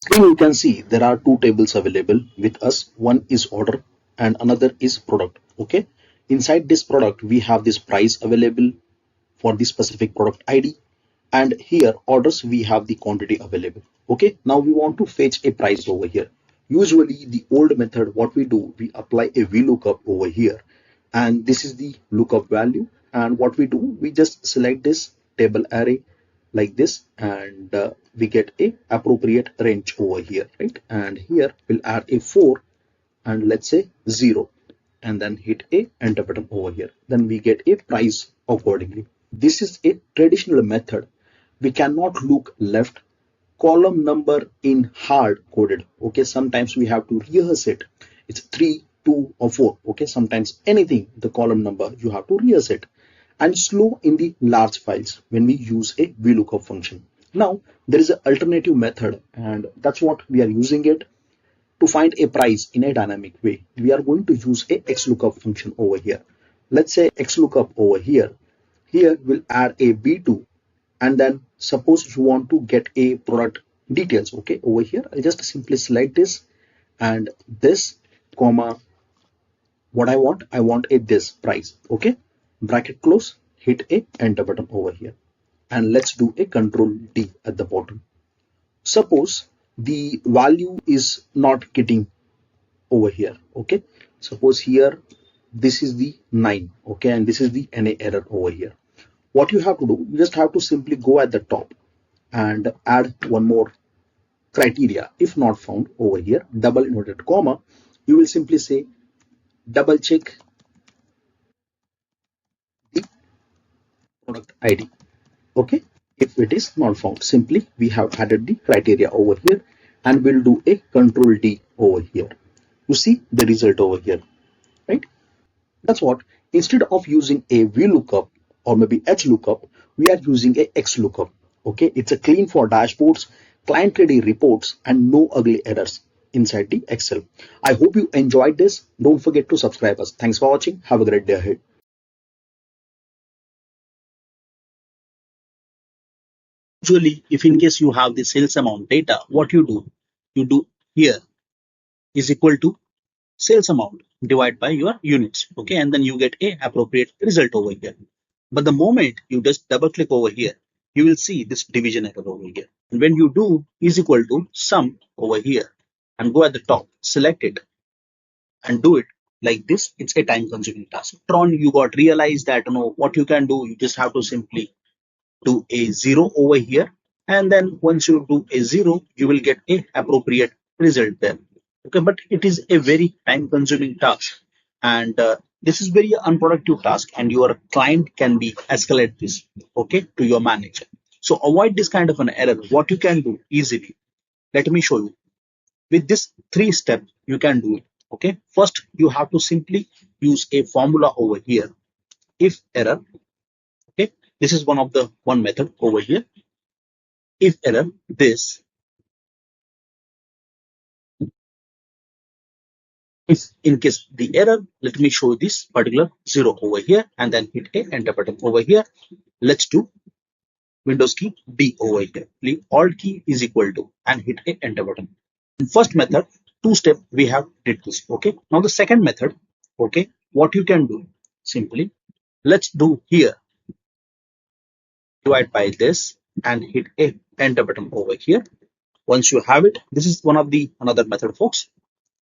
Screen you can see there are two tables available with us. One is order and another is product. Okay. Inside this product, we have this price available for the specific product ID. And here orders, we have the quantity available. Okay. Now we want to fetch a price over here. Usually the old method, what we do, we apply a VLOOKUP over here. And this is the lookup value. And what we do, we just select this table array like this, and we get a appropriate range over here, right? And here we'll add a 4 and let's say 0, and then hit a enter button over here. Then we get a price accordingly. This is a traditional method. We cannot look left column number in hard coded. Okay, sometimes we have to rehearse it. It's 3, 2 or 4. Okay, sometimes anything, the column number, you have to rehearse it. And slow in the large files when we use a VLOOKUP function. Now there is an alternative method, and that's what we are using it to find a price in a dynamic way. We are going to use a XLOOKUP function over here. Let's say XLOOKUP over here. Here we'll add a B2, and then suppose you want to get a product details. Okay, over here I'll just simply select this and this comma what I want a this price. Okay, bracket close, hit a enter button over here, and let's do a control D at the bottom. Suppose the value is not getting over here. Okay, suppose here this is the 9. Okay, and this is the NA error over here. What you have to do, you just have to simply go at the top and add one more criteria. If not found over here, double inverted comma, you will simply say double check the product ID. Okay, if it is not found, simply we have added the criteria over here, and we'll do a control D over here. You see the result over here, right? That's what, instead of using a VLOOKUP or maybe HLOOKUP, we are using a XLOOKUP. Okay, it's a clean for dashboards, client ready reports, and no ugly errors inside the Excel. I hope you enjoyed this. Don't forget to subscribe us. Thanks for watching. Have a great day ahead. Usually, if in case you have the sales amount data, what you do here is equal to sales amount divided by your units. Okay, and then you get a appropriate result over here. But the moment you just double click over here, you will see this division error over here. And when you do is equal to sum over here and go at the top, select it and do it like this, it's a time consuming task. Tron, you got realized that what you can do, you just have to simply do a 0 over here, and then once you do a 0 you will get a appropriate result there. Okay, but it is a very time consuming task, and this is very unproductive task, and your client can be escalate this, okay, to your manager. So avoid this kind of an error. What you can do easily, let me show you. With this 3 step you can do it. Okay, first you have to simply use a formula over here. If error, okay, this is one method over here. If error this, if in case the error, let me show this particular 0 over here and then hit a enter button over here. Let's do Windows key D over here. Leave Alt key is equal to and hit a enter button. In first method, 2 step we have did this. Okay, now the second method, okay, what you can do simply, let's do here divide by this and hit a enter button over here. Once you have it, this is one of the another method, folks.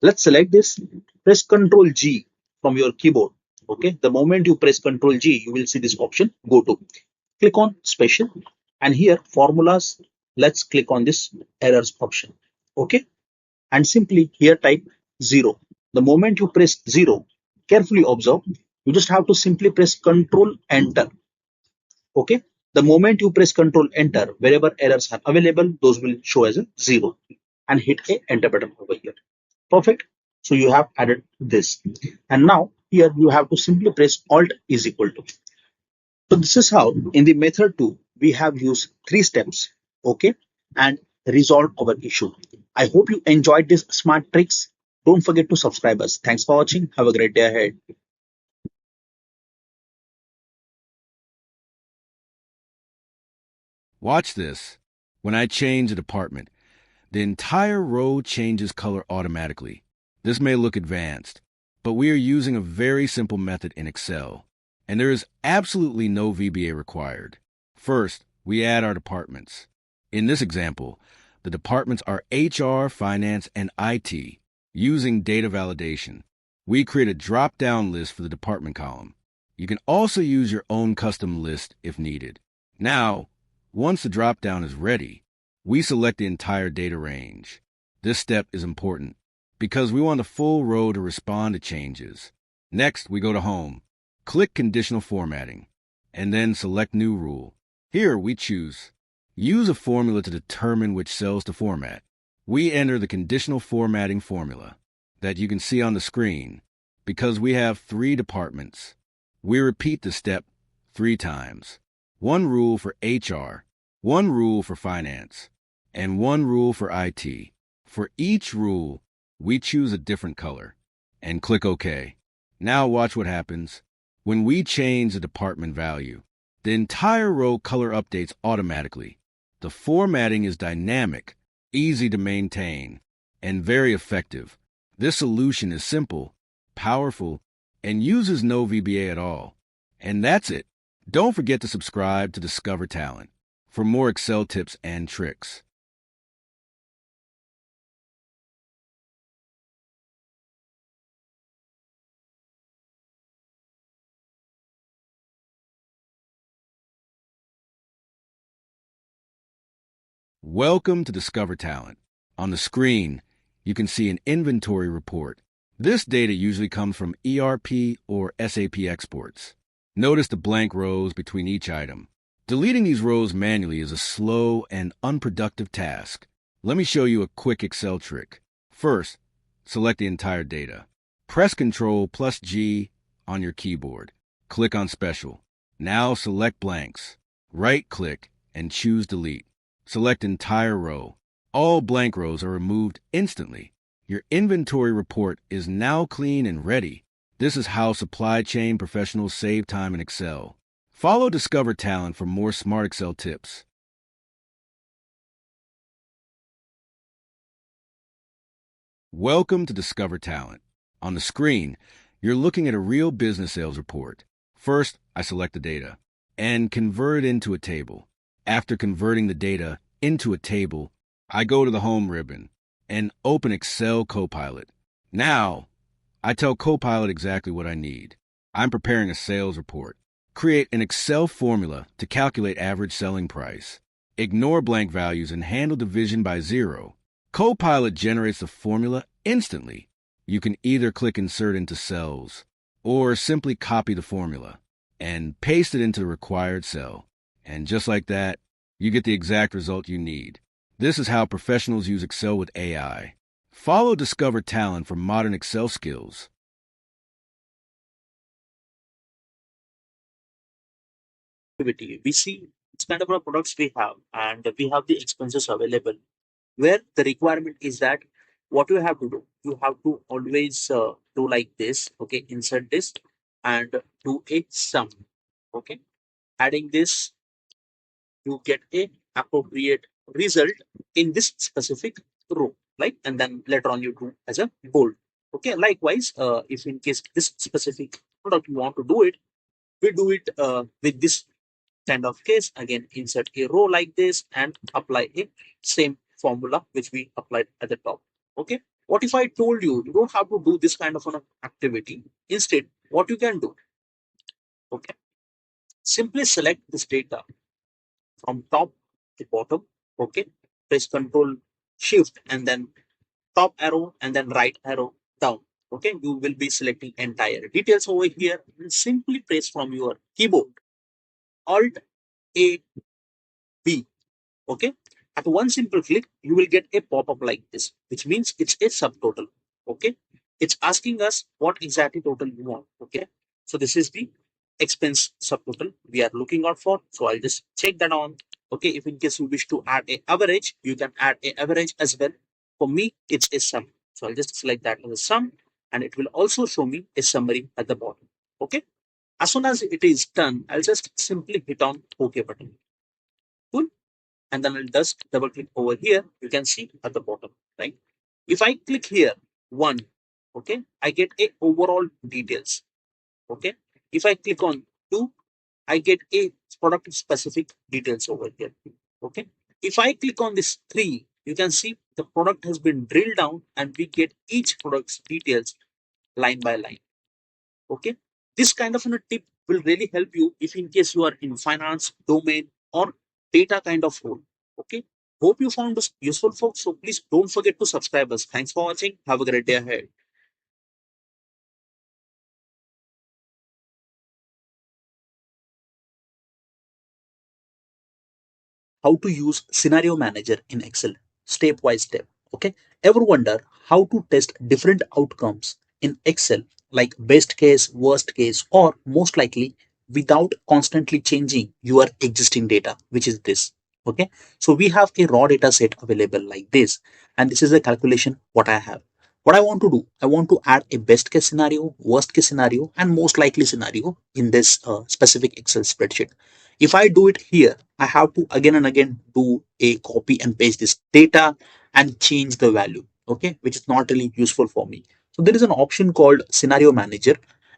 Let's select this, press Ctrl G from your keyboard. Okay, the moment you press Ctrl G, you will see this option, go to. Click on special, and here formulas, let's click on this errors option. Okay, and simply here type 0. The moment you press 0, carefully observe, you just have to simply press Ctrl Enter. Okay, the moment you press Ctrl Enter, wherever errors are available, those will show as a 0, and hit a enter button over here. Perfect. So you have added this, and now here you have to simply press Alt is equal to. So this is how in the method 2 we have used 3 steps, okay, and resolved our issue. I hope you enjoyed these smart tricks. Don't forget to subscribe us. Thanks for watching. Have a great day ahead. Watch this. When I change a department, the entire row changes color automatically. This may look advanced, but we are using a very simple method in Excel, and there is absolutely no VBA required. First, we add our departments. In this example, the departments are HR, Finance, and IT. Using data validation, we create a drop-down list for the department column. You can also use your own custom list if needed. Now, once the drop-down is ready, we select the entire data range. This step is important because we want the full row to respond to changes. Next, we go to Home, click Conditional Formatting, and then select New Rule. Here we choose Use a formula to determine which cells to format. We enter the conditional formatting formula that you can see on the screen. Because we have 3 departments, we repeat the step 3 times. 1 rule for HR, 1 rule for Finance, and 1 rule for IT. For each rule, we choose a different color and click OK. Now watch what happens. When we change the department value, the entire row color updates automatically. The formatting is dynamic, easy to maintain, and very effective. This solution is simple, powerful, and uses no VBA at all. And that's it. Don't forget to subscribe to Discover Talent for more Excel tips and tricks. Welcome to Discover Talent. On the screen, you can see an inventory report. This data usually comes from ERP or SAP exports. Notice the blank rows between each item. Deleting these rows manually is a slow and unproductive task. Let me show you a quick Excel trick. First, select the entire data. Press Ctrl plus G on your keyboard. Click on Special. Now select blanks. Right-click and choose Delete. Select entire row. All blank rows are removed instantly. Your inventory report is now clean and ready. This is how supply chain professionals save time in Excel. Follow Discover Talent for more smart Excel tips. Welcome to Discover Talent. On the screen, you're looking at a real business sales report. First, I select the data and convert it into a table. After converting the data into a table, I go to the Home ribbon and open Excel Copilot. Now, I tell Copilot exactly what I need. I'm preparing a sales report. Create an Excel formula to calculate average selling price. Ignore blank values and handle division by 0. Copilot generates the formula instantly. You can either click Insert into cells or simply copy the formula and paste it into the required cell. And just like that, you get the exact result you need. This is how professionals use Excel with AI. Follow Discover Talent for modern Excel skills. Activity. We see it's kind of a products we have, and we have the expenses available. Where the requirement is that what you have to do, you have to always do like this. Okay, insert this and do a sum. Okay, adding this, you get a appropriate result in this specific row, right? And then later on you do as a bold. Okay, likewise, if in case this specific product you want to do it, we do it with this kind of case. Again, insert a row like this and apply a same formula which we applied at the top. Okay, what if I told you you don't have to do this kind of an activity? Instead, what you can do, okay, simply select this data from top to bottom. Okay, press Control Shift and then top arrow and then right arrow down. Okay, you will be selecting entire details over here. Simply press from your keyboard Alt A B. Okay, at one simple click you will get a pop-up like this, which means it's a subtotal. Okay, it's asking us what exactly total you want. Okay, so this is the expense subtotal we are looking out for, so I'll just check that on. Okay, if in case you wish to add a average, you can add a average as well. For me it's a sum, so I'll just select that as a sum, and it will also show me a summary at the bottom. Okay, as soon as it is done, I'll just simply hit on OK button. Cool. and then I'll just double click over here. You can see at the bottom, right? If I click here, one, okay, I get a overall details. Okay. If I click on two, I get a product specific details over here. Okay. If I click on this three, you can see the product has been drilled down and we get each product's details line by line. Okay. This kind of a tip will really help you if in case you are in finance, domain, or data kind of role. Okay. Hope you found this useful, folks. So please don't forget to subscribe us. Thanks for watching. Have a great day ahead. How to use scenario manager in Excel step by step. Okay. Ever wonder how to test different outcomes in Excel, like best case, worst case, or most likely without constantly changing your existing data, which is this. Okay. So we have a raw data set available like this, and this is a calculation what I have. What I want to do, I want to add a best case scenario, worst case scenario, and most likely scenario in this specific Excel spreadsheet. If I do it here, I have to again and again do a copy and paste this data and change the value, okay, which is not really useful for me. So there is an option called scenario manager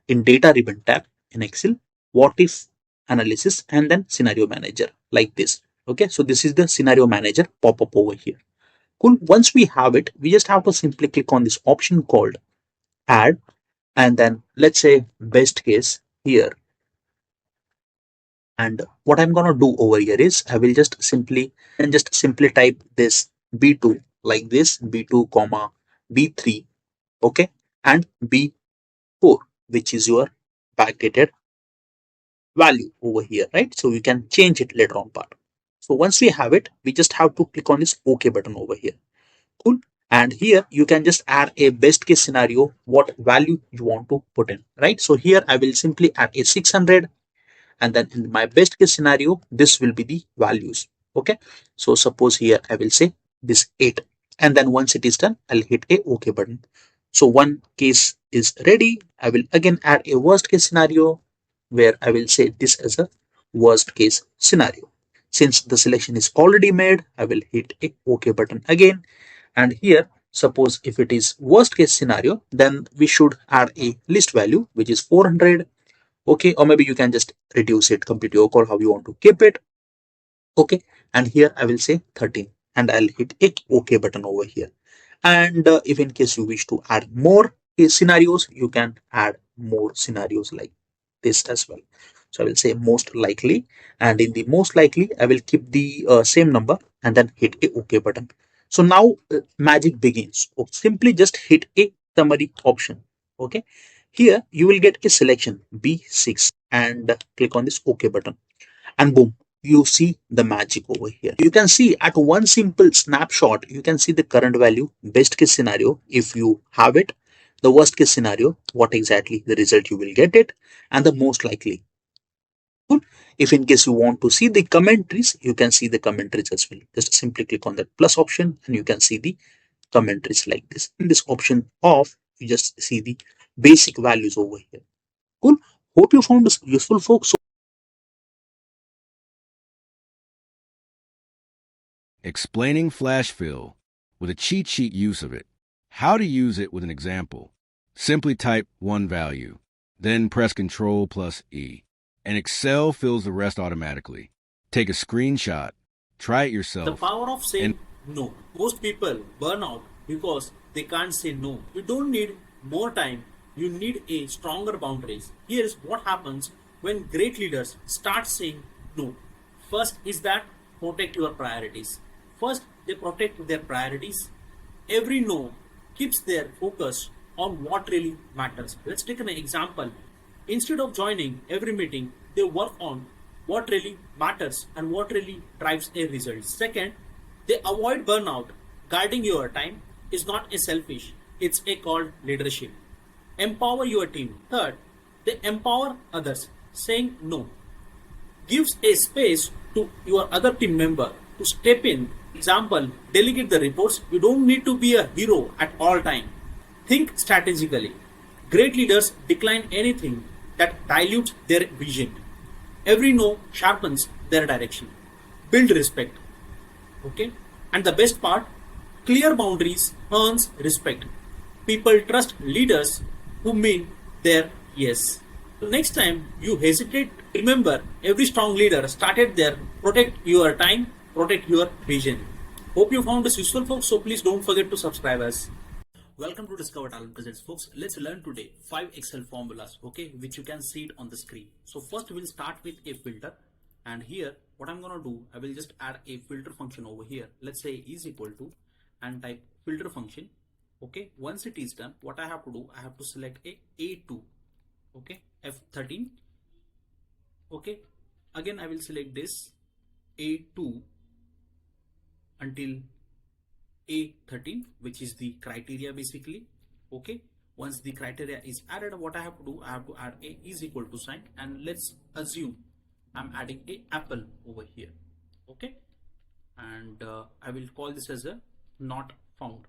in data ribbon tab in Excel, what if analysis, and then scenario manager like this. Okay, so this is the scenario manager pop up over here. Cool. Once we have it, we just have to simply click on this option called add, and then let's say best case here. And what I'm going to do over here is I will just simply type this B2 like this, B2 comma B3, okay, and B4, which is your backdated value over here, right? So you can change it later on part. So once we have it, we just have to click on this OK button over here. Cool. And here you can just add a best case scenario, what value you want to put in, right? So here I will simply add a 600, and then in my best case scenario, this will be the values. Okay. So suppose here I will say this 8, and then once it is done, I'll hit a OK button. So one case is ready. I will again add a worst case scenario where I will say this as a worst case scenario. Since the selection is already made, I will hit a OK button again. And here, suppose if it is worst case scenario, then we should add a list value, which is 400. Okay, or maybe you can just reduce it, complete your call, how you want to keep it. Okay, and here I will say 13, and I'll hit a OK button over here. And if in case you wish to add more scenarios, you can add more scenarios like this as well. So I will say most likely, and in the most likely, I will keep the same number and then hit a OK button. So now magic begins. Simply just hit a summary option. Okay, here you will get a selection B6 and click on this OK button, and boom, you see the magic over here. You can see at one simple snapshot, you can see the current value, best case scenario, if you have it, the worst case scenario, what exactly the result you will get it, and the most likely. If in case you want to see the commentaries, you can see the commentaries as well. Just simply click on that plus option and you can see the commentaries like this. In this option off, you just see the basic values over here. Cool. Hope you found this useful, folks. Explaining flash fill with a cheat sheet use of it. How to use it with an example. Simply type one value, then press Ctrl plus E, and Excel fills the rest automatically. Take a screenshot, try it yourself. The power of saying no. Most people burn out because they can't say no. You don't need more time, you need a stronger boundaries. Here's what happens when great leaders start saying no. First is that protect your priorities. First, they protect their priorities. Every no keeps their focus on what really matters. Let's take an example. Instead of joining every meeting, they work on what really matters and what really drives a result. Second, they avoid burnout. Guiding your time is not a selfish, it's a called leadership. Empower your team. Third, they empower others. Saying no gives a space to your other team member to step in. Example, delegate the reports. You don't need to be a hero at all time. Think strategically. Great leaders decline anything that dilutes their vision. Every no sharpens their direction. Build respect. Okay, and the best part, clear boundaries earns respect. People trust leaders who mean their yes. So next time you hesitate, remember every strong leader started there. Protect your time, protect your vision. Hope you found this useful, folks. So please don't forget to subscribe us. Welcome to Discover Talent Presents, folks. Let's learn today 5 Excel formulas, okay, which you can see it on the screen. So first we'll start with a filter, and here what I'm gonna do, I will just add a filter function over here. Let's say is equal to and type filter function. Okay, once it is done, what I have to do, I have to select a A2, okay, F13. Okay, again I will select this A2 until A13, which is the criteria basically. Okay, once the criteria is added, what I have to do, I have to add a is equal to sign, and let's assume I'm adding a apple over here. Okay, and I will call this as a not found.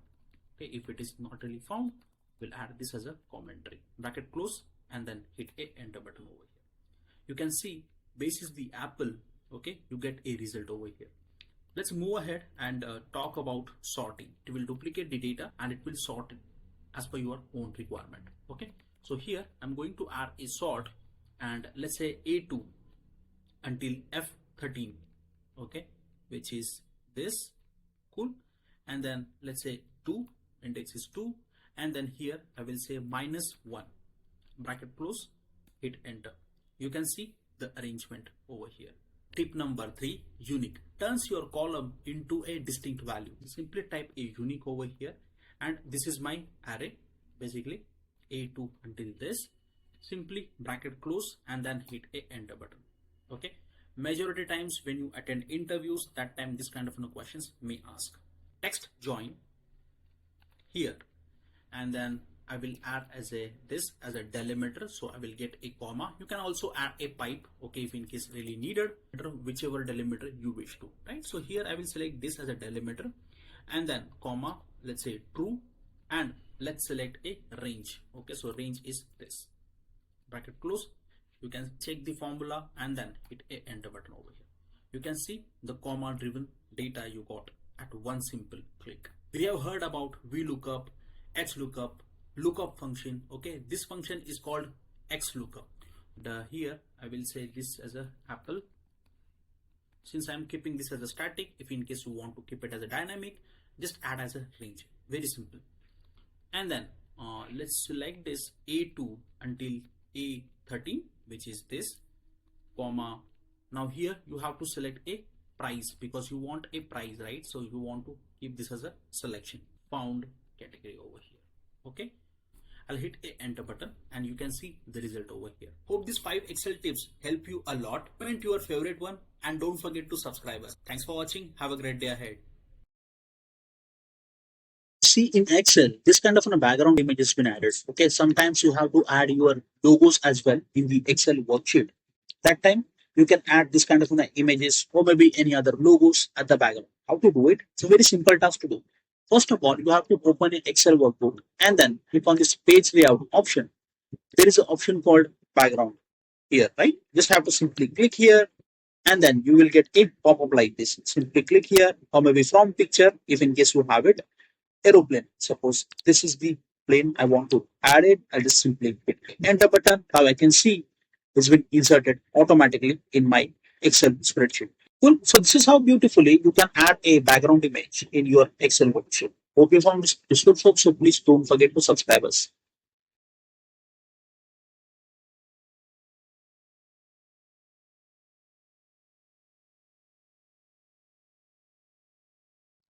Okay, if it is not really found, we'll add this as a commentary, bracket close, and then hit a enter button over here. You can see basis the apple, okay, you get a result over here. Let's move ahead and talk about sorting. It will duplicate the data and it will sort it as per your own requirement. Okay, so here I'm going to add a sort, and let's say A2 until F13, okay, which is this. Cool. And then let's say 2, index is 2, and then here I will say -1, bracket close, hit enter. You can see the arrangement over here. Tip number 3, unique. Turns your column into a distinct value. Simply type a unique over here, and this is my array, basically A2 until this. Simply bracket close and then hit a enter button. Okay. Majority times when you attend interviews, that time this kind of questions may ask. Text join here, and then I will add as a this as a delimiter, so I will get a comma. You can also add a pipe, okay, if in case really needed, whichever delimiter you wish to, right? So here I will select this as a delimiter, and then comma, let's say true, and let's select a range. Okay, so range is this, bracket close. You can check the formula and then hit a enter button over here. You can see the comma driven data you got at one simple click. We have heard about VLOOKUP, XLOOKUP, lookup function. Okay, this function is called XLOOKUP. Here I will say this as a apple. Since I'm keeping this as a static, if in case you want to keep it as a dynamic, just add as a range. Very simple. And then let's select this A2 until A13, which is this, comma. Now here you have to select a price because you want a price, right? So you want to keep this as a selection, found category over here. Okay, I'll hit a enter button and you can see the result over here. Hope these 5 Excel tips help you a lot. Comment your favorite one and don't forget to subscribe us. Thanks for watching. Have a great day ahead. See, in Excel, this kind of a background image has been added. Okay, sometimes you have to add your logos as well in the Excel worksheet. That time you can add this kind of images or maybe any other logos at the background. How to do it? It's a very simple task to do. First of all, you have to open an Excel workbook and then click on this page layout option. There is an option called background here, right? Just have to simply click here, and then you will get a pop-up like this. Simply click here, or maybe from picture if in case you have it. Aeroplane, suppose this is the plane I want to add it. I'll just simply hit enter button. Now I can see it's been inserted automatically in my Excel spreadsheet. Cool. So this is how beautifully you can add a background image in your Excel worksheet. Hope you found this useful, folks. So please don't forget to subscribe us.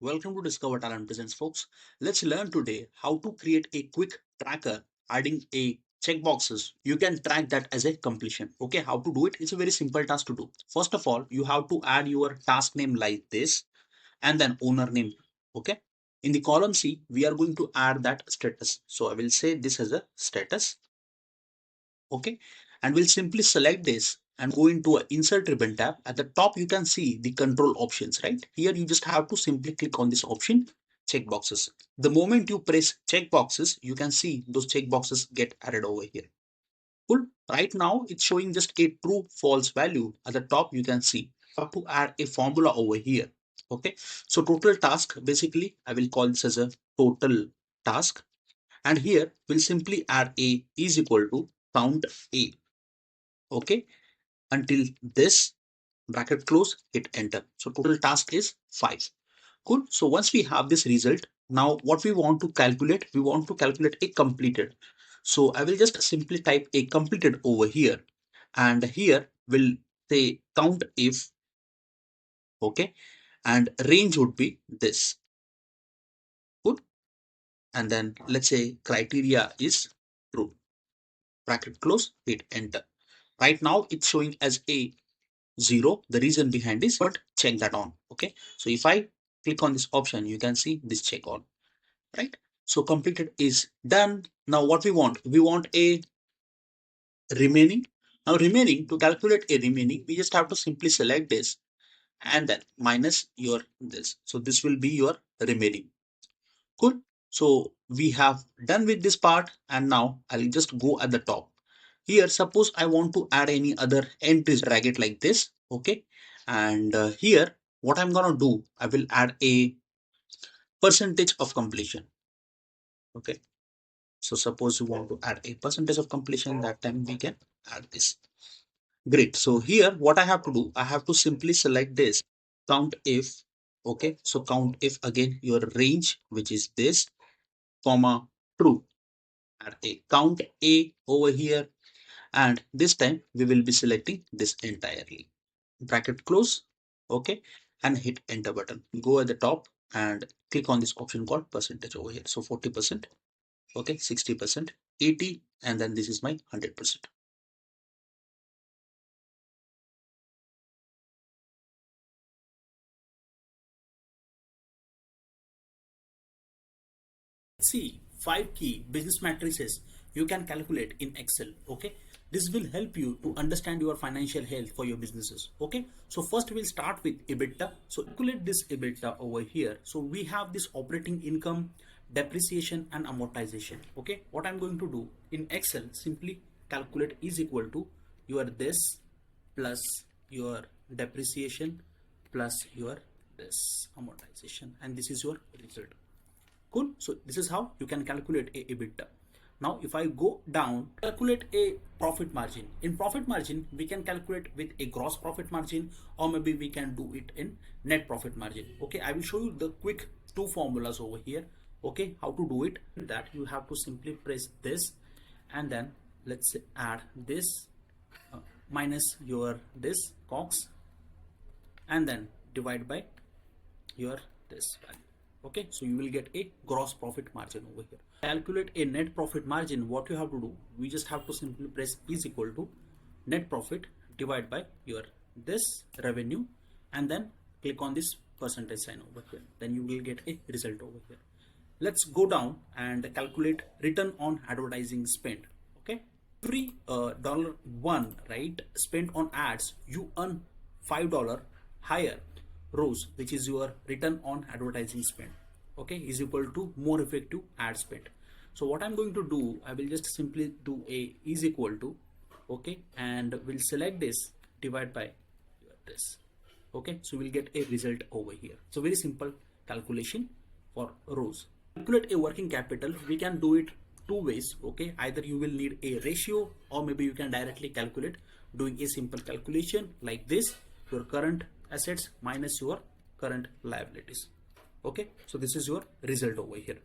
Welcome to Discover Talent Presents, folks. Let's learn today how to create a quick tracker adding a checkboxes. You can track that as a completion. Okay, how to do it? It's a very simple task to do. First of all, you have to add your task name like this and then owner name. Okay, in the column C, we are going to add that status. So I will say this as a status. Okay, and we'll simply select this and go into a insert ribbon tab. At the top you can see the control options, right? Here you just have to simply click on this option, checkboxes. The moment you press checkboxes, you can see those checkboxes get added over here. Cool. Right now it's showing just a true false value. At the top you can see how to add a formula over here. Okay, so total task, basically I will call this as a total task, and here we'll simply add a is equal to count a. Okay, until this bracket close, hit enter. So total task is 5. Cool. So once we have this result, now what we want to calculate, we want to calculate a completed. So I will just simply type a completed over here, and here will say count if. Okay, and range would be this. Good. And then let's say criteria is true, bracket close, hit enter. Right now it's showing as a 0. The reason behind is, but check that on. Okay, so if I click on this option, you can see this check on, right? So completed is done. Now what we want a remaining. Now remaining, to calculate a remaining, we just have to simply select this and then minus your this. So this will be your remaining. Good. So we have done with this part, and now I'll just go at the top. Here, suppose I want to add any other entries, drag it like this. Okay. And here, what I'm gonna do, I will add a percentage of completion. Okay. So suppose you want to add a percentage of completion, that time we can add this. Great. So here, what I have to do, I have to simply select this count if. Okay. So count if, again, your range, which is this, comma true. Add a count a over here, and this time we will be selecting this entirely, bracket close. Okay, and hit enter button. Go at the top and click on this option called percentage over here. So 40%, okay, 60%, 80, and then this is my 100%. See 5 key business matrices you can calculate in Excel. Okay, this will help you to understand your financial health for your businesses. Okay, so first we'll start with EBITDA. So calculate this EBITDA over here. So we have this operating income, depreciation and amortization. Okay, what I'm going to do in Excel, simply calculate is equal to your this plus your depreciation plus your this amortization, and this is your result. Cool. So this is how you can calculate a EBITDA. Now if I go down, calculate a profit margin. In profit margin, we can calculate with a gross profit margin, or maybe we can do it in net profit margin. Okay, I will show you the quick two formulas over here. Okay, how to do it. That you have to simply press this, and then let's say add this minus your this cox, and then divide by your this value. Okay, so you will get a gross profit margin over here. Calculate a net profit margin. What you have to do, we just have to simply press is equal to net profit divide by your this revenue, and then click on this percentage sign over here. Then you will get a result over here. Let's go down and calculate return on advertising spend. Okay, every $1, right, spent on ads, you earn $5 higher rows, which is your return on advertising spend. Okay, is equal to more effective ad spend. So what I'm going to do, I will just simply do a is equal to, okay, and we'll select this divide by this. Okay, so we'll get a result over here. So very simple calculation for rows. Calculate a working capital, we can do it two ways. Okay, either you will need a ratio, or maybe you can directly calculate doing a simple calculation like this, your current assets minus your current liabilities. Okay, so this is your result over here.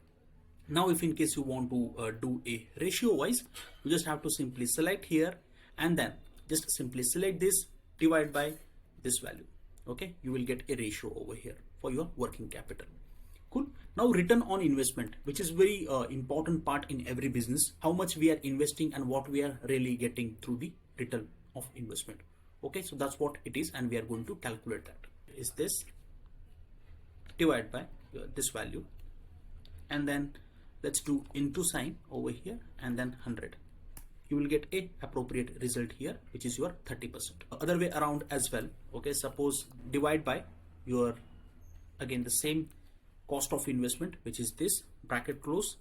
Now if in case you want to do a ratio wise, you just have to simply select here, and then just simply select this divide by this value. Okay, you will get a ratio over here for your working capital. Cool. Now return on investment, which is very important part in every business, how much we are investing and what we are really getting through the return of investment. Okay, so that's what it is, and we are going to calculate that. Is this divide by this value, and then let's do into sign over here, and then 100. You will get a appropriate result here, which is your 30%. Other way around as well. Okay, suppose divide by your, again, the same cost of investment, which is this bracket close,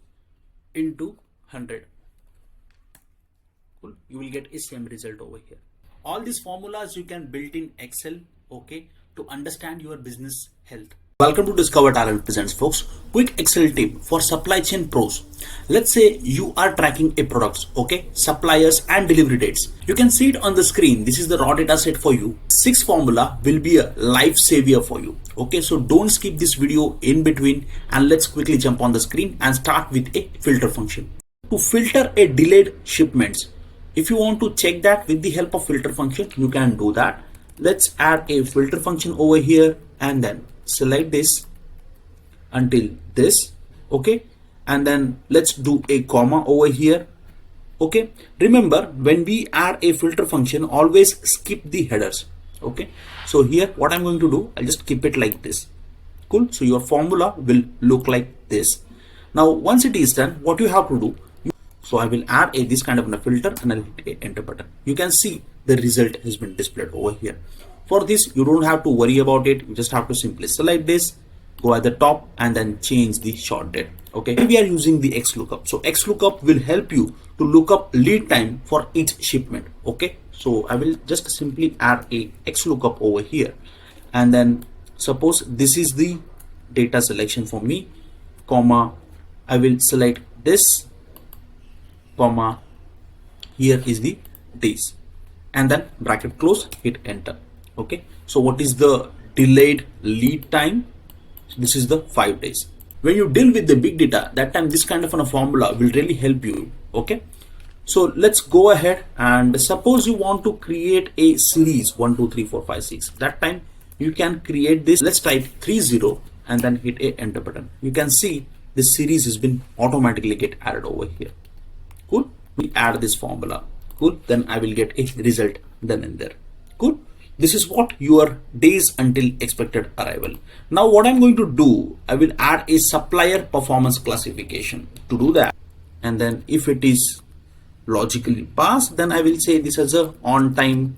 into 100. Cool. You will get a same result over here. All these formulas you can build in Excel, okay, to understand your business health. Welcome to Discover Talent Presents, folks. Quick Excel tip for supply chain pros. Let's say you are tracking a product, okay, suppliers and delivery dates. You can see it on the screen. This is the raw data set for you. 6 formula will be a life savior for you. Okay, so don't skip this video in between and let's quickly jump on the screen and start with a filter function. To filter a delayed shipments, if you want to check that with the help of filter function, you can do that. Let's add a filter function over here and then select this until this, okay, and then let's do a comma over here. Okay, remember when we add a filter function, always skip the headers. Okay, so here what I'm going to do, I'll just keep it like this. Cool. So your formula will look like this. Now once it is done, what you have to do, so I will add this kind of a filter and I'll hit a enter button. You can see the result has been displayed over here. For this, you don't have to worry about it. You just have to simply select this, go at the top and then change the short date. Okay, we are using the XLOOKUP. So XLOOKUP will help you to look up lead time for each shipment. Okay, so I will just simply add a XLOOKUP over here. And then suppose this is the data selection for me, comma, I will select this, comma, here is the days and then bracket close, hit enter. Okay, so what is the delayed lead time? This is the 5 days. When you deal with the big data, that time this kind of a formula will really help you. Okay, so let's go ahead and suppose you want to create a series 1 2 3 4 5 6. That time you can create this. Let's type 30 and then hit a enter button. You can see this series has been automatically get added over here. Cool, we add this formula. Cool, then I will get a result then and there. Cool, this is what your days until expected arrival. Now what I'm going to do, I will add a supplier performance classification. To do that, and then if it is logically passed, then I will say this as a on time.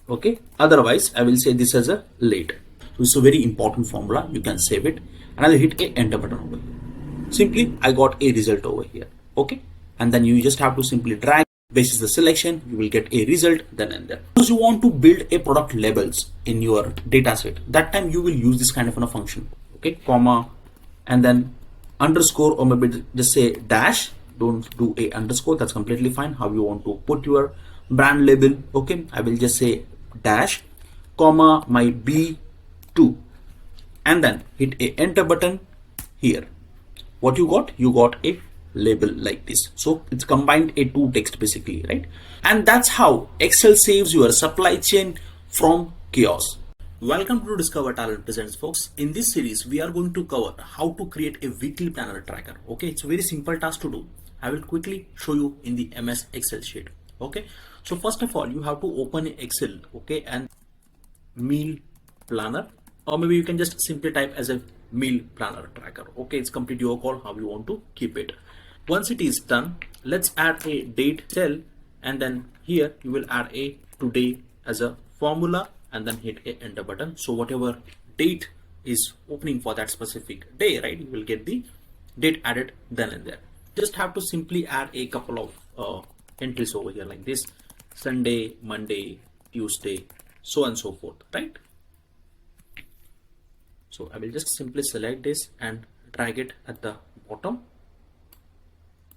Okay, otherwise I will say this as a late. So it's a very important formula. You can save it and I'll hit a enter button over here. Simply I got a result over here. Okay, and then you just have to simply drag basis the selection, you will get a result then and there. Suppose you want to build a product labels in your data set, that time you will use this kind of a function. Okay, comma and then underscore, or maybe just say dash. Don't do a underscore, that's completely fine. How you want to put your brand label. Okay, I will just say dash, comma, my B2 and then hit a enter button here. What you got? You got a label like this. So it's combined a 2 text basically, right? And that's how Excel saves your supply chain from chaos. Welcome to Discover Talent Presents, folks. In this series, we are going to cover how to create a weekly planner tracker. Okay, it's a very simple task to do. I will quickly show you in the MS Excel sheet. Okay, so first of all, you have to open Excel, okay, and meal planner, or maybe you can just simply type as a meal planner tracker. Okay, it's completely your call how you want to keep it. Once it is done, let's add a date cell and then here you will add a today as a formula and then hit a enter button. So whatever date is opening for that specific day, right, you will get the date added then and there. Just have to simply add a couple of entries over here like this: Sunday, Monday, Tuesday, so on and so forth, right? So I will just simply select this and drag it at the bottom.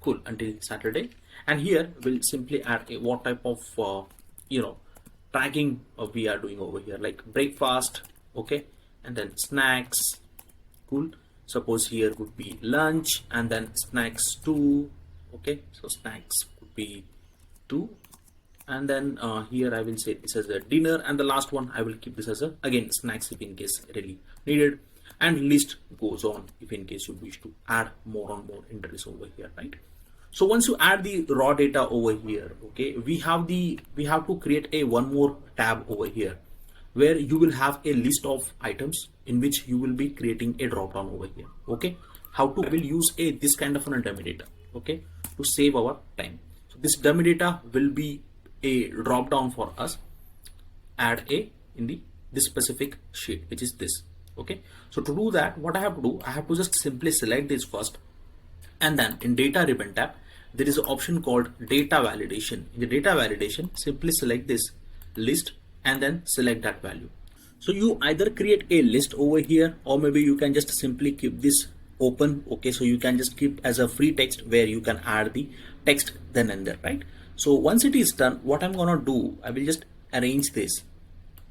Cool, until Saturday. And here we'll simply add a what type of tracking we are doing over here, like breakfast, okay, and then snacks. Cool, suppose here would be lunch and then snacks 2. Okay, so snacks could be 2, and then here I will say this as a dinner, and the last one I will keep this as a again snacks if in case really needed, and list goes on if in case you wish to add more and more entries over here, right? So once you add the raw data over here, okay, we have to create a one more tab over here where you will have a list of items in which you will be creating a drop down over here. Okay, how to will use a this kind of a dummy data, okay, to save our time. So this dummy data will be a drop down for us. Add a in the this specific sheet, which is this. Okay, so to do that, what I have to do, I have to just simply select this first, and then in data ribbon tab there is an option called data validation. In the data validation, simply select this list and then select that value. So you either create a list over here, or maybe you can just simply keep this open. Okay, so you can just keep as a free text where you can add the text then and there, right? So once it is done, what I'm gonna do, I will just arrange this.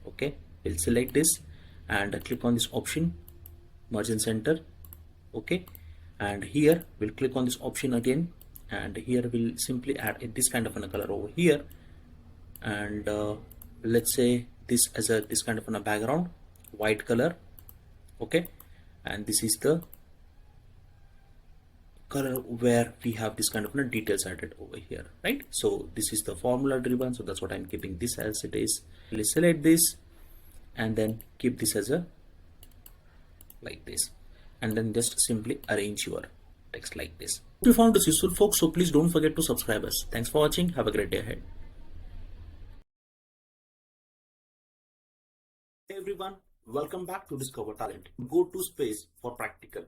Okay, we'll select this and click on this option, merge in center. Okay, and here we'll click on this option again, and here we'll simply add this kind of a color over here, and let's say this as a this kind of a background, white color. Okay, and this is the color where we have this kind of details added over here, right? So this is the formula driven, so that's what I'm keeping this as it is. Let's select this and then keep this as a like this, and then just simply arrange your text like this. If you found this useful, folks, so please don't forget to subscribe us. Thanks for watching. Have a great day ahead. Hey everyone, welcome back to Discover Talent. Go to space for practical.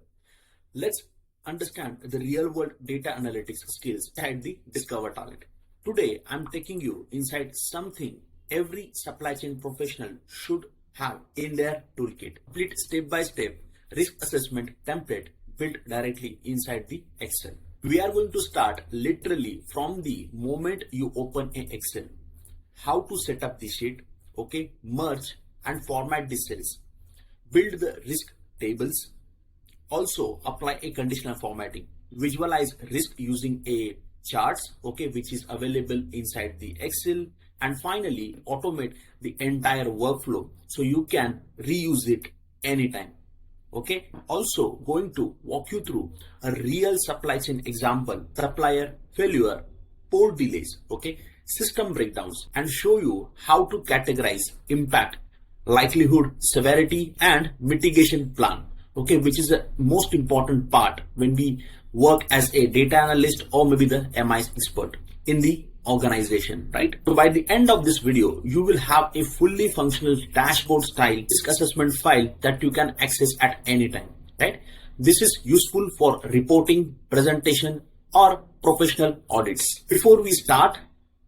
Let's understand the real world data analytics skills at the Discover Talent. Today, I'm taking you inside something every supply chain professional should have in their toolkit. Complete step-by-step risk assessment template built directly inside the Excel. We are going to start literally from the moment you open an Excel. How to set up the sheet, okay, merge and format the cells, build the risk tables, also apply a conditional formatting, visualize risk using a charts, okay, which is available inside the Excel, and finally automate the entire workflow so you can reuse it anytime. Okay, also going to walk you through a real supply chain example, supplier failure, port delays, okay, system breakdowns, and show you how to categorize impact, likelihood, severity, and mitigation plan, okay, which is the most important part when we work as a data analyst or maybe the MI expert in the organization, right? So by the end of this video, you will have a fully functional dashboard style risk assessment file that you can access at any time, right? This is useful for reporting, presentation, or professional audits. Before we start,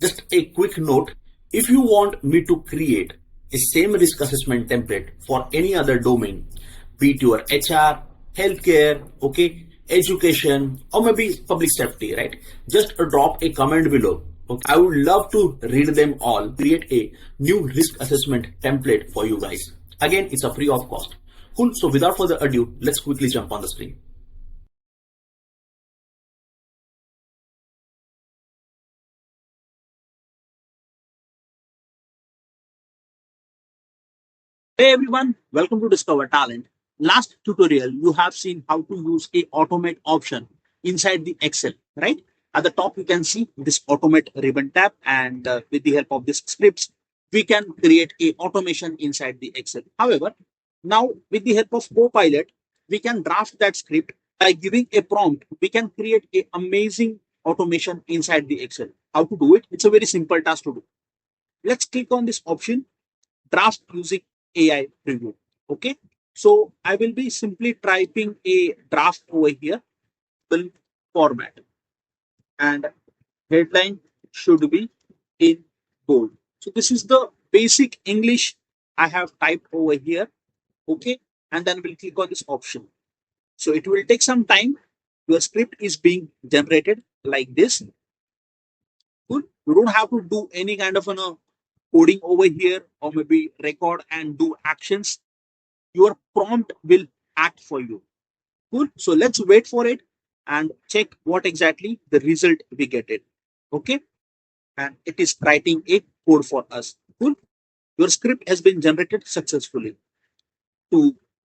just a quick note. If you want me to create a same risk assessment template for any other domain, be it your HR, healthcare, okay, education, or maybe public safety, right? Just drop a comment below. Okay. I would love to read them all, create a new risk assessment template for you guys. Again, it's a free of cost. Cool. So without further ado, let's quickly jump on the screen. Hey everyone, welcome to Discover Talent. Last tutorial, you have seen how to use a automate option inside the Excel, right? At the top, you can see this automate ribbon tab, and with the help of this scripts, we can create a automation inside the Excel. However, now with the help of Copilot, we can draft that script by giving a prompt. We can create a amazing automation inside the Excel. How to do it? It's a very simple task to do. Let's click on this option, draft using AI preview. Okay, so I will be simply typing a draft over here, will format, and headline should be in bold. So this is the basic English I have typed over here. Okay, and then we'll click on this option. So it will take some time. Your script is being generated like this. Good. You don't have to do any kind of coding over here or maybe record and do actions. Your prompt will act for you. Cool. So let's wait for it and check what exactly the result we get it. Okay. And it is writing a code for us. Cool. Your script has been generated successfully. To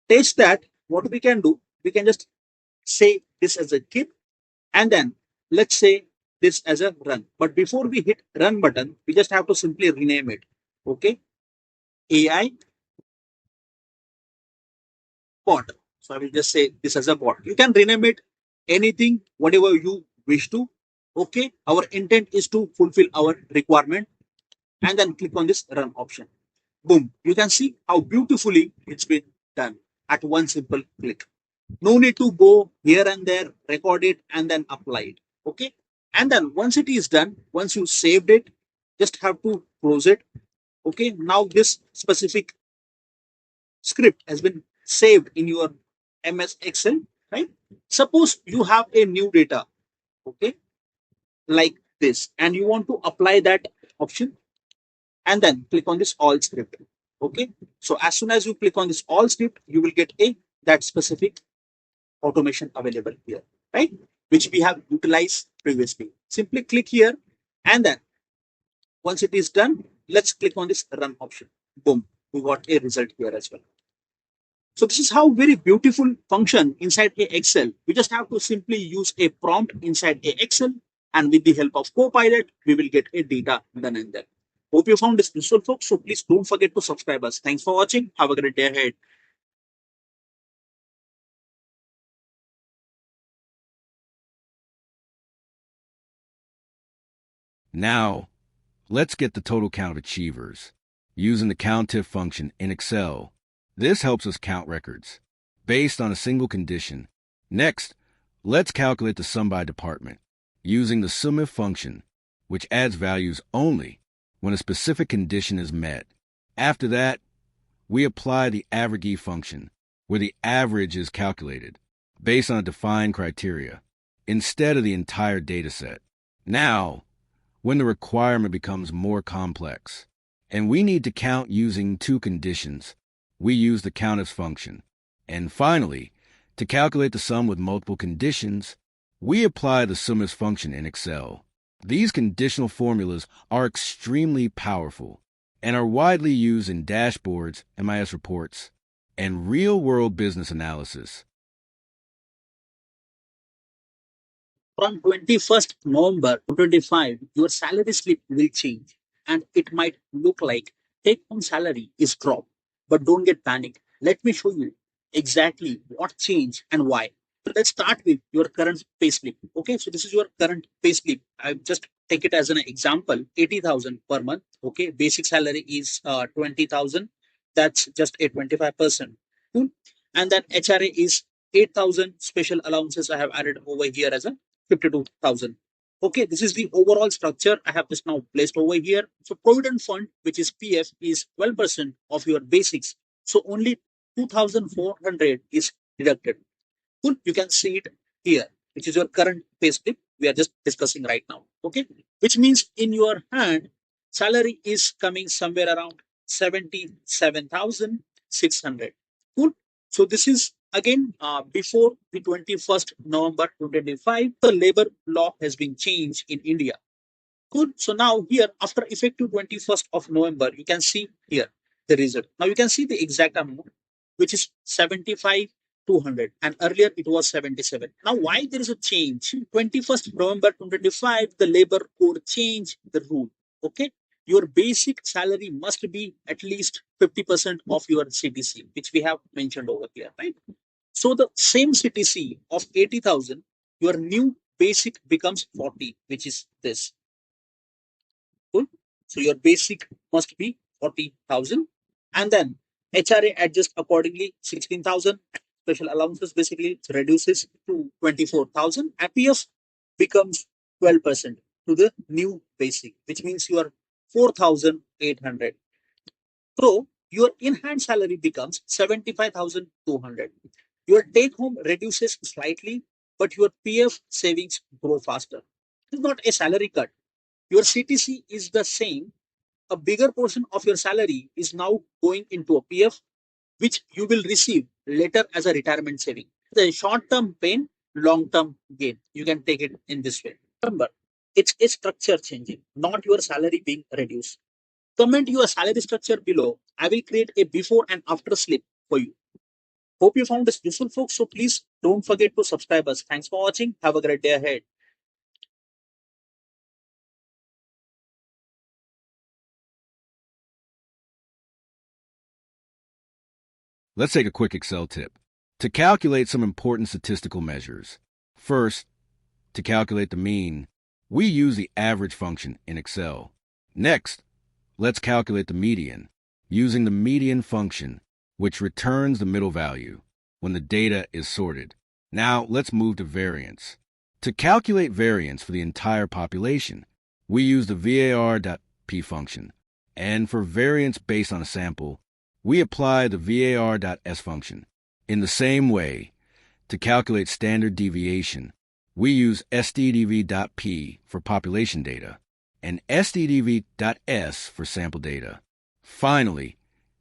test that, what we can do, we can just say this as a keep, and then let's say this as a run. But before we hit run button, we just have to simply rename it. Okay. AI bot. So I will just say this as a bot. You can rename it anything, whatever you wish to. Okay. Our intent is to fulfill our requirement, and then click on this run option. Boom. You can see how beautifully it's been done at one simple click. No need to go here and there, record it, and then apply it. Okay. And then once it is done, once you saved it, just have to close it. Okay, now this specific script has been saved in your MS Excel, right? Suppose you have a new data, okay, like this, and you want to apply that option, and then click on this all script. Okay, so as soon as you click on this all script, you will get a that specific automation available here, right? Which we have utilized previously. Simply click here, and then once it is done, let's click on this run option. Boom, we got a result here as well. So this is how very beautiful function inside a Excel. We just have to simply use a prompt inside a Excel, and with the help of Copilot, we will get a data done in there. Hope you found this useful, folks. So please don't forget to subscribe us. Thanks for watching. Have a great day ahead. Now, let's get the total count of achievers. Using the COUNTIF function in Excel, this helps us count records based on a single condition. Next, let's calculate the sum by department using the SUMIF function, which adds values only when a specific condition is met. After that, we apply the average function, where the average is calculated based on a defined criteria instead of the entire dataset. Now, when the requirement becomes more complex, and we need to count using two conditions, we use the COUNTIF function. And finally, to calculate the sum with multiple conditions, we apply the SUMIF function in Excel. These conditional formulas are extremely powerful and are widely used in dashboards, MIS reports, and real-world business analysis. From 21st November 2025, your salary slip will change, and it might look like take home salary is dropped. But don't get panicked. Let me show you exactly what changed and why. So let's start with your current payslip. Okay, so this is your current payslip. I just take it as an example, 80,000 per month. Okay, basic salary is 20,000. That's just a 25%. Cool. And then HRA is 8,000. Special allowances I have added over here as a 52,000. Okay, this is the overall structure I have just now placed over here. So provident fund, which is PF, is 12% of your basics. So only 2,400 is deducted. Cool. You can see it here, which is your current pay slip we are just discussing right now. Okay, which means in your hand, salary is coming somewhere around 77,600. Cool. So this is again before the 21st November 2025, the labor law has been changed in India. Good. So now here, after effective 21st of November, you can see here the result. Now you can see the exact amount, which is 75,200, and earlier it was 77. Now why there is a change? 21st November 2025, the labor code changed the rule. Okay. Your basic salary must be at least 50% of your CTC, which we have mentioned over here, right? So the same CTC of 80,000, your new basic becomes 40, which is this. Cool. So your basic must be 40,000, and then HRA adjusts accordingly 16,000. Special allowances basically reduces to 24,000. PF becomes 12% to the new basic, which means you are 4,800. So your in-hand salary becomes 75,200. Your take home reduces slightly, but your PF savings grow faster. It's not a salary cut. Your CTC is the same. A bigger portion of your salary is now going into a PF, which you will receive later as a retirement saving. The short-term pain, long-term gain. You can take it in this way. Remember, it's a structure changing, not your salary being reduced. Comment your salary structure below. I will create a before and after slip for you. Hope you found this useful, folks. So please don't forget to subscribe us. Thanks for watching. Have a great day ahead. Let's take a quick Excel tip to calculate some important statistical measures. First, to calculate the mean, we use the average function in Excel. Next, let's calculate the median using the median function, which returns the middle value when the data is sorted. Now, let's move to variance. To calculate variance for the entire population, we use the var.p function, And for variance based on a sample, we apply the var.s function. In the same way, to calculate standard deviation, we use stdv.p for population data and stdv.s for sample data. Finally,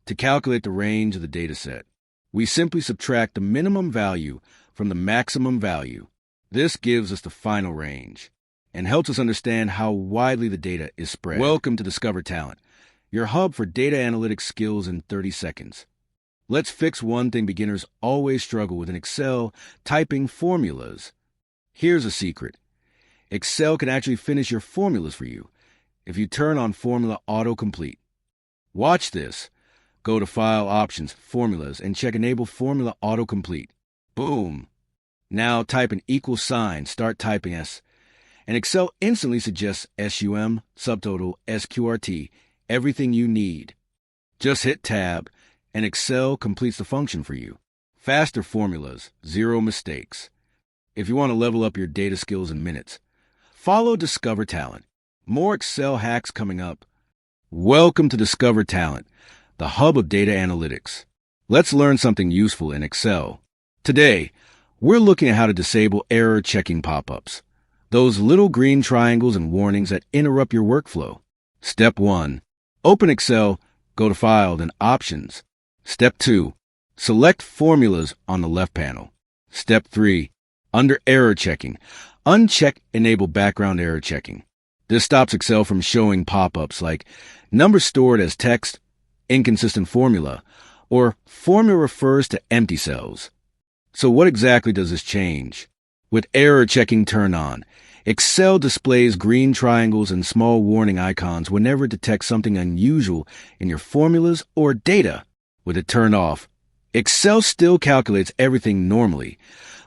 to calculate the range of the dataset, we simply subtract the minimum value from the maximum value. This gives us the final range and helps us understand how widely the data is spread. Welcome to Discover Talent, your hub for data analytics skills in 30 seconds. Let's fix one thing beginners always struggle with in Excel: typing formulas. Here's a secret. Excel can actually finish your formulas for you if you turn on Formula Autocomplete. Watch this. Go to File, Options, Formulas, and check Enable Formula Autocomplete. Boom! Now type an equal sign, start typing S, and Excel instantly suggests SUM, subtotal, SQRT, everything you need. Just hit Tab, and Excel completes the function for you. Faster formulas, zero mistakes. If you want to level up your data skills in minutes, follow Discover Talent. More Excel hacks coming up. Welcome to Discover Talent, the hub of data analytics. Let's learn something useful in Excel. Today, we're looking at how to disable error checking pop-ups, those little green triangles and warnings that interrupt your workflow. Step 1. Open Excel, go to File, then Options. Step 2. Select Formulas on the left panel. Step 3. Under Error Checking, uncheck Enable Background Error Checking. This stops Excel from showing pop-ups like number stored as text, inconsistent formula, or formula refers to empty cells. So what exactly does this change? With error checking turned on, Excel displays green triangles and small warning icons whenever it detects something unusual in your formulas or data. With it turned off, Excel still calculates everything normally,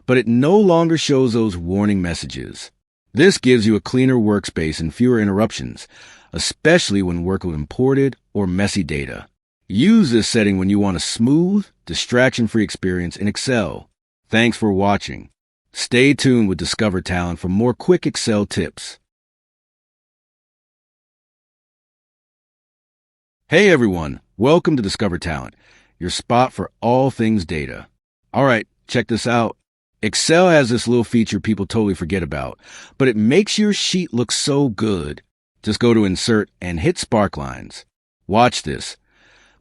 but it no longer shows those warning messages. This gives you a cleaner workspace and fewer interruptions, especially when working with imported or messy data. Use this setting when you want a smooth, distraction-free experience in Excel. Thanks for watching. Stay tuned with Discover Talent for more quick Excel tips. Hey everyone, welcome to Discover Talent, your spot for all things data. All right, check this out. Excel has this little feature people totally forget about, but it makes your sheet look so good. Just go to Insert and hit Spark Lines. Watch this.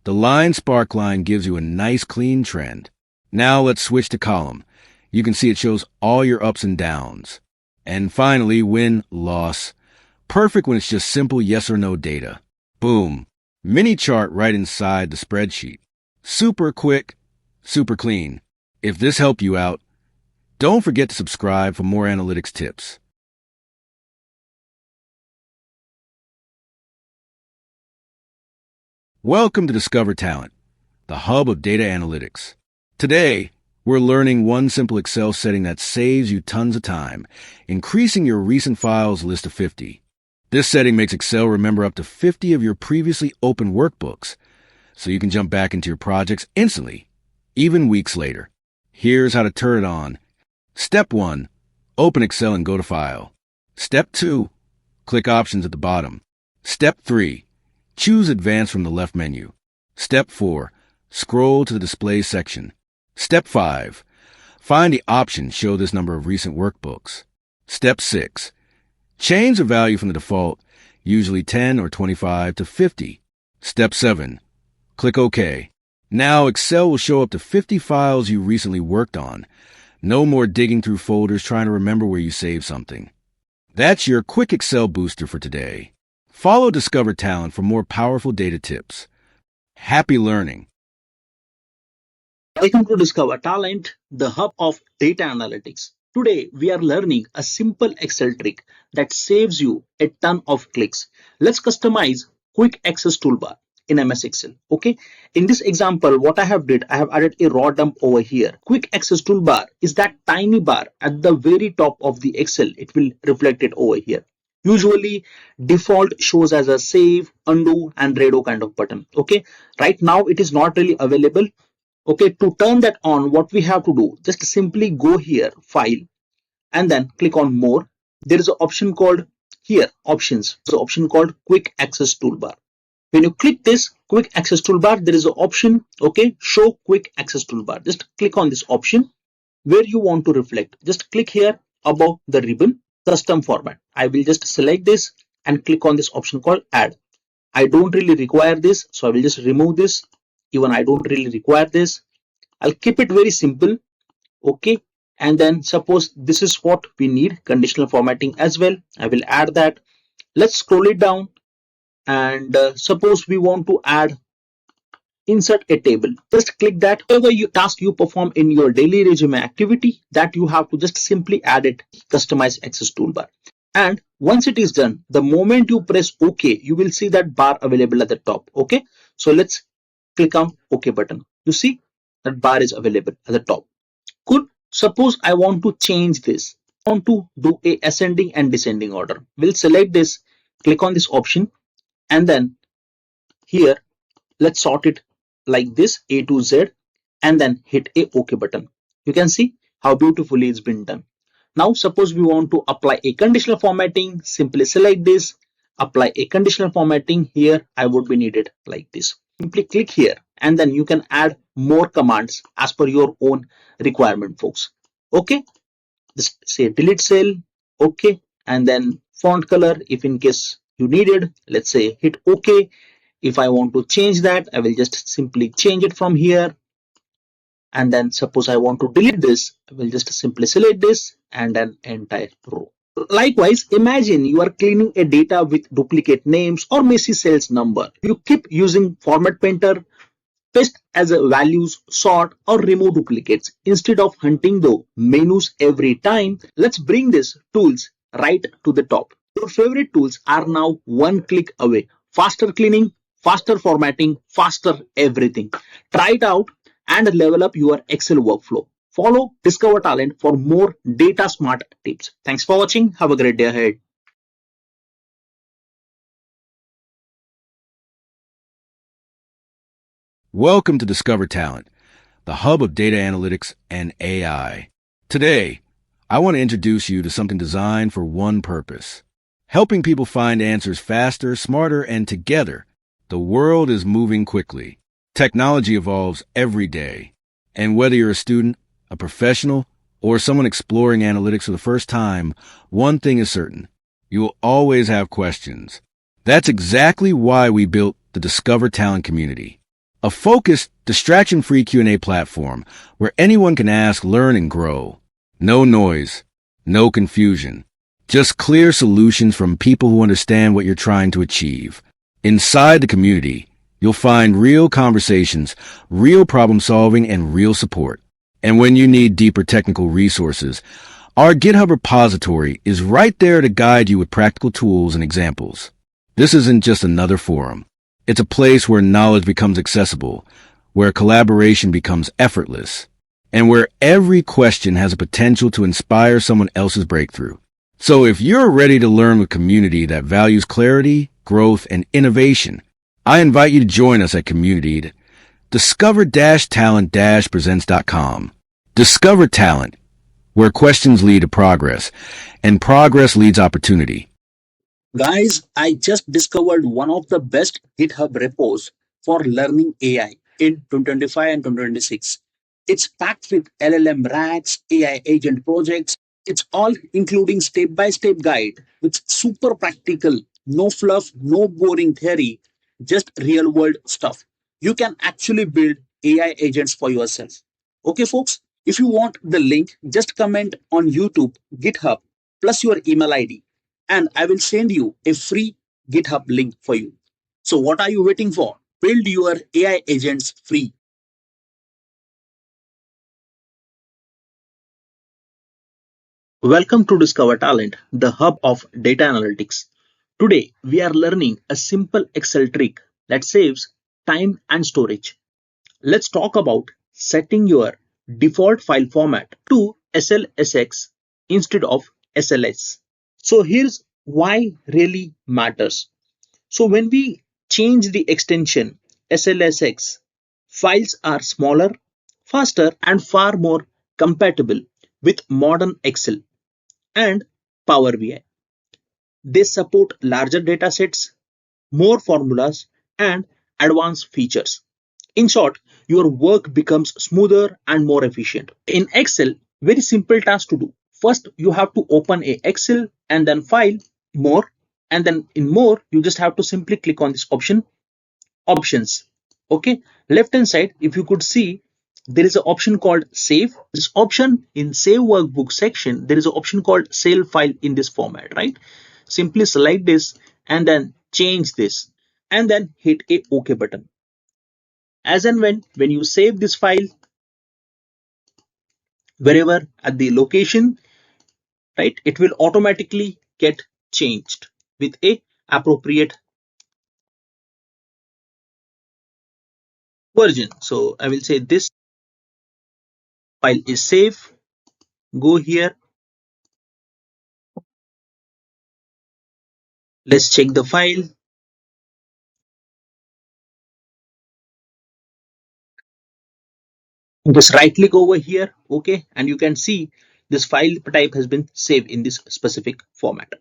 The line spark line gives you a nice clean trend. Now let's switch to column. You can see it shows all your ups and downs. And finally, win, loss. Perfect when it's just simple yes or no data. Boom. Mini chart right inside the spreadsheet. Super quick, super clean. If this helped you out, don't forget to subscribe for more analytics tips. Welcome to Discover Talent, the hub of data analytics. Today, we're learning one simple Excel setting that saves you tons of time, increasing your recent files list to 50. This setting makes Excel remember up to 50 of your previously open workbooks, so you can jump back into your projects instantly, even weeks later. Here's how to turn it on. Step 1. Open Excel and go to File. Step 2. Click Options at the bottom. Step 3. Choose Advanced from the left menu. Step 4. Scroll to the Display section. Step 5. Find the option Show this number of recent workbooks. Step 6. Change the value from the default, usually 10 or 25, to 50. Step 7. Click OK. Now Excel will show up to 50 files you recently worked on. No more digging through folders trying to remember where you saved something. That's your quick Excel booster for today. Follow Discover Talent for more powerful data tips. Happy learning. Welcome to Discover Talent, the hub of data analytics. Today, we are learning a simple Excel trick that saves you a ton of clicks. Let's customize quick access toolbar in MS Excel. Okay. In this example, what I have added a raw dump over here. Quick access toolbar is that tiny bar at the very top of the Excel. It will reflect it over here. Usually default shows as a save, undo and redo kind of button. Okay. Right now it is not really available. Okay, to turn that on, what we have to do, just simply go here, File, and then click on More. There is an option called here, Options. So option called Quick Access Toolbar. When you click this quick access toolbar, there is an option, okay, show quick access toolbar. Just click on this option where you want to reflect. Just click here above the ribbon, custom format. I will just select this and click on this option called add. I don't really require this, so I will just remove this. Even I don't really require this. I'll keep it very simple, okay. And then suppose this is what we need, conditional formatting as well. I will add that. Let's scroll it down, and suppose we want to add insert a table. Just click that. Whatever task you perform in your daily resume activity, that you have to just simply add it, customize access toolbar. And once it is done, the moment you press OK, you will see that bar available at the top. Okay, so let's click on OK button. You see that bar is available at the top. Good. Suppose I want to change this. I want to do a ascending and descending order. We'll select this, click on this option, and then here let's sort it like this, A to Z, and then hit a OK button. You can see how beautifully it's been done. Now suppose we want to apply a conditional formatting, simply select this, apply a conditional formatting. Here I would be needed like this. Simply click here, and then you can add more commands as per your own requirement, folks. Okay, just say delete cell, okay, and then font color if in case you needed, let's say hit OK. If I want to change that, I will just simply change it from here. And then suppose I want to delete this, I will just simply select this and an entire row. Likewise, imagine you are cleaning a data with duplicate names or messy cells number. You keep using format painter, paste as a values, sort or remove duplicates. Instead of hunting the menus every time, let's bring these tools right to the top. Your favorite tools are now one click away. Faster cleaning, faster formatting, faster everything. Try it out and level up your Excel workflow. Follow Discover Talent for more data smart tips. Thanks for watching. Have a great day ahead. Welcome to Discover Talent, the hub of data analytics and AI. Today, I want to introduce you to something designed for one purpose: helping people find answers faster, smarter, and together. The world is moving quickly. Technology evolves every day. And whether you're a student, a professional, or someone exploring analytics for the first time, one thing is certain: you will always have questions. That's exactly why we built the Discover Talent community, a focused, distraction-free Q&A platform where anyone can ask, learn, and grow. No noise, no confusion, just clear solutions from people who understand what you're trying to achieve. Inside the community, you'll find real conversations, real problem solving, and real support. And when you need deeper technical resources, our GitHub repository is right there to guide you with practical tools and examples. This isn't just another forum. It's a place where knowledge becomes accessible, where collaboration becomes effortless, and where every question has a potential to inspire someone else's breakthrough. So if you're ready to learn with a community that values clarity, growth, and innovation, I invite you to join us at community at discover-talent-presents.com. Discover Talent, where questions lead to progress, and progress leads opportunity. Guys, I just discovered one of the best GitHub repos for learning AI in 2025 and 2026. It's packed with LLM racks, AI agent projects. It's all including step-by-step guide with super practical, no fluff, no boring theory, just real-world stuff. You can actually build AI agents for yourself. Okay, folks, if you want the link, just comment on YouTube, GitHub, plus your email ID, and I will send you a free GitHub link for you. So what are you waiting for? Build your AI agents free. Welcome to Discover Talent, the hub of data analytics. Today, we are learning a simple Excel trick that saves time and storage. Let's talk about setting your default file format to SLSX instead of SLS. So here's why really matters. So when we change the extension SLSX, files are smaller, faster, and far more compatible with modern Excel and Power BI. They support larger data sets, more formulas, and advanced features. In short, your work becomes smoother and more efficient. In Excel, very simple task to do. First, you have to open a Excel and then file, more, and then in more, you just have to simply click on this option, options. Okay, left hand side, if you could see, there is an option called save. This option in save workbook section, there is an option called save file in this format, right? Simply select this and then change this and then hit a OK button. As and when you save this file wherever at the location, right, it will automatically get changed with a appropriate version. So I will say this file is safe. Go here. Let's check the file. Just right click over here, okay, and you can see this file type has been saved in this specific format.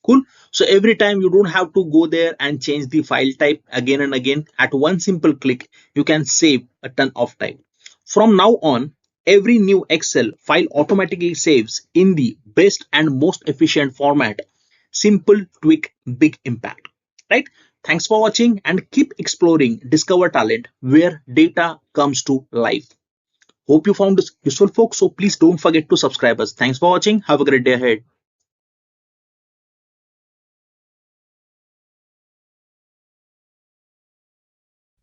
Cool. So every time you don't have to go there and change the file type again and again. At one simple click, you can save a ton of time. From now on, every new Excel file automatically saves in the best and most efficient format. Simple, quick, big impact, right? Thanks for watching and keep exploring Discover Talent where data comes to life. Hope you found this useful, folks. So please don't forget to subscribe us. Thanks for watching. Have a great day ahead.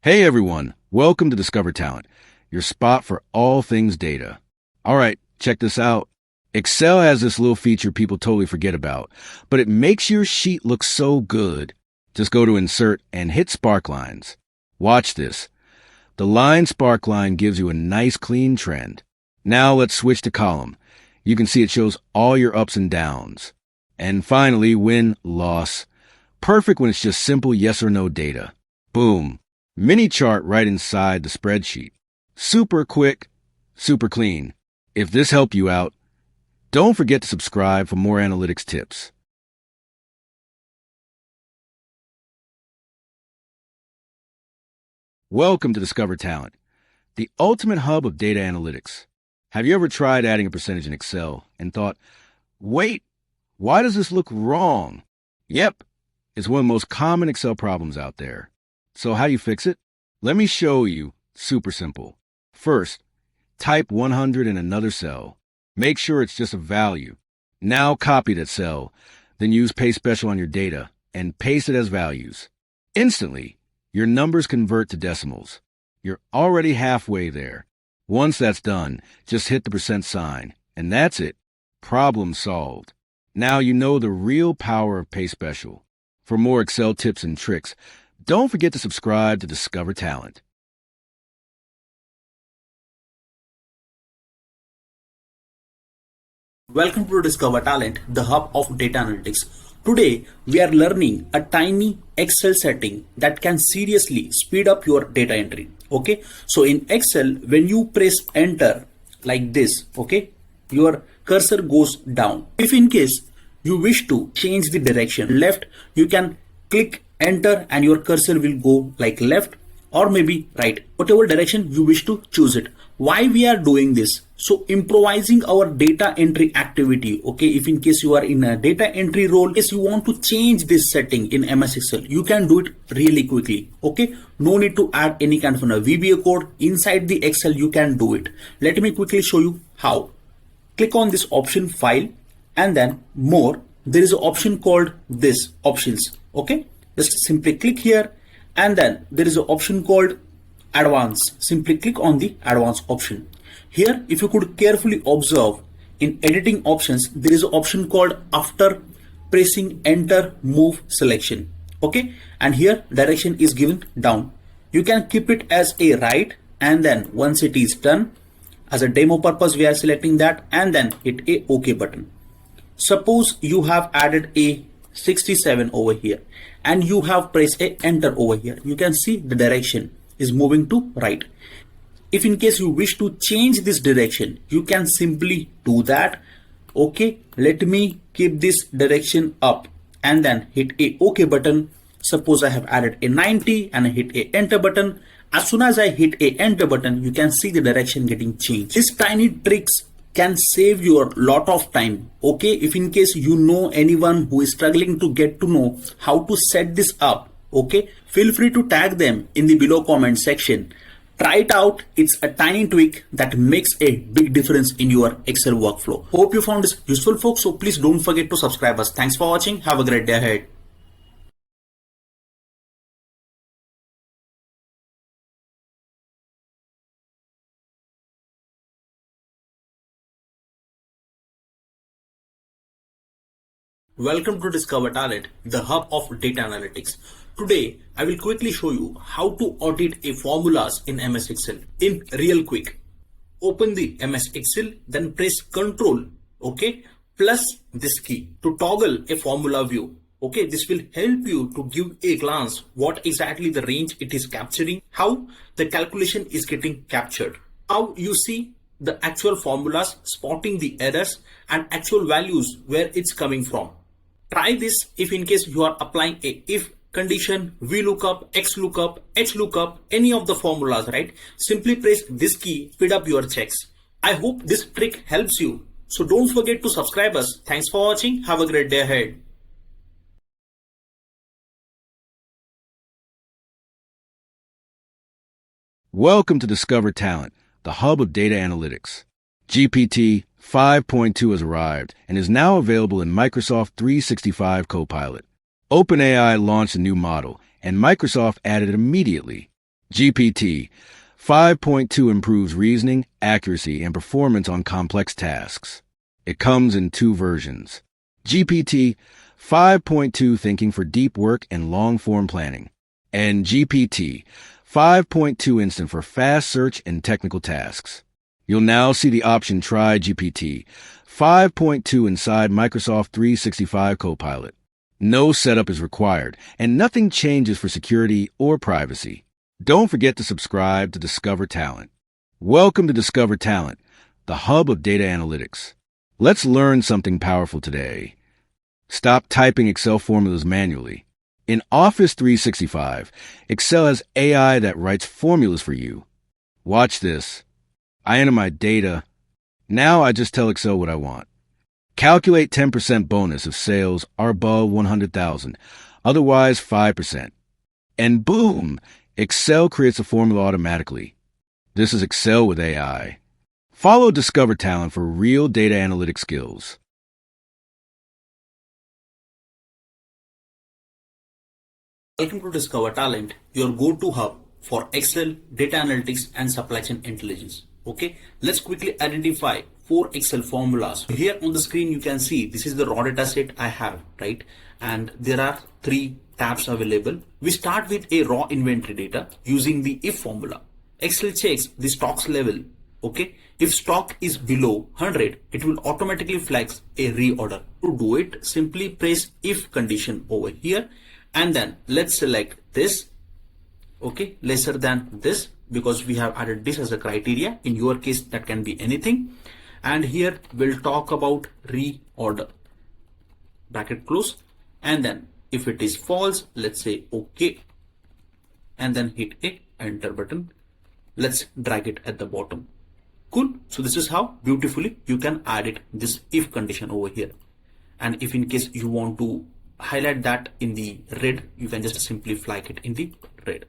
Hey everyone, welcome to Discover Talent, your spot for all things data. All right, check this out. Excel has this little feature people totally forget about, but it makes your sheet look so good. Just go to Insert and hit Spark Lines. Watch this. The line spark line gives you a nice clean trend. Now let's switch to column. You can see it shows all your ups and downs. And finally, win, loss. Perfect when it's just simple yes or no data. Boom. Mini chart right inside the spreadsheet. Super quick, super clean. If this helped you out, don't forget to subscribe for more analytics tips. Welcome to Discover Talent, the ultimate hub of data analytics. Have you ever tried adding a percentage in Excel and thought, wait, why does this look wrong? Yep, it's one of the most common Excel problems out there. So how do you fix it? Let me show you. Super simple. First, type 100 in another cell. Make sure it's just a value. Now copy that cell, then use Paste Special on your data and paste it as values. Instantly, your numbers convert to decimals. You're already halfway there. Once that's done, just hit the percent sign, and that's it. Problem solved. Now you know the real power of Paste Special. For more Excel tips and tricks, don't forget to subscribe to Discover Talent. Welcome to Discover Talent, the hub of data analytics. Today, we are learning a tiny Excel setting that can seriously speed up your data entry. Okay, so in Excel, when you press enter like this, okay, your cursor goes down. If in case you wish to change the direction left, you can click enter and your cursor will go like left or maybe right, whatever direction you wish to choose it. Why we are doing this? So improvising our data entry activity. Okay, if in case you are in a data entry role, if you want to change this setting in MS Excel, you can do it really quickly. Okay, no need to add any kind of a VBA code inside the Excel. You can do it. Let me quickly show you how. Click on this option file and then more. There is an option called this options. Okay, just simply click here and then there is an option called advanced. Simply click on the advanced option. Here, if you could carefully observe, in editing options, there is an option called after pressing enter move selection. Okay, and here direction is given down. You can keep it as a right and then once it is done, as a demo purpose, we are selecting that and then hit a OK button. Suppose you have added a 67 over here and you have pressed a enter over here. You can see the direction is moving to right. If in case you wish to change this direction, you can simply do that. Okay, let me keep this direction up and then hit a OK button. Suppose I have added a 90 and I hit a enter button. As soon as I hit a enter button, you can see the direction getting changed. These tiny tricks can save you a lot of time. Okay, if in case you know anyone who is struggling to get to know how to set this up, okay, feel free to tag them in the below comment section. Try it out. It's a tiny tweak that makes a big difference in your Excel workflow. Hope you found this useful, folks. So please don't forget to subscribe us. Thanks for watching. Have a great day ahead. Welcome to Discover Talent, the hub of data analytics. Today, I will quickly show you how to audit a formulas in MS Excel in real quick. Open the MS Excel, then press Ctrl, okay, plus this key to toggle a formula view. Okay, this will help you to give a glance what exactly the range it is capturing, how the calculation is getting captured, how you see the actual formulas, spotting the errors and actual values where it's coming from. Try this if in case you are applying a if condition, VLOOKUP, XLOOKUP, HLOOKUP, any of the formulas, right? Simply press this key, speed up your checks. I hope this trick helps you. So don't forget to subscribe us. Thanks for watching. Have a great day ahead. Welcome to Discover Talent, the hub of data analytics. GPT 5.2 has arrived and is now available in Microsoft 365 Copilot. OpenAI launched a new model, and Microsoft added it immediately. GPT 5.2 improves reasoning, accuracy, and performance on complex tasks. It comes in two versions. GPT 5.2 Thinking for deep work and long-form planning, and GPT 5.2 Instant for fast search and technical tasks. You'll now see the option Try GPT 5.2 inside Microsoft 365 Copilot. No setup is required, and nothing changes for security or privacy. Don't forget to subscribe to Discover Talent. Welcome to Discover Talent, the hub of data analytics. Let's learn something powerful today. Stop typing Excel formulas manually. In Office 365, Excel has AI that writes formulas for you. Watch this. I enter my data. Now I just tell Excel what I want. Calculate 10% bonus if sales are above 100,000, otherwise 5%. And boom, Excel creates a formula automatically. This is Excel with AI. Follow Discover Talent for real data analytic skills. Welcome to Discover Talent, your go-to hub for Excel, data analytics and supply chain intelligence. Okay, let's quickly identify 4 Excel formulas. Here on the screen you can see this is the raw data set I have, right? And there are 3 tabs available. We start with a raw inventory data using the if formula. Excel checks the stocks level. Okay, if stock is below 100, it will automatically flag a reorder. To do it, simply press if condition over here, and then let's select this. Okay, lesser than this, because we have added this as a criteria. In your case, that can be anything. And here we'll talk about reorder. Bracket close. And then if it is false, let's say okay. And then hit a enter button. Let's drag it at the bottom. Cool. So this is how beautifully you can add it, this if condition over here. And if in case you want to highlight that in the red, you can just simply flag it in the red.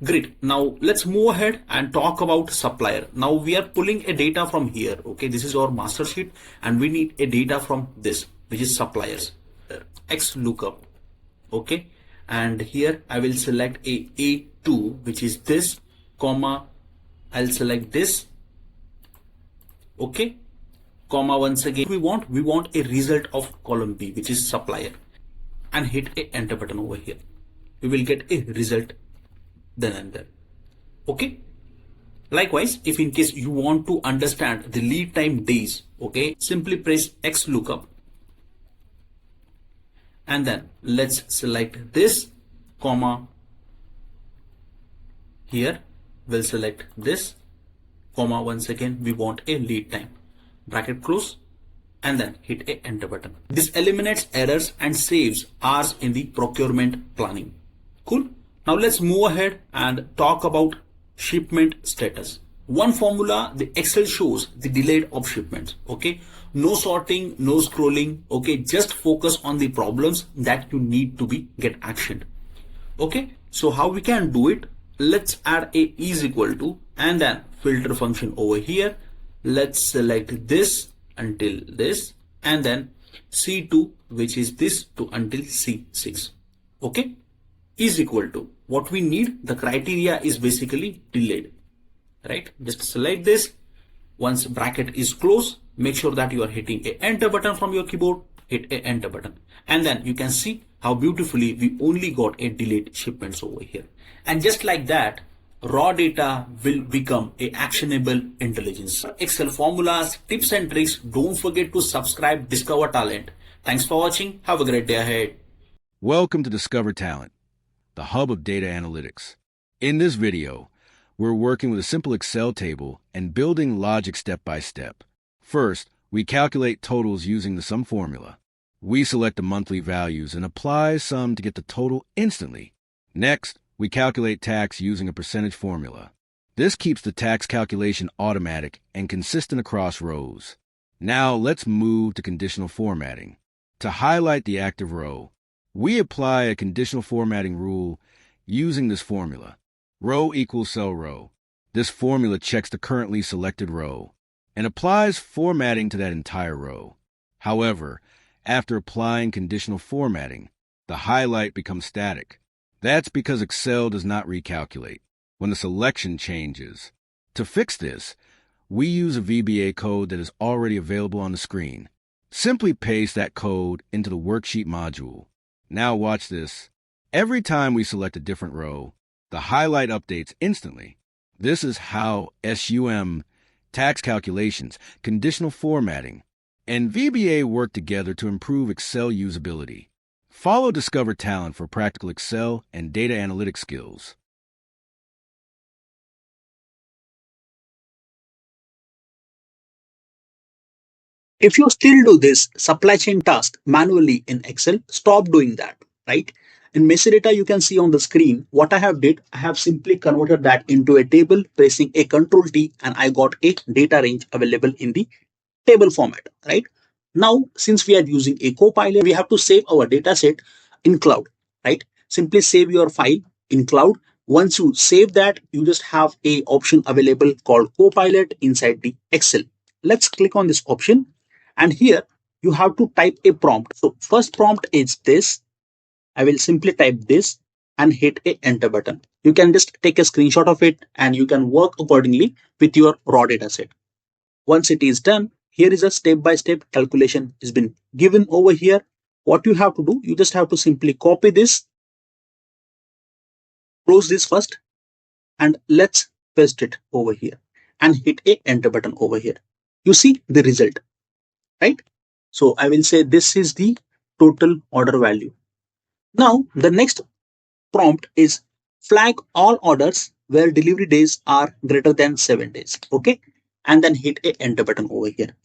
Great. Now let's move ahead and talk about supplier. Now we are pulling a data from here. Okay, this is our master sheet and we need a data from this, which is suppliers. X lookup. Okay, and here I will select a A2, which is this, comma, I'll select this. Okay, comma, once again we want a result of column B, which is supplier, and hit a enter button over here. We will get a result then and there. Okay, likewise if in case you want to understand the lead time days, okay, simply press X lookup, and then let's select this, comma, here we'll select this, comma, once again we want a lead time, bracket close, and then hit a enter button. This eliminates errors and saves hours in the procurement planning. Cool. Now let's move ahead and talk about shipment status. One formula, the Excel shows the delayed of shipments. Okay. No sorting, no scrolling. Okay. Just focus on the problems that you need to be get actioned. Okay. So how we can do it? Let's add a is equal to and then filter function over here. Let's select this until this and then C2, which is this, to until C6. Okay. Is equal to what we need. The criteria is basically delayed, right? Just select this. Once bracket is closed, make sure that you are hitting a enter button from your keyboard. Hit a enter button, and then you can see how beautifully we only got a delayed shipments over here. And just like that, raw data will become a actionable intelligence. Excel formulas, tips and tricks. Don't forget to subscribe, Discover Talent. Thanks for watching. Have a great day ahead. Welcome to Discover Talent, the hub of data analytics. In this video, we're working with a simple Excel table and building logic step by step. First, we calculate totals using the sum formula. We select the monthly values and apply sum to get the total instantly. Next, we calculate tax using a percentage formula. This keeps the tax calculation automatic and consistent across rows. Now let's move to conditional formatting. To highlight the active row, we apply a conditional formatting rule using this formula. Row equals cell row. This formula checks the currently selected row and applies formatting to that entire row. However, after applying conditional formatting, the highlight becomes static. That's because Excel does not recalculate when the selection changes. To fix this, we use a VBA code that is already available on the screen. Simply paste that code into the worksheet module. Now watch this. Every time we select a different row, the highlight updates instantly. This is how SUM, tax calculations, conditional formatting, and VBA work together to improve Excel usability. Follow Discover Talent for practical Excel and data analytics skills. If you still do this supply chain task manually in Excel, stop doing that, right? In messy data, you can see on the screen what I have did. I have simply converted that into a table, pressing a Control T, and I got a data range available in the table format, right? Now, since we are using a Copilot, we have to save our data set in cloud, right? Simply save your file in cloud. Once you save that, you just have a option available called Copilot inside the Excel. Let's click on this option. And here you have to type a prompt. So first prompt is this. I will simply type this and hit a enter button. You can just take a screenshot of it and you can work accordingly with your raw data set. Once it is done, here is a step-by-step calculation has been given over here. What you have to do, you just have to simply copy this, close this first, and let's paste it over here and hit a enter button over here. You see the result, right? So I will say this is the total order value. Now the next prompt is flag all orders where delivery days are greater than 7 days. Okay. And then hit a enter button over here.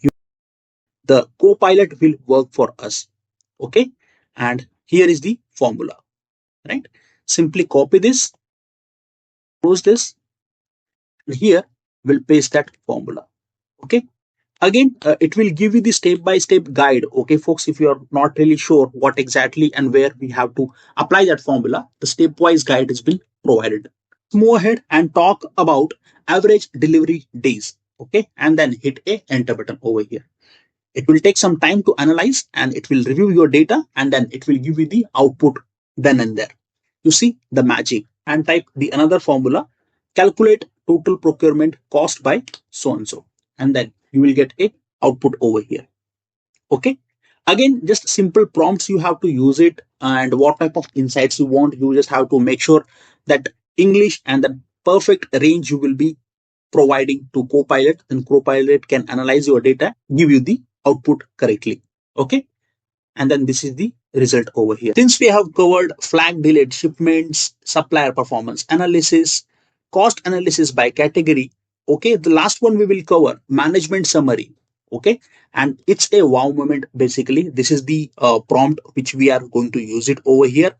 The Copilot will work for us. Okay. And here is the formula, right? Simply copy this, close this, and here we'll paste that formula. Okay. Again, it will give you the step-by-step guide. Okay, folks, if you are not really sure what exactly and where we have to apply that formula, the stepwise guide has been provided. Let's move ahead and talk about average delivery days. Okay, and then hit a enter button over here. It will take some time to analyze and it will review your data and then it will give you the output then and there. You see the magic, and type the another formula, calculate total procurement cost by so and so, and then you will get a output over here. Okay. Again, just simple prompts, you have to use it, and what type of insights you want, you just have to make sure that English and the perfect range you will be providing to Copilot, and Copilot can analyze your data, give you the output correctly. Okay. And then this is the result over here. Since we have covered flag delayed shipments, supplier performance analysis, cost analysis by category. Okay, the last one we will cover management summary. Okay, and it's a wow moment. Basically, this is the prompt which we are going to use it over here.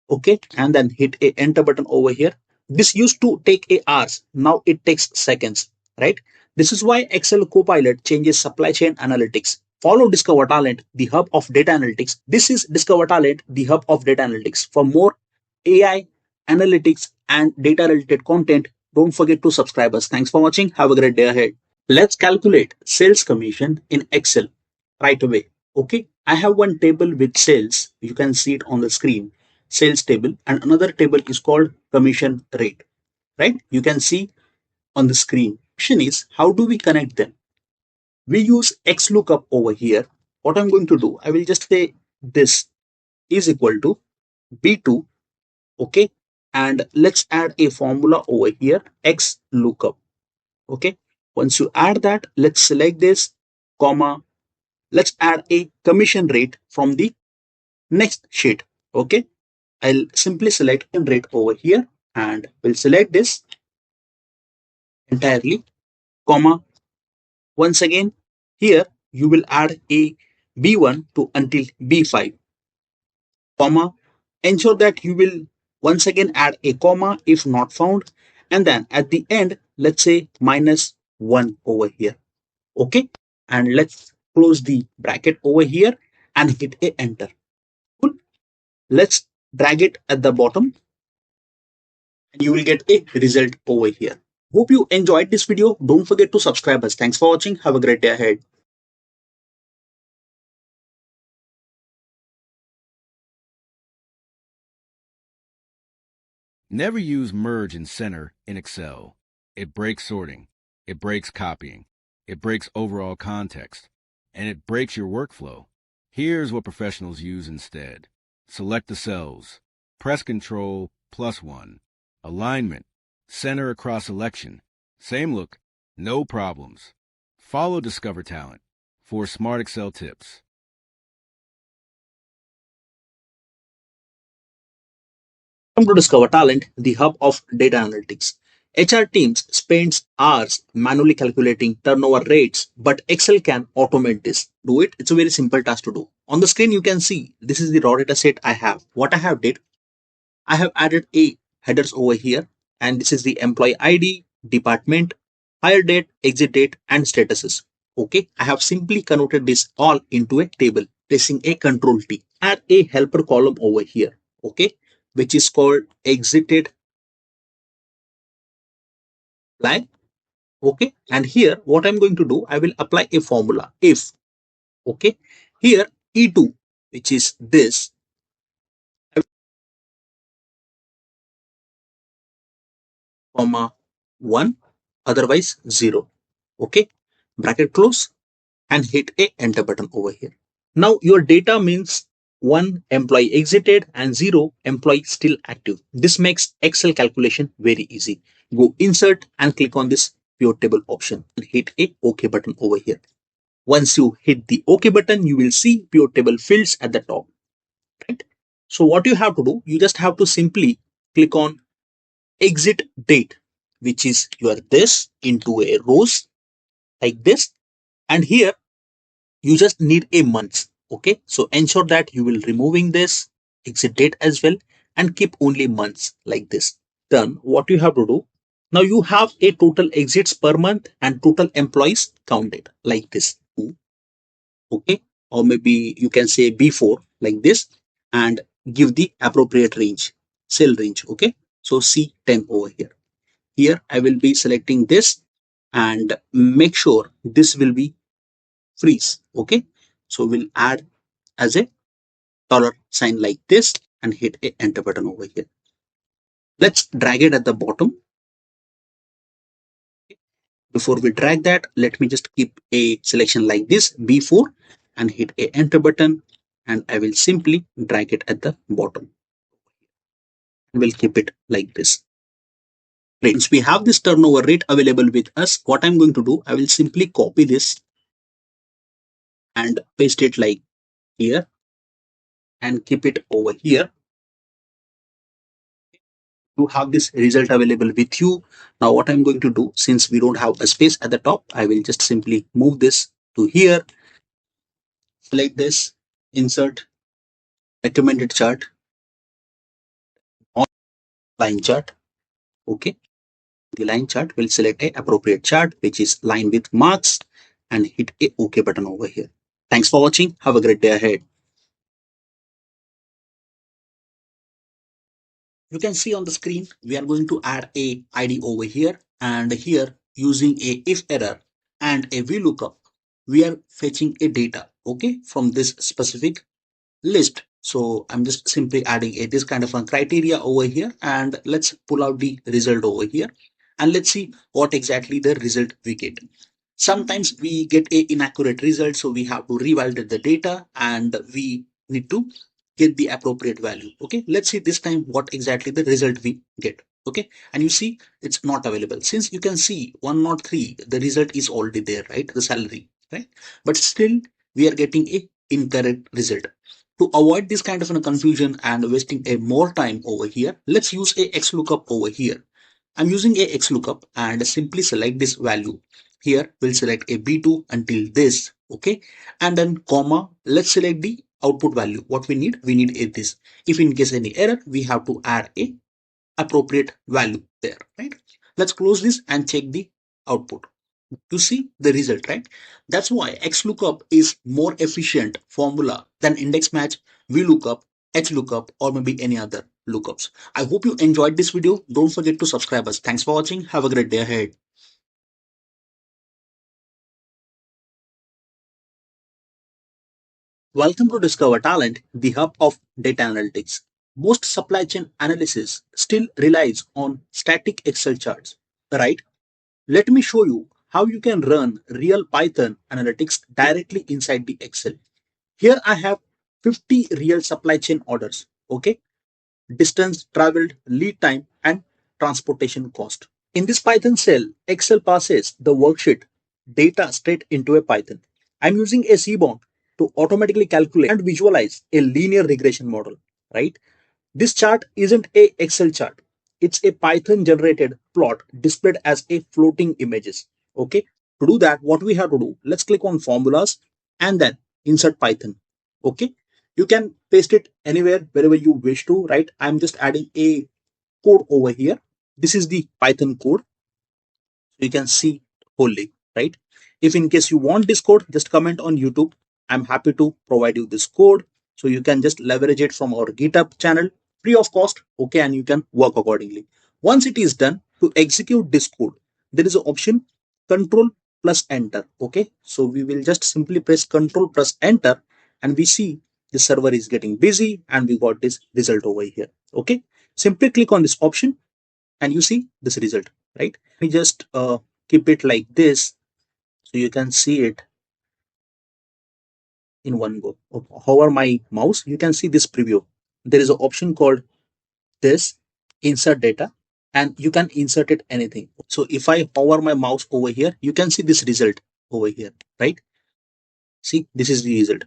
Okay, and then hit a enter button over here. This used to take a hours, now it takes seconds, right? This is why Excel Copilot changes supply chain analytics. Follow Discover Talent, the hub of data analytics. This is Discover Talent, the hub of data analytics. For more AI analytics and data related content, don't forget to subscribe us. Thanks for watching, have a great day ahead. Let's calculate sales commission in Excel right away. Okay, I have one table with sales. You can see it on the screen, sales table, and another table is called commission rate, right? You can see on the screen. Question is, how do we connect them? We use XLOOKUP over here. What I'm going to do, I will just say this is equal to B2, okay? And let's add a formula over here, XLOOKUP, okay? Once you add that, let's select this, comma, let's add a commission rate from the next sheet. Okay, I'll simply select rate over here and we'll select this entirely, comma. Once again, here you will add a B1 to until B5, comma. Ensure that you will once again add a comma if not found, and then at the end, let's say -1 over here. Okay, and let's close the bracket over here and hit a enter. Cool. Let's drag it at the bottom and you will get a result over here. Hope you enjoyed this video. Don't forget to subscribe us. Thanks for watching. Have a great day ahead. Never use merge and center in Excel. It breaks sorting, it breaks copying, it breaks overall context, and it breaks your workflow. Here's what professionals use instead. Select the cells. Press Ctrl +1. Alignment. Center across selection. Same look. No problems. Follow Discover Talent for smart Excel tips. Welcome to Discover Talent, the hub of data analytics. HR teams spend hours manually calculating turnover rates, but Excel can automate this. Do it. It's a very simple task to do. On the screen, you can see this is the raw data set I have. What I have did, I have added a headers over here, and this is the employee ID, department, hire date, exit date, and statuses. Okay, I have simply converted this all into a table, pressing a control T. Add a helper column over here, okay, which is called exited line. Okay, and here what I'm going to do, I will apply a formula if, okay, here E2, which is this, comma 1, otherwise 0. Okay, bracket close and hit a enter button over here. Now your data means 1 employee exited and 0 employee still active. This makes Excel calculation very easy. Go insert and click on this pivot table option and hit a OK button over here. Once you hit the OK button, you will see pivot table fields at the top, right? So what you have to do, you just have to simply click on exit date, which is your this into a rows like this. And here you just need a month. Okay, so ensure that you will removing this exit date as well and keep only months like this. Done. What you have to do, now you have a total exits per month and total employees counted like this. Okay, or maybe you can say before like this and give the appropriate range, cell range. Okay, so C10 over here. Here I will be selecting this and make sure this will be freeze. Okay, so we'll add as a dollar sign like this and hit a enter button over here. Let's drag it at the bottom. Before we drag that, let me just keep a selection like this B4 and hit a enter button, and I will simply drag it at the bottom. We'll keep it like this. Since we have this turnover rate available with us, what I'm going to do, I will simply copy this and paste it like here and keep it over here to have this result available with you. Now what I'm going to do, since we don't have a space at the top, I will just simply move this to here, select this, insert recommended chart on line chart. Okay, the line chart will select a appropriate chart which is line with marks and hit a OK button over here. Thanks for watching. Have a great day ahead. You can see on the screen, we are going to add a ID over here, and here using a if error and a VLOOKUP, we are fetching a data, okay, from this specific list. So I'm just simply adding this kind of a criteria over here, and let's pull out the result over here, and let's see what exactly the result we get. Sometimes we get a inaccurate result, so we have to revalidate the data and we need to get the appropriate value. Okay, let's see this time what exactly the result we get. Okay, and you see it's not available. Since you can see 103, the result is already there, right? The salary, right? But still we are getting a incorrect result. To avoid this kind of a confusion and wasting a more time over here, let's use a XLOOKUP over here. I'm using a XLOOKUP and simply select this value. Here we'll select a B2 until this, okay, and then comma, let's select the output value. What we need is this. If in case any error, we have to add a appropriate value there, right? Let's close this and check the output. You see the result, right? That's why XLOOKUP is more efficient formula than index match, VLOOKUP, HLOOKUP, or maybe any other lookups. I hope you enjoyed this video. Don't forget to subscribe us. Thanks for watching. Have a great day ahead. Welcome to Discover Talent, the hub of data analytics. Most supply chain analysis still relies on static Excel charts, right? Let me show you how you can run real Python analytics directly inside the Excel. Here I have 50 real supply chain orders. Okay, distance traveled, lead time, and transportation cost. In this Python cell, Excel passes the worksheet data straight into a Python. I'm using a Seaborn to automatically calculate and visualize a linear regression model, right? This chart isn't a Excel chart. It's a Python generated plot displayed as a floating images. Okay. To do that, what we have to do, let's click on formulas and then insert Python. Okay. You can paste it anywhere, wherever you wish to, right? I'm just adding a code over here. This is the Python code. So you can see wholly, right? If in case you want this code, just comment on YouTube. I'm happy to provide you this code. So you can just leverage it from our GitHub channel free of cost. Okay, and you can work accordingly. Once it is done, to execute this code, there is an option control plus enter. Okay, so we will just simply press control plus enter and we see the server is getting busy and we got this result over here. Okay, simply click on this option and you see this result, right? We just keep it like this so you can see it in one go. Hover my mouse, you can see this preview. There is an option called this insert data and you can insert it anything. So if I hover my mouse over here, you can see this result over here, right? See, this is the result.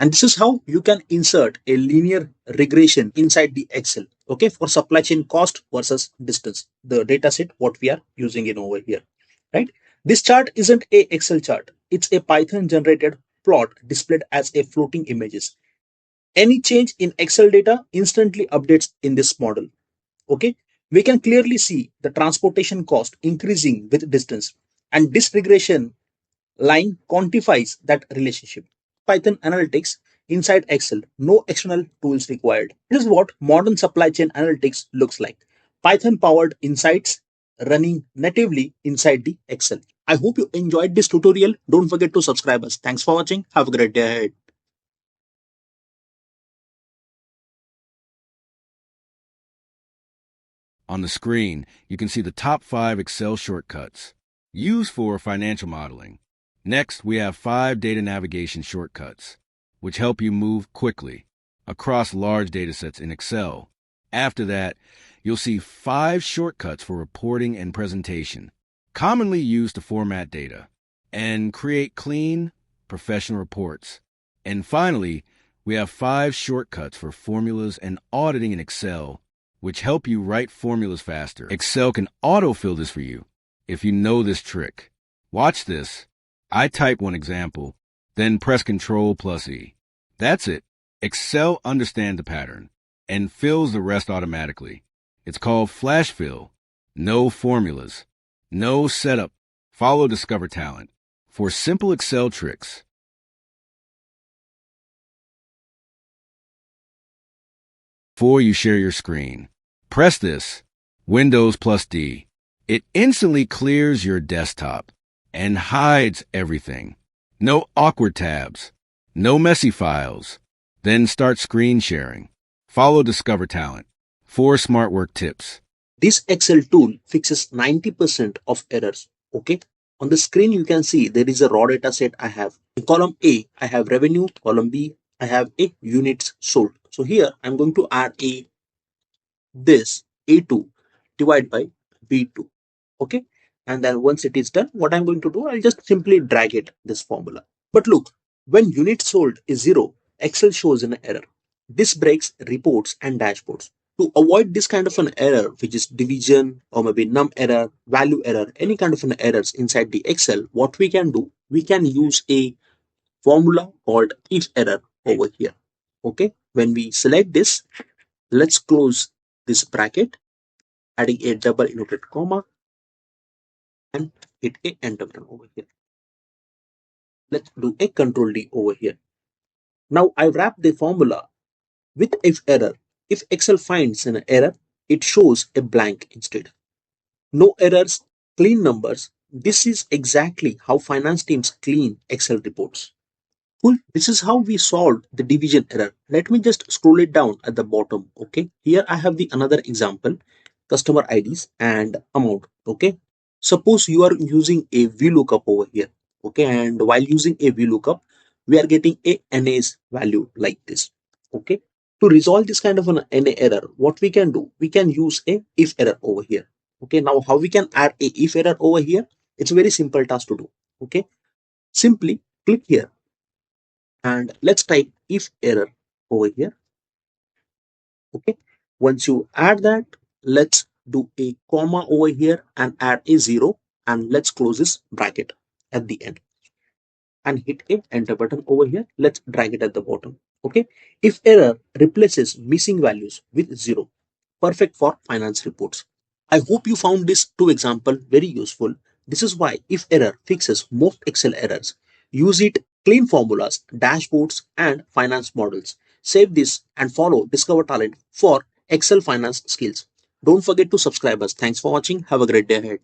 And this is how you can insert a linear regression inside the Excel, okay, for supply chain cost versus distance, the data set what we are using in over here, right? This chart isn't a Excel chart. It's a Python generated plot displayed as a floating images. Any change in Excel data instantly updates in this model, okay? We can clearly see the transportation cost increasing with distance, and this regression line quantifies that relationship. Python analytics inside Excel, no external tools required. This is what modern supply chain analytics looks like. Python powered insights running natively inside the Excel. I hope you enjoyed this tutorial. Don't forget to subscribe us. Thanks for watching. Have a great day ahead. On the screen, you can see the top 5 Excel shortcuts used for financial modeling. Next, we have 5 data navigation shortcuts, which help you move quickly across large datasets in Excel. After that, you'll see 5 shortcuts for reporting and presentation, commonly used to format data and create clean, professional reports. And finally, we have 5 shortcuts for formulas and auditing in Excel, which help you write formulas faster. Excel can autofill this for you if you know this trick. Watch this I type one example, then press Control plus E. That's it. Excel understands the pattern and fills the rest automatically. It's called flash fill. No formulas. No setup. Follow Discover Talent for simple Excel tricks. Before you share your screen, press this, Windows plus D. It instantly clears your desktop and hides everything. No awkward tabs, no messy files. Then start screen sharing. Follow Discover Talent. 4 smart work tips. This Excel tool fixes 90% of errors. Okay. On the screen, you can see there is a raw data set I have. In column A, I have revenue. Column B, I have a units sold. So here I'm going to add this A2 divided by B2. Okay. And then once it is done, what I'm going to do, I'll just simply drag it, this formula. But look, when units sold is 0, Excel shows an error. This breaks reports and dashboards. To avoid this kind of an error, which is division or maybe num error, value error, any kind of an errors inside the Excel, what we can do, we can use a formula called if error over here. Okay. When we select this, let's close this bracket, adding a double inverted comma and hit a enter button over here. Let's do a control D over here. Now I wrap the formula with if error. If Excel finds an error, it shows a blank instead. No errors, clean numbers. This is exactly how finance teams clean Excel reports. Cool. This is how we solved the division error. Let me just scroll it down at the bottom. Okay. Here I have the another example, customer IDs and amount. Okay. Suppose you are using a VLOOKUP over here. Okay. And while using a VLOOKUP, we are getting a NA's value like this. Okay. To resolve this kind of an NA error, what we can do, we can use a if error over here. Okay. Now how we can add a if error over here? It's a very simple task to do. Okay. Simply click here and let's type if error over here. Okay. Once you add that, let's do a comma over here and add a 0 and let's close this bracket at the end and hit a enter button over here. Let's drag it at the bottom. Okay. If error replaces missing values with 0, perfect for finance reports. I hope you found this two example very useful. This is why if error fixes most Excel errors. Use it, clean formulas, dashboards, and finance models. Save this and follow Discover Talent for Excel finance skills. Don't forget to subscribe us. Thanks for watching. Have a great day ahead.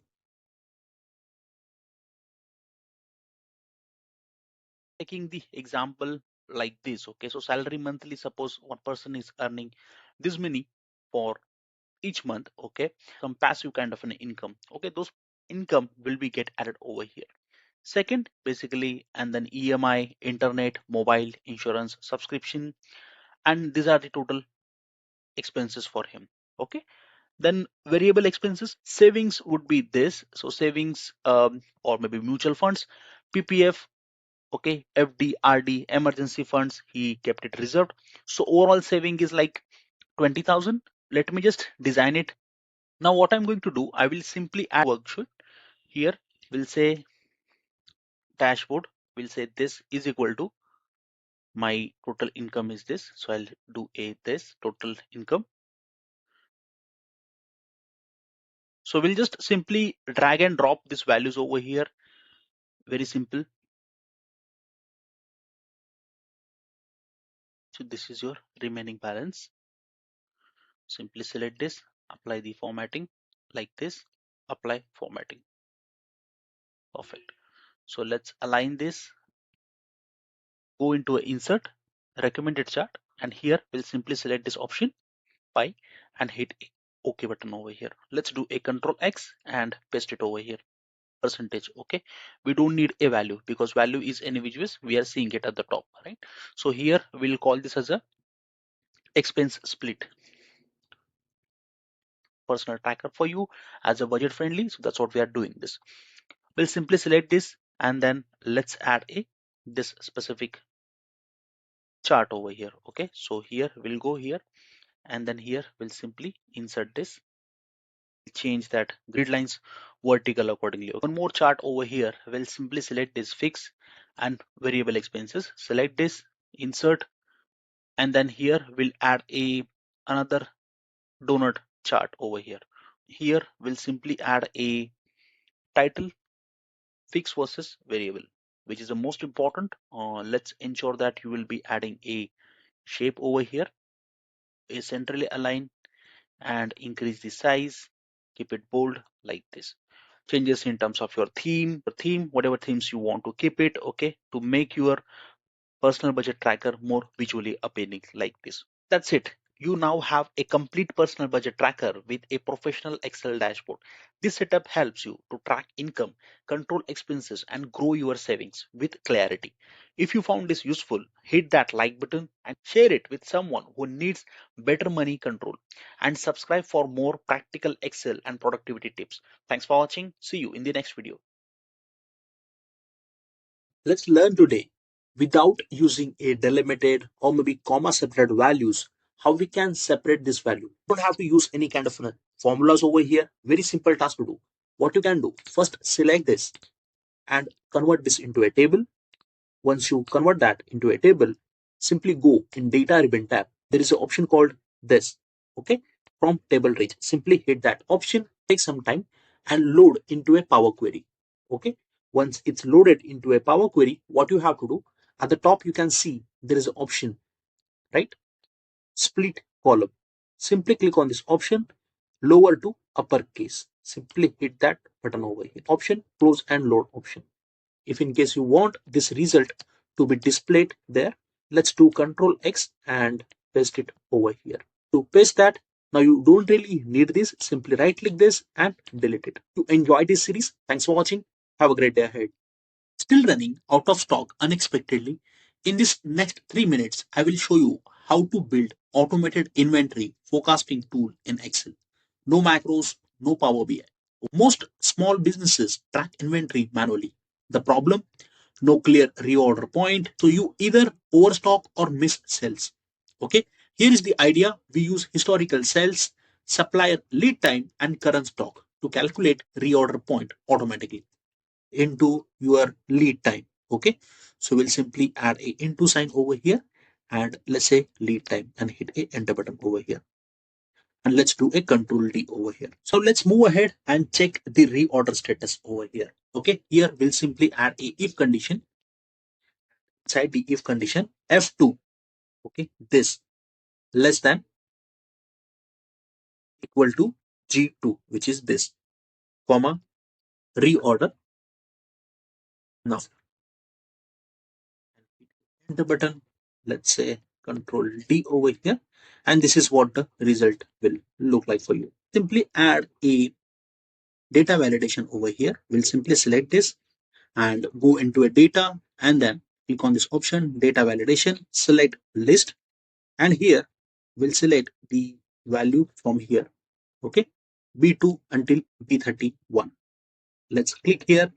Taking the example like this, okay, so salary monthly, suppose one person is earning this many for each month, okay, some passive kind of an income, okay, those income will be get added over here. Second, basically, and then EMI, internet, mobile, insurance, subscription, and these are the total expenses for him. Okay, then variable expenses, savings would be this, so savings or maybe mutual funds, PPF, okay, FD, RD, emergency funds, he kept it reserved. So overall saving is like 20,000. Let me just design it. Now what I'm going to do, I will simply add worksheet here. We'll say dashboard, we'll say this is equal to my total income is this. So I'll do a this total income. So we'll just simply drag and drop these values over here. Very simple. So this is your remaining balance. Simply select this, apply the formatting like this, apply formatting. Perfect. So let's align this, go into a insert, recommended chart, and here we'll simply select this option pie and hit OK button over here. Let's do a control X and paste it over here. Percentage. Okay, we don't need a value because value is ambiguous. We are seeing it at the top, right? So here we'll call this as a expense split. Personal tracker for you as a budget friendly. So that's what we are doing this. We'll simply select this and then let's add a this specific chart over here. Okay, so here we'll go here and then here we'll simply insert this change that grid lines vertical accordingly. One more chart over here. We'll simply select this fixed and variable expenses. Select this, insert, and then here we'll add another donut chart over here. Here we'll simply add a title, fixed versus variable, which is the most important. Let's ensure that you will be adding a shape over here, a centrally align, and increase the size, keep it bold like this. Changes in terms of your theme, whatever themes you want to keep it, okay, to make your personal budget tracker more visually appealing like this. That's it. You now have a complete personal budget tracker with a professional Excel dashboard. This setup helps you to track income, control expenses, and grow your savings with clarity. If you found this useful, hit that like button and share it with someone who needs better money control. And subscribe for more practical Excel and productivity tips. Thanks for watching. See you in the next video. Let's learn today, without using a delimited or maybe comma separate values, how we can separate this value. You don't have to use any kind of formulas over here. Very simple task to do. What you can do, first select this and convert this into a table. Once you convert that into a table, simply go in data ribbon tab. There is an option called this. Okay, from table range. Simply hit that option, take some time and load into a Power Query. Okay, once it's loaded into a Power Query, what you have to do, at the top you can see there is an option, right? Split column. Simply click on this option, lower to uppercase. Simply hit that button over here. Option, close and load option. If in case you want this result to be displayed there, let's do Control X and paste it over here. To paste that, now you don't really need this. Simply right click this and delete it. To enjoy this series, thanks for watching. Have a great day ahead. Still running out of stock unexpectedly. In this next 3 minutes, I will show you how to build automated inventory forecasting tool in Excel. No macros, no Power BI. Most small businesses track inventory manually. The problem? No clear reorder point. So you either overstock or miss sales. Okay. Here is the idea. We use historical sales, supplier lead time, and current stock to calculate reorder point automatically into your lead time. Okay. So we'll simply add a into sign over here and let's say lead time and hit a enter button over here. And let's do a control D over here. So let's move ahead and check the reorder status over here. Okay. Here we'll simply add a if condition. Inside the if condition F2. Okay. This less than equal to G2, which is this, comma, reorder now. Enter button, let's say control D over here, and this is what the result will look like for you. Simply add a data validation over here. We'll simply select this and go into a data and then click on this option data validation, select list, and here we'll select the value from here. Okay, B2 until B31. Let's click here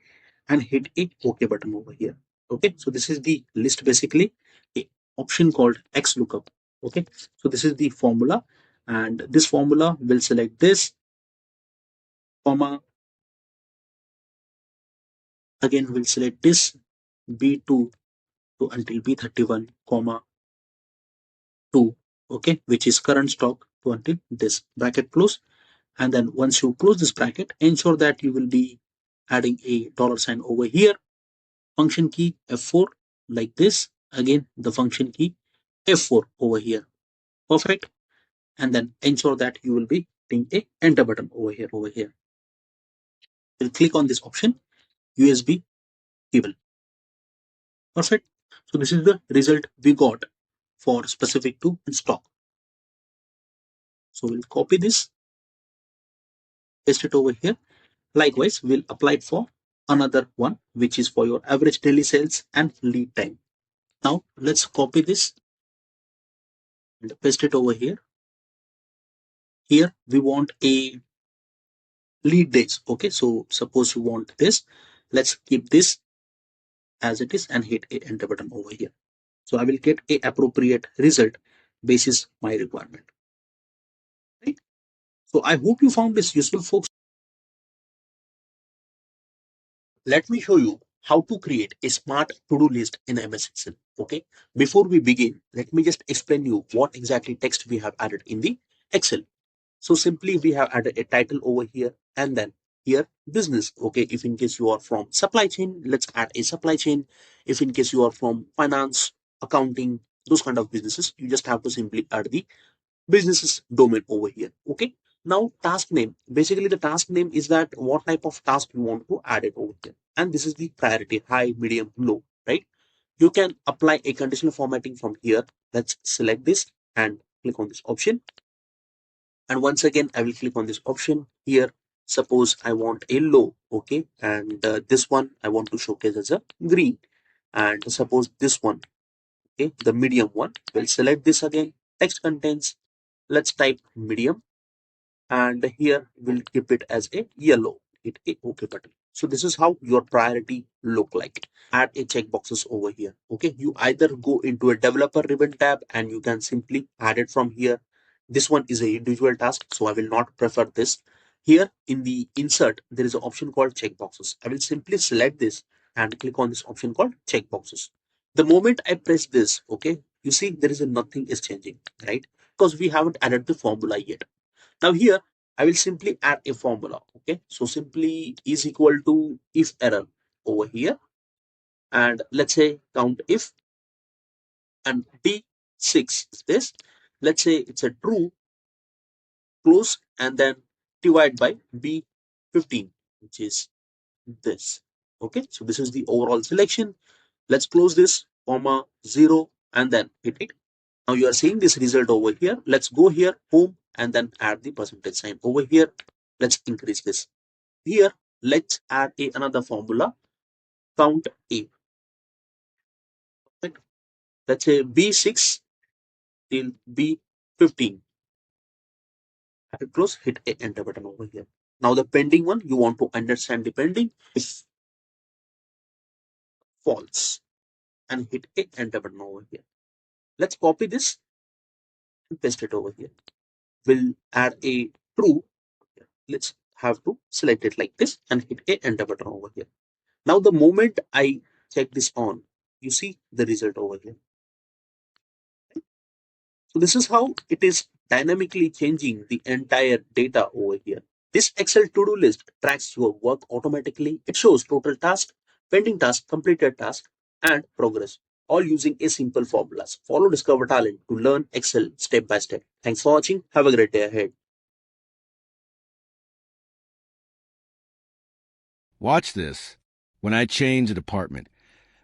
and hit a OK button over here. Okay, so this is the list, basically a option called X lookup. Okay, so this is the formula, and this formula will select this, comma, again we'll select this B2 to until B31, comma 2. Okay, which is current stock to until this bracket close. And then once you close this bracket, ensure that you will be adding a dollar sign over here, function key F4 like this, again the function key F4 over here. Perfect. And then ensure that you will be hitting a enter button over here. We'll click on this option USB cable. Perfect. So this is the result we got for specific to stock. So we'll copy this, paste it over here. Likewise, we'll apply it for another one, which is for your average daily sales and lead time. Now let's copy this and paste it over here. Here we want a lead days. Okay, so suppose you want this. Let's keep this as it is and hit a enter button over here. So I will get a appropriate result basis my requirement. Right? So I hope you found this useful, folks. Let me show you how to create a smart to-do list in MS Excel. Okay. Before we begin, let me just explain you what exactly text we have added in the Excel. So simply we have added a title over here and then here business. Okay. If in case you are from supply chain, let's add a supply chain. If in case you are from finance, accounting, those kind of businesses, you just have to simply add the businesses domain over here. Okay. Now task name. Basically the task name is that what type of task you want to add it over here. And this is the priority, high, medium, low, right? You can apply a conditional formatting from here. Let's select this and click on this option. And once again, I will click on this option here. Suppose I want a low, okay, and this one I want to showcase as a green. And suppose this one, okay, the medium one. We'll select this again. Text contents. Let's type medium, and here we'll keep it as a yellow. Hit a OK button. So this is how your priority look like. Add a checkboxes over here. Okay, you either go into a developer ribbon tab and you can simply add it from here. This one is a individual task, so I will not prefer this. Here in the insert, there is an option called checkboxes. I will simply select this and click on this option called checkboxes. The moment I press this, okay, you see there is a nothing is changing, right? Because we haven't added the formula yet. Now here, I will simply add a formula. Okay, so simply is equal to if error over here. And let's say count if and B6 is this. Let's say it's a true, close, and then divide by B15, which is this. Okay, so this is the overall selection. Let's close this, comma, 0, and then hit it. Now you are seeing this result over here. Let's go here, home, and then add the percentage sign over here. Let's increase this. Here, let's add another formula, count A. Right? Let's say B6 till B15. At close, hit a enter button over here. Now the pending one, you want to understand the pending. If false, and hit a enter button over here. Let's copy this and paste it over here. We'll add a true. Let's have to select it like this and hit a enter button over here. Now the moment I check this on, you see the result over here. So this is how it is dynamically changing the entire data over here. This Excel to-do list tracks your work automatically. It shows total task, pending task, completed task, and progress, all using a simple formulas. Follow Discover Talent to learn Excel step by step. Thanks for watching. Have a great day ahead. Watch this. When I change a department,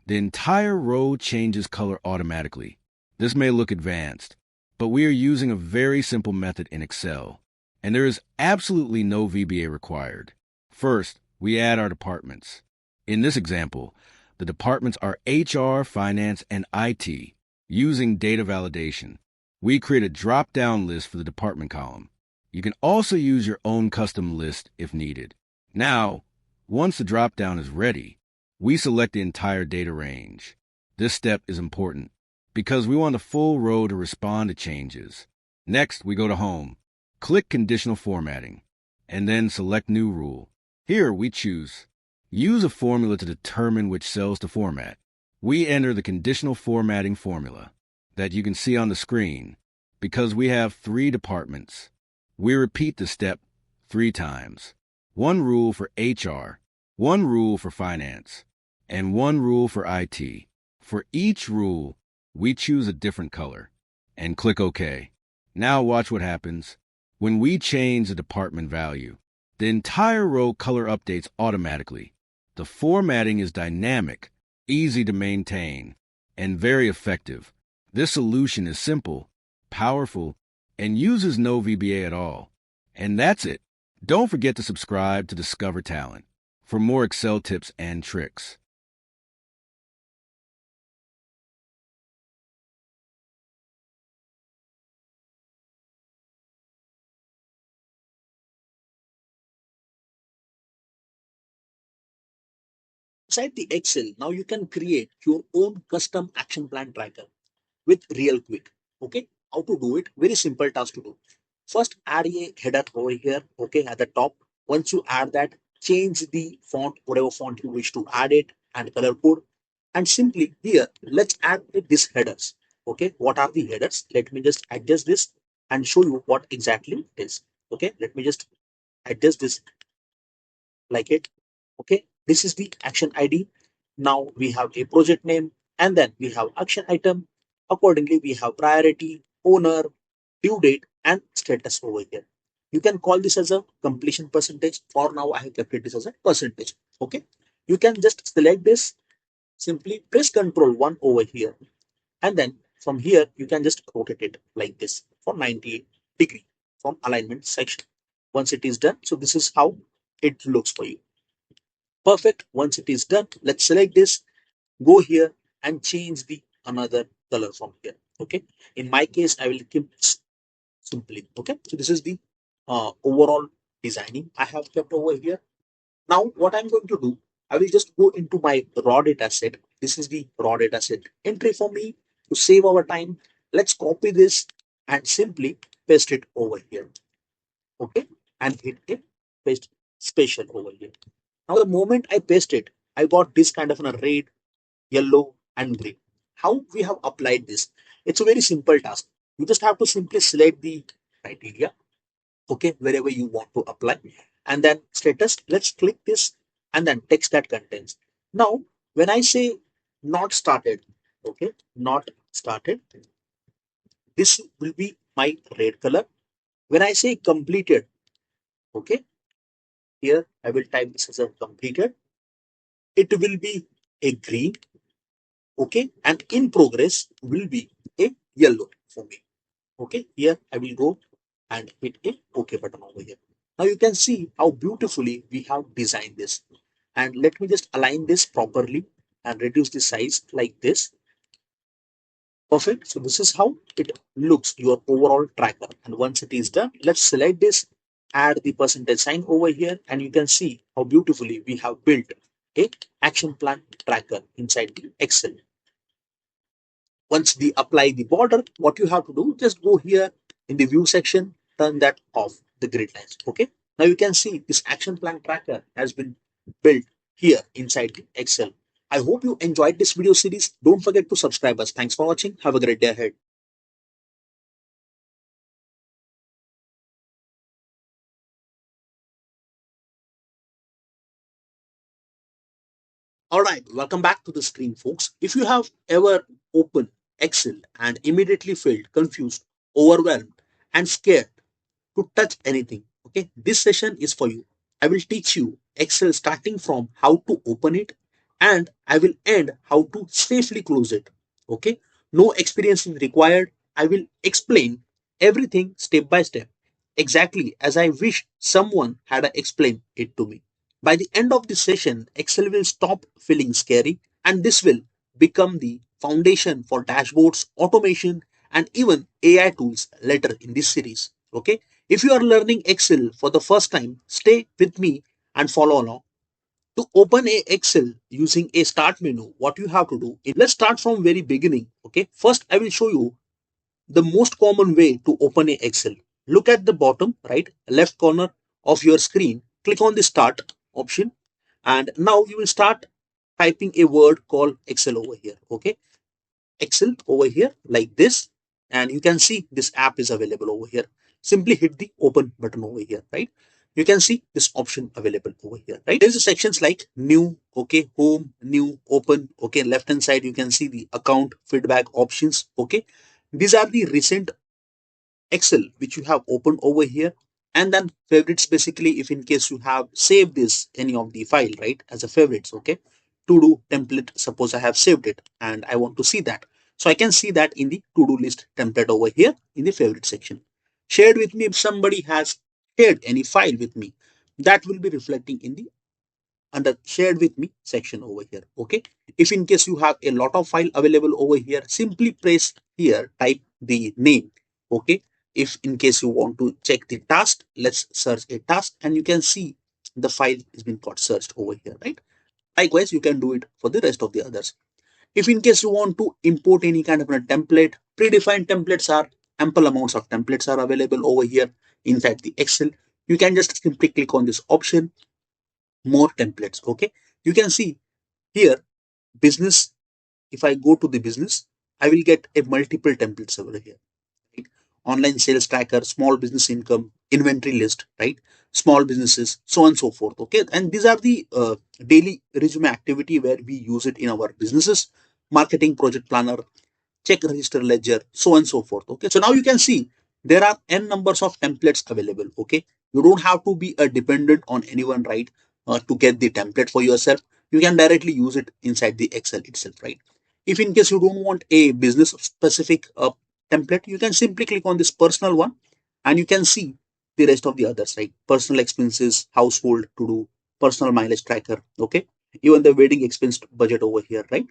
the entire row changes color automatically. This may look advanced, but we are using a very simple method in Excel, and there is absolutely no VBA required. First, we add our departments. In this example, the departments are HR, Finance, and IT. Using data validation, we create a drop-down list for the department column. You can also use your own custom list if needed. Now, once the drop-down is ready, we select the entire data range. This step is important because we want the full row to respond to changes. Next, we go to Home, click Conditional Formatting, and then select New Rule. Here we choose Use a formula to determine which cells to format. We enter the conditional formatting formula that you can see on the screen. Because we have 3 departments, we repeat the step 3 times. 1 rule for HR, 1 rule for Finance, and 1 rule for IT. For each rule, we choose a different color and click OK. Now watch what happens. When we change the department value, the entire row color updates automatically. The formatting is dynamic, easy to maintain, and very effective. This solution is simple, powerful, and uses no VBA at all. And that's it. Don't forget to subscribe to Discover Talent for more Excel tips and tricks. Inside the Excel, now you can create your own custom action plan tracker with real quick. Okay, how to do it? Very simple task to do. First, add a header over here, okay, at the top. Once you add that, change the font, whatever font you wish to add it, and color code. And simply here, let's add these headers. Okay, what are the headers? Let me just adjust this and show you what exactly it is. Okay, let me just adjust this like it. Okay, this is the action ID. Now we have a project name, and then we have action item. Accordingly, we have priority, owner, due date, and status over here. You can call this as a completion percentage. For now, I have kept it this as a percentage. Okay, you can just select this, simply press Control 1 over here, and then from here you can just rotate it like this for 90 degree from alignment section. Once it is done, so this is how it looks for you. Perfect. Once it is done, let's select this, go here and change the another color from here. Okay, in my case I will keep simply. Okay, so this is the overall designing I have kept over here. Now what I'm going to do, I will just go into my raw data set. This is the raw data set entry for me. To save our time, let's copy this and simply paste it over here. Okay, and hit a paste special over here. Now the moment I paste it, I got this kind of a red, yellow, and green. How we have applied this? It's a very simple task. You just have to simply select the criteria, okay, wherever you want to apply, and then status. Let's click this, and then text that contains. Now, when I say not started, okay, not started, this will be my red color. When I say completed, okay, here I will type this as a completed. It will be a green, okay, and in progress will be a yellow for me. Okay, here I will go and hit a OK button over here. Now you can see how beautifully we have designed this. And let me just align this properly and reduce the size like this. Perfect. So this is how it looks, your overall tracker. And once it is done, let's select this, add the percentage sign over here, and you can see how beautifully we have built a action plan tracker inside the Excel. Once we apply the border, what you have to do, just go here in the view section, turn that off, the grid lines. Okay. Now you can see this action plan tracker has been built here inside the Excel. I hope you enjoyed this video series. Don't forget to subscribe us. Thanks for watching. Have a great day ahead. All right, welcome back to the screen, folks. If you have ever opened Excel and immediately felt confused, overwhelmed, and scared to touch anything, okay, this session is for you. I will teach you Excel starting from how to open it, and I will end how to safely close it. Okay, no experience is required. I will explain everything step by step, exactly as I wish someone had explained it to me. By the end of this session, Excel will stop feeling scary, and this will become the foundation for dashboards, automation, and even AI tools later in this series. Okay, if you are learning Excel for the first time, stay with me and follow along. To open a Excel using a start menu, what you have to do is, let's start from very beginning. Okay, first I will show you the most common way to open a Excel. Look at the bottom right left corner of your screen, click on the start option, and now you will start typing a word called Excel over here. Okay, Excel over here like this, and you can see this app is available over here. Simply hit the open button over here, right? You can see this option available over here, right? There's a sections like new, okay, home, new, open, okay. Left hand side you can see the account, feedback, options, okay. These are the recent Excel which you have opened over here. And then favorites, basically if in case you have saved this any of the file, right, as a favorites, okay. To do template, suppose I have saved it and I want to see that, so I can see that in the to do list template over here in the favorite section. Shared with me, if somebody has shared any file with me, that will be reflecting in the under shared with me section over here. Okay, if in case you have a lot of file available over here, simply press here, type the name. Okay, if in case you want to check the task, let's search a task, and you can see the file has been got searched over here, right? Likewise you can do it for the rest of the others. If in case you want to import any kind of a template, predefined templates are ample amounts of templates are available over here inside the Excel. You can just simply click on this option, more templates. Okay, you can see here business. If I go to the business, I will get a multiple templates over here. Right? Online sales tracker, small business income, inventory list, right? Small businesses, so on and so forth. Okay, and these are the daily resume activity where we use it in our businesses, marketing project planner, check register ledger, so on and so forth. Okay, so now you can see there are n numbers of templates available. Okay, you don't have to be a dependent on anyone, right? To get the template for yourself, you can directly use it inside the Excel itself, right? If in case you don't want a business specific template, you can simply click on this personal one and you can see the rest of the others, right? Personal expenses, household to do, personal mileage tracker, okay? Even the wedding expense budget over here, right?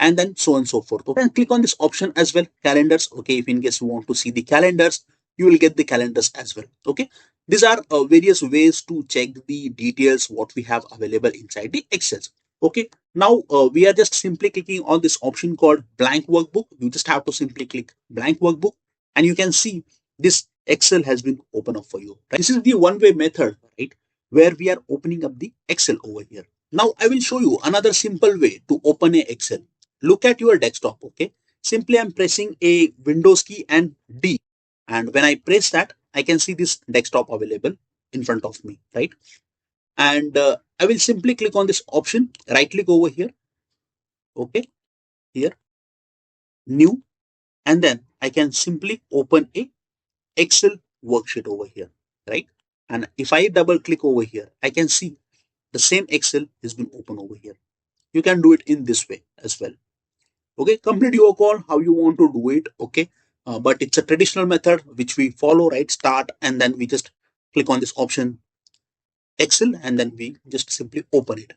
And then so on and so forth. Okay, and click on this option as well, calendars. Okay, if in case you want to see the calendars, you will get the calendars as well. Okay, these are various ways to check the details what we have available inside the Excel. Okay, now we are just simply clicking on this option called blank workbook. You just have to simply click blank workbook and you can see this Excel has been open up for you. Right? This is the one-way method, right? Where we are opening up the Excel over here. Now I will show you another simple way to open a Excel. Look at your desktop. Okay, simply I'm pressing a Windows key and D, and when I press that, I can see this desktop available in front of me, right? And I will simply click on this option, right click over here. Okay, here, new, and then I can simply open a Excel worksheet over here, right? And if I double click over here, I can see the same Excel has been open over here. You can do it in this way as well. Okay, complete your call how you want to do it. Okay, but it's a traditional method which we follow, right? Start and then we just click on this option Excel and then we just simply open it.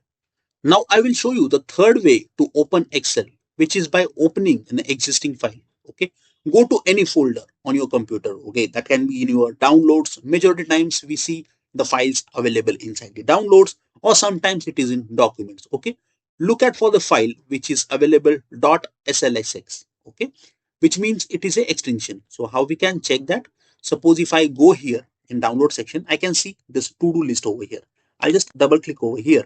Now I will show you the third way to open Excel, which is by opening an existing file. Okay, go to any folder on your computer. Okay, that can be in your downloads. Majority times we see the files available inside the downloads, or sometimes it is in documents. Okay, look at for the file which is available .slsx. Okay, which means it is a extension. So how we can check that? Suppose if I go here in download section, I can see this to-do list over here. I'll just double click over here,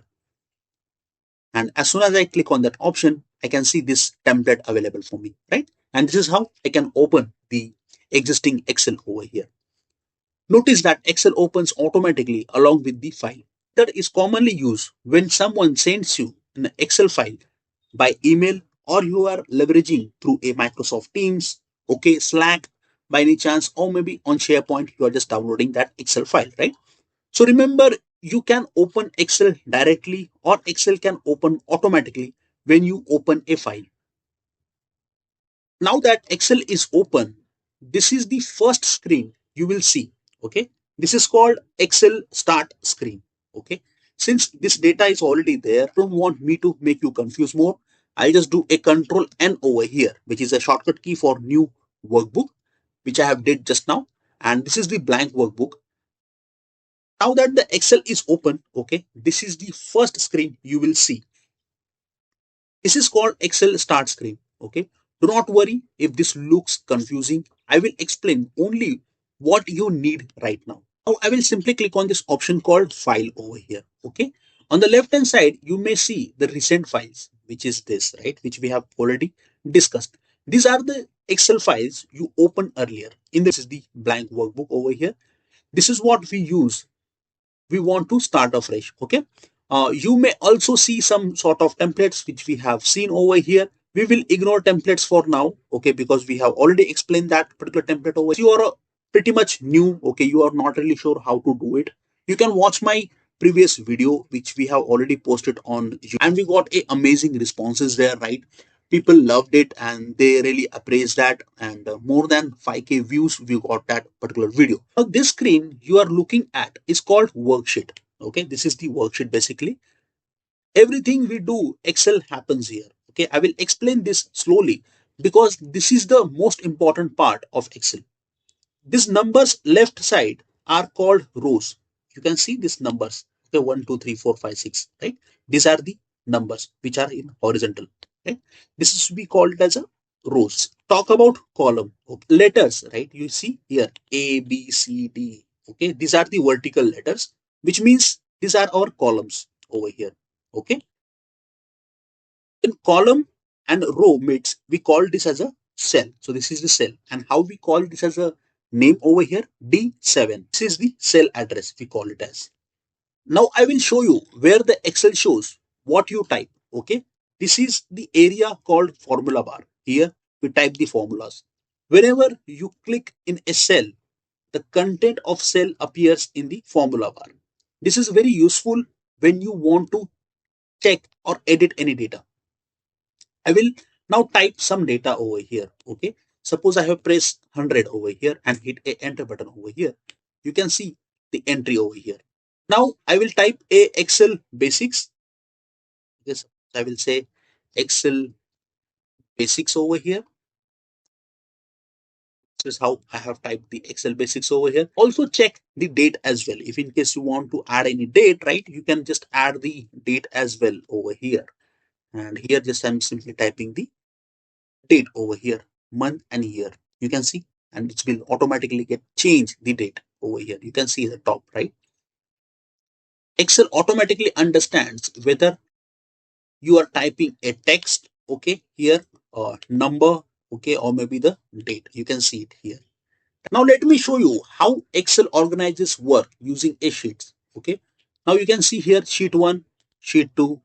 and as soon as I click on that option, I can see this template available for me, right? And this is how I can open the existing Excel over here. Notice that Excel opens automatically along with the file. That is commonly used when someone sends you an Excel file by email, or you are leveraging through a Microsoft Teams, okay, Slack by any chance, or maybe on SharePoint, you are just downloading that Excel file, right? So remember, you can open Excel directly or Excel can open automatically when you open a file. Now that Excel is open, this is the first screen you will see. Okay, this is called Excel start screen. Okay, since this data is already there, don't want me to make you confuse more. I'll just do a Control N over here, which is a shortcut key for new workbook, which I have did just now. And this is the blank workbook. Now that the Excel is open, okay, this is the first screen you will see. This is called Excel start screen. Okay, do not worry if this looks confusing. I will explain only what you need right now. Now I will simply click on this option called file over here. Okay, on the left hand side you may see the recent files, which is this, right, which we have already discussed. These are the Excel files you opened earlier. In this is the blank workbook over here. This is what we use. We want to start afresh. Okay, you may also see some sort of templates which we have seen over here. We will ignore templates for now, okay, because we have already explained that particular template over. You are pretty much new, okay, you are not really sure how to do it. You can watch my previous video which we have already posted on YouTube, and we got a amazing responses there, right? People loved it and they really appraised that, and more than 5k views we got that particular video. Now this screen you are looking at is called worksheet. Okay, this is the worksheet. Basically everything we do Excel happens here. Okay, I will explain this slowly because this is the most important part of Excel. These numbers left side are called rows. You can see these numbers. Okay, 1, 2, 3, 4, 5, 6. Right? These are the numbers which are in horizontal. Right? This is to be called as a rows. Talk about column. Okay. Letters, right? You see here A, B, C, D. Okay, these are the vertical letters, which means these are our columns over here. Okay, in column and row meets, we call this as a cell. So this is the cell, and how we call this as a name over here? D7. This is the cell address. We call it as. Now I will show you where the Excel shows what you type. Okay, this is the area called formula bar. Here we type the formulas. Whenever you click in a cell, the content of cell appears in the formula bar. This is very useful when you want to check or edit any data. I will now type some data over here. Okay, suppose I have pressed 100 over here and hit a enter button over here. You can see the entry over here. Now I will type a Excel basics. Yes, I will say Excel basics over here. This is how I have typed the Excel basics over here. Also check the date as well. If in case you want to add any date, right, you can just add the date as well over here. And here just I'm simply typing the date over here, month and year. You can see, and it will automatically get change the date over here. You can see the top, right? Excel automatically understands whether you are typing a text, okay, here, or number, okay, or maybe the date. You can see it here. Now let me show you how Excel organizes work using a sheets. Okay. Now you can see here sheet 1, sheet 2,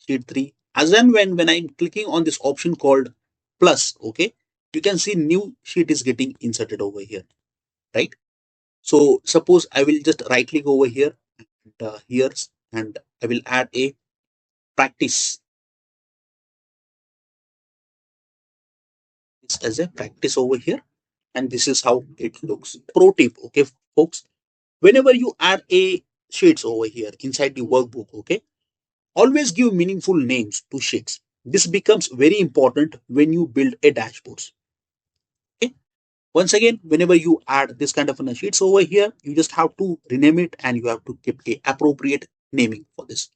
sheet 3. As and when I'm clicking on this option called plus, okay, you can see new sheet is getting inserted over here, right? So suppose I will just right click over here and here, and I will add a practice as a practice over here, and this is how it looks. Pro tip, okay, folks, whenever you add a sheets over here inside the workbook, okay, always give meaningful names to sheets. This becomes very important when you build a dashboards. Okay, once again, whenever you add this kind of sheets over here, you just have to rename it and you have to keep a appropriate naming for this.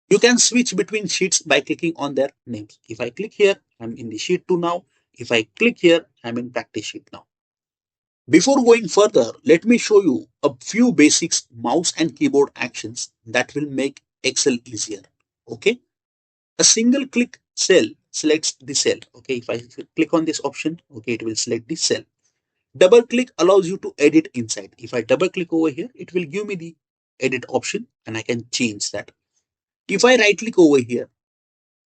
You can switch between sheets by clicking on their names. If I click here, I'm in the sheet 2 now. If I click here, I'm in practice sheet now. Before going further, let me show you a few basics mouse and keyboard actions that will make Excel easier. Okay. A single click cell selects the cell. Okay. If I click on this option, okay, it will select the cell. Double click allows you to edit inside. If I double click over here, it will give me the edit option and I can change that. If I right click over here,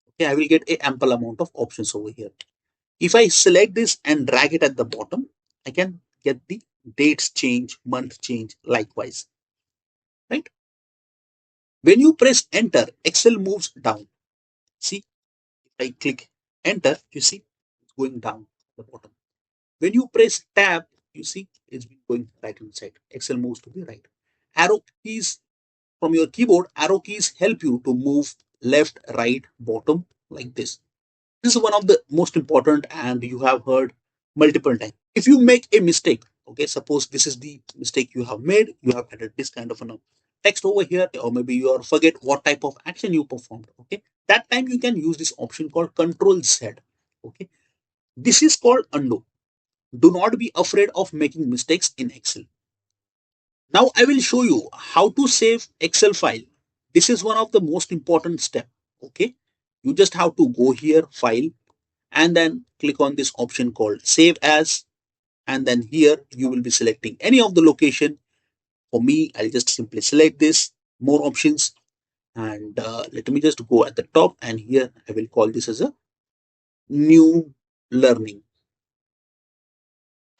okay, I will get a ample amount of options over here. If I select this and drag it at the bottom, I can get the dates change, month change, likewise, right? When you press enter, Excel moves down. See, if I click enter, you see it's going down at the bottom. When you press tab, you see it's been going right hand side. Excel moves to the right. Arrow keys from your keyboard, arrow keys help you to move left, right, bottom like this. This is one of the most important, and you have heard multiple times. If you make a mistake, okay, suppose this is the mistake you have made, you have added this kind of a text over here, or maybe you are forget what type of action you performed. Okay, that time you can use this option called Control Z. Okay, this is called undo. Do not be afraid of making mistakes in Excel. Now I will show you how to save Excel file. This is one of the most important step. Okay, you just have to go here, file, and then click on this option called save as, and then here you will be selecting any of the location. For me, I'll just simply select this, more options, and let me just go at the top, and here I will call this as a new learning.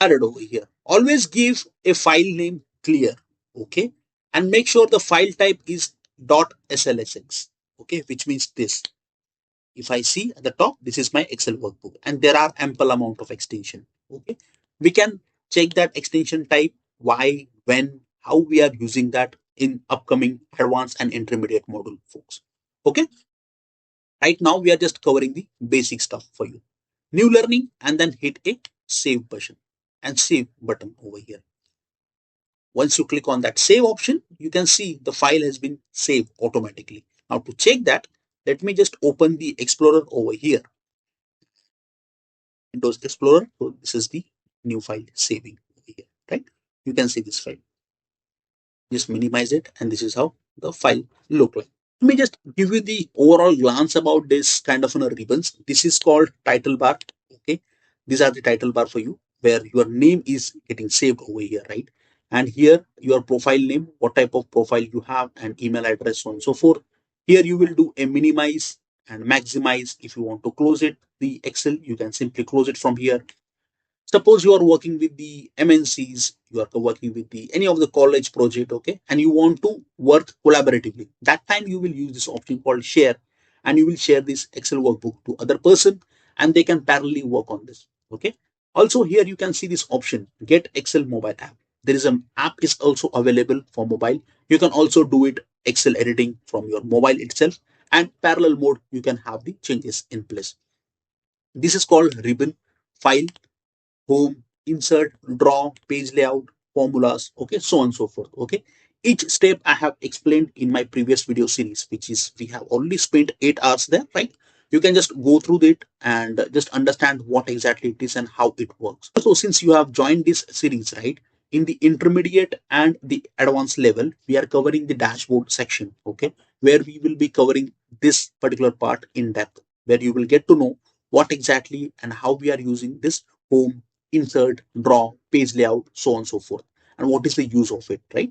Added over here. Always give a file name clear, okay, and make sure the file type is .slsx, okay, which means this. If I see at the top, this is my Excel workbook and there are ample amount of extension. Okay. We can check that extension type, why, when, how we are using that in upcoming advanced and intermediate module, folks. Okay. Right now we are just covering the basic stuff for you. New learning, and then hit a save button and save button over here. Once you click on that save option, you can see the file has been saved automatically. Now to check that, let me just open the Explorer over here. Windows Explorer. So this is the new file saving over here, right? You can see this file. Just minimize it, and this is how the file look like. Let me just give you the overall glance about this kind of ribbons. This is called title bar. Okay, these are the title bar for you, where your name is getting saved over here, right? And here your profile name, what type of profile you have, and email address, so on and so forth. Here you will do a minimize and maximize. If you want to close it, the Excel, you can simply close it from here. Suppose you are working with the MNCs, you are working with the any of the college project, okay, and you want to work collaboratively. That time you will use this option called share, and you will share this Excel workbook to other person, and they can parallelly work on this. Okay. Also here you can see this option, get Excel mobile app. There is an app is also available for mobile. You can also do it Excel editing from your mobile itself, and parallel mode you can have the changes in place. This is called ribbon, file, home, insert, draw, page layout, formulas, okay, so on and so forth. Okay. Each step I have explained in my previous video series, which is we have already spent 8 hours there, right? You can just go through it and just understand what exactly it is and how it works. So since you have joined this series, right, in the intermediate and the advanced level, we are covering the dashboard section, okay, where we will be covering this particular part in depth, where you will get to know what exactly and how we are using this home, insert, draw, page layout, so on and so forth, and what is the use of it, right?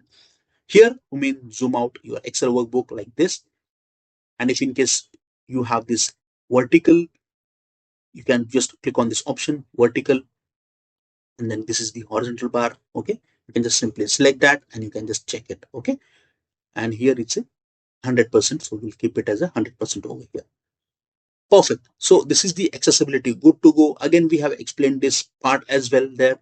Here, you mean zoom out your Excel workbook like this, and if in case you have this vertical, you can just click on this option, vertical, and then this is the horizontal bar, okay? You can just simply select that, and you can just check it, okay? And here it's a 100%, so we'll keep it as a 100% over here. Perfect. So this is the accessibility, good to go. Again, we have explained this part as well there.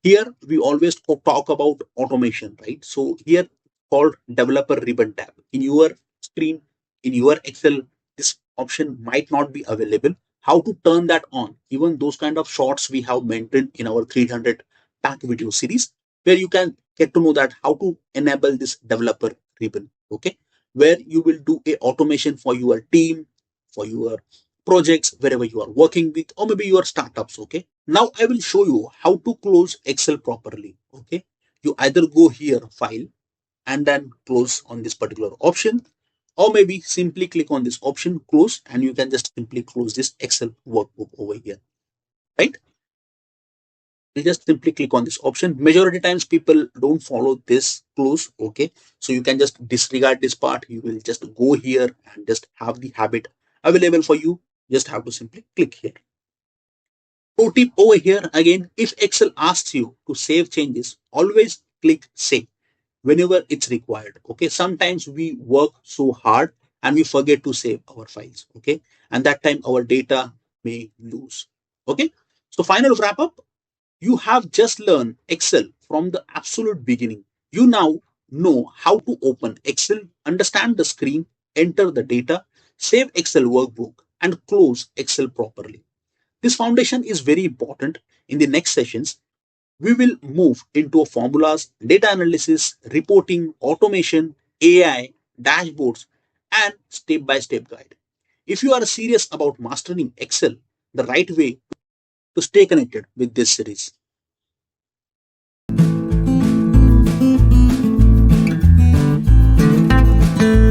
Here we always talk about automation, right? So here called developer ribbon tab. In your screen, in your Excel, this option might not be available. How to turn that on? Even those kind of shorts we have maintained in our 300 pack video series, where you can get to know that how to enable this developer ribbon. Okay, where you will do a automation for your team, for your projects, wherever you are working with, or maybe your startups. Okay, now I will show you how to close Excel properly. Okay, you either go here, file, and then close on this particular option, or maybe simply click on this option, close, and you can just simply close this Excel workbook over here, right? You just simply click on this option. Majority times people don't follow this close, okay? So you can just disregard this part. You will just go here and just have the habit available for you. Just have to simply click here. Pro tip over here again, if Excel asks you to save changes, always click save whenever it's required. Okay, sometimes we work so hard and we forget to save our files. Okay, and that time our data may lose. Okay, so final wrap up, you have just learned Excel from the absolute beginning. You now know how to open Excel, understand the screen, enter the data, save Excel workbook, and close Excel properly. This foundation is very important. In the next sessions, we will move into formulas, data analysis, reporting, automation, AI, dashboards, and step-by-step guide. If you are serious about mastering Excel, the right way to stay connected with this series.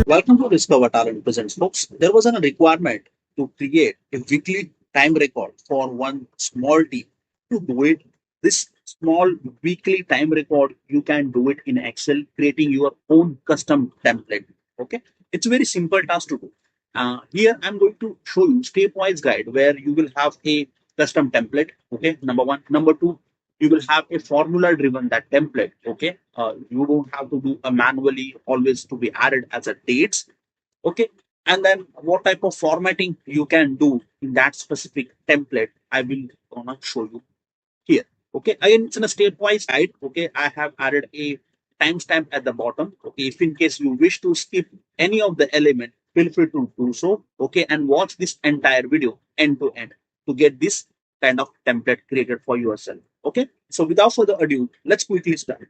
Welcome to Discover Talent Presents, folks. There was a requirement to create a weekly time record for one small team. To do it, this small weekly time record, you can do it in Excel, creating your own custom template. Okay, it's a very simple task to do. Here, I'm going to show you stepwise guide where you will have a custom template. Okay, number one. Number two, you will have a formula driven that template. Okay, you don't have to do a manually always to be added as a dates. Okay, and then what type of formatting you can do in that specific template, I will gonna show you here. Okay, again, it's in a stepwise guide. Okay, I have added a timestamp at the bottom. Okay, if in case you wish to skip any of the element, feel free to do so. Okay, and watch this entire video end to end to get this kind of template created for yourself. Okay, so without further ado, let's quickly start.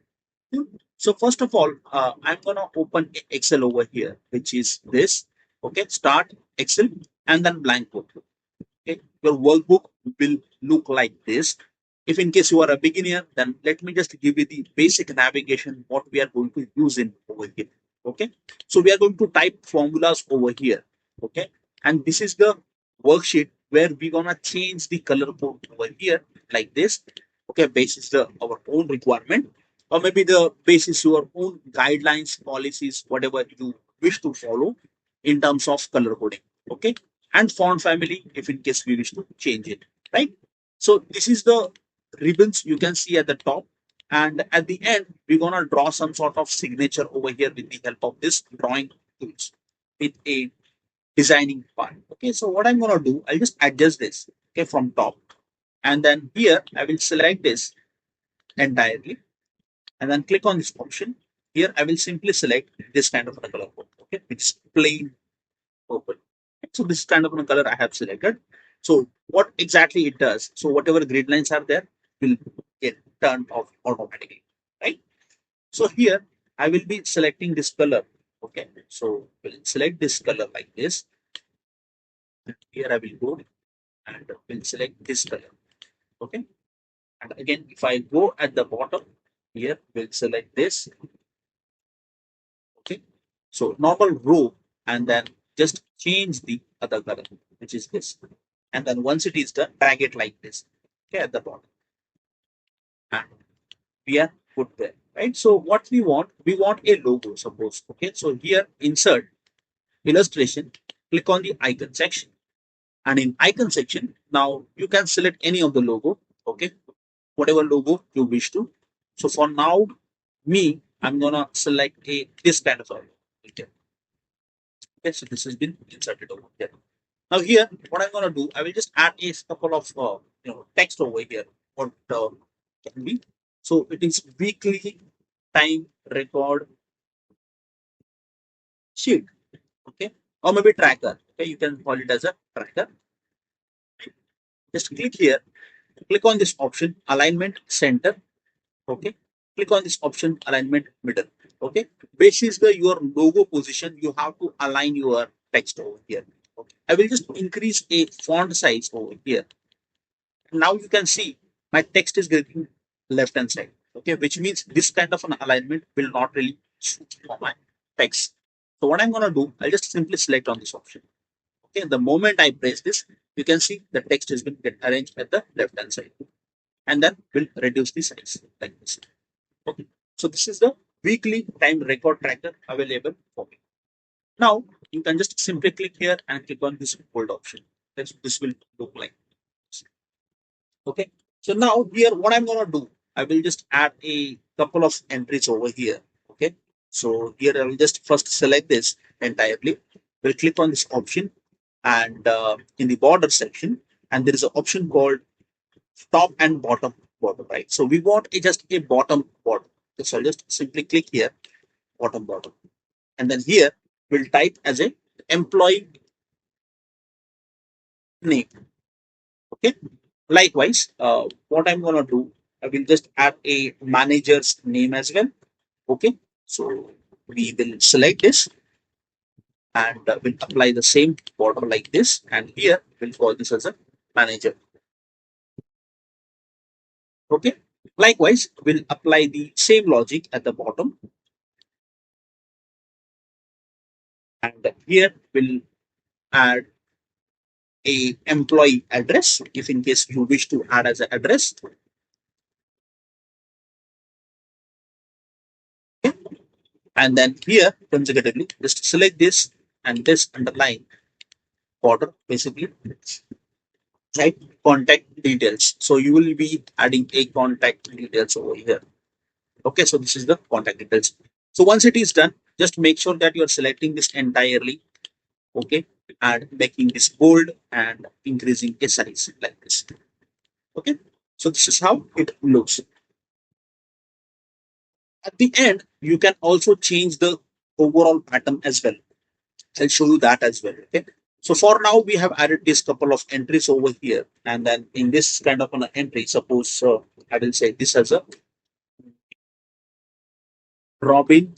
So first of all, I'm gonna open Excel over here, which is this. Okay, start Excel and then blank workbook. Okay, your workbook will look like this. If in case you are a beginner, then let me just give you the basic navigation what we are going to use in over here. Okay, so we are going to type formulas over here. Okay, and this is the worksheet where we're gonna change the color code over here like this. Okay, basis the our own requirement, or maybe the basis your own guidelines, policies, whatever you wish to follow in terms of color coding. Okay, and font family if in case we wish to change it, right? So this is the ribbons you can see at the top, and at the end we're gonna draw some sort of signature over here with the help of this drawing tools with a designing part. Okay, so what I'm gonna do, I'll just adjust this, okay, from top, and then here I will select this entirely and then click on this option. Here I will simply select this kind of a color code, okay, which is plain purple. So this kind of a color I have selected. So what exactly it does? So whatever grid lines are there will get turned off automatically, right? So here I will be selecting this color. Okay, so we'll select this color like this. Here I will go and will select this color. Okay, and again if I go at the bottom, here we'll select this. Okay, so normal row, and then just change the other color, which is this. And then once it is done, drag it like this, okay, at the bottom. And we are put there, right? So what we want a logo, suppose. Okay, so here insert illustration, click on the icon section. And in icon section, now you can select any of the logo, okay, whatever logo you wish to. So for now, I'm gonna select a this kind of a logo. Okay, so this has been inserted over here. Now here, what I'm gonna do, I will just add a couple of text over here. What can be? So it is weekly time record sheet. Okay, or maybe tracker. Okay, you can call it as a tracker. Just click here. Click on this option, alignment center. Okay, click on this option, alignment middle. Okay, basis the your logo position, you have to align your text over here. Okay, I will just increase a font size over here. Now you can see my text is getting left hand side. Okay, which means this kind of an alignment will not really suit for my text. So what I'm gonna do, I'll just simply select on this option. Okay, the moment I press this, you can see the text is going to get arranged at the left hand side, and then we'll reduce the size like this. Okay, so this is the weekly time record tracker available for me. Now you can just simply click here and click on this bold option. This will look like this. Okay, so now here what I'm gonna do, I will just add a couple of entries over here. Okay, so here I will just first select this entirely. We'll click on this option, and in the border section, and there is an option called top and bottom border, right? So we want just a bottom border. So I'll just simply click here, bottom border, and then here we'll type as a employee name. Okay, likewise, what I'm gonna do, I will just add a manager's name as well. Okay, so we will select this, and we'll apply the same border like this, and here we'll call this as a manager. Okay, likewise, we'll apply the same logic at the bottom, and here we'll add a employee address if in case you wish to add as an address. Okay, and then here consecutively just select this and this underline border, basically, right? Contact details, so you will be adding a contact details over here. Okay, so this is the contact details. So once it is done, just make sure that you are selecting this entirely. Okay, and making this bold and increasing a size like this. Okay, so this is how it looks. At the end, you can also change the overall pattern as well. I'll show you that as well. Okay, so for now we have added this couple of entries over here, and then in this kind of an entry, suppose I will say this as a Robin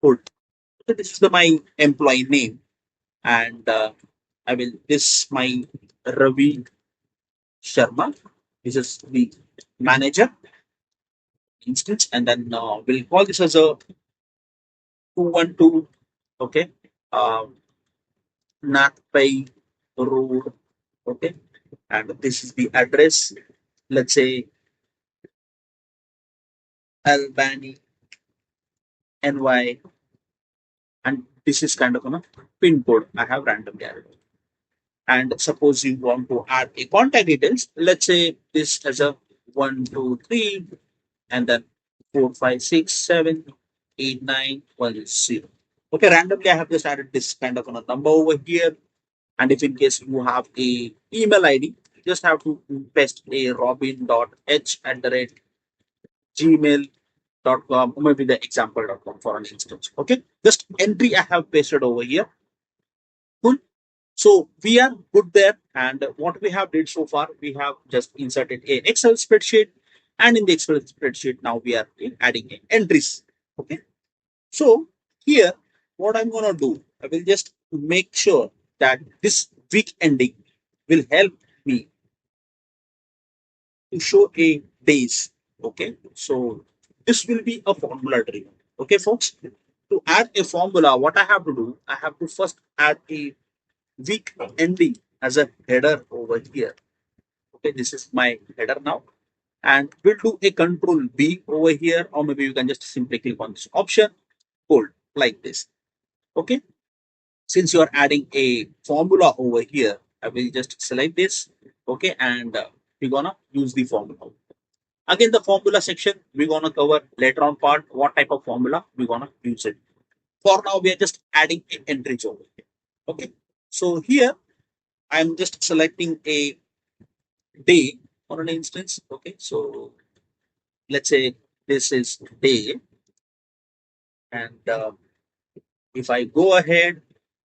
Hood. So this is my employee name, and I will this my Ravi Sharma. This is the manager instance, and then we'll call this as a 212. Okay, um, Nathpai Road. Okay, and this is the address. Let's say Albany, NY, and this is kind of a pin code I have randomly added. And suppose you want to add a contact details, let's say this as a 123 and then 456789110. Okay, randomly I have just added this kind of a number over here. And if in case you have a email ID, you just have to paste a robin.h@gmail.com or maybe the example.com for an instance. Okay, just entry I have pasted over here. Cool. So we are good there. And what we have did so far, we have just inserted a Excel spreadsheet, and in the Excel spreadsheet now we are adding entries. Okay. So here, what I'm gonna do, I will just make sure that this week ending will help me to show a days. Okay. So this will be a formula driven. Okay, folks. To add a formula, what I have to do, I have to first add a week ending as a header over here. Okay, this is my header now. And we'll do a control B over here, or maybe you can just simply click on this option, bold, like this. Okay, since you are adding a formula over here, I will just select this. Okay, and we're gonna use the formula. Again, the formula section, we're gonna cover later on part what type of formula we're gonna use it. For now, we are just adding an entry over here. Okay, so here I'm just selecting a day for an instance. Okay, so let's say this is day, and if I go ahead,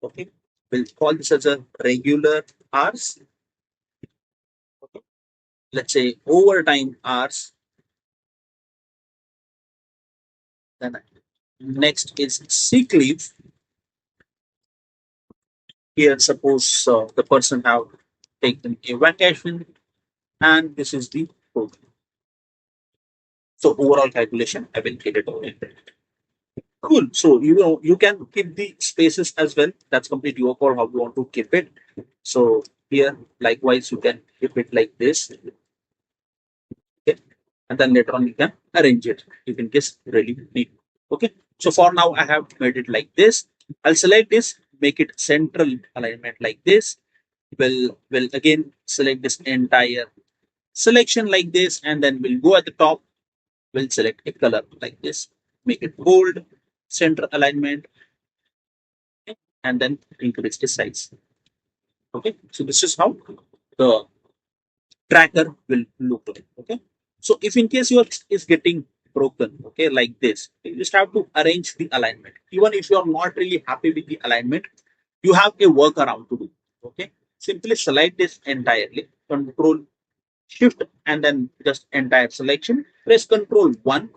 okay, we'll call this as a regular hours. Okay, let's say overtime hours. Then next is sick leave. Here, suppose the person have taken a vacation, and this is the total. So overall calculation, I will get it over here. Cool. So you know you can keep the spaces as well. That's completely your call how you want to keep it. So here, likewise, you can keep it like this. Okay, and then later on you can arrange it if in case really need. Okay. So for now, I have made it like this. I'll select this, make it central alignment like this. Will again select this entire selection like this, and then we'll go at the top. We'll select a color like this, make it bold, center alignment, and then increase the size. Okay, so this is how the tracker will look like. Okay, so if in case your is getting broken, okay, like this, you just have to arrange the alignment. Even if you are not really happy with the alignment, you have a workaround to do. Okay, simply select this entirely, control shift, and then just entire selection, press control 1.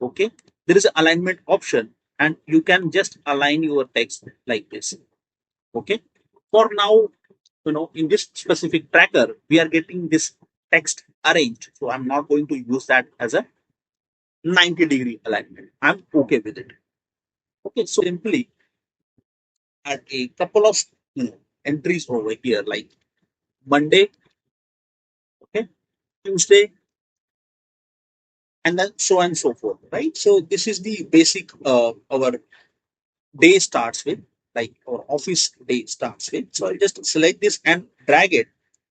Okay, there is an alignment option, and you can just align your text like this. Okay, for now, in this specific tracker, we are getting this text arranged. So I'm not going to use that as a 90-degree alignment. I'm okay with it. Okay, so simply add a couple of entries over here, like Monday, okay, Tuesday, and then so on and so forth, right? So this is the basic our day starts with, like our office day starts with. So I'll just select this and drag it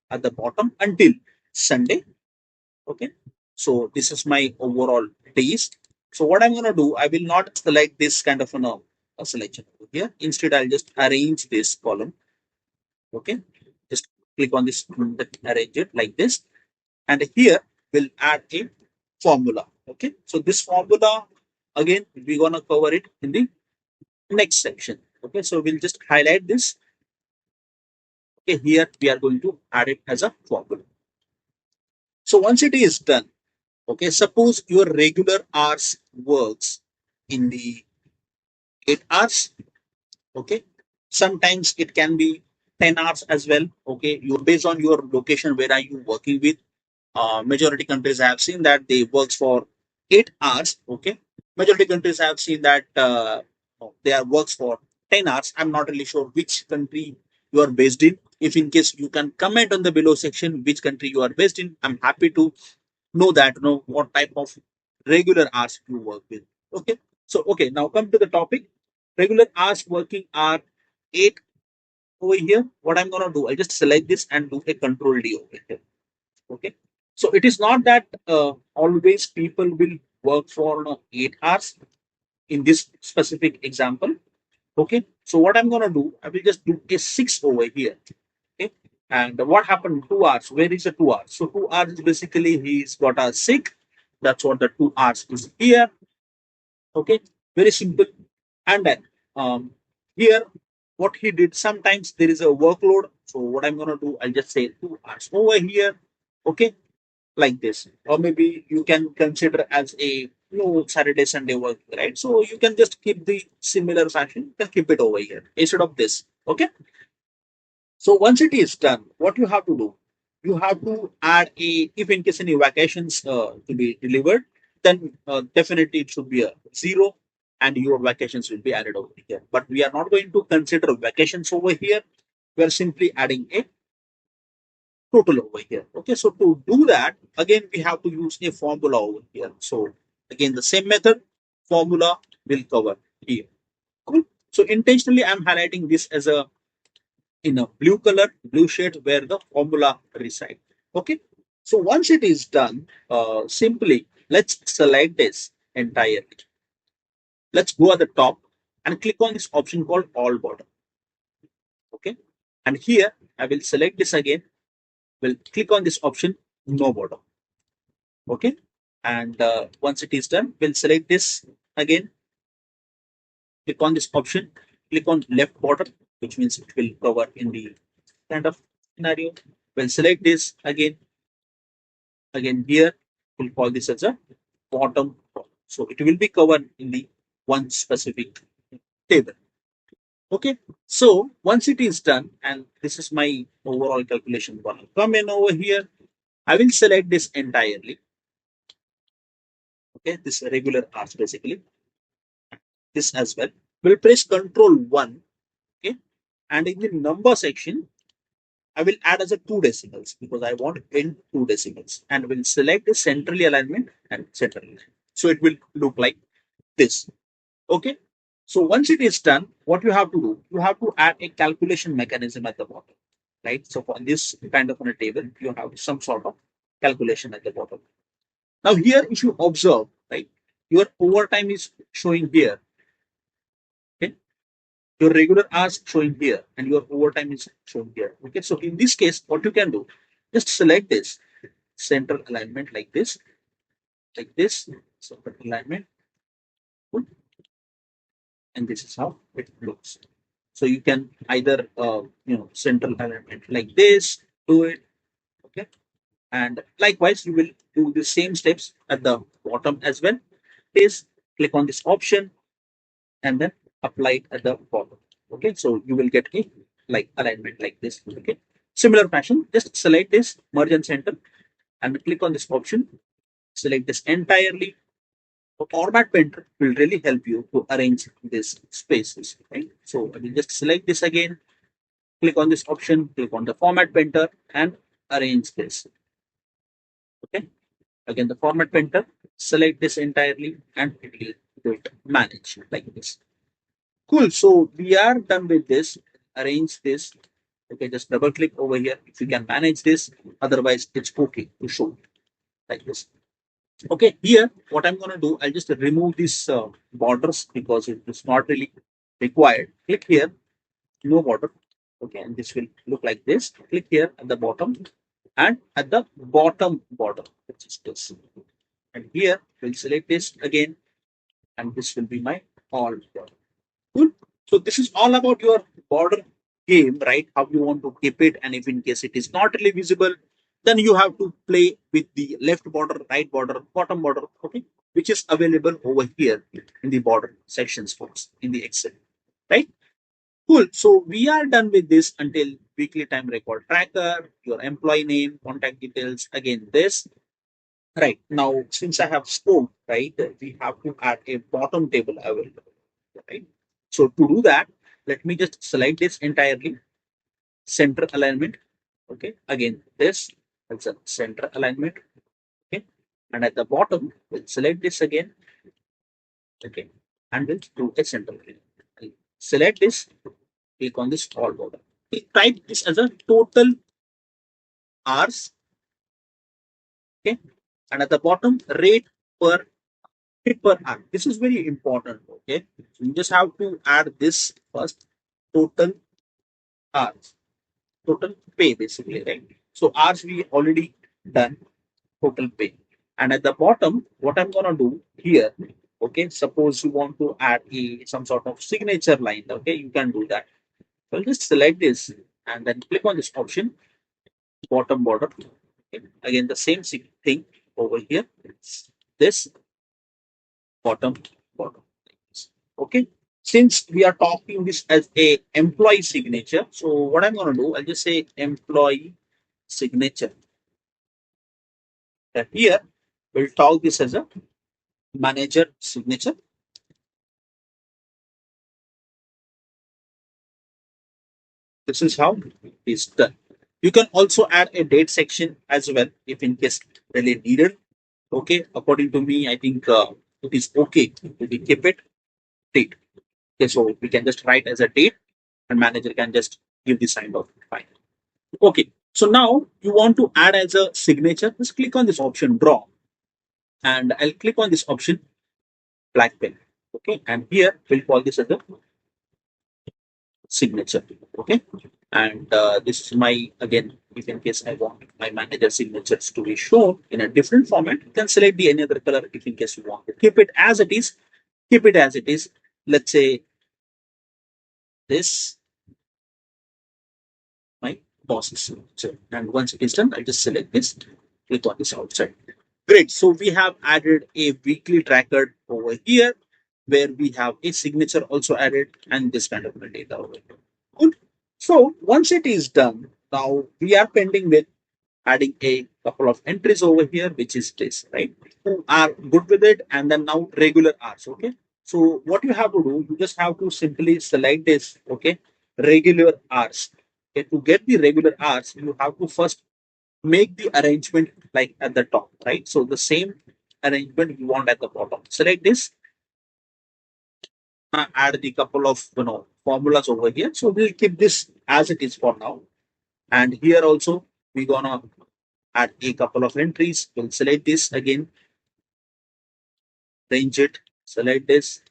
at the bottom until Sunday. Okay, so this is my overall days. So what I'm going to do, I will not select this kind of a selection over here. Instead, I'll just arrange this column. Okay, just click on this, arrange it like this, and here we'll add a formula. Okay, so this formula again we're gonna cover it in the next section. Okay, so we'll just highlight this. Okay, here we are going to add it as a formula. So once it is done, okay, suppose your regular hours works in the 8 hours. Okay, sometimes it can be 10 hours as well. Okay, you based on your location, where are you working with. Majority countries I have seen that they works for 8 hours. Okay, majority countries I have seen that they are works for 10 hours. I'm not really sure which country you are based in. If in case you can comment on the below section which country you are based in, I'm happy to know that, know what type of regular hours you work with. Okay, so okay, now come to the topic. Regular hours working are 8 over here. What I'm gonna do, I'll just select this and do a control D over here. Okay, so it is not that always people will work for 8 hours in this specific example. Okay, so what I'm gonna do, I will just do a 6 over here. Okay, and what happened, 2 hours, where is the 2 hours? So 2 hours is basically he's got a sick. That's what the 2 hours is here. Okay, very simple. And then here, what he did, sometimes there is a workload. So what I'm gonna do, I'll just say 2 hours over here. Okay, like this. Or maybe you can consider as a Saturday Sunday work, right? So you can just keep the similar fashion, you can keep it over here instead of this. Okay, so once it is done, what you have to do, you have to add a, if in case any vacations to be delivered, then definitely it should be a 0 and your vacations will be added over here. But we are not going to consider vacations over here. We are simply adding a total over here. Okay, so to do that, again, we have to use a formula over here. So again, the same method, formula will cover here. Cool. So intentionally, I'm highlighting this as a in a blue color, blue shade where the formula reside. Okay. So once it is done, simply let's select this entirely. Let's go at the top and click on this option called all border. Okay. And here I will select this again. We'll click on this option, no border. Okay. And once it is done, we'll select this again. Click on this option. Click on left border, which means it will cover in the kind of scenario. We'll select this again. Again here, we'll call this as a bottom row. So it will be covered in the one specific table. Okay. So once it is done, and this is my overall calculation one. Come in over here. I will select this entirely. Okay, this regular hours basically. This as well. We'll press Control 1. Okay. And in the number section, I will add as a 2 decimals because I want in 2 decimals. And we'll select the centrally alignment and central alignment. So it will look like this. Okay. So once it is done, what you have to do, you have to add a calculation mechanism at the bottom, right? So for this kind of on a table, you have some sort of calculation at the bottom. Now here, if you observe, right, your overtime is showing here. Okay. Your regular hours showing here and your overtime is shown here. Okay. So in this case, what you can do, just select this central alignment like this, central alignment. Good. And this is how it looks. So you can either central alignment like this, do it. Okay, and likewise you will do the same steps at the bottom as well. Is click on this option and then apply it at the bottom. Okay, so you will get a like alignment like this. Okay, similar fashion, just select this merge and center and click on this option. Select this entirely. The format painter will really help you to arrange these spaces. Right? So I will just select this again, click on this option, click on the format painter and arrange this. Okay. Again, the format painter, select this entirely and it will do it manage like this. Cool. So we are done with this. Arrange this. Okay, just double click over here if you can manage this. Otherwise, it's okay to show like this. Okay, here what I'm gonna do, I'll just remove these borders because it is not really required. Click here, no border. Okay, and this will look like this. Click here at the bottom and at the bottom border, which is this. And here we'll select this again, and this will be my all border. Cool. So this is all about your border game, right? How you want to keep it, and if in case it is not really visible, then you have to play with the left border, right border, bottom border, okay, which is available over here in the border sections, folks, in the Excel, right? Cool. So we are done with this until weekly time record tracker, your employee name, contact details, again this. Right now, since I have scope, right, we have to add a bottom table available, right? So to do that, let me just select this entirely, center alignment. Okay, again, this is a center alignment. Okay, and at the bottom, we'll select this again. Okay, and we'll do a center alignment. I'll select this, click on this all border. We type this as a total hours. Okay, and at the bottom, per rate per hour. This is very important. Okay, so you just have to add this first, total hours, total pay basically, right? So hours we already done, total pay. And at the bottom, what I'm gonna do here, okay, suppose you want to add some sort of signature line, okay, you can do that. So I'll just select this and then click on this option, bottom border. Okay. Again, the same thing over here. It's this bottom border. Okay. Since we are talking this as a employee signature, so what I'm gonna do, I'll just say employee signature. And here we'll talk this as a manager signature. This is how it is done. You can also add a date section as well if in case really needed. Okay, according to me, I think it is okay to be keep it date. Okay, so we can just write as a date and manager can just give the sign off. Fine. Okay, so now you want to add as a signature, just click on this option draw and I'll click on this option black pen. Okay, and here we'll call this as a signature. Okay, and this is my, again, if in case I want my manager signatures to be shown in a different format, you can select the any other color. If in case you want to keep it as it is, keep it as it is. Let's say this my boss's signature, and once it is done, I just select this, click on this outside. Great. So we have added a weekly tracker over here where we have a signature also added and this kind of data over here. Good. So once it is done, now we are pending with adding a couple of entries over here, which is this, right? You are good with it, and then now regular hours. Okay. So what you have to do, you just have to simply select this, okay, regular hours. Okay, to get the regular hours, you have to first make the arrangement like at the top, right? So the same arrangement you want at the bottom. Select this, add the couple of formulas over here. So we'll keep this as it is for now. And here also we're gonna add a couple of entries. We'll select this again, arrange it, select this,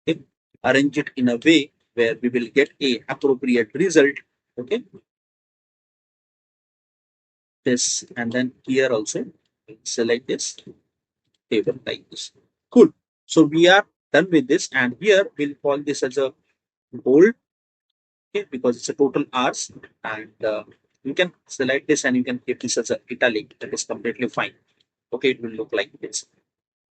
okay, arrange it in a way where we will get a appropriate result. Okay, this, and then here also select this table like this. Cool. So we are done with this, and here we'll call this as a bold, okay, because it's a total hours, and you can select this and you can keep this as a italic. That is completely fine. Okay, it will look like this.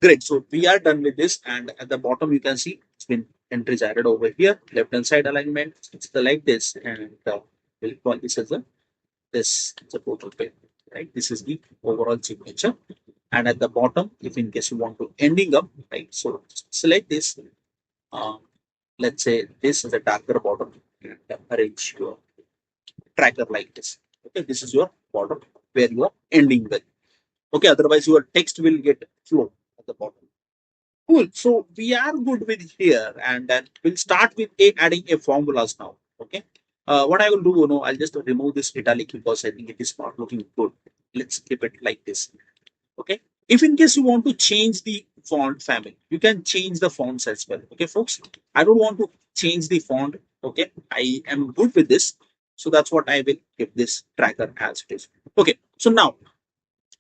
Great. So we are done with this, and at the bottom you can see it's been entries added over here. Left hand side alignment. Select this, and we'll call this as a this is a total pay. Right. This is the overall signature. And at the bottom, if in case you want to ending up, right, so select this, let's say this is a darker bottom, and arrange your tracker like this. Okay, this is your bottom where you are ending with. Okay, otherwise your text will get flow at the bottom. Cool. So we are good with here, and then we'll start with adding a formulas now. Okay. What I will do, I'll just remove this italic because I think it is not looking good. Let's keep it like this. Okay, if in case you want to change the font family, you can change the fonts as well. Okay, folks, I don't want to change the font. Okay, I am good with this, so that's what I will keep this tracker as it is. Okay, so now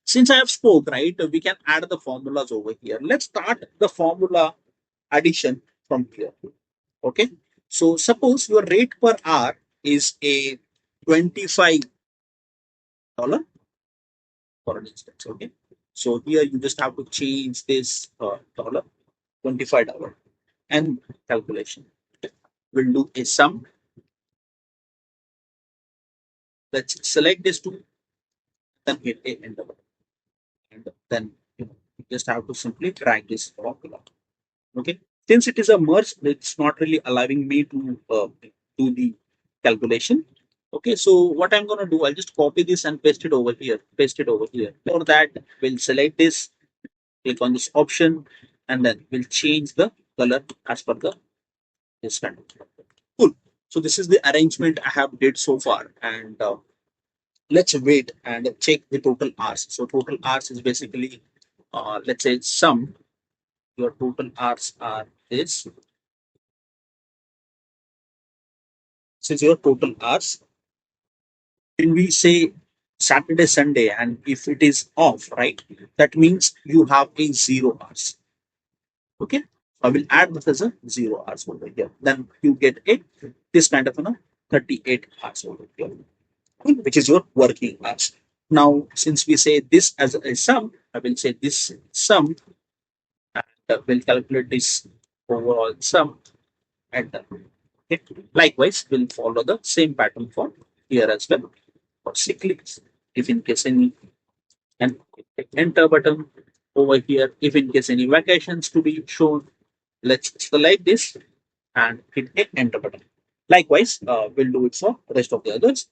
since I have spoke, right, we can add the formulas over here. Let's start the formula addition from here. Okay, so suppose your rate per hour is a $25 for an instance. Okay, so here you just have to change this dollar, $25, and calculation. We'll do a sum let's select this two, then hit a enter button. And then you just have to simply drag this formula. Okay. Since it is a merge, it's not really allowing me to do the calculation. Okay. So what I'm going to do, I'll just copy this and paste it over here. Paste it over here. For that, we'll select this, click on this option, and then we'll change the color as per the this kind. Cool. So this is the arrangement I have did so far, and let's wait and check the total hours. So total hours is basically, let's say sum. Your total hours are this. This is your total hours. When we say Saturday, Sunday, and if it is off, right, that means you have a 0 hours. Okay. I will add this as a 0 hours over here. Then you get a this kind of 38 hours over here, which is your working hours. Now, since we say this as a sum, I will say this sum, and we'll calculate this overall sum at the. Okay. Likewise, we'll follow the same pattern for here as well. For sick leaves, if in case any, and enter button over here. If in case any vacations to be shown, let's select this and hit a enter button. Likewise, we'll do it for the rest of the others.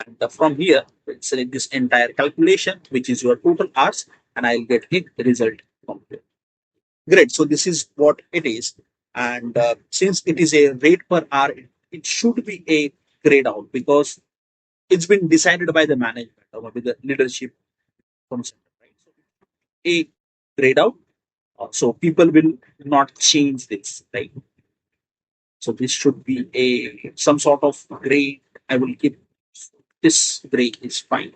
And from here, we'll select this entire calculation, which is your total hours, and I'll get a result from here. Great. So this is what it is. And since it is a rate per hour, it should be a grade out because it's been decided by the management or by the leadership from center, right? So a grade out. So people will not change this, right? So this should be a some sort of grade. I will keep this grade is fine.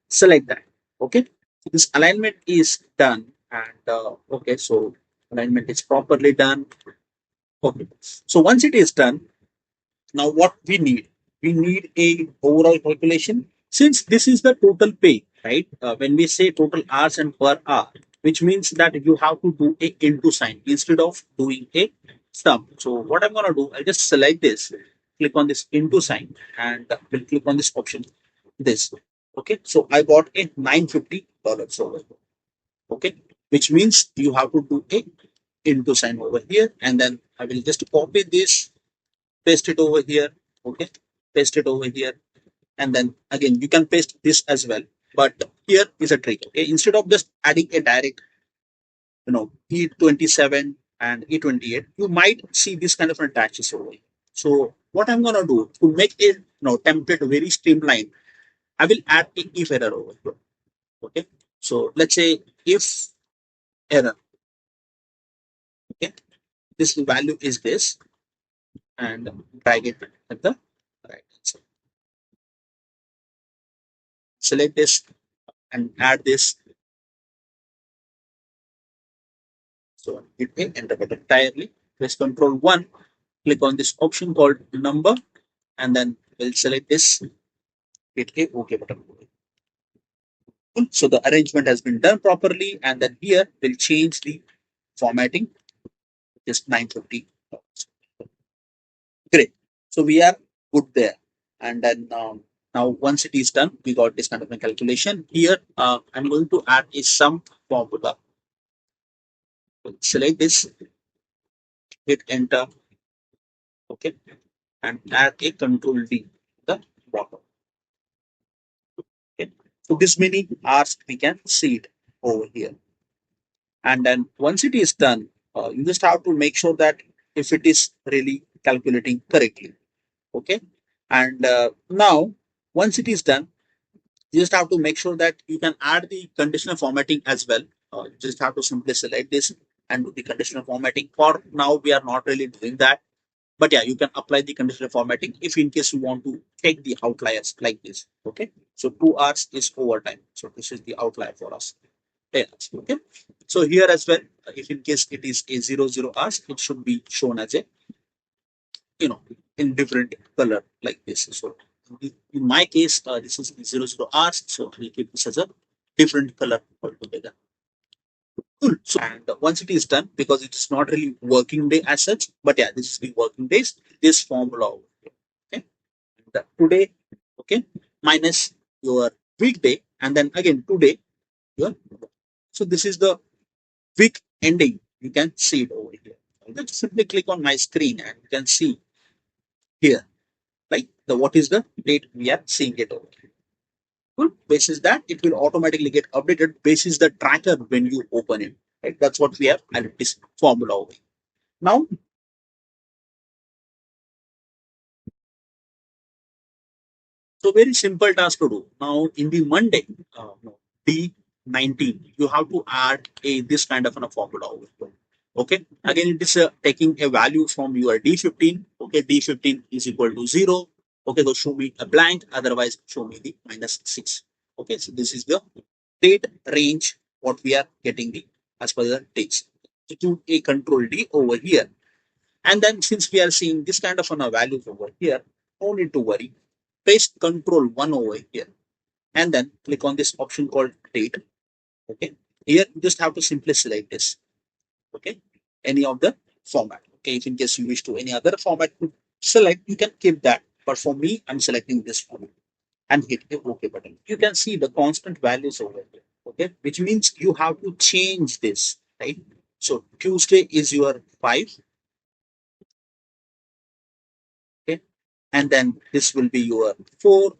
Select that. Okay. This alignment is done, and okay, so alignment is properly done. Okay. So once it is done, now what we need a overall calculation. Since this is the total pay, right? When we say total hours and per hour, which means that you have to do a into sign instead of doing a sum. So what I'm gonna do, I'll just select this, click on this into sign, and we'll click on this option. This. Okay. So I got a $950 over here. Okay. Which means you have to do a into sign over here, and then I will just copy this, paste it over here. Okay. Paste it over here, and then again you can paste this as well, but here is a trick. Okay, instead of just adding a direct E27 and E28, you might see this kind of attachments over here. So what I'm going to do to make it template very streamlined, I will add a if error over here. Okay, so let's say if error. Okay, this value is this, and drag it at the right. So select this and add this. So hit a enter button entirely. Press Control 1. Click on this option called number, and then we'll select this. Hit a OK button. So the arrangement has been done properly, and then here we'll change the formatting. Just 950. Great. So we are good there. And then now once it is done, we got this kind of a calculation. Here I'm going to add a sum formula. Select this, hit enter, okay, and add a control D the bottom. Okay. So this many hours we can see it over here. And then once it is done, you just have to make sure that if it is really calculating correctly. Okay. And now once it is done, you just have to make sure that you can add the conditional formatting as well. You just have to simply select this and do the conditional formatting. For now, we are not really doing that. But yeah, you can apply the conditional formatting if in case you want to take the outliers like this. Okay. So 2 hours is overtime. So this is the outlier for us. 10 hours. Okay. So here as well, if in case it is a 00 hours, it should be shown as a, in different color like this. So in my case, this is 00 hours. So we keep this as a different color altogether. Cool. So, and once it is done, because it is not really working day as such, but yeah, this is the working days, this formula over here. Okay. And today, okay, minus your weekday, and then again today your. So this is the week ending. You can see it over here. I'll just simply click on my screen and you can see here, right? The what is the date we are seeing it over here. Cool. Basis that it will automatically get updated basis the tracker when you open it. Right? That's what we have added this formula over here. Now, so very simple task to do. Now in the Monday, no, D19, you have to add a this kind of a formula over here. Okay. Again, it is taking a value from your D15. Okay, D15 is equal to 0. Okay, so show me a blank. Otherwise, show me the -6. Okay, so this is the date range what we are getting the as per the dates. So to a control D over here. And then since we are seeing this kind of values over here, no need to worry. Paste control 1 over here and then click on this option called date. Okay. Here you just have to simply select this. Okay. Any of the format. Okay. If in case you wish to any other format to select, you can keep that. But for me, I'm selecting this format and hit the OK button. You can see the constant values over here. Okay. Which means you have to change this. Right. So Tuesday is your 5. Okay. And then this will be your 4,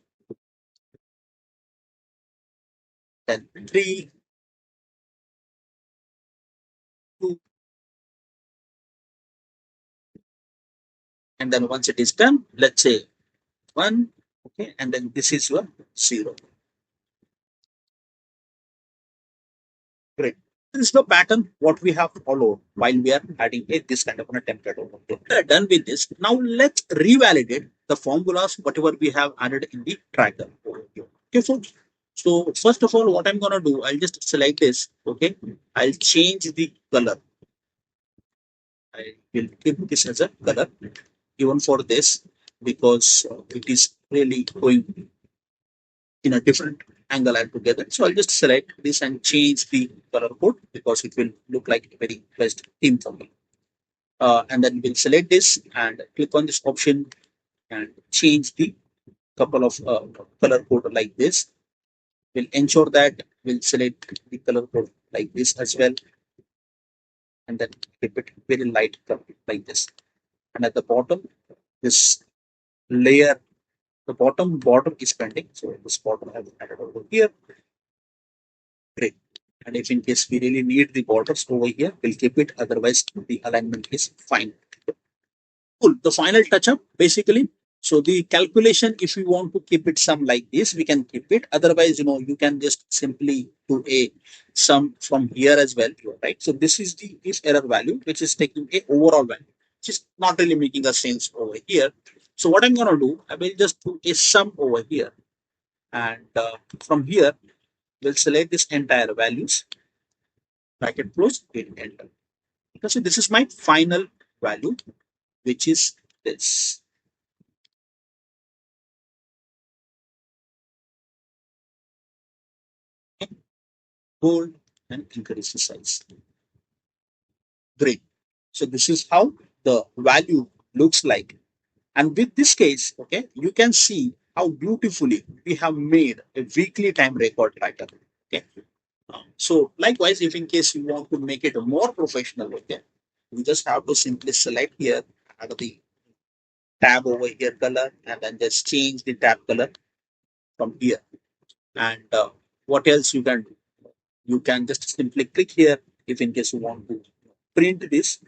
then 3, 2, and then once it is done, let's say 1, okay, and then this is your 0. Great. This is the pattern what we have followed while we are adding this kind of a template over here. We are done with this. Now let's revalidate the formulas whatever we have added in the tracker over here. Okay, folks. So first of all, what I'm gonna do, I'll just select this. Okay, I'll change the color. I will keep this as a color even for this because it is really going in a different angle altogether. So I'll just select this and change the color code because it will look like a very best theme for me. And then we'll select this and click on this option and change the couple of color code like this. We'll ensure that we'll select the color code like this as well. And then keep it very light color like this. And at the bottom, this layer, the bottom border is pending. So this bottom I have added over here. Great. And if in case we really need the borders over here, we'll keep it. Otherwise, the alignment is fine. Cool. The final touch up basically. So the calculation, if you want to keep it sum like this, we can keep it. Otherwise, you can just simply do a sum from here as well, right? So this is the if error value, which is taking a overall value, which is not really making a sense over here. So what I'm gonna do, I will just do a sum over here, and from here we'll select this entire values, bracket close, hit enter. So this is my final value, which is this. Hold and increase the size. Great. So this is how the value looks like. And with this case, okay, you can see how beautifully we have made a weekly time record tracker. Okay. So likewise, if in case you want to make it more professional, okay, you just have to simply select here, add the tab over here color, and then just change the tab color from here. And what else you can do? You can just simply click here if in case you want to print this.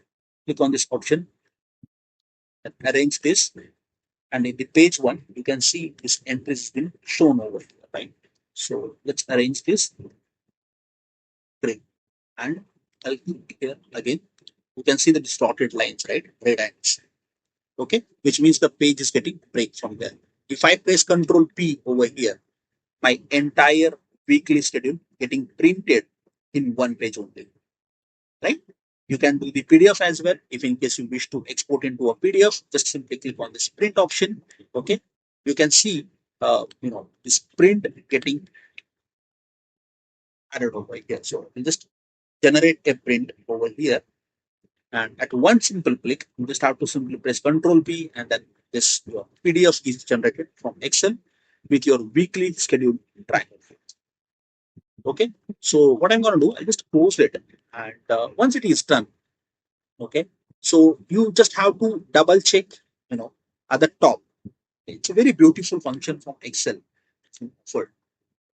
Click on this option and arrange this. And in the page 1, you can see this entry has been shown over here, right? So let's arrange this. Great. And I'll click here again. You can see the distorted lines, right? Red lines. Okay, which means the page is getting break from there. If I press Control P over here, my entire weekly schedule getting printed in one page only, right? You can do the PDF as well. If in case you wish to export into a PDF, just simply click on this print option. Okay, you can see, this print getting added over here. So we'll just generate a print over here, and at one simple click, you just have to simply press Control P, and then this PDF is generated from Excel. with your weekly schedule tracker. Okay. So what I'm going to do, I'll just close it. And once it is done, okay, so you just have to double check, you know, at the top. It's a very beautiful function from Excel. For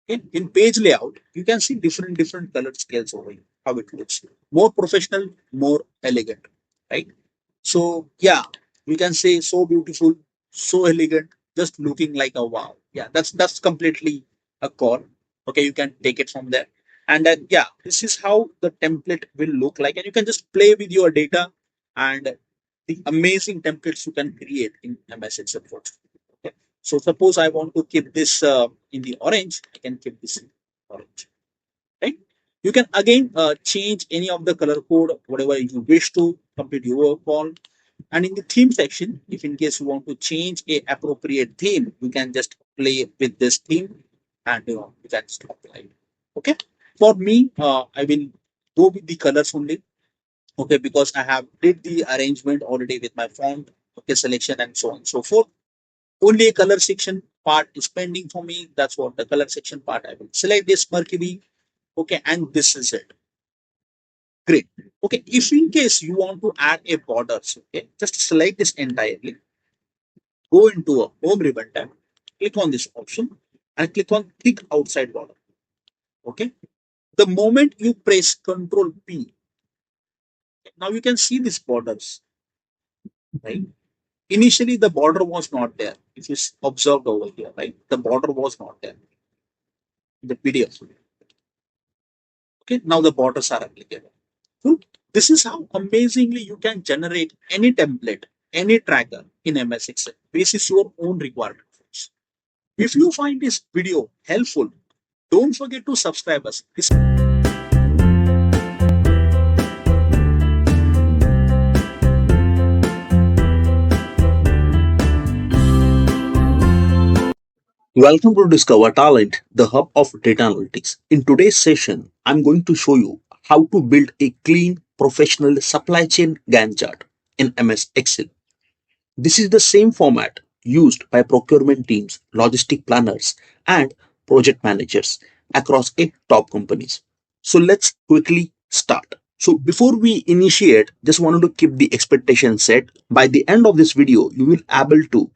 in page layout, you can see different color scales over here, how it looks. More professional, more elegant, right? So yeah, we can say so beautiful, so elegant, just looking like a wow. Yeah, that's completely a call. Okay, you can take it from there. And then yeah, this is how the template will look like, and you can just play with your data and the amazing templates you can create in MS Excel. Okay. So suppose I want to keep this in the orange, I can keep this in orange, right? You can again change any of the color code, whatever you wish to complete your call. And in the theme section, if in case you want to change a appropriate theme, you can just play with this theme and you can just apply it. Okay. For me, I will go with the colors only. Okay, because I have did the arrangement already with my font, okay, selection and so on and so forth. Only a color section part is pending for me. That's what the color section part I will select this Mercury. Okay, and this is it. Great. Okay, if in case you want to add a borders, okay, just select this entirely. Go into a home ribbon tab, click on this option, and click on click outside border. Okay. The moment you press Control P, now you can see these borders, right? Initially, the border was not there. If you observed over here, right? The border was not there in the PDF. Okay, now the borders are applicable. So this is how amazingly you can generate any template, any tracker in MS Excel. This is your own requirement. If you find this video helpful, don't forget to subscribe us. Welcome to Discover Talent, the hub of data analytics. In today's session, I'm going to show you how to build a clean, professional supply chain Gantt chart in MS Excel. This is the same format used by procurement teams, logistic planners, and project managers across a top companies. So let's quickly start. So before we initiate, just wanted to keep the expectation set. By the end of this video, you will able to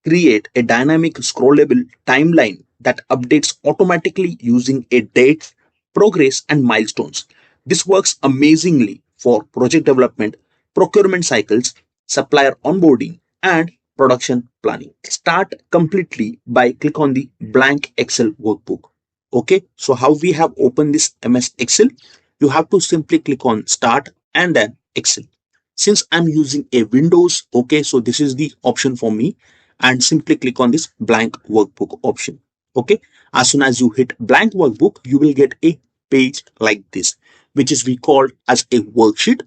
create a dynamic scrollable timeline that updates automatically using a date, progress, and milestones. This works amazingly for project development, procurement cycles, supplier onboarding, and production planning. Start completely by click on the blank Excel workbook. Okay, so how we have opened this MS Excel, you have to simply click on start and then Excel. Since I'm using a Windows, okay, so this is the option for me, and simply click on this blank workbook option. Okay, as soon as you hit blank workbook, you will get a page like this, which is we called as a worksheet.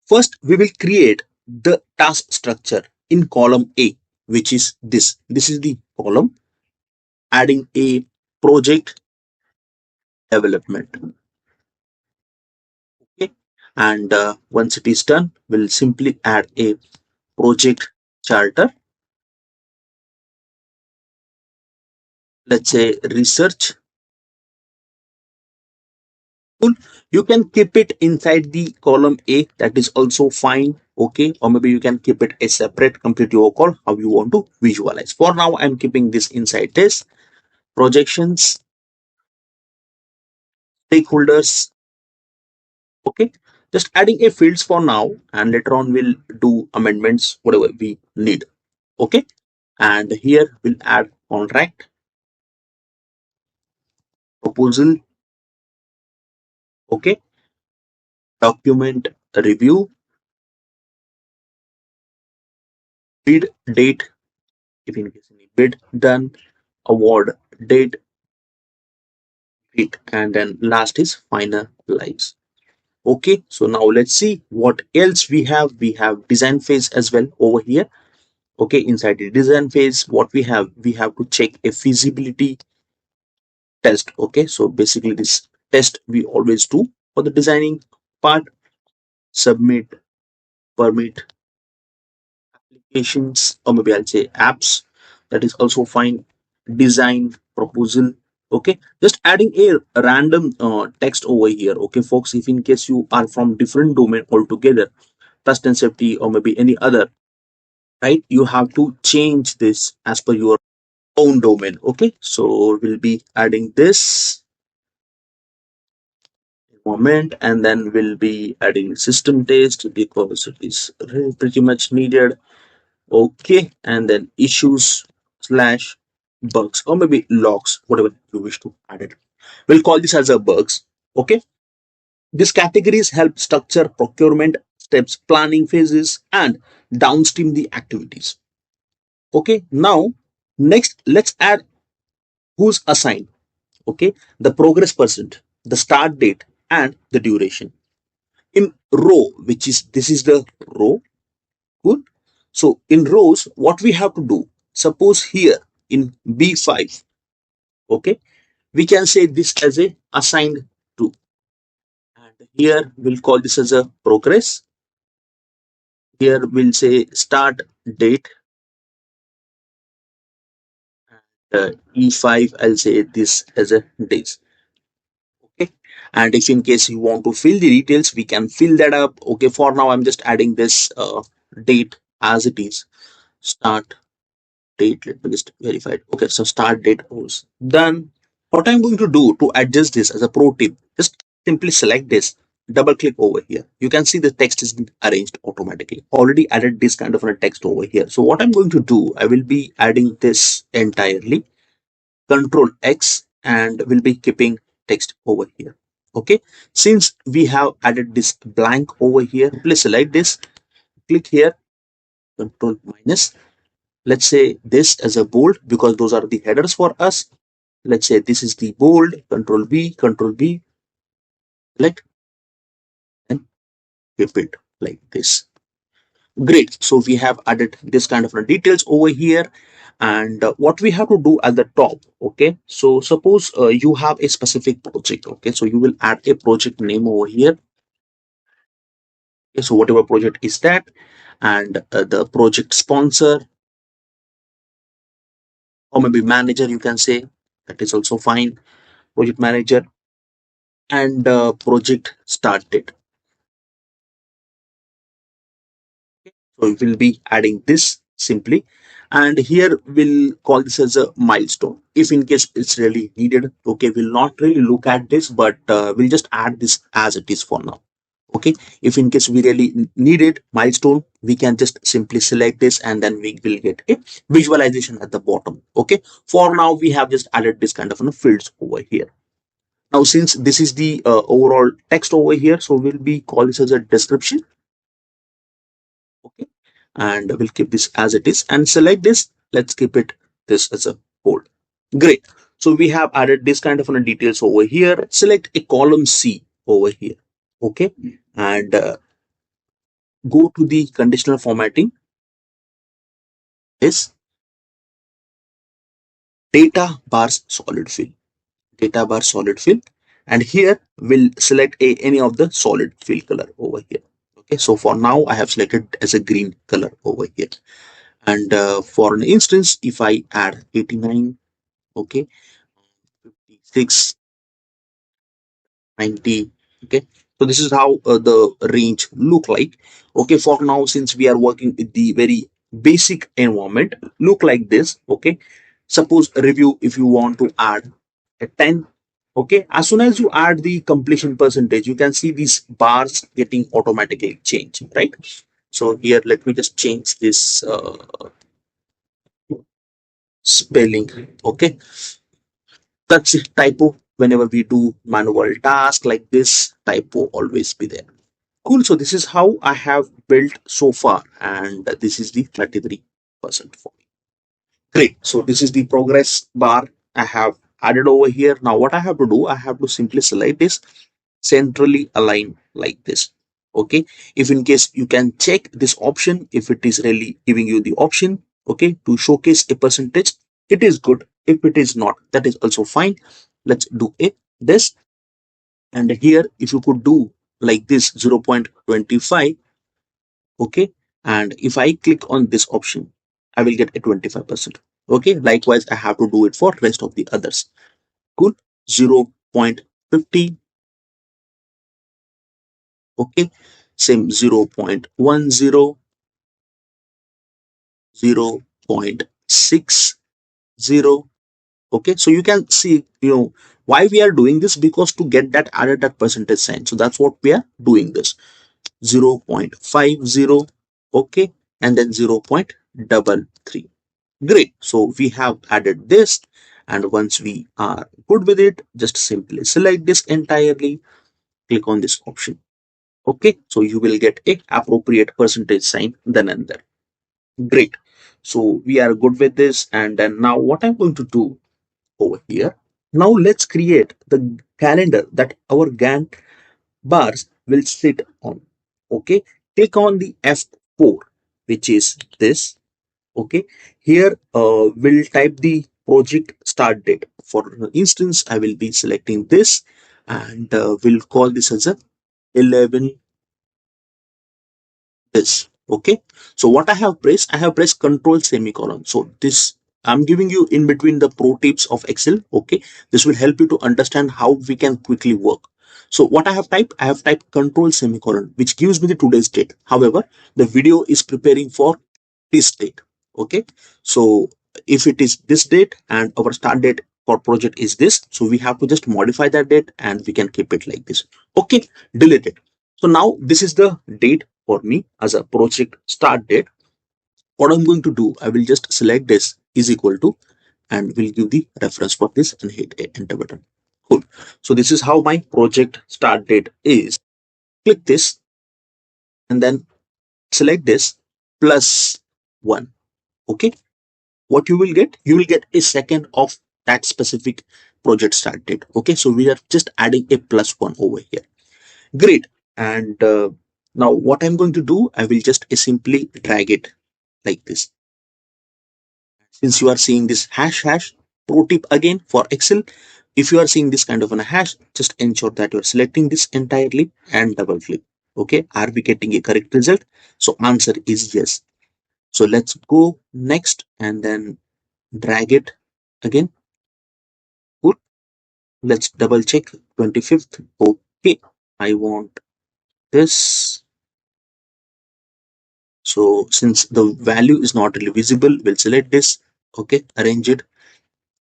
First, we will create the task structure in column A, which is this. This is the column, adding a project development. Okay, and once it is done, we'll simply add a project charter. Let's say research. Cool. You can keep it inside the column A, that is also fine. Okay, or maybe you can keep it a separate, complete your call how you want to visualize. For now, I'm keeping this inside this projections, stakeholders. Okay, just adding a fields for now, and later on we'll do amendments whatever we need. Okay, and here we'll add contract, proposal. Okay, document review, bid date, if in case any bid done, award date, it, and then last is finalize. Okay, so now let's see what else we have. We have design phase as well over here. Okay, inside the design phase, what we have to check a feasibility test. Okay, so basically this test we always do for the designing part. Submit, permit, applications, or maybe I'll say apps, that is also fine. design proposal. Okay, just adding a random text over here. Okay folks, if in case you are from different domain altogether, trust and safety or maybe any other, right, you have to change this as per your own domain. Okay, so we'll be adding this moment, and then we'll be adding system test because it is pretty much needed. Okay, and then issues slash bugs or maybe logs, whatever you wish to add it. We'll call this as a bugs. Okay, these categories help structure procurement steps, planning phases, and downstream the activities. Okay, now next let's add who's assigned. Okay, the progress percent, the start date, and the duration. In row, which is this is the row. Good. So in rows, what we have to do, suppose here in B5, okay, we can say this as a assigned to, and here we'll call this as a progress. Here we'll say start date, E5, I'll say this as a days. Okay, and if in case you want to fill the details, we can fill that up. Okay, for now I'm just adding this date as it is. Start date, let me just verify it. Okay, so start date was done. What I'm going to do to adjust this as a pro tip, just simply select this, double click over here. You can see the text is being arranged automatically. Already added this kind of a text over here. So what I'm going to do, I will be adding this entirely, control X, and will be keeping text over here. Okay, since we have added this blank over here, please select this, click here, control minus. Let's say this as a bold because those are the headers for us. Let's say this is the bold, control B, select and keep it like this. Great. So we have added this kind of details over here. And what we have to do at the top, okay, so suppose you have a specific project. Okay, so you will add a project name over here. Okay, so whatever project is that, and the project sponsor or maybe manager, you can say, that is also fine. Project manager, and project start date. So we will be adding this simply, and here we'll call this as a milestone if in case it's really needed. Okay, we'll not really look at this, but we'll just add this as it is for now. Okay, if in case we really need it milestone, we can just simply select this and then we will get a visualization at the bottom. Okay, for now we have just added this kind of fields over here. Now since this is the overall text over here, so we'll be call this as a description. Okay, and we'll keep this as it is and select this. Let's keep it this as a bold. Great. So we have added this kind of details over here. Select a column C over here. Okay, and go to the conditional formatting. Is data bars solid fill. Data bar solid fill, and here we'll select any of the solid fill color over here. Okay, so for now I have selected as a green color over here. And for an instance, if I add 89, okay, 56, 90, okay, so this is how the range look like. Okay, for now, since we are working with the very basic environment, look like this. Okay, suppose review, if you want to add a 10, okay, as soon as you add the completion percentage, you can see these bars getting automatically changed, right? So here let me just change this spelling. Okay, that's it. Typo, whenever we do manual task like this, typo always be there. Cool. So this is how I have built so far, and this is the 33% for me. Great. So this is the progress bar I have added over here. Now what I have to do, I have to simply select this, centrally align like this. Okay, if in case you can check this option, if it is really giving you the option, okay, to showcase a percentage, it is good. If it is not, that is also fine. Let's do it this, and here if you could do like this 0.25, okay, and if I click on this option, I will get a 25%. Okay, likewise, I have to do it for rest of the others. Cool. 0.50. Okay, same 0.10, 0.60. Okay, so you can see, why we are doing this, because to get that added that percentage sign. So that's what we are doing this. 0.50. Okay, and then 0.33. Great. So we have added this, and once we are good with it, just simply select this entirely, click on this option. Okay, so you will get a appropriate percentage sign then and there. Great. So we are good with this, and then now what I'm going to do over here. Now let's create the calendar that our Gantt bars will sit on. Okay, click on the F4, which is this. Okay, here we'll type the project start date. For instance, I will be selecting this, and we'll call this as a 11 this. Okay, so what I have pressed control semicolon. So this, I'm giving you in between the pro tips of Excel. Okay, this will help you to understand how we can quickly work. So what I have typed control semicolon, which gives me the today's date. However, the video is preparing for this date. Okay, so if it is this date and our start date for project is this, so we have to just modify that date and we can keep it like this. Okay, delete it. So now this is the date for me as a project start date. What I'm going to do, I will just select this is equal to, and we'll give the reference for this and hit a enter button. Cool. So this is how my project start date is. Click this and then select this plus one. Okay, what you will get a second of that specific project start date. Okay, so we are just adding a plus one over here. Great. And now what I'm going to do, I will just simply drag it like this. Since you are seeing this hash, pro tip again for Excel, if you are seeing this kind of a hash, just ensure that you're selecting this entirely and double click. Okay, are we getting a correct result? So answer is yes. So let's go next and then drag it again. Good. Let's double check 25th. Okay, I want this. So since the value is not really visible, we'll select this. Okay, arrange it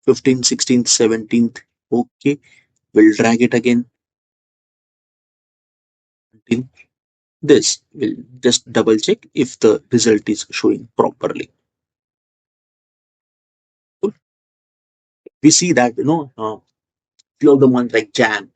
15th, 16th, 17th. Okay, we'll drag it again until this. We'll just double check if the result is showing properly. Cool. We see that, few of the months like Jan.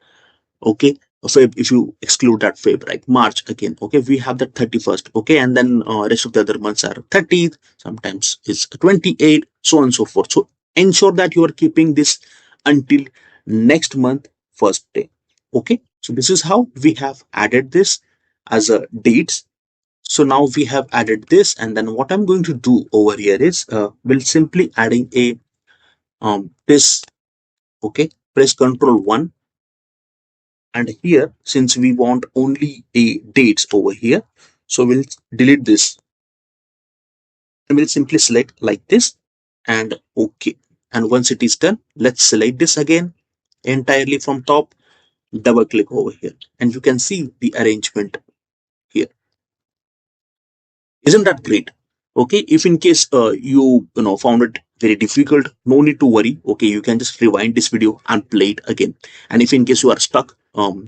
Okay, Feb, if you exclude that Feb, right? March again. Okay, we have the 31st. Okay, and then rest of the other months are 30th, sometimes it's 28, so on and so forth. So ensure that you are keeping this until next month first day. Okay, so this is how we have added this as a dates. So now we have added this, and then what I'm going to do over here is we'll simply adding a this. Okay, press Control 1. And here, since we want only a dates over here, so we'll delete this and we'll simply select like this and OK. And once it is done, let's select this again entirely from top, double click over here, and you can see the arrangement here. Isn't that great? Okay, if in case you found it very difficult, no need to worry. Okay, you can just rewind this video and play it again. And if in case you are stuck,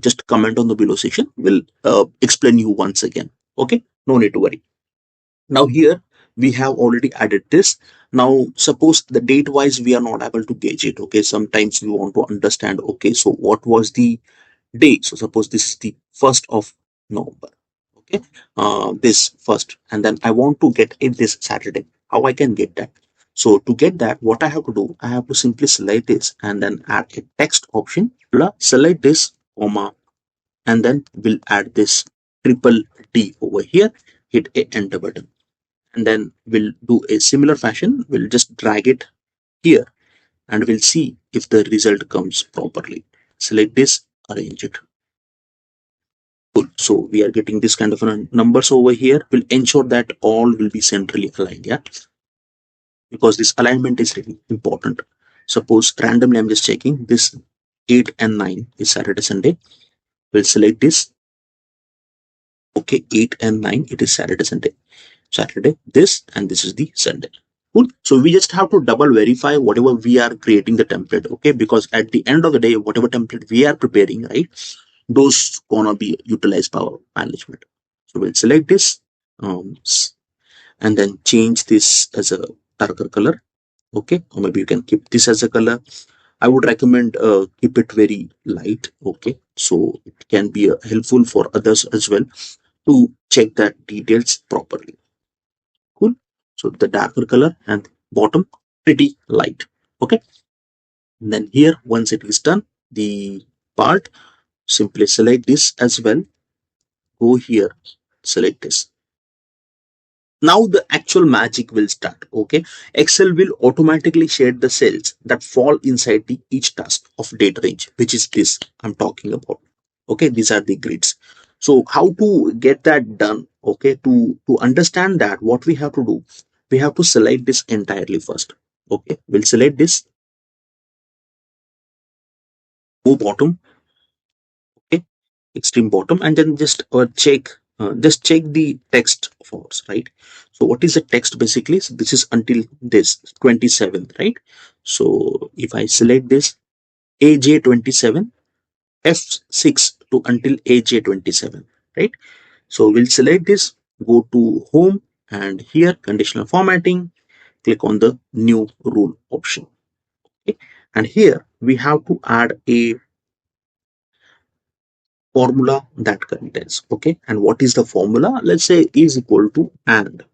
just comment on the below section. We'll explain you once again. Okay, no need to worry. Now here we have already added this. Now suppose the date wise we are not able to gauge it. Okay, sometimes we want to understand. Okay, so what was the day? So suppose this is the 1st of November. Okay, this first, and then I want to get it this Saturday. How I can get that? So to get that, what I have to do, I have to simply select this and then add a text option. Select this comma, and then we'll add this triple D over here. Hit a enter button, and then we'll do a similar fashion. We'll just drag it here, and we'll see if the result comes properly. Select this, arrange it. Cool. So we are getting this kind of numbers over here. We'll ensure that all will be centrally aligned. Yeah. because this alignment is really important. Suppose randomly I'm just checking this 8 and 9 is Saturday, Sunday. We'll select this. Okay, 8 and 9, it is Saturday, Sunday. Saturday, this, and this is the Sunday. Cool. So we just have to double verify whatever we are creating the template, okay? Because at the end of the day, whatever template we are preparing, right, those gonna be utilized power management. So we'll select this and then change this as a darker color, okay? Or maybe you can keep this as a color. I would recommend keep it very light, okay? So it can be helpful for others as well to check that details properly. Cool. So the darker color and bottom pretty light. Okay. And then here, once it is done, the part, simply select this as well. Go here, select this. Now the actual magic will start. Okay. Excel will automatically shade the cells that fall inside the each task of date range, which is this I'm talking about. Okay. These are the grids. So how to get that done? Okay. To understand that, what we have to do, we have to select this entirely first. Okay. We'll select this, go bottom, okay, extreme bottom, and then just check the text of ours, right? So what is the text basically? So this is until this 27th, right? So if I select this AJ27 F6 to until AJ27, right? So we'll select this, go to home, and here conditional formatting, click on the new rule option, okay? And here we have to add a formula that contains, okay? And what is the formula? Let's say is equal to and,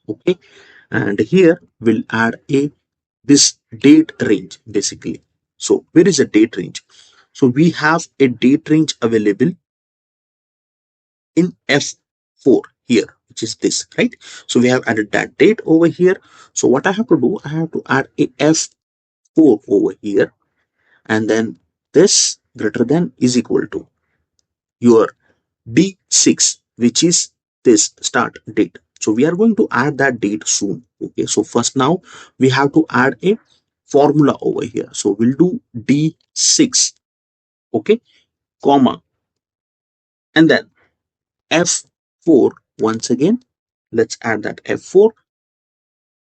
okay? And here we'll add a this date range basically. So where is the date range? So we have a date range available in F4 here, which is this, right? So we have added that date over here. So what I have to do, I have to add a F4 over here, and then this greater than is equal to your D6, which is this start date. So we are going to add that date soon. Okay, so first now we have to add a formula over here. So we'll do D6, okay, comma, and then F4 once again. Let's add that F4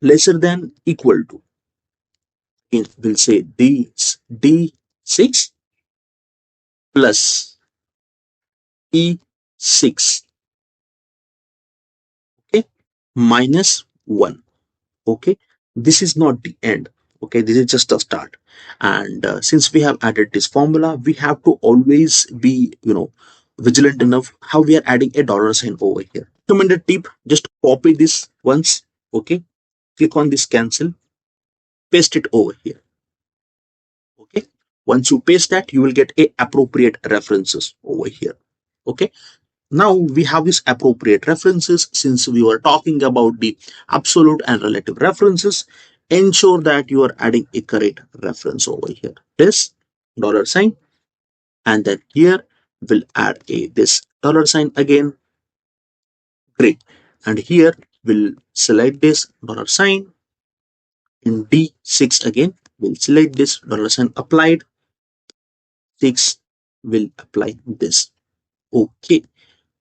lesser than equal to. We'll say D6 plus E6, okay, minus 1. Okay, this is not the end. Okay, this is just a start. And since we have added this formula, we have to always be vigilant enough how we are adding a dollar sign over here. Recommended tip, just copy this once, okay, click on this cancel, paste it over here. Okay, once you paste that, you will get a appropriate references over here. Okay, now we have these appropriate references. Since we were talking about the absolute and relative references, ensure that you are adding a correct reference over here. This dollar sign, and then here we'll add a this dollar sign again. Great. And here we'll select this dollar sign in D6 again. We'll select this dollar sign applied. 6 will apply this. Okay.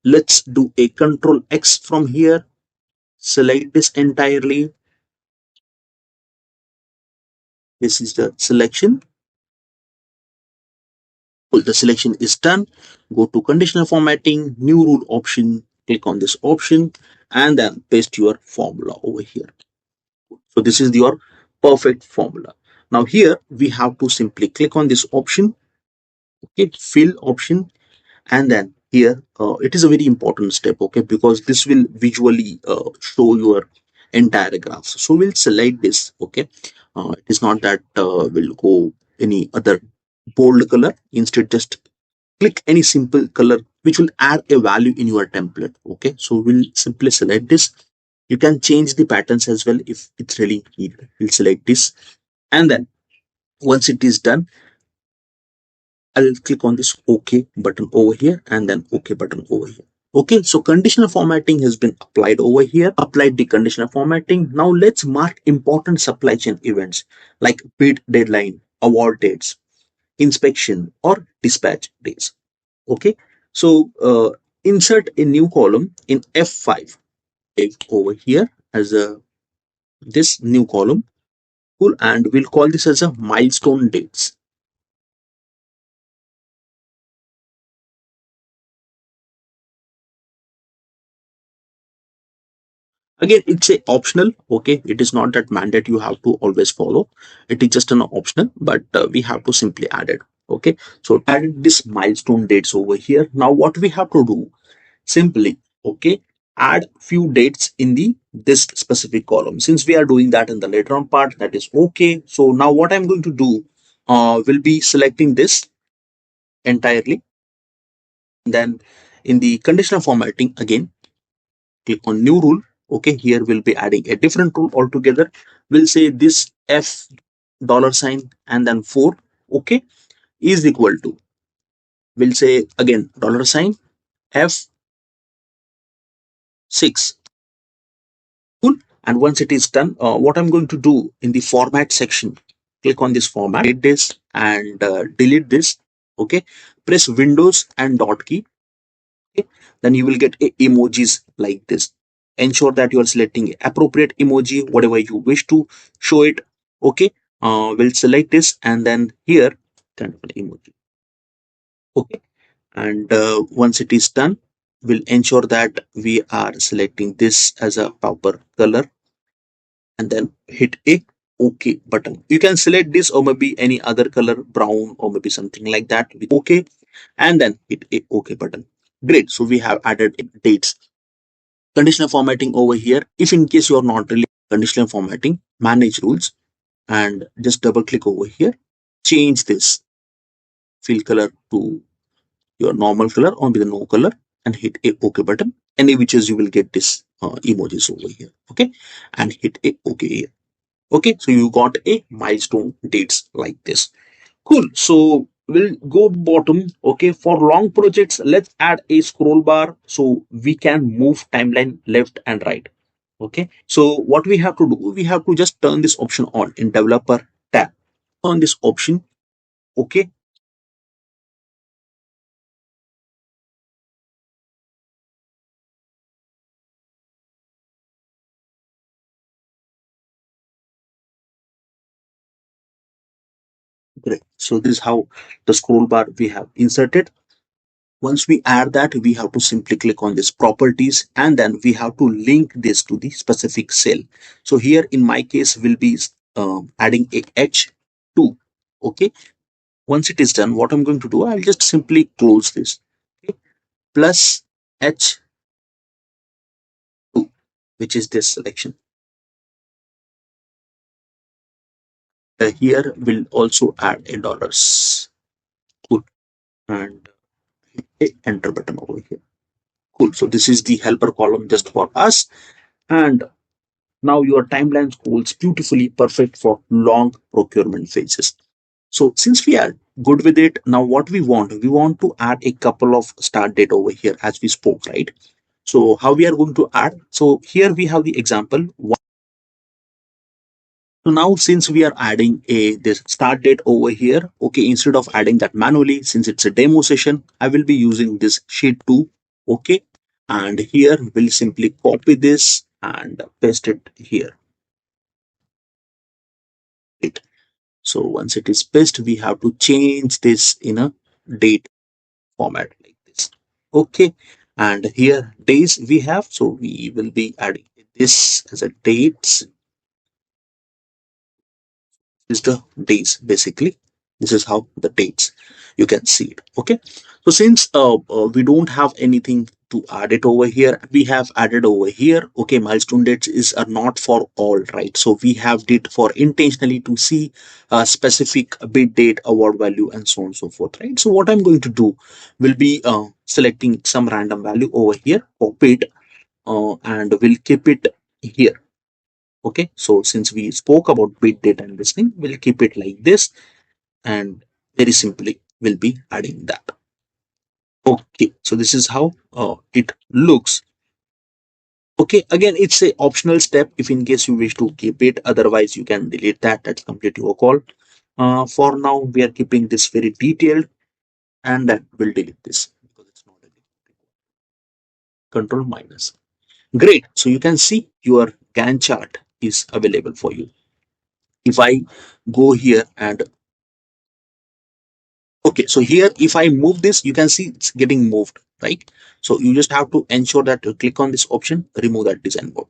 Let's do a control X from here. Select this entirely. This is the selection. Well, the selection is done. Go to conditional formatting, new rule option, click on this option, and then paste your formula over here. So this is your perfect formula. Now here we have to simply click on this option, okay, fill option, and then here it is a very important step, okay, because this will visually show your entire graphs. So we'll select this, okay. It is not that we'll go any other bold color. Instead, just click any simple color which will add a value in your template. Okay, so we'll simply select this. You can change the patterns as well if it's really needed. We'll select this, and then once it is done, I'll click on this OK button over here and then OK button over here. Okay, so conditional formatting has been applied over here. Applied the conditional formatting. Now let's mark important supply chain events like bid deadline, award dates, inspection, or dispatch days. Okay, so insert a new column in F5 over here as a this new column. Cool, and we'll call this as a milestone dates. Again, it's a optional. Okay, it is not that mandate you have to always follow. It is just an optional, but we have to simply add it. Okay, so added this milestone dates over here. Now what we have to do simply, okay, add few dates in the this specific column. Since we are doing that in the later on part, that is okay. So now what I'm going to do will be selecting this entirely. Then in the conditional formatting, again click on new rule. Okay, here we'll be adding a different rule altogether. We'll say this F dollar sign and then 4, okay, is equal to, we'll say again dollar sign F6. Cool. And once it is done, what I'm going to do in the format section, click on this format, delete this and delete this. Okay, press Windows and dot key. Okay, then you will get emojis like this. Ensure that you are selecting appropriate emoji, whatever you wish to show it. Okay, we'll select this and then here kind of an emoji. Okay, and once it is done, we'll ensure that we are selecting this as a proper color and then hit a OK button. You can select this or maybe any other color, brown or maybe something like that with OK, and then hit a OK button. Great. So we have added dates. Conditional formatting over here. If in case you are not really conditional formatting, manage rules and just double click over here. Change this fill color to your normal color or with no color and hit a OK button. Any which is you will get this emojis over here. Okay, and hit a OK here. Okay, so you got a milestone dates like this. Cool. So we'll go bottom. Okay, for long projects, let's add a scroll bar so we can move timeline left and right. Okay, so what we have to do, we have to just turn this option on in developer tab. Turn this option. Okay, great. So this is how the scroll bar we have inserted. Once we add that, we have to simply click on this properties and then we have to link this to the specific cell. So here in my case, we'll be adding a H2. Okay. Once it is done, what I'm going to do, I'll just simply close this. Okay. Plus H2, which is this selection. Here we'll also add a dollars. Cool. And a enter button over here. Cool. So this is the helper column just for us. And now your timeline scrolls beautifully, perfect for long procurement phases. So since we are good with it, now what we want to add a couple of start date over here as we spoke, right? So how we are going to add? So here we have the example. So now since we are adding a this start date over here, okay, instead of adding that manually, since it's a demo session, I will be using this sheet 2, okay, and here we'll simply copy this and paste it here. Right. So once it is pasted, we have to change this in a date format like this. Okay, and here days we have, so we will be adding this as a dates. Is the days basically. This is how the dates you can see it. Okay, so since we don't have anything to add it over here, we have added over here. Okay, milestone dates is are not for all, right? So we have did for intentionally to see a specific bid date, award value, and so on and so forth, right? So what I'm going to do will be selecting some random value over here, copy it, and we'll keep it here. Okay, so since we spoke about bit data and this thing, we'll keep it like this and very simply we'll be adding that. Okay, so this is how it looks. Okay, again, it's a optional step if in case you wish to keep it. Otherwise, you can delete that. That's completely your call. For now, we are keeping this very detailed, and then we'll delete this because it's not a control minus. Great. So you can see your Gantt chart is available for you. If I go here and okay, so here if I move this, you can see it's getting moved, right? So you just have to ensure that you click on this option, remove that design board.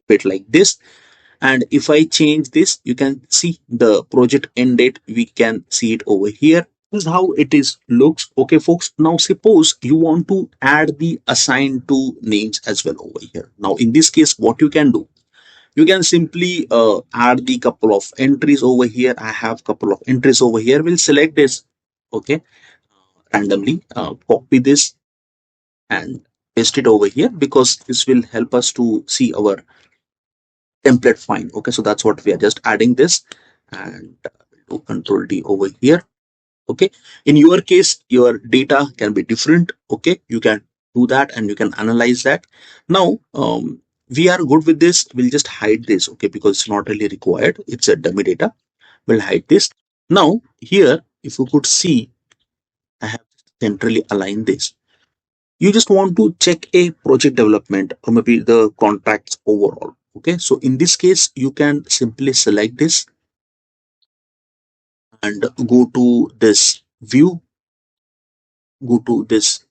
Bit like this. And if I change this, you can see the project end date. We can see it over here. This is how it is looks. Okay, folks. Now suppose you want to add the assign to names as well over here. Now in this case, what you can do, you can simply add the couple of entries over here. I have couple of entries over here. We'll select this, okay, randomly, copy this and paste it over here because this will help us to see our template fine. Okay, so that's what we are just adding this, and do control D over here. Okay, in your case your data can be different. Okay, you can do that and you can analyze that. Now we are good with this. We'll just hide this, okay, because it's not really required. It's a dummy data. We'll hide this. Now here, if you could see, I have centrally aligned this. You just want to check a project development or maybe the contracts overall. Okay, so in this case you can simply select this and go to this view, go to this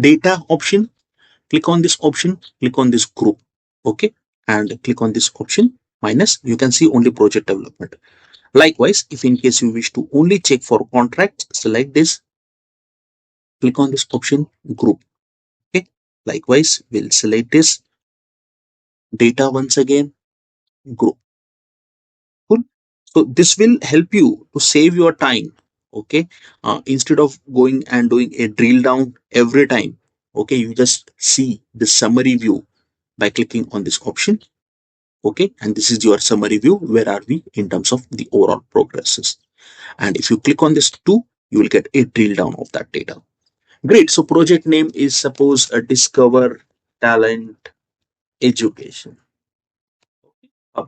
data option, click on this option, click on this group, okay, and click on this option minus. You can see only project development. Likewise, if in case you wish to only check for contracts, select this, click on this option group. Okay, likewise we'll select this data once again, group. Cool. So this will help you to save your time. Okay, instead of going and doing a drill down every time, okay, you just see the summary view by clicking on this option. Okay, and this is your summary view. Where are we in terms of the overall progresses? And if you click on this too, you will get a drill down of that data. Great. So project name is suppose a discover talent education. Uh,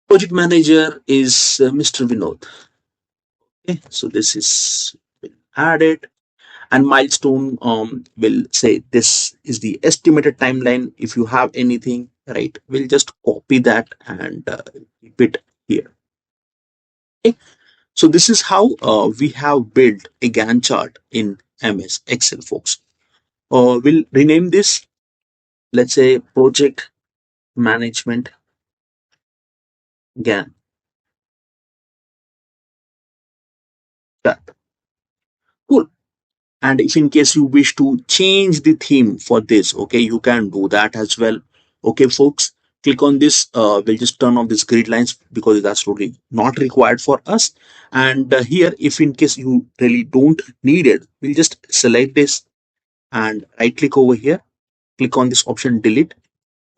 Project manager is Mr. Vinod. Okay, so this is added, and milestone will say this is the estimated timeline. If you have anything, right, we'll just copy that and keep it here. Okay, so this is how we have built a Gantt chart in MS Excel, folks. We'll rename this, let's say, project management Gantt chart. Cool. And if in case you wish to change the theme for this, okay, you can do that as well. Okay, folks, click on this. We'll just turn off this grid lines because it's absolutely not required for us. And here, if in case you really don't need it, we'll just select this and right click over here, click on this option delete.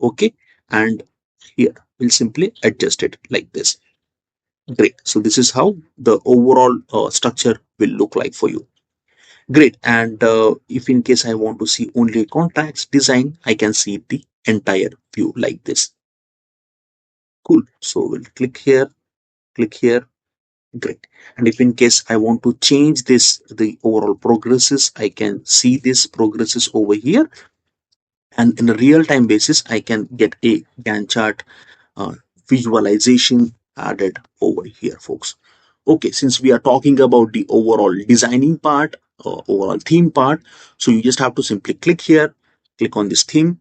Okay, and here we'll simply adjust it like this. Great. So this is how the overall structure will look like for you. Great. And if in case I want to see only contacts design, I can see the entire view like this. Cool. So we'll click here, click here. Great. And if in case I want to change this, the overall progresses, I can see this progresses over here. And in a real time basis, I can get a Gantt chart uh, visualization added over here, folks. Okay, since we are talking about the overall designing part, overall theme part, so you just have to simply click here, click on this theme,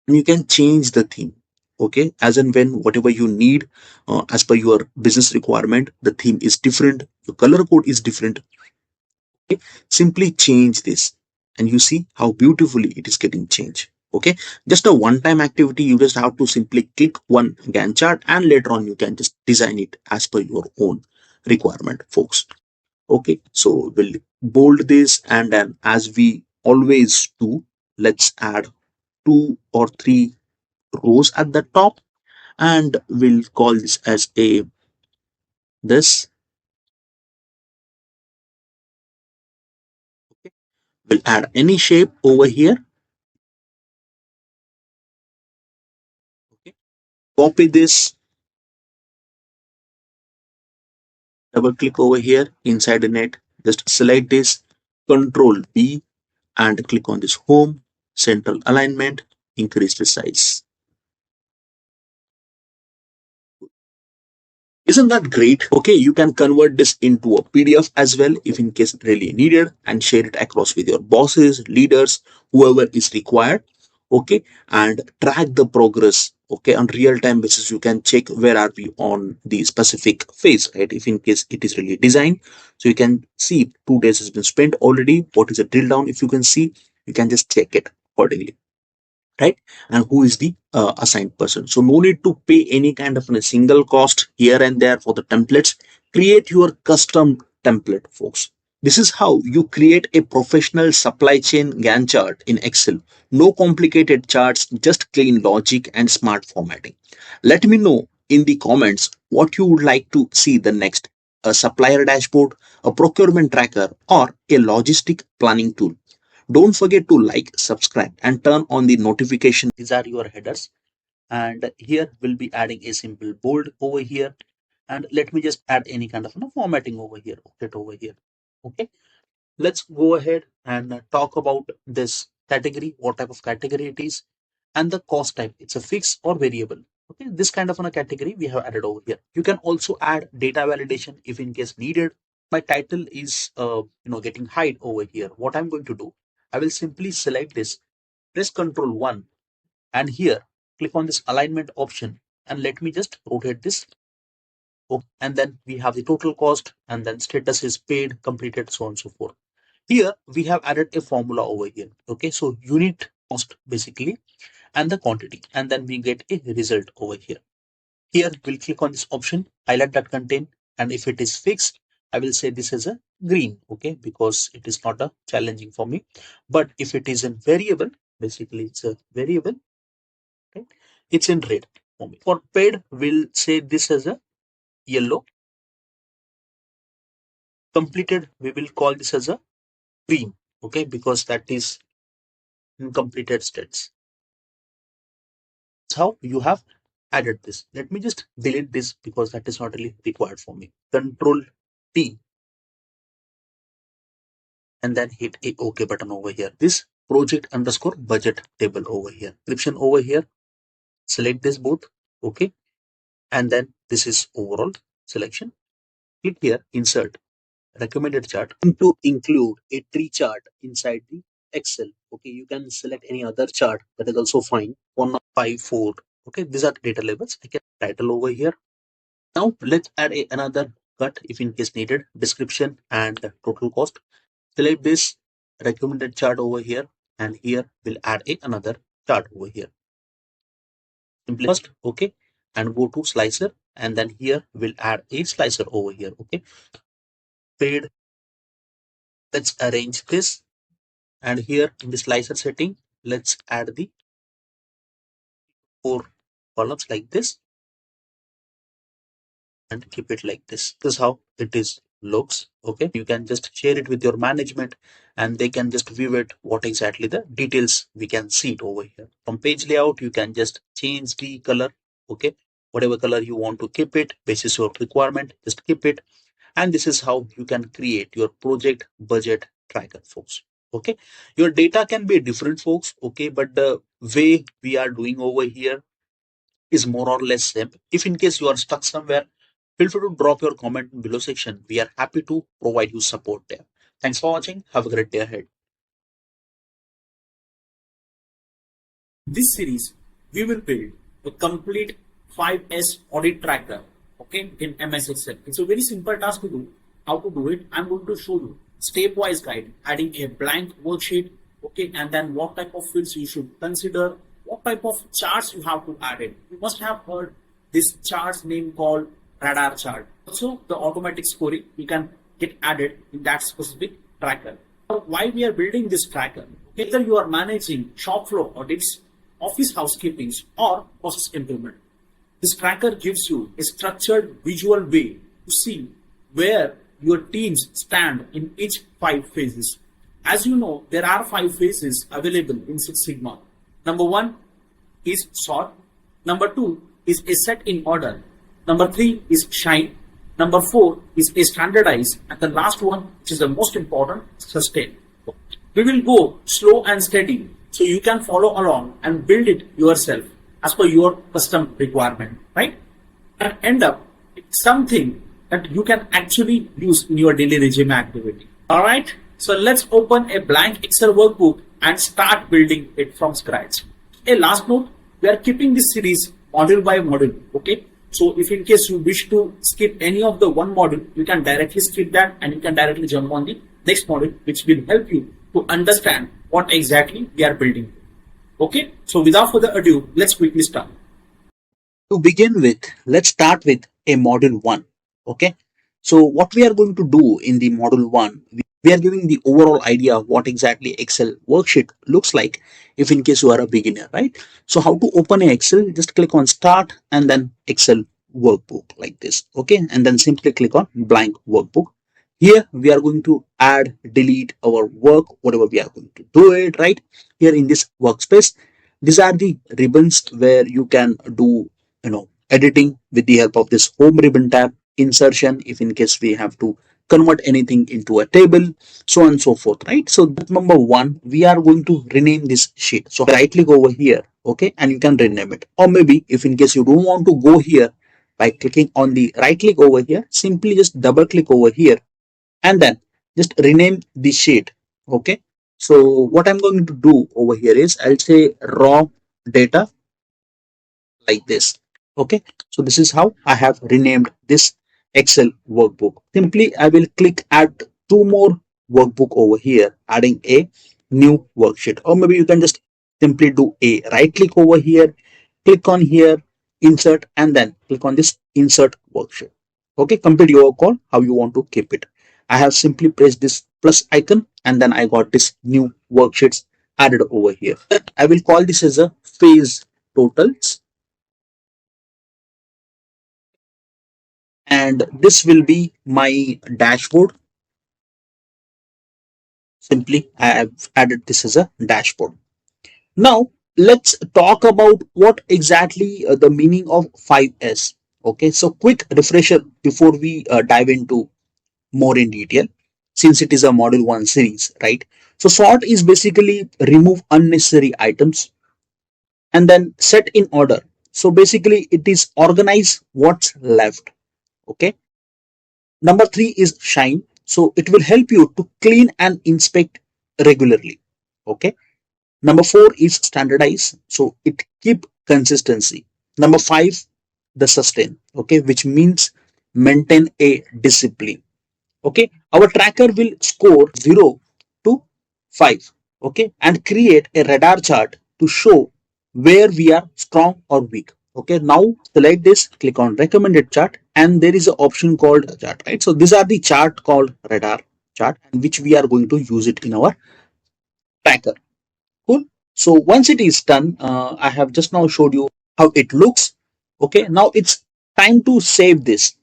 and you can change the theme. Okay, as and when whatever you need, as per your business requirement, the theme is different, the color code is different. Okay, simply change this, and you see how beautifully it is getting changed. Okay, just a one-time activity. You just have to simply click one Gantt chart, and later on you can just design it as per your own requirement, folks. Okay, so we'll bold this, and then as we always do, let's add two or three rows at the top, and we'll call this as a this. We'll add any shape over here. Okay. Copy this, double click over here inside the net, just select this, Control B, and click on this home, central alignment, increase the size. Isn't that great? Okay, you can convert this into a PDF as well if in case really needed, and share it across with your bosses, leaders, whoever is required. Okay, and track the progress. Okay, on real time basis, you can check where are we on the specific phase, right? If in case it is really designed, so you can see 2 days has been spent already. What is the drill down? If you can see, you can just check it accordingly, right? And who is the assigned person. So no need to pay any kind of a single cost here and there for the templates. Create your custom template, folks. This is how you create a professional supply chain Gantt chart in Excel. No complicated charts, just clean logic and smart formatting. Let me know in the comments what you would like to see the next: a supplier dashboard, a procurement tracker, or a logistic planning tool. Don't forget to like, subscribe, and turn on the notification. These are your headers. And here we'll be adding a simple bold over here. And let me just add any kind of formatting over here. Offset over here. Okay. Let's go ahead and talk about this category, what type of category it is, and the cost type. It's a fixed or variable. Okay, this kind of a category we have added over here. You can also add data validation if in case needed. My title is getting hide over here. What I'm going to do, I will simply select this, press Control 1, and here click on this alignment option, and let me just rotate this. Okay, and then we have the total cost, and then status is paid, completed, so on and so forth. Here we have added a formula over here. Okay, so unit cost basically, and the quantity, and then we get a result over here. Here we'll click on this option, highlight that contain, and if it is fixed, I will say this is a green, okay, because it is not a challenging for me. But if it is a variable, basically it's a variable, okay, it's in red for me. For paid, we'll say this as a yellow. Completed, we will call this as a green, okay, because that is incompleted states. That's how you have added this. Let me just delete this because that is not really required for me. Control T, and then hit a OK button over here. This project underscore budget table over here. Description over here. Select this both. Okay. And then this is overall selection. Click here, insert recommended chart to include a tree chart inside the Excel. Okay, you can select any other chart, that is also fine. 154. Okay, these are the data labels. I can title over here. Now let's add another cut if in case needed. Description and total cost. Select this recommended chart over here, and here we'll add another chart over here. Simply first, okay, and go to slicer, and then here we'll add a slicer over here. Okay, paid. Let's arrange this, and here in the slicer setting, let's add the 4 columns like this, and keep it like this. This is how it is looks. Okay, you can just share it with your management, and they can just view it, what exactly the details we can see it over here. From page layout, you can just change the color. Okay, whatever color you want to keep it, basis your requirement, just keep it. And this is how you can create your project budget tracker, folks. Okay, your data can be different, folks. Okay, but the way we are doing over here is more or less same. If in case you are stuck somewhere, feel free to drop your comment in below section. We are happy to provide you support there. Thanks for watching. Have a great day ahead. This series, we will build a complete 5S audit tracker, okay, in MS Excel. It's a very simple task to do. How to do it? I'm going to show you stepwise guide, adding a blank worksheet, okay, and then what type of fields you should consider, what type of charts you have to add it. You must have heard this chart's name called radar chart. Also, the automatic scoring, you can get added in that specific tracker. Why we are building this tracker? Either you are managing shop floor audits, office housekeeping, or process improvement. This tracker gives you a structured visual way to see where your teams stand in each 5 phases. As you know, there are 5 phases available in Six Sigma. Number one is sort. Number two is a set in order. Number three is shine. Number four is a standardize. And the last one, which is the most important, sustain. We will go slow and steady so you can follow along and build it yourself as per your custom requirement, right? And end up it's something that you can actually use in your daily resume activity. All right. So let's open a blank Excel workbook and start building it from scratch. A last note, we are keeping this series module by module. Okay. So if in case you wish to skip any of the one module, you can directly skip that and you can directly jump on the next module, which will help you to understand what exactly we are building. Okay. So without further ado, let's quickly start. To begin with, let's start with a module 1. Okay. So what we are going to do in the module 1, we are giving the overall idea of what exactly Excel worksheet looks like if in case you are a beginner, right? So how to open a Excel, just click on start and then Excel workbook like this. Okay. And then simply click on blank workbook. Here we are going to add, delete our work, whatever we are going to do it, right? Here in this workspace, these are the ribbons where you can do editing with the help of this home ribbon tab, insertion if in case we have to convert anything into a table, so on and so forth, right? So number one, we are going to rename this sheet. So right click over here, okay, and you can rename it. Or maybe if in case you don't want to go here, by clicking on the right click over here, simply just double click over here and then just rename the sheet. Okay, so what I'm going to do over here is I'll say raw data like this. Okay, so this is how I have renamed this Excel workbook. Simply I will click add two more workbook over here, adding a new worksheet, or maybe you can just simply do a right click over here, click on here, insert, and then click on this insert worksheet. Okay, complete your call how you want to keep it. I have simply pressed this plus icon and then I got this new worksheets added over here. I will call this as a phase totals, and this will be my dashboard. Simply I have added this as a dashboard. Now let's talk about what exactly the meaning of 5S. Okay, so quick refresher before we dive into more in detail, since it is a module 1 series, right? So sort is basically remove unnecessary items, and then set in order, so basically it is organize what's left. Okay, number 3 is shine, so it will help you to clean and inspect regularly. Okay, number 4 is standardize, so it keep consistency. Number 5, the sustain, okay, which means maintain a discipline. Okay, our tracker will score 0 to 5, okay, and create a radar chart to show where we are strong or weak. Okay, now select this, click on recommended chart, and there is an option called chart, right? So these are the chart called radar chart, and which we are going to use it in our tracker. Cool. So once it is done, I have just now showed you how it looks. Okay, now it's time to save this.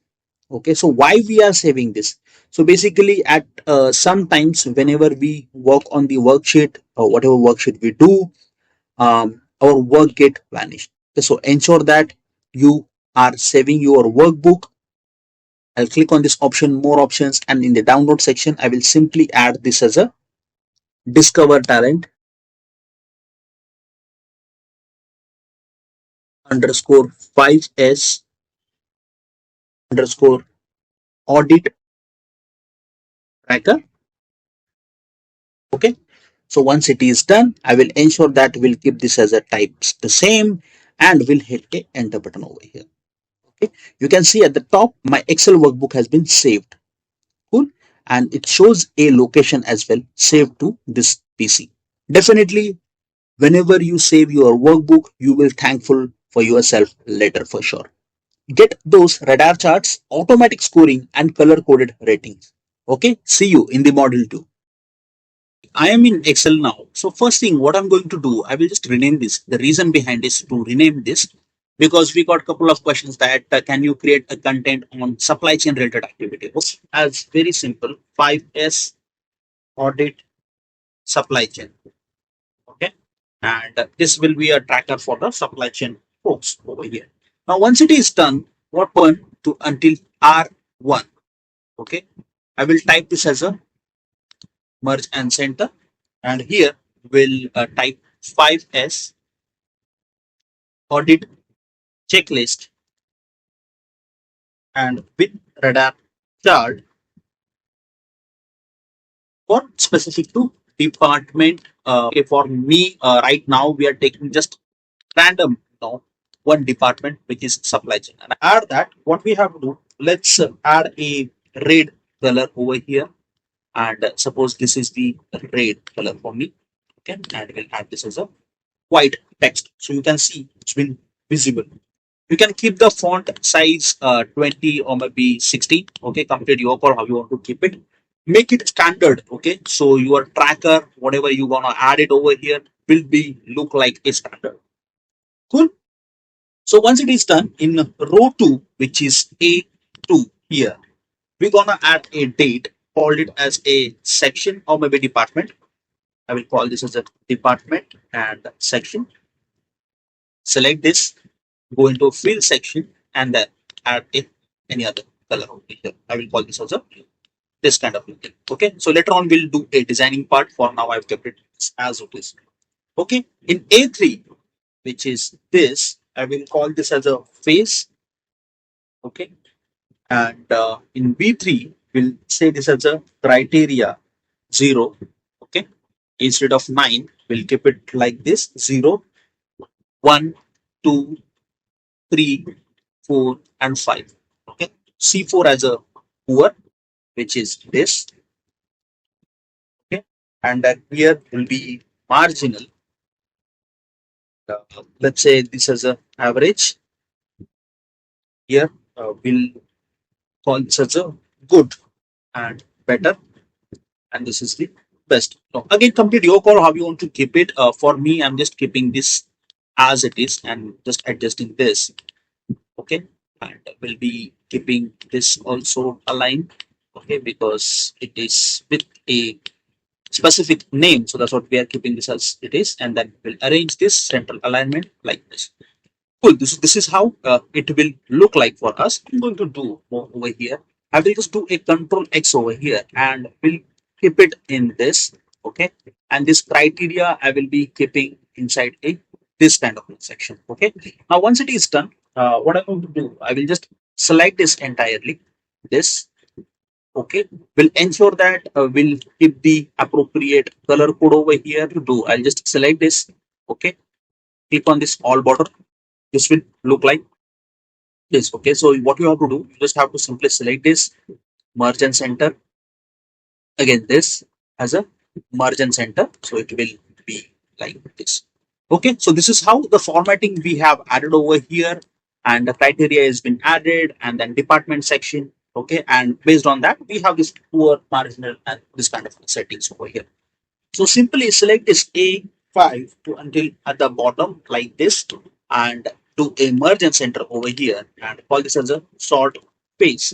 Okay, so why we are saving this? So basically at sometimes whenever we work on the worksheet or whatever worksheet we do, our work get vanished. Okay, so ensure that you are saving your workbook. I'll click on this option, more options, and in the download section I will simply add this as a discover talent underscore 5s underscore audit tracker. Okay, so once it is done, I will ensure that we'll keep this as a types the same, and we'll hit the enter button over here. Okay, you can see at the top my Excel workbook has been saved. Cool, and it shows a location as well, saved to this PC. Definitely whenever you save your workbook, you will thankful for yourself later for sure. Get those radar charts, automatic scoring, and color coded ratings. Okay, see you in the module 2. I am in Excel now. So first thing, what I'm going to do, I will just rename this. The reason behind is to rename this because we got a couple of questions that can you create a content on supply chain related activities? As very simple, 5S audit supply chain. Okay, and this will be a tracker for the supply chain folks over here. Now, once it is done, what one to until R1. Okay, I will type this as a merge and center, and here we'll type 5S audit checklist and with radar chart for specific to department. Okay, for me, right now we are taking just random, one department which is supply chain. And add that, what we have to do, let's add a red color over here, and suppose this is the red color for me. Okay, and we'll add this as a white text, so you can see it's been visible. You can keep the font size 20 or maybe 16. Okay, complete your call how you want to keep it. Make it standard. Okay, so your tracker, whatever you want to add it over here, will be look like a standard. Cool. So once it is done in row 2, which is A2 here, we're gonna add a date, call it as a section or maybe department. I will call this as a department and section. Select this, go into a field section, and then add any other color over here. I will call this as a this kind of thing. Okay, so later on we'll do a designing part. For now, I've kept it as it is. Okay, in A3, which is this, I will call this as a face. Okay, and in B3, we'll say this as a criteria 0. Okay, instead of 9, we'll keep it like this: 0, 1, 2, 3, 4, and 5. Okay, C4 as a poor, which is this. Okay, and that here will be marginal. Let's say this as a average. Here we'll call this as a good and better, and this is the best. Now, again, complete your call how you want to keep it. For me, I'm just keeping this as it is and just adjusting this. Okay, and we'll be keeping this also aligned. Okay, because it is with a specific name, so that's what we are keeping this as it is, and then we'll arrange this central alignment like this. Cool. This is how it will look like for us. I'm going to do more over here. I will just do a control X over here and we'll keep it in this. Okay. And this criteria I will be keeping inside a this kind of section. Okay. Now once it is done, what I'm going to do, I will just select this entirely. This. Okay. We'll ensure that we'll keep the appropriate color code over here to do. I'll just select this. Okay. Click on this all border. This will look like this. Okay, so what you have to do, you just have to simply select this merge and center. Again, this as a merge and center, so it will be like this. Okay, so this is how the formatting we have added over here, and the criteria has been added, and then department section. Okay, and based on that, we have this poor marginal and this kind of settings over here. So simply select this A5 to until at the bottom like this, and do a merge and center over here and call this as a sort face.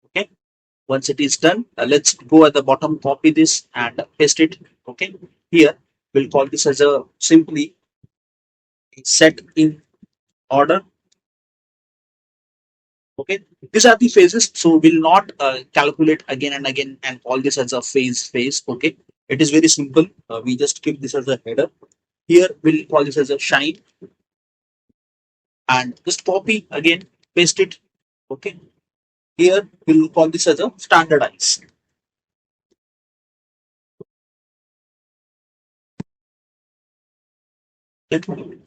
Okay. Once it is done, let's go at the bottom, copy this and paste it. Okay. Here we'll call this as a simply set in order. Okay. These are the phases. So we'll not calculate again and again and call this as a phase. Okay. It is very simple. We just keep this as a header. Here we'll call this as a shine and just copy again, paste it. Okay. Here we'll call this as a standardize.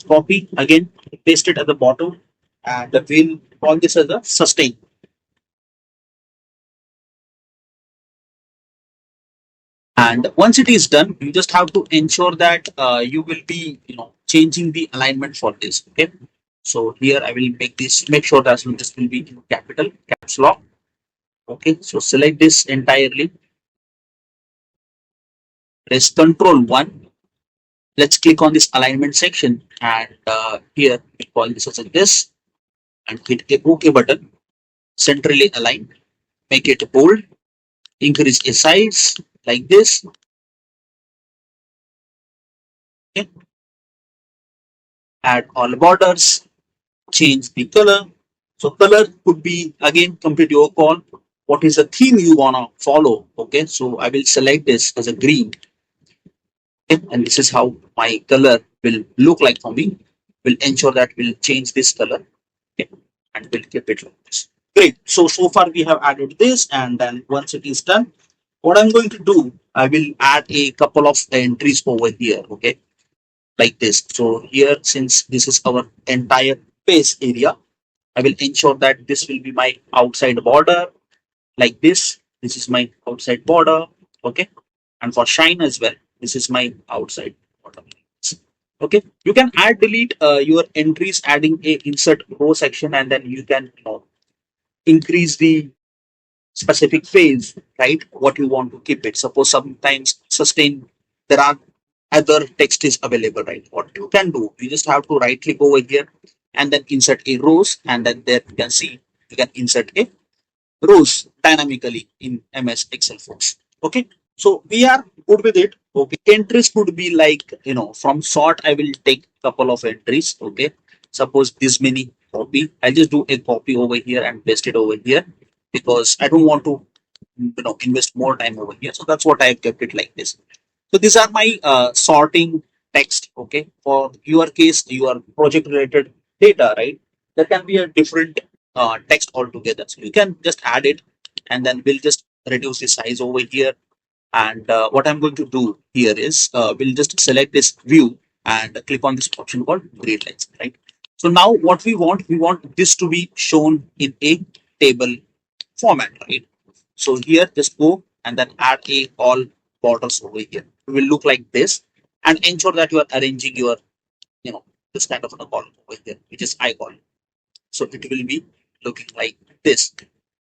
Copy again, paste it at the bottom, and we'll call this as a sustain. And once it is done, you just have to ensure that you will be, changing the alignment for this. Okay. So here I will make sure that this will be in capital caps lock. Okay. So select this entirely press Control 1. Let's click on this alignment section, and here we call this as this, and hit a OK button. Centrally align, make it bold, increase a size like this. Okay. Add all borders, change the color. So color could be again complete your call. What is the theme you wanna follow? Okay, so I will select this as a green. Okay, and this is how my color will look like for me. We'll ensure that we'll change this color. Okay, and we'll keep it like this. Great. So far we have added this, and then once it is done, what I'm going to do, I will add a couple of entries over here. Okay, like this. So here, since this is our entire base area, I will ensure that this will be my outside border like this. This is my outside border. Okay. And for shine as well, this is my outside border. Okay. You can add delete your entries, adding a insert row section, and then you can increase the specific phase, right? What you want to keep it. Suppose sometimes sustain, there are other text is available, right? What you can do, you just have to right click over here and then insert a rows, and then there you can see you can insert a rows dynamically in MS Excel folks. Okay, so we are good with it. Okay, entries could be like from sort I will take couple of entries. Okay, suppose this many copy, I'll just do a copy over here and paste it over here because I don't want to invest more time over here. So that's what I have kept it like this. So these are my sorting text. Okay, for your case, your project related data, right? There can be a different text altogether. So you can just add it, and then we'll just reduce the size over here. And what I'm going to do here is we'll just select this view and click on this option called grid lines, right? So now what we want this to be shown in a table format, right? So here just go and then add a all borders over here. It will look like this, and ensure that you are arranging your, this kind of a column over here, which is icon. So it will be looking like this.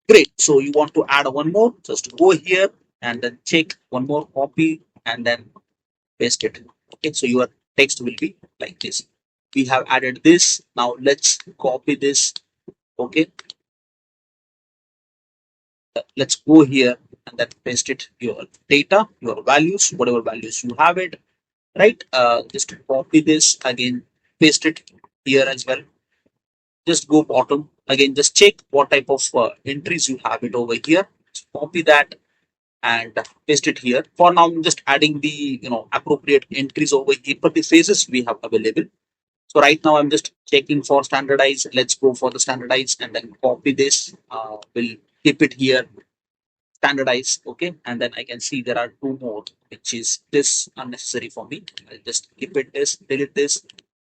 Great. So you want to add one more, just go here and then check one more copy and then paste it. Okay. So your text will be like this. We have added this. Now let's copy this. Okay. Let's go here and then paste it your data, your values, whatever values you have it, right? Just copy this again, paste it here as well. Just go bottom again, just check what type of entries you have it over here. Just copy that and paste it here. For now, I'm just adding the appropriate entries over here for the phases we have available. So right now I'm just checking for standardize. Let's go for the standardize and then copy this. We'll keep it here standardize. Okay, and then I can see there are two more, which is this unnecessary for me. I'll just keep it this, delete this,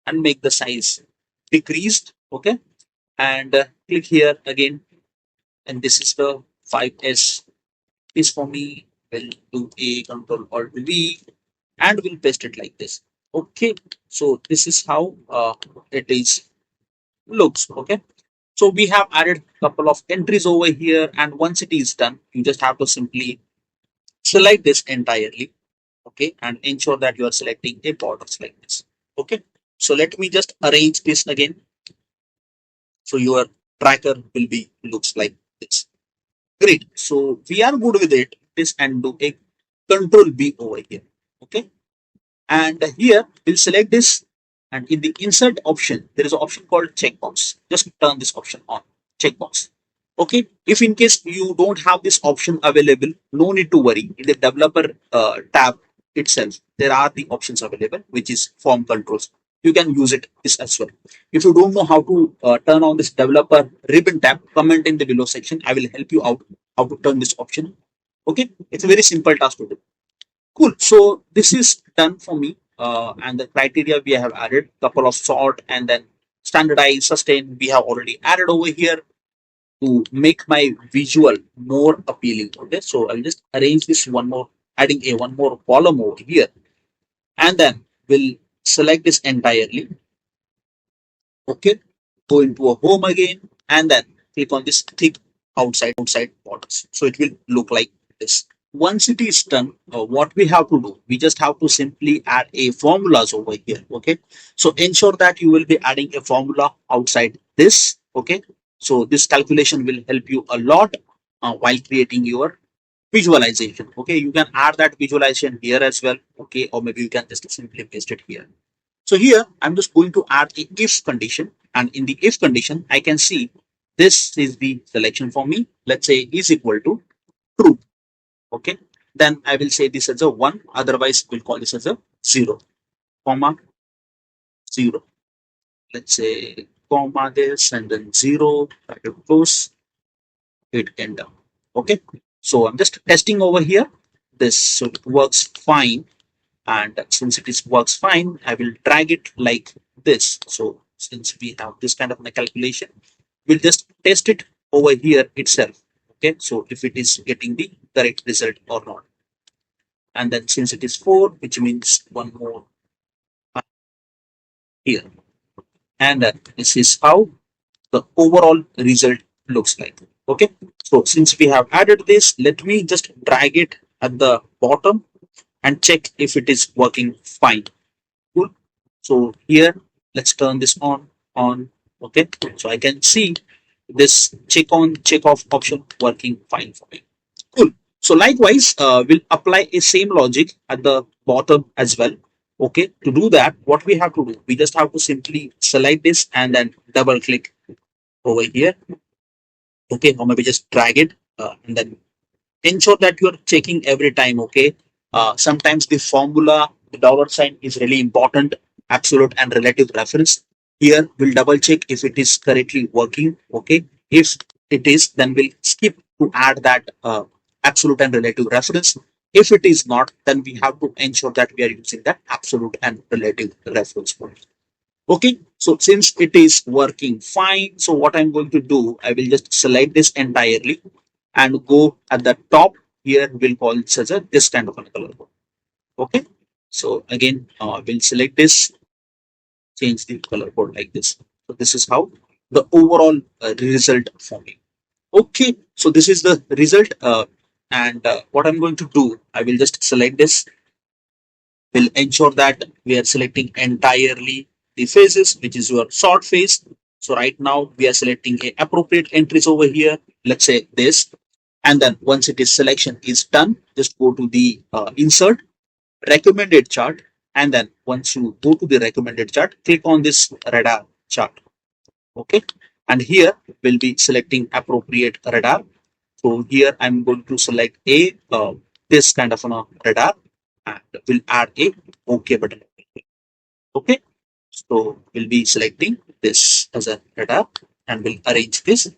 and make the size decreased. Okay, and click here again, and this is the 5s is for me. We'll do a control alt V and we'll paste it like this. Okay, so this is how it is looks. Okay, so we have added a couple of entries over here, and once it is done, you just have to simply select this entirely. Okay, and ensure that you are selecting a borders like this. Okay, so let me just arrange this again, so your tracker will be looks like this. Great. So we are good with it. This and do a control B over here. Okay. And here we'll select this, and in the insert option, there is an option called checkbox. Just turn this option on, checkbox. Okay. If in case you don't have this option available, no need to worry. In the developer tab itself, there are the options available, which is form controls. You can use it this as well. If you don't know how to turn on this developer ribbon tab, comment in the below section. I will help you out how to turn this option. Okay, it's a very simple task to do. Cool. So this is done for me. And the criteria we have added, couple of sort and then standardize, sustain, we have already added over here to make my visual more appealing. Okay, so I'll just arrange this one more, adding a one more column over here, and then we'll select this entirely. Okay, go into a home again, and then click on this thick outside borders. So it will look like this. once it is done, what we have to do, we just have to simply add a formulas over here. Okay, so ensure that you will be adding a formula outside this. Okay, so this calculation will help you a lot while creating your visualization. Okay, you can add that visualization here as well. Okay, or maybe you can just simply paste it here. So here I'm just going to add a if condition, and in the if condition I can see this is the selection for me. Let's say is equal to true. Okay, then I will say this as a 1, otherwise we'll call this as a 0, comma 0. Let's say comma this and then 0, bracket close, hit enter. Okay, so I'm just testing over here. This so it works fine, and since it is works fine, I will drag it like this. So since we have this kind of a calculation, we'll just test it over here itself. Okay, so if it is getting the correct result or not. And then since it is 4, which means one more here. And this is how the overall result looks like. Okay, so since we have added this, let me just drag it at the bottom and check if it is working fine. Cool. So here, let's turn this on. Okay, so I can see this check on check off option working fine for me. Cool. So likewise, we'll apply a same logic at the bottom as well. Okay, to do that, what we have to do, we just have to simply select this and then double click over here. Okay, or maybe just drag it and then ensure that you're checking every time. Okay, sometimes the formula, the dollar sign is really important, absolute and relative reference. Here we'll double check if it is correctly working. Okay, if it is, then we'll skip to add that absolute and relative reference. If it is not, then we have to ensure that we are using that absolute and relative reference point. Okay, so since it is working fine, so what I'm going to do, I will just select this entirely and go at the top here. We'll call it as a this kind of a color code. Okay, so again, we'll select this, change the color code like this. So this is how the overall result for me. Okay, so this is the result, and what I'm going to do, I will just select this. Will ensure that we are selecting entirely the phases, which is your sort phase. So right now we are selecting a appropriate entries over here. Let's say this, and then once it is selection is done, just go to the insert recommended chart, and then once you go to the recommended chart, click on this radar chart. Okay, and here we'll be selecting appropriate radar. So here I'm going to select a this kind of a radar, and we'll add a OK button. Okay, so we'll be selecting this as a radar and we'll arrange this.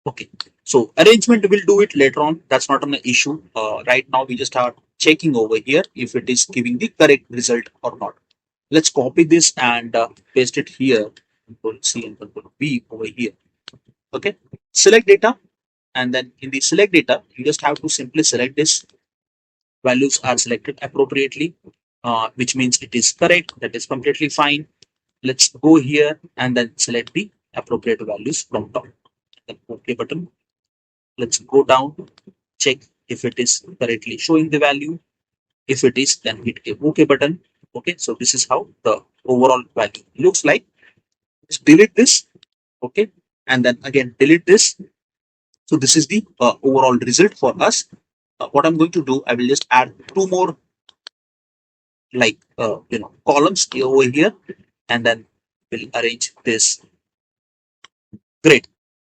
Okay, so arrangement we'll do it later on. That's not an issue. Right now we just are checking over here if it is giving the correct result or not. Let's copy this and paste it here. Control C and Control V over here. Okay, select data, and then in the select data, you just have to simply select this. Values are selected appropriately, which means it is correct. That is completely fine. Let's go here and then select the appropriate values from top. Then OK button. Let's go down, check if it is correctly showing the value. If it is, then hit a OK button. Okay, so this is how the overall value looks like. Just delete this. Okay, and then again delete this. So this is the overall result for us. What I'm going to do, I will just add two more like columns over here, and then we'll arrange this. Great.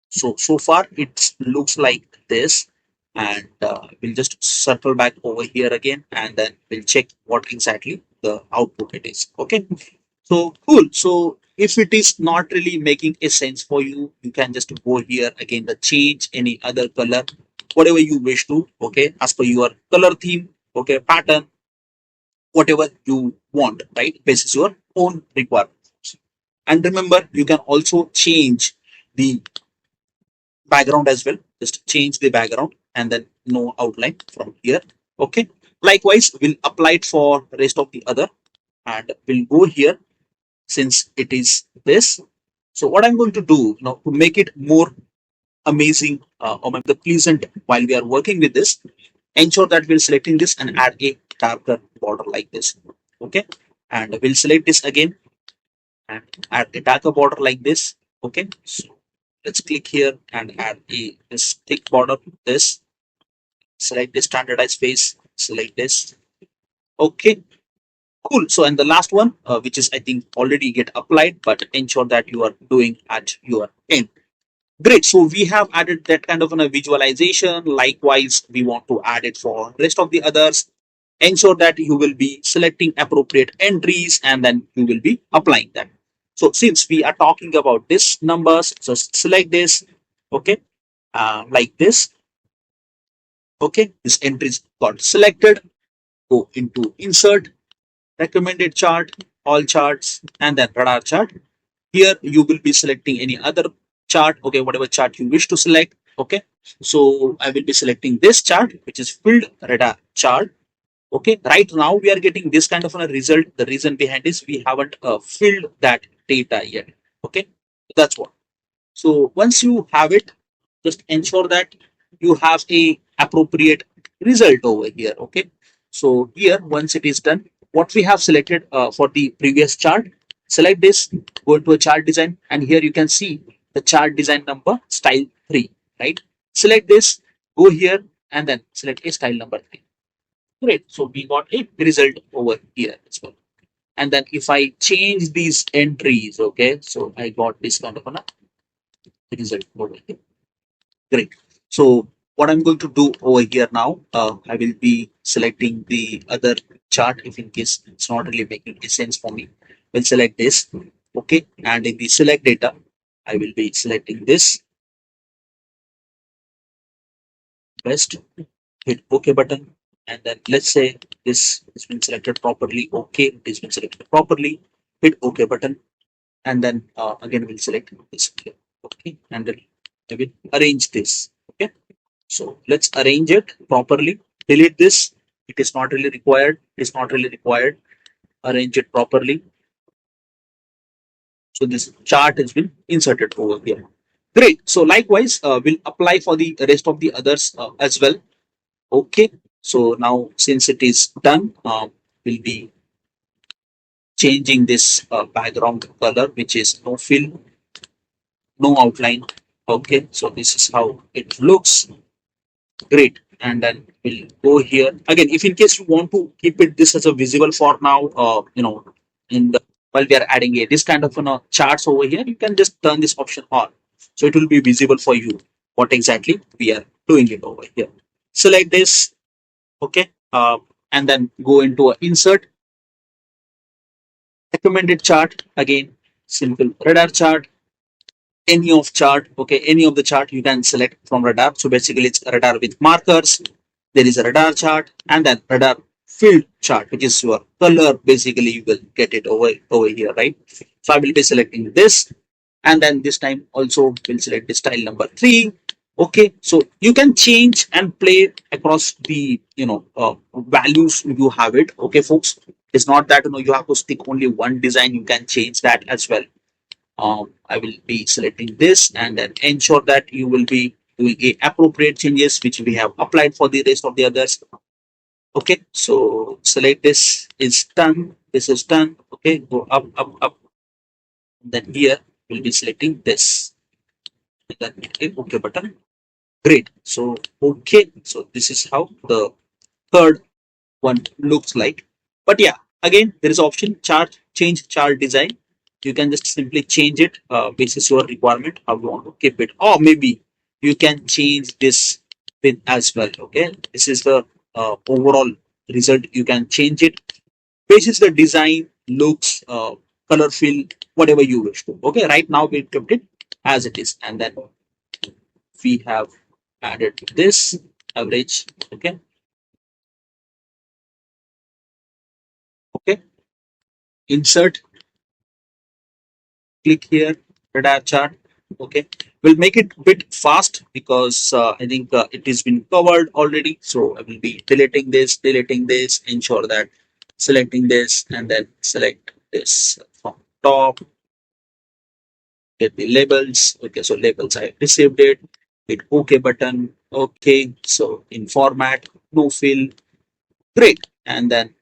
So far it looks like this, and we'll just circle back over here again, and then we'll check what exactly the output it is. Okay, so cool. So if it is not really making a sense for you, you can just go here again, the change any other color, whatever you wish to. Okay, as per your color theme, okay, pattern, whatever you want, right? Basis your own requirements. And remember, you can also change the background as well. Just change the background and then no outline from here. Okay. Likewise, we'll apply it for rest of the other, and we'll go here since it is this. So what I'm going to do now to make it more amazing or maybe the pleasant while we are working with this, ensure that we're selecting this and add a darker border like this. Okay, and we'll select this again and add a darker border like this. Okay, so let's click here and add a this thick border. This, select this standardized face, select this. Okay, cool. So, and the last one, which is I think already get applied, but ensure that you are doing at your end. Great. So we have added that kind of a visualization. Likewise, we want to add it for rest of the others. Ensure that you will be selecting appropriate entries and then you will be applying that. So since we are talking about this numbers, so select this. Okay, like this. Okay, this entries got selected. Go into insert, recommended chart, all charts, and then radar chart. Here you will be selecting any other chart. Okay, whatever chart you wish to select. Okay, so I will be selecting this chart, which is filled radar chart. Okay, right now we are getting this kind of a result. The reason behind is we haven't filled that data yet. Okay, that's what. So once you have it, just ensure that you have a appropriate result over here. Okay, so here once it is done, what we have selected for the previous chart, select this, go into a chart design, and here you can see the chart design number style 3, right? Select this, go here, and then select a style number 3. Great, so we got a result over here as well. And then if I change these entries, okay, so I got this kind of a result over here. Great. So what I'm going to do over here now, I will be selecting the other chart if in case it's not really making any sense for me. We'll select this. Okay. And in the select data, I will be selecting this best, hit OK button. And then let's say this has been selected properly. Okay. It has been selected properly. Hit OK button. And then again, we'll select this. Okay. And then I will arrange this. Okay. So let's arrange it properly. Delete this. It is not really required. It is not really required. Arrange it properly. So this chart has been inserted over here. Great. So likewise, we'll apply for the rest of the others as well. Okay. So now since it is done, we'll be changing this background color, which is no fill, no outline. Okay. So this is how it looks. Great. And then we'll go here again. If in case you want to keep it this as a visible for now, in the while we are adding a this kind of charts over here, you can just turn this option on, so it will be visible for you what exactly we are doing it over here. Select this, okay, and then go into a insert, recommended chart again, simple radar chart, any of chart, okay, any of the chart you can select from radar. So basically it's radar with markers. There is a radar chart and then radar field chart, which is your color. Basically you will get it over here, right? So I will be selecting this, and then this time also we'll select the style number 3. Okay, so you can change and play across the values you have it. Okay folks, it's not that you have to stick only one design. You can change that as well. I will be selecting this and then ensure that you will be doing a appropriate changes which we have applied for the rest of the others. Okay, so select this is done. This is done. Okay, go up, up, up. Then here we'll be selecting this. And then hit OK button. Great. So okay, so this is how the third one looks like. But yeah, again there is option chart, change chart design. You can just simply change it basis your requirement how you want to keep it, or maybe you can change this pin as well. Okay, this is the overall result. You can change it basis the design, looks, color fill, whatever you wish to. Okay, right now we kept it as it is, and then we have added this average. Okay, okay, insert, click here, radar chart. Okay, we'll make it a bit fast because I think it has been covered already. So I will be deleting this, ensure that selecting this and then select this from top, get the labels. Okay, so labels I received it, hit OK button. Okay, so in format, no fill. Great. And then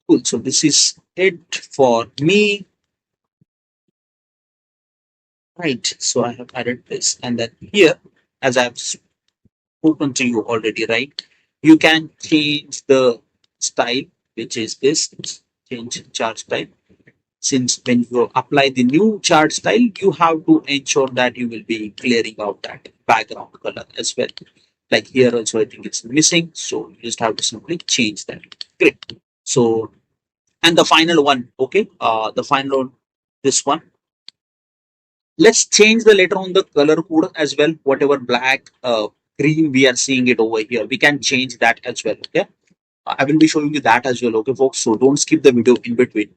cool. So this is it for me. Right. So I have added this. And then here, as I've spoken to you already, right? You can change the style, which is this. Change chart style. Since when you apply the new chart style, you have to ensure that you will be clearing out that background color as well. Like here also, I think it's missing. So you just have to simply change that. Great. So, and the final one, okay, the final, this one, let's change the later on the color code as well. Whatever black, green we are seeing it over here, we can change that as well. Okay, I will be showing you that as well. Okay, folks. So don't skip the video in between.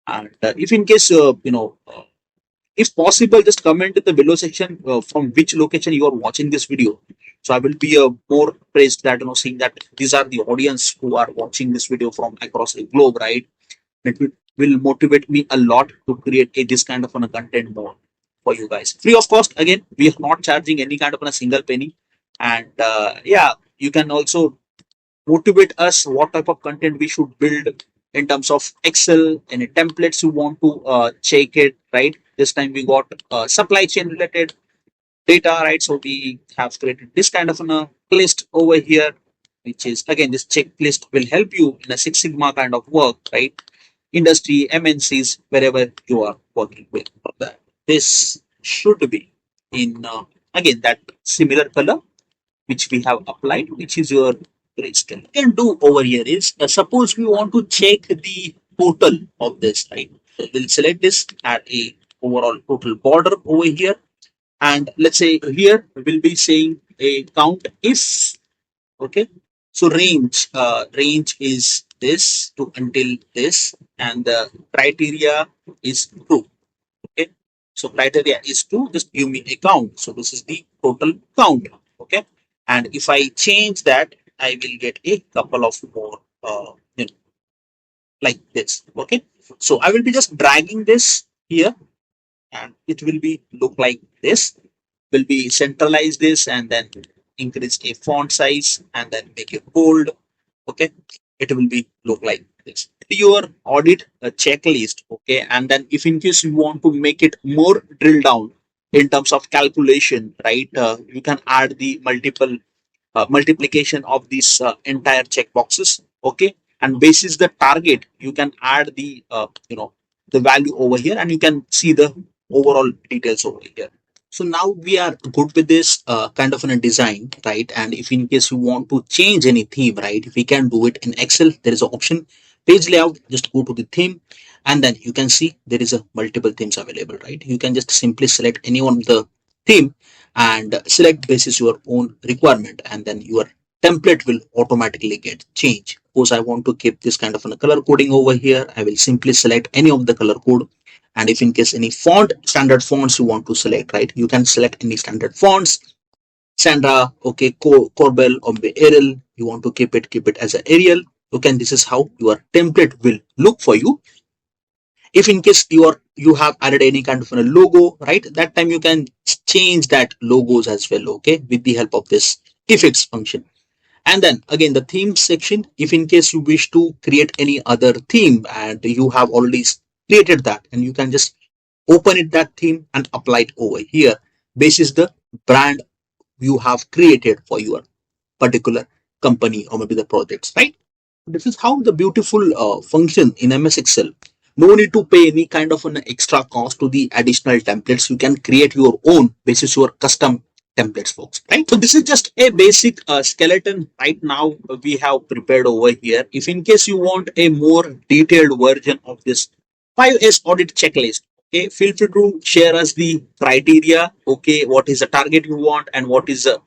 And if in case if possible, just comment in the below section from which location you are watching this video. So I will be more praised that seeing that these are the audience who are watching this video from across the globe, right? It will motivate me a lot to create this kind of a content more for you guys. Free of cost. Again, we are not charging any kind of a single penny. And yeah, you can also motivate us what type of content we should build in terms of Excel, any templates you want to check it, right? This time we got supply chain related data, right? So we have created this kind of a list over here, which is again, this checklist will help you in a Six Sigma kind of work, right? Industry, MNCs, wherever you are working with. That this should be in again that similar color which we have applied, which is your grayscale. What we can do over here is suppose we want to check the total of this, right? So we'll select this at a overall total border over here, and let's say here we'll be saying a count if, okay. So range is this to until this, and the criteria is true. Okay, so criteria is to just give me a count. So this is the total count. Okay, and if I change that, I will get a couple of more like this. Okay, so I will be just dragging this here, and it will be look like this. Will be centralize this and then increase a font size and then make it bold. Okay, it will be look like this. Your audit checklist. Okay, and then if in case you want to make it more drill down in terms of calculation, right, you can add the multiple multiplication of these entire checkboxes. Okay, and basis the target, you can add the the value over here, and you can see the overall details over here. So now we are good with this kind of a design, right? And if in case you want to change any theme, right, we can do it in Excel. There is an option, page layout. Just go to the theme, and then you can see there is a multiple themes available, right? You can just simply select any one of the theme and select basis your own requirement, and then your template will automatically get changed. Suppose I want to keep this kind of a color coding over here, I will simply select any of the color code. And if in case any font, standard fonts you want to select, right, you can select any standard fonts. Sandra, okay, Corbel or Arial, you want to keep it as an Arial. Okay, and this is how your template will look for you. If in case you have added any kind of a logo, right, that time you can change that logos as well, okay, with the help of this effects function. And then again, the theme section, if in case you wish to create any other theme and you have already created that, and you can just open it that theme and apply it over here. This is the brand you have created for your particular company or maybe the projects, right? This is how the beautiful function in MS Excel. No need to pay any kind of an extra cost to the additional templates. You can create your own basis your custom templates, folks, right? So this is just a basic skeleton right now we have prepared over here. If in case you want a more detailed version of this 5S audit checklist, okay, feel free to share us the criteria. Okay, what is the target you want and what is the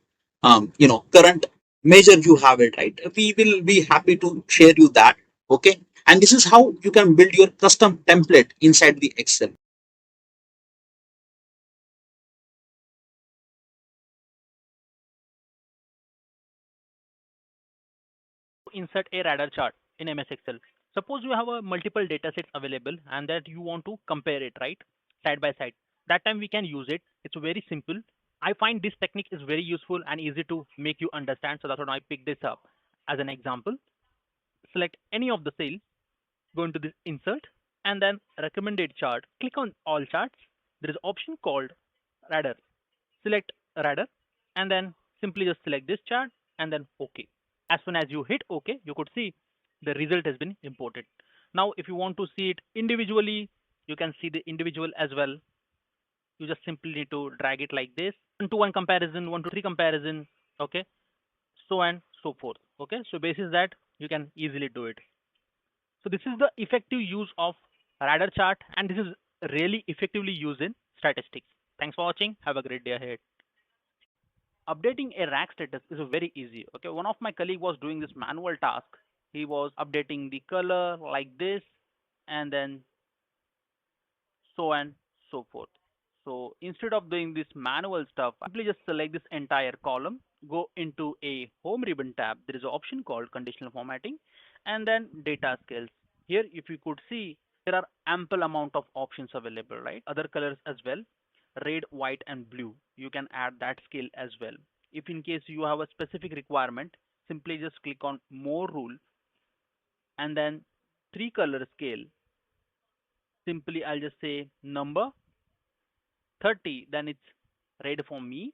current measure you have it, right? We will be happy to share you that. Okay, and this is how you can build your custom template inside the Excel. Insert a radar chart in MS Excel. Suppose you have a multiple data sets available and that you want to compare it, right? Side by side. That time we can use it. It's very simple. I find this technique is very useful and easy to make you understand. So that's why I picked this up. As an example, select any of the cells, go into this insert, and then recommended chart. Click on all charts. There is an option called radar. Select radar, and then simply just select this chart and then OK. As soon as you hit OK, you could see the result has been imported. Now, if you want to see it individually, you can see the individual as well. You just simply need to drag it like this. 1-to-1 comparison, 1-to-3 comparison, okay, so and so forth. Okay, so basis that you can easily do it. So this is the effective use of radar chart, and this is really effectively used in statistics. Thanks for watching. Have a great day ahead. Updating a rack status is very easy. Okay, one of my colleague was doing this manual task. He was updating the color like this, and then so and so forth. So instead of doing this manual stuff, simply just select this entire column, go into a home ribbon tab. There is an option called conditional formatting, and then data scales. Here, if you could see, there are ample amount of options available, right? Other colors as well, red, white, and blue. You can add that scale as well. If in case you have a specific requirement, simply just click on more rule, and then three color scale. Simply, I'll just say number 30, then it's red for me,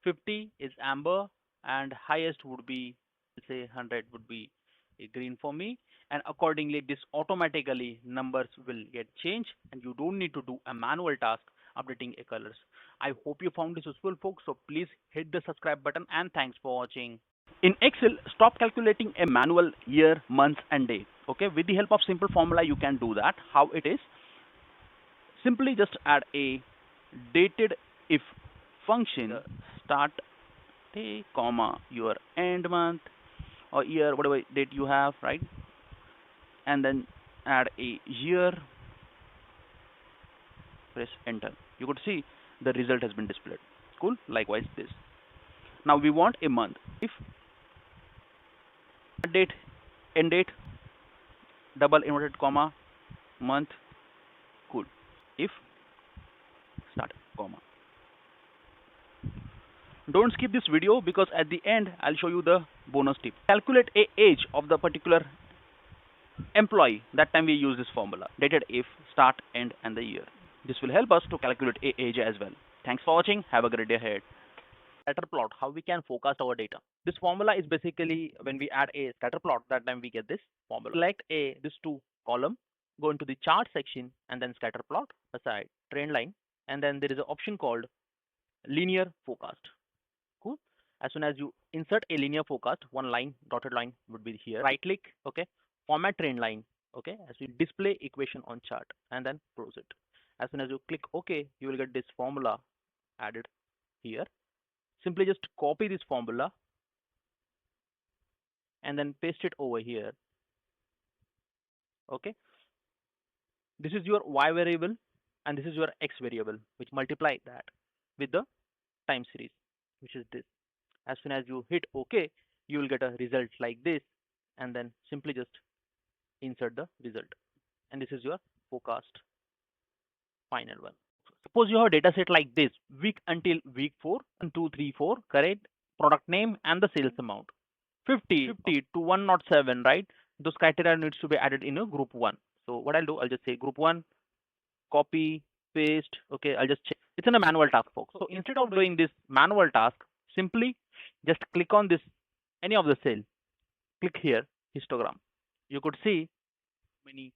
50 is amber, and highest would be, say 100 would be a green for me, and accordingly this automatically numbers will get changed, and you don't need to do a manual task updating a colors. I hope you found this useful, folks, so please hit the subscribe button, and thanks for watching. In Excel, stop calculating a manual year, month, and day. Okay, with the help of simple formula you can do that. How it is? Simply just add a dated if function, start day, comma, your end month or year, whatever date you have, right? And then add a year, press enter. You could see the result has been displayed. Cool. Likewise this. Now we want a month. If date, end date, double inverted comma, month. Cool. If start comma. Don't skip this video, because at the end I'll show you the bonus tip. Calculate a age of the particular employee. That time we use this formula, dated if, start, end, and the year. This will help us to calculate a age as well. Thanks for watching. Have a great day ahead. Scatter plot, how we can forecast our data. This formula is basically when we add a scatter plot, that time we get this formula. Select this two column, go into the chart section, and then scatter plot, aside trend line, and then there is an option called linear forecast. Cool. As soon as you insert a linear forecast, one line, dotted line would be here. Right click, okay, format trend line, okay, as you display equation on chart, and then close it. As soon as you click OK, you will get this formula added here. Simply just copy this formula and then paste it over here. Okay, this is your y variable and this is your x variable, which multiply that with the time series, which is this. As soon as you hit OK, you will get a result like this, and then simply just insert the result, and this is your forecast final one. Suppose you have a data set like this, week until week 4, 1, 2, 3, 4, correct, product name and the sales amount. 50 to 107, right? Those criteria needs to be added in a group 1. So what I'll do, I'll just say group 1, copy, paste. Okay, I'll just check. It's in a manual task, folks. So instead of doing this manual task, simply just click on this, any of the cell, click here, histogram. You could see many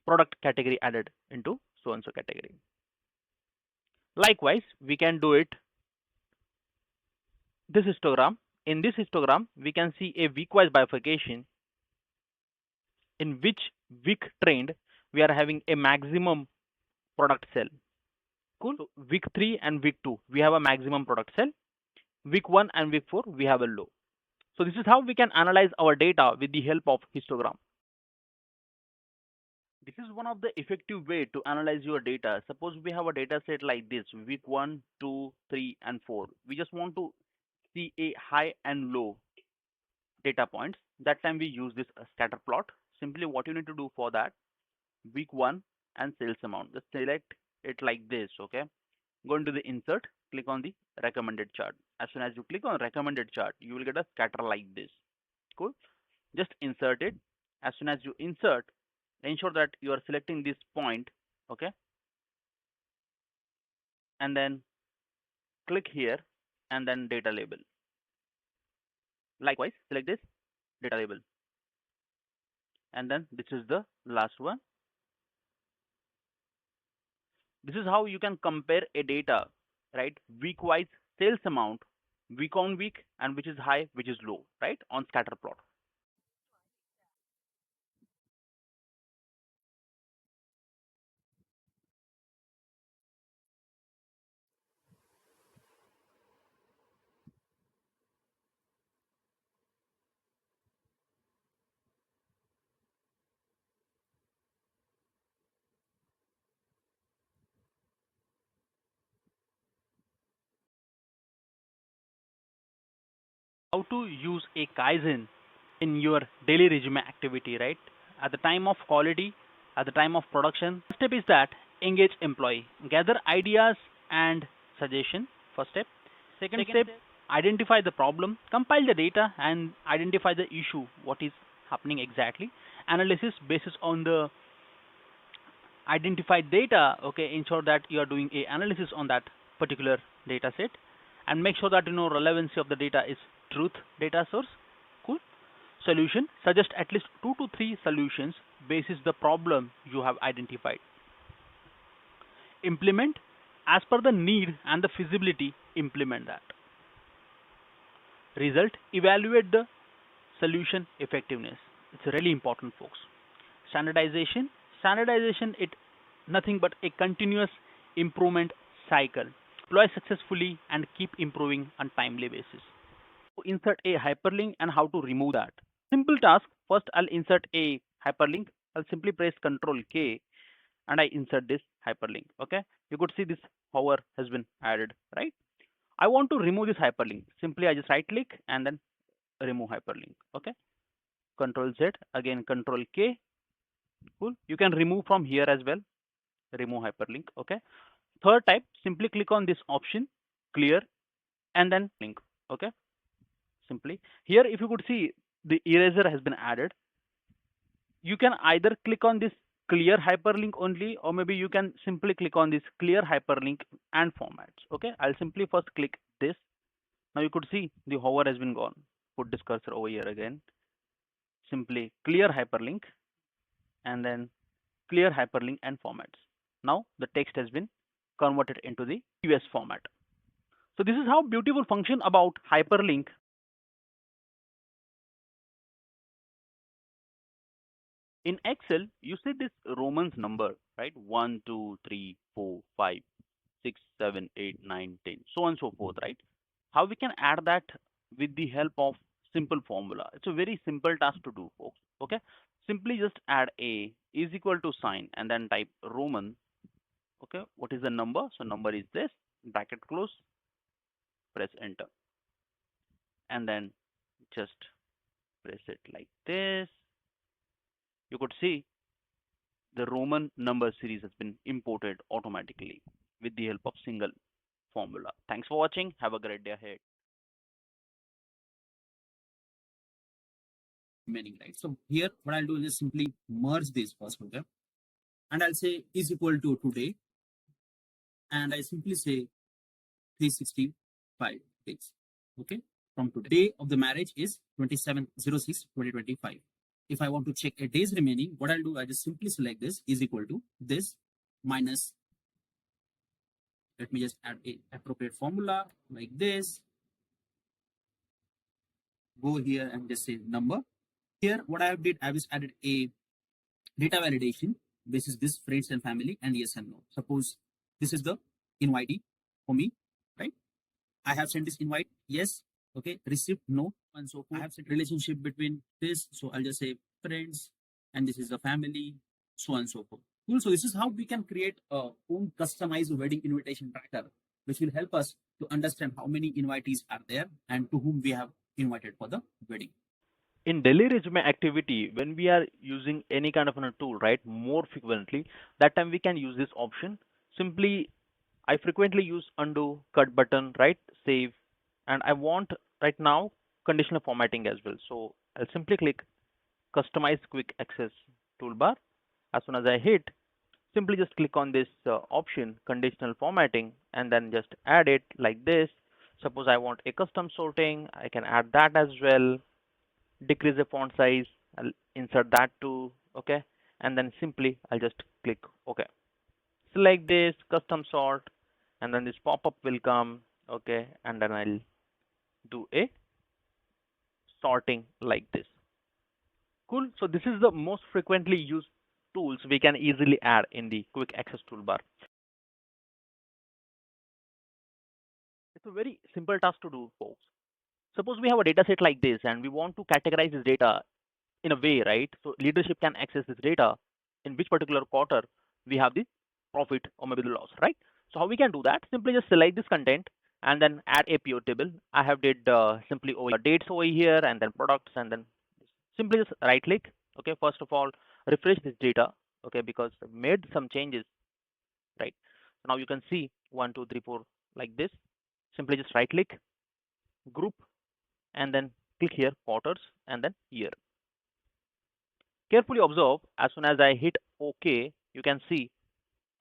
product category added into so and so category. Likewise, we can do it this histogram. In this histogram, we can see a week-wise bifurcation, in which week trend we are having a maximum product sell. Cool. So week 3 and week 2 we have a maximum product sell. Week 1 and week 4 we have a low. So this is how we can analyze our data with the help of histogram. This is one of the effective way to analyze your data. Suppose we have a data set like this, week 1, 2, 3, and 4. We just want to see a high and low data points. That time we use this scatter plot. Simply what you need to do for that, week 1 and sales amount, just select it like this. Okay, go into the insert, click on the recommended chart. As soon as you click on recommended chart, you will get a scatter like this. Cool. Just insert it. As soon as you insert, ensure that you are selecting this point, okay, and then click here and then data label. Likewise, select this data label, and then this is the last one. This is how you can compare a data, right? Week wise sales amount, week on week, and which is high, which is low, right? On scatter plot. How to use a Kaizen in your daily resume activity, right? At the time of quality, at the time of production. First step is that engage employee, gather ideas and suggestion. First step. Second step, identify the problem, compile the data and identify the issue, what is happening exactly. Analysis basis on the identified data, okay, ensure that you are doing a analysis on that particular data set and make sure that relevancy of the data is truth data source. Cool. Solution, suggest at least 2 to 3 solutions basis the problem you have identified. Implement as per the need and the feasibility, implement that. Result, evaluate the solution effectiveness. It's really important, folks. Standardization, it nothing but a continuous improvement cycle. Deploy successfully and keep improving on timely basis. To insert a hyperlink and how to remove that. Simple task. First, I'll insert a hyperlink. I'll simply press Ctrl K and I insert this hyperlink. Okay, you could see this hover has been added, right? I want to remove this hyperlink. Simply I just right click and then remove hyperlink. Okay, Ctrl Z, again Ctrl K. Cool. You can remove from here as well. Remove hyperlink. Okay. Third type, simply click on this option, clear, and then link. Okay. Simply here, if you could see, the eraser has been added. You can either click on this clear hyperlink only, or maybe you can simply click on this clear hyperlink and formats. Okay. I'll simply first click this. Now you could see the hover has been gone. Put this cursor over here again. Simply clear hyperlink and then clear hyperlink and formats. Now the text has been converted into the US format. So this is how beautiful function about hyperlink. In Excel, you see this Romans number, right? 1, 2, 3, 4, 5, 6, 7, 8, 9, 10, so on and so forth, right? How we can add that with the help of simple formula. It's a very simple task to do, folks. Okay, simply just add a is equal to sign and then type Roman. Okay, what is the number? So number is this, bracket close, press enter, and then just press it like this. You could see the Roman number series has been imported automatically with the help of single formula. Thanks for watching. Have a great day ahead. Remaining, right? So here, what I'll do is simply merge this first, okay? And I'll say is equal to today, and I simply say 365 days. Okay, from today of the marriage is 27/06/2025. If I want to check a days remaining, what I'll do, I just simply select this is equal to this minus. Let me just add a appropriate formula like this. Go here and just say number. Here, what I did, I just added a data validation. This is this friends and family and yes and no. Suppose this is the invitee for me, right? I have sent this invite, yes, okay, received, no, and so forth. I have sent relationship between this, so I'll just say friends, and this is the family, so on and so forth. Cool. So this is how we can create a own customized wedding invitation tracker, which will help us to understand how many invitees are there and to whom we have invited for the wedding. In daily resume activity, when we are using any kind of a tool, right, more frequently, that time we can use this option. Simply I frequently use undo, cut button, right? Save, and I want right now conditional formatting as well. So I'll simply click customize quick access toolbar. As soon as I hit, simply just click on this option conditional formatting and then just add it like this. Suppose I want a custom sorting, I can add that as well. Decrease the font size, I'll insert that too. Okay, and then simply I'll just click OK. Select this custom sort and then this pop-up will come. Okay, and then I'll do a sorting like this. Cool. So this is the most frequently used tools we can easily add in the quick access toolbar. It's a very simple task to do, folks. Suppose we have a data set like this and we want to categorize this data in a way, right? So leadership can access this data in which particular quarter we have the profit or maybe the loss, right? So how we can do that? Simply just select this content and then add a pivot table. I have did simply over dates over here and then products and then simply just right click. Okay, first of all, refresh this data. Okay, because I made some changes, right? So now you can see 1, 2, 3, 4 like this. Simply just right click, group, and then click here quarters and then year. Carefully observe as soon as I hit OK, you can see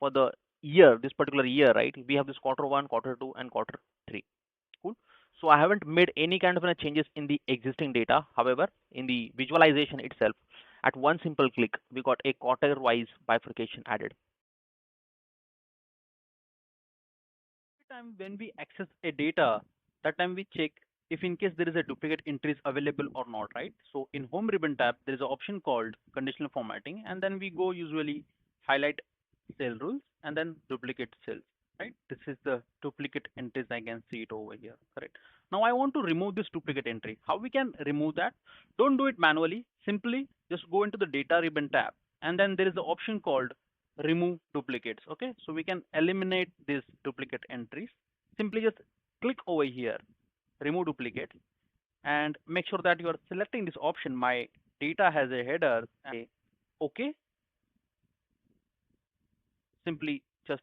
for the year, this particular year, right? We have this quarter 1, quarter 2, and quarter 3. Cool. So I haven't made any kind of changes in the existing data. However, in the visualization itself, at one simple click, we got a quarter-wise bifurcation added. Every time when we access a data, that time we check if in case there is a duplicate entries available or not, right? So in home ribbon tab, there is an option called conditional formatting, and then we go usually highlight cell rules and then duplicate cells, right? This is the duplicate entries. I can see it over here, correct? Now I want to remove this duplicate entry. How we can remove that? Don't do it manually. Simply just go into the data ribbon tab, and then there is the option called remove duplicates. Okay, so we can eliminate these duplicate entries. Simply just click over here, remove duplicate, and make sure that you are selecting this option. My data has a header. Okay, simply just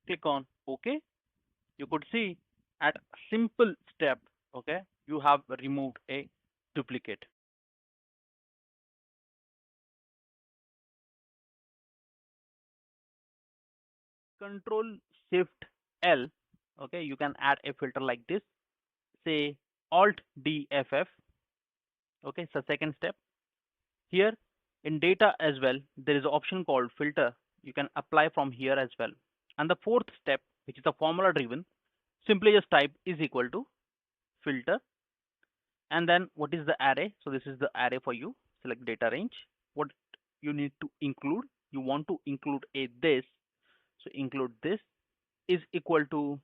click on OK. You could see at simple step, okay, you have removed a duplicate. Control Shift L, okay, you can add a filter like this, say Alt DFF. Okay, so second step here in data as well, there is an option called filter. You can apply from here as well. And the fourth step, which is a formula driven, simply just type is equal to filter, and then what is the array? So this is the array for you. Select data range. What you need to include? You want to include a this. So include this is equal to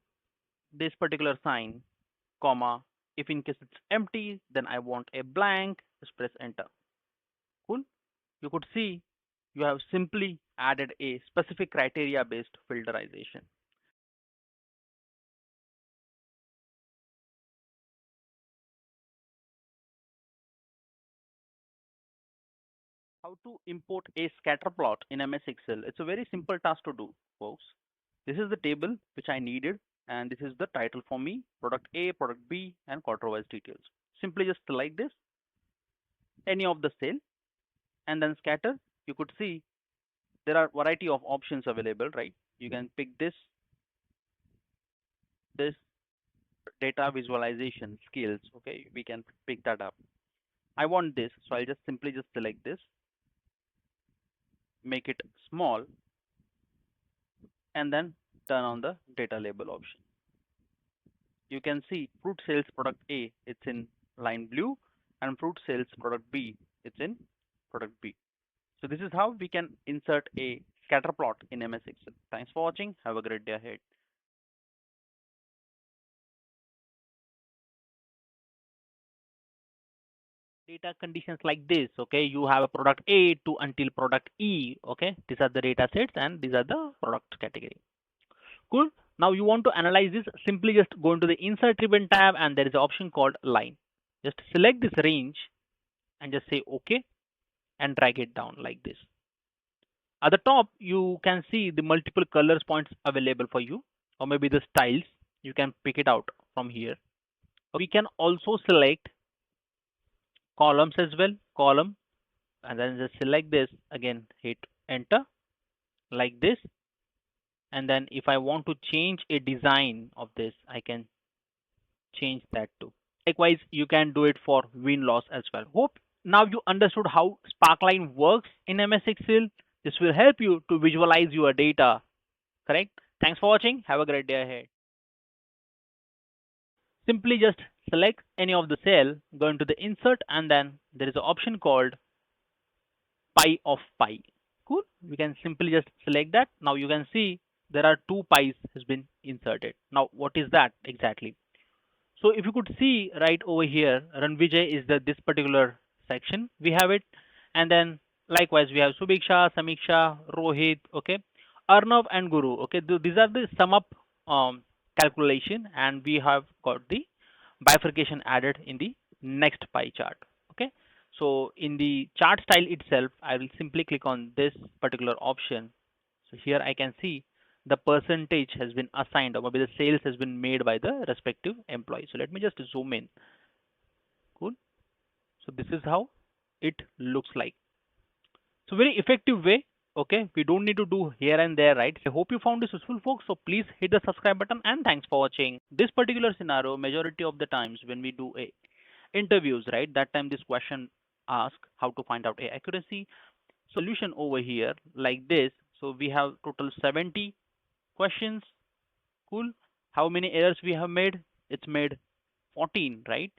this particular sign, comma. If in case it's empty, then I want a blank. Just press enter. Cool. You could see you have simply added a specific criteria based filterization. How to import a scatter plot in MS Excel? It's a very simple task to do, folks. This is the table which I needed, and this is the title for me, product A, product B, and quarter wise details. Simply just select this, any of the cell, and then scatter. You could see there are variety of options available, right? You can pick this data visualization skills. Okay, we can pick that up. I want this, so I'll just simply just select this, make it small, and then turn on the data label option. You can see fruit sales product A, it's in line blue, and fruit sales product B, it's in product B. So this is how we can insert a scatter plot in MS Excel. Thanks for watching. Have a great day ahead. Data conditions like this, okay, you have a product A to until product E, okay, these are the data sets and these are the product category. Cool. Now you want to analyze this, simply just go into the insert ribbon tab and there is an option called line. Just select this range and just say okay and drag it down like this. At the top, you can see the multiple colors points available for you, or maybe the styles. You can pick it out from here. We can also select columns as well, column, and then just select this again, hit enter like this. And then if I want to change a design of this, I can change that too. Likewise, you can do it for win-loss as well. Hope now you understood how Sparkline works in MS Excel. This will help you to visualize your data, correct? Thanks for watching. Have a great day ahead. Simply just select any of the cell, go into the insert, and then there is an option called pi of pi. Cool. We can simply just select that. Now you can see there are two pi's has been inserted. Now what is that exactly? So if you could see right over here, Ranvijay is this particular section. We have it, and then likewise we have Subiksha, Samiksha, Rohit, okay, Arnav and Guru. Okay, these are the sum up calculation, and we have got the bifurcation added in the next pie chart. Okay, so in the chart style itself, I will simply click on this particular option. So here I can see the percentage has been assigned, or maybe the sales has been made by the respective employee. So let me just zoom in. Cool. So this is how it looks like. So very effective way. Okay, we don't need to do here and there, right? I hope you found this useful, folks. So please hit the subscribe button, and thanks for watching. This particular scenario, majority of the times when we do a interviews, right, that time this question ask how to find out a accuracy solution over here like this. So we have total 70 questions. Cool. How many errors we have made? It's made 14, right?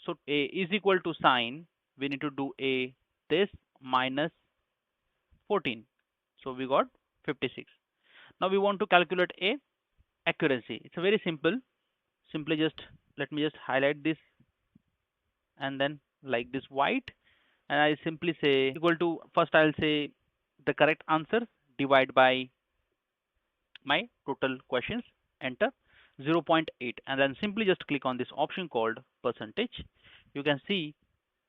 So a is equal to sign. We need to do a this minus 14. So we got 56. Now we want to calculate a accuracy. It's a very simple. Simply just let me just highlight this and then like this white, and I simply say equal to, first I'll say the correct answer divide by my total questions, enter 0.8, and then simply just click on this option called percentage. You can see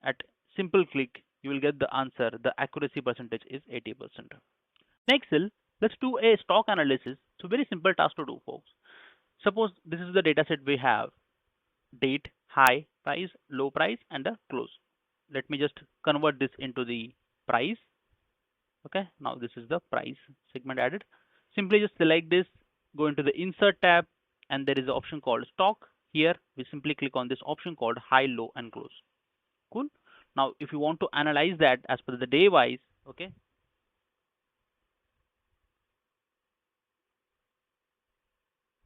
at simple click you will get the answer. The accuracy percentage is 80%. Next, let's do a stock analysis. So very simple task to do, folks. Suppose this is the data set we have: date, high price, low price, and the close. Let me just convert this into the price. Okay, now this is the price segment added. Simply just select this, go into the insert tab, and there is an option called stock. Here we simply click on this option called high, low, and close. Cool. Now if you want to analyze that as per the day wise, okay,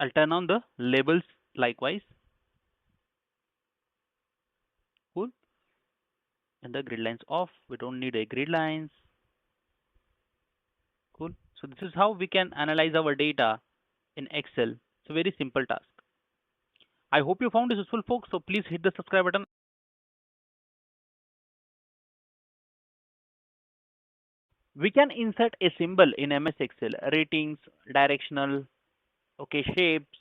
I'll turn on the labels likewise. Cool. And the grid lines off. We don't need a grid lines. Cool. So this is how we can analyze our data in Excel. It's a very simple task. I hope you found this useful, folks. So please hit the subscribe button. We can insert a symbol in MS Excel: ratings, directional, okay, shapes,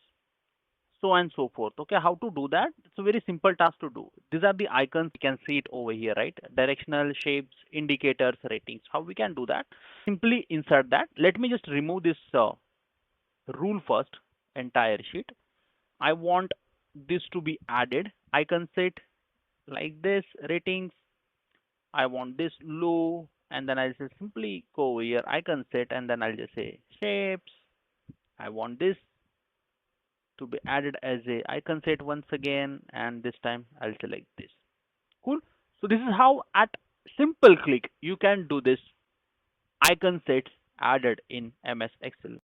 so on and so forth. Okay, how to do that? It's a very simple task to do. These are the icons. You can see it over here, right? Directional, shapes, indicators, ratings. How we can do that? Simply insert that. Let me just remove this rule first, entire sheet. I want this to be added. Icon set like this, ratings. I want this low, and then I'll just simply go over here, icon set, and then I'll just say shapes. I want this to be added as a icon set once again, and this time I'll select this. Cool. So this is how at simple click you can do this icon sets added in MS Excel.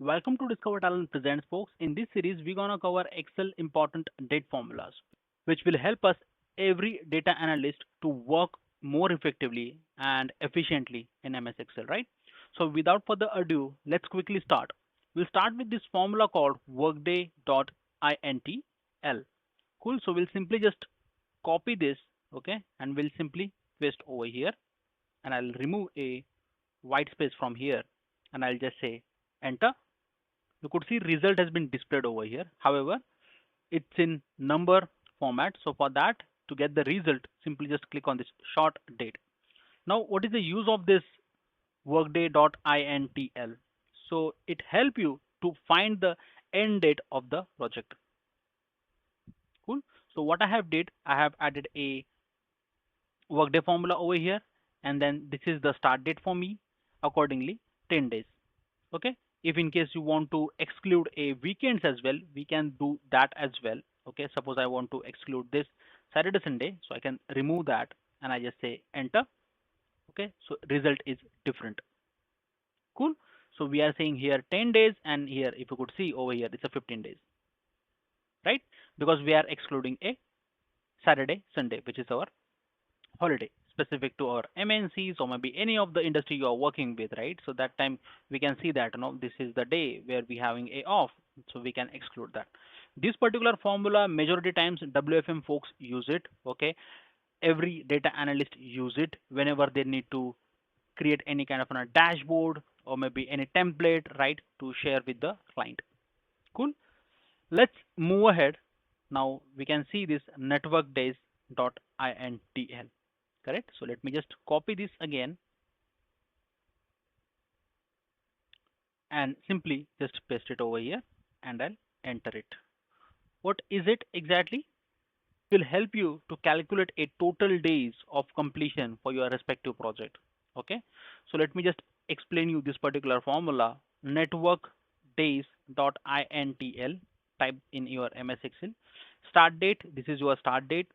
Welcome to Discover Talent Presents, folks. In this series, we're gonna cover Excel important date formulas, which will help us every data analyst to work more effectively and efficiently in MS Excel, right? So without further ado, let's quickly start. We'll start with this formula called workday.intl. Cool. So we'll simply just copy this, okay, and we'll simply paste over here, and I'll remove a white space from here, and I'll just say enter. You could see result has been displayed over here. However, it's in number format. So for that, to get the result, simply just click on this short date. Now, what is the use of this workday.intl? So it help you to find the end date of the project. Cool. So what I have did, I have added a workday formula over here, and then this is the start date for me. Accordingly, 10 days. Okay. If in case you want to exclude a weekends as well, we can do that as well. Okay. Suppose I want to exclude this Saturday, Sunday, so I can remove that and I just say enter. Okay. So result is different. Cool. So we are saying here 10 days, and here if you could see over here it's a 15 days, right? Because we are excluding a Saturday, Sunday, which is our holiday specific to our MNCs or maybe any of the industry you are working with, right? So that time we can see that this is the day where we having a off, so we can exclude that. This particular formula majority times WFM folks use it. Okay, every data analyst use it whenever they need to create any kind of a dashboard or maybe any template, right, to share with the client. Cool. Let's move ahead. Now we can see this network days dot intl. Correct. So let me just copy this again and simply just paste it over here, and I'll enter it. What is it exactly? Will help you to calculate a total days of completion for your respective project. Okay. So let me just explain you this particular formula. Network days dot intl, type in your MS Excel. Start date, this is your start date,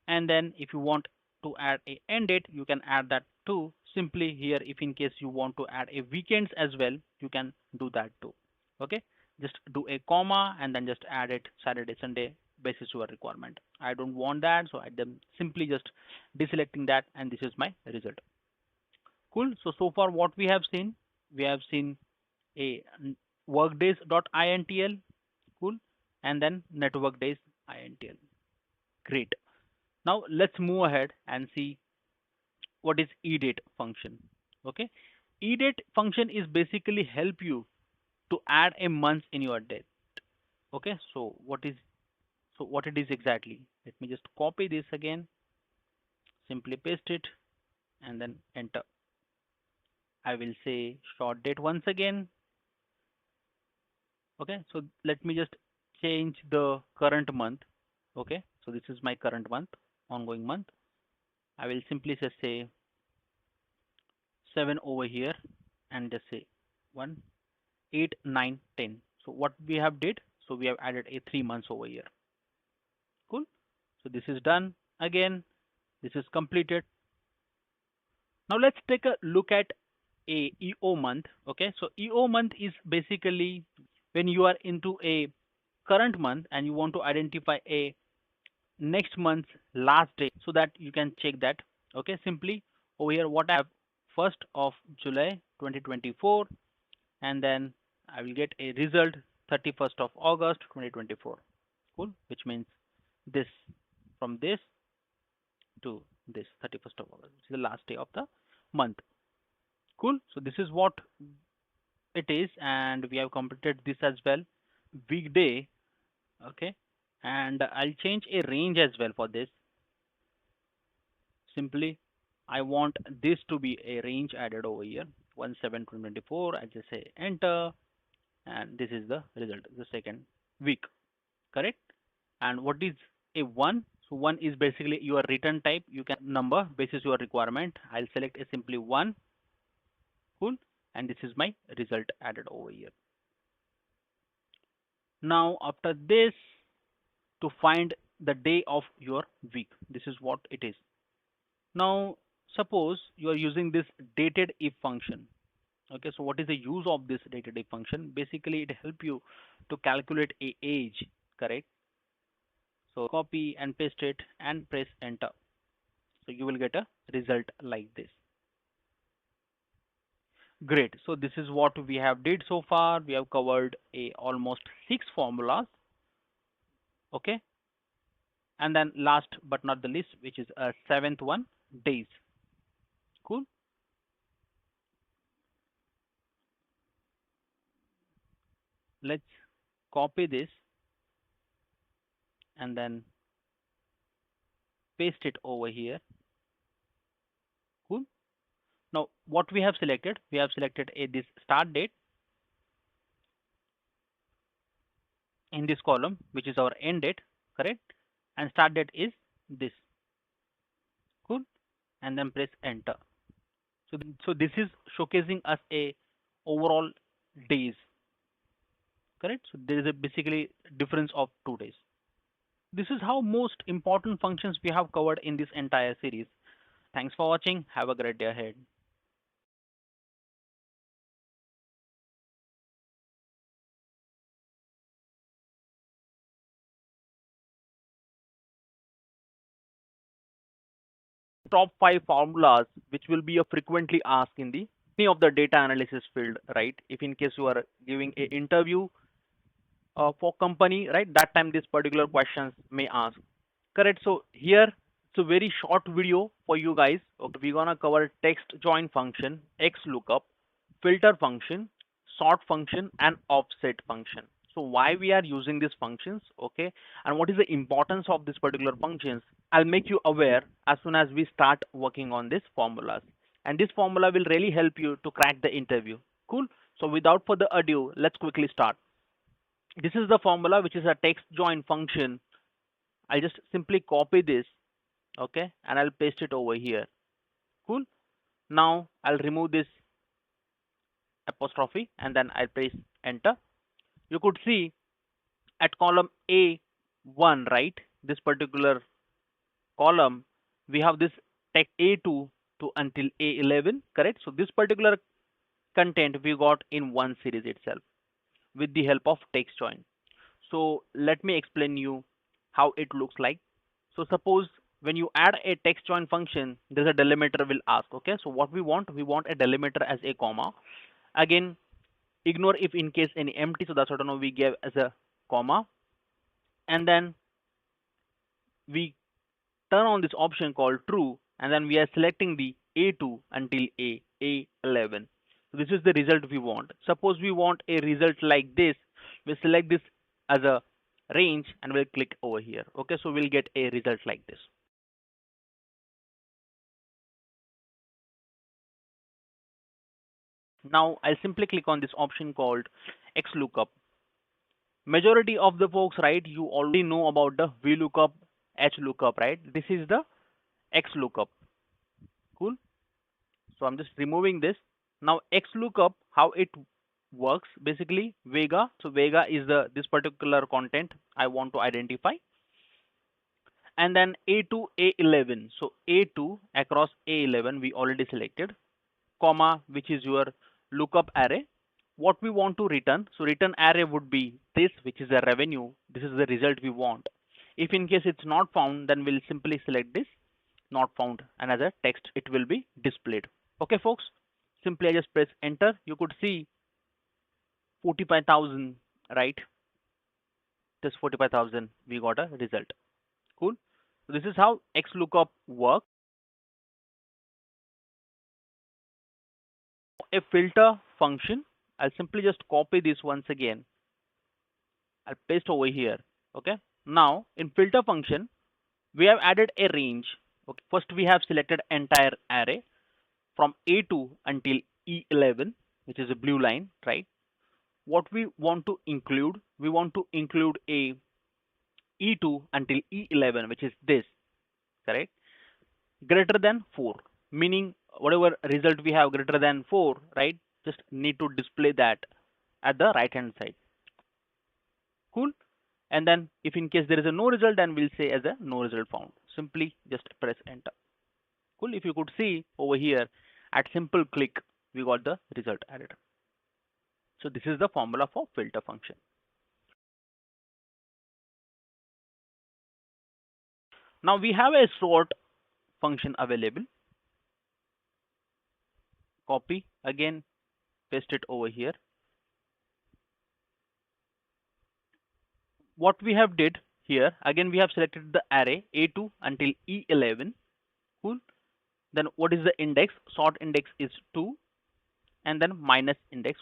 and then if you want to add a end date, you can add that too. Simply here, if in case you want to add a weekends as well, you can do that too. Okay, just do a comma and then just add it Saturday, Sunday basis your requirement. I don't want that, so I'm simply just deselecting that, and this is my result. Cool. So far what we have seen a workdays.intl. Cool. And then network days intl. Great. Now let's move ahead and see what is edate function. Okay, edate function is basically help you to add a month in your date. Okay, what it is exactly? Let me just copy this again, simply paste it, and then enter. I will say short date once again. Okay, so let me just change the current month. Okay, so this is my current month, ongoing month. I will simply just say 7 over here and just say 1, 8, 9, 10. So what we have did, so we have added a 3 months over here. Cool. So this is done. Again, this is completed. Now let's take a look at a EO month. Okay, so EO month is basically when you are into a current month and you want to identify a next month's last day so that you can check that. Okay, simply over here what I have, 1st of July 2024, and then I will get a result 31st of August 2024. Cool, which means this, from this to this 31st of August, which is the last day of the month. Cool. So this is what it is, and we have completed this as well. Weekday. Okay, and I'll change a range as well for this. Simply I want this to be a range added over here, 1/7/2024. I just say enter, and this is the result, the second week. Correct. And what is a 1? So 1 is basically your return type. You can number basis your requirement. I'll select a simply 1. Cool. And this is my result added over here. Now after this, to find the day of your week, this is what it is. Now suppose you are using this dated if function. Okay, so what is the use of this dated if function? Basically it help you to calculate a age. Correct. So copy and paste it and press enter. So you will get a result like this. Great. So this is what we have did so far. We have covered a almost 6 formulas. Okay. And then last but not the least, which is a 7th one, days. Cool. let's copy this and then paste it over here. Cool. Now what we have selected, this start date in this column, which is our end date, correct? And start date is this. Cool. And then press enter. So this is showcasing us a overall days, correct? So there is a basically difference of 2 days. This is how most important functions we have covered in this entire series. Thanks for watching. Have a great day ahead. Top 5 formulas which will be frequently asked in the any of the data analysis field, right? If in case you are giving a interview for company, right, that time this particular questions may ask, correct? So here it's a very short video for you guys. Okay, we're gonna cover text join function, x lookup, filter function, sort function, and offset function. So why we are using these functions, okay, and what is the importance of these particular functions, I'll make you aware as soon as we start working on these formulas. And this formula will really help you to crack the interview. Cool. So without further ado, let's quickly start. This is the formula, which is a text join function. I'll just simply copy this, okay, and I'll paste it over here. Cool. Now I'll remove this apostrophe and then I'll press enter. You could see at column A1, right, this particular column, we have this text A2 to until A11, correct? So this particular content we got in one series itself with the help of text join. So let me explain you how it looks like. So suppose when you add a text join function, there's a delimiter will ask, okay? So what we want a delimiter as a comma. Again, ignore if in case any empty, so that's what we gave as a comma. And then we turn on this option called true, and then we are selecting the A2 until A11. So this is the result we want. Suppose we want a result like this, we select this as a range and we'll click over here. Okay, so we'll get a result like this. Now I'll simply click on this option called XLOOKUP. Majority of the folks, right, you already know about the VLOOKUP, HLOOKUP, right? This is the XLOOKUP. Cool. So I'm just removing this. Now XLOOKUP, how it works, basically Vega. So Vega is the this particular content I want to identify. And then A2, A11. So A2 across A11 we already selected, comma, which is your lookup array. What we want to return, so return array would be this, which is a revenue. This is the result we want. If in case it's not found, then we'll simply select this not found, and as a text it will be displayed. Okay folks, simply I just press enter. You could see 45,000, right? This 45,000 we got a result. Cool. So this is how XLOOKUP works. A filter function, I'll simply just copy this once again. I'll paste over here. Okay. Now in filter function, we have added a range. Okay. First we have selected entire array from A2 until E11, which is a blue line, right? What we want to include, we want to include a E2 until E11, which is this, correct? Greater than 4, meaning whatever result we have greater than 4, right? Just need to display that at the right hand side. Cool. And then if in case there is a no result, then we'll say as a no result found. Simply just press enter. Cool. If you could see over here at simple click, we got the result added. So this is the formula for filter function. Now we have a sort function available. Copy again, paste it over here. What we have did here, again we have selected the array A2 until E11. Cool. Then what is the index? Sort index is 2, and then minus index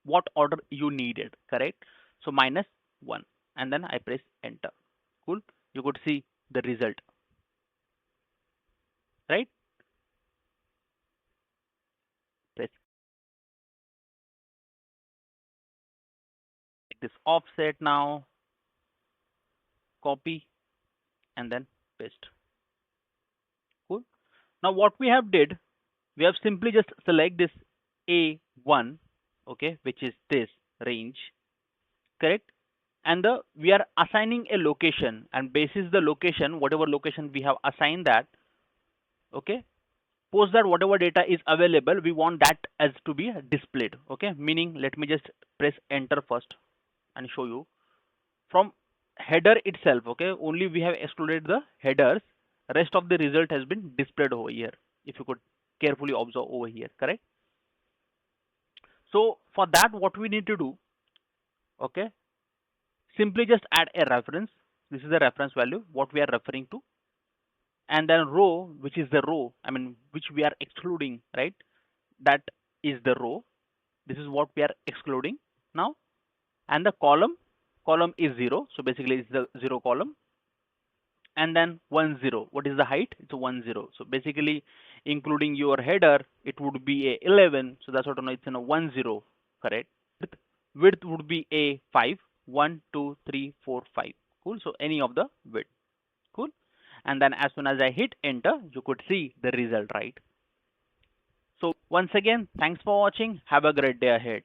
what order you needed, correct? So -1, and then I press enter. Cool. You could see the result, right? Press this offset now, copy, and then paste. Cool. Now what we have did, we have simply just select this A1, okay, which is this range, correct? And we are assigning a location, and basis the location, whatever location we have assigned that, okay, post that whatever data is available, we want that as to be displayed, okay, meaning let me just press enter first and show you from header itself, okay, only we have excluded the headers, rest of the result has been displayed over here, if you could carefully observe over here, correct? So for that what we need to do, okay, simply just add a reference. This is the reference value what we are referring to, and then row, which is the row, I mean which we are excluding, right? That is the row. This is what we are excluding now. And the column is 0, so basically it's the 0 column. And then 10, what is the height? It's a 10, so basically including your header it would be a 11, so that's what I know, it's in a 10, correct? Width would be a 5, 1 2 3 4 5. Cool. So any of the width. Cool. And then as soon as I hit enter, you could see the result, right? So once again, thanks for watching. Have a great day ahead.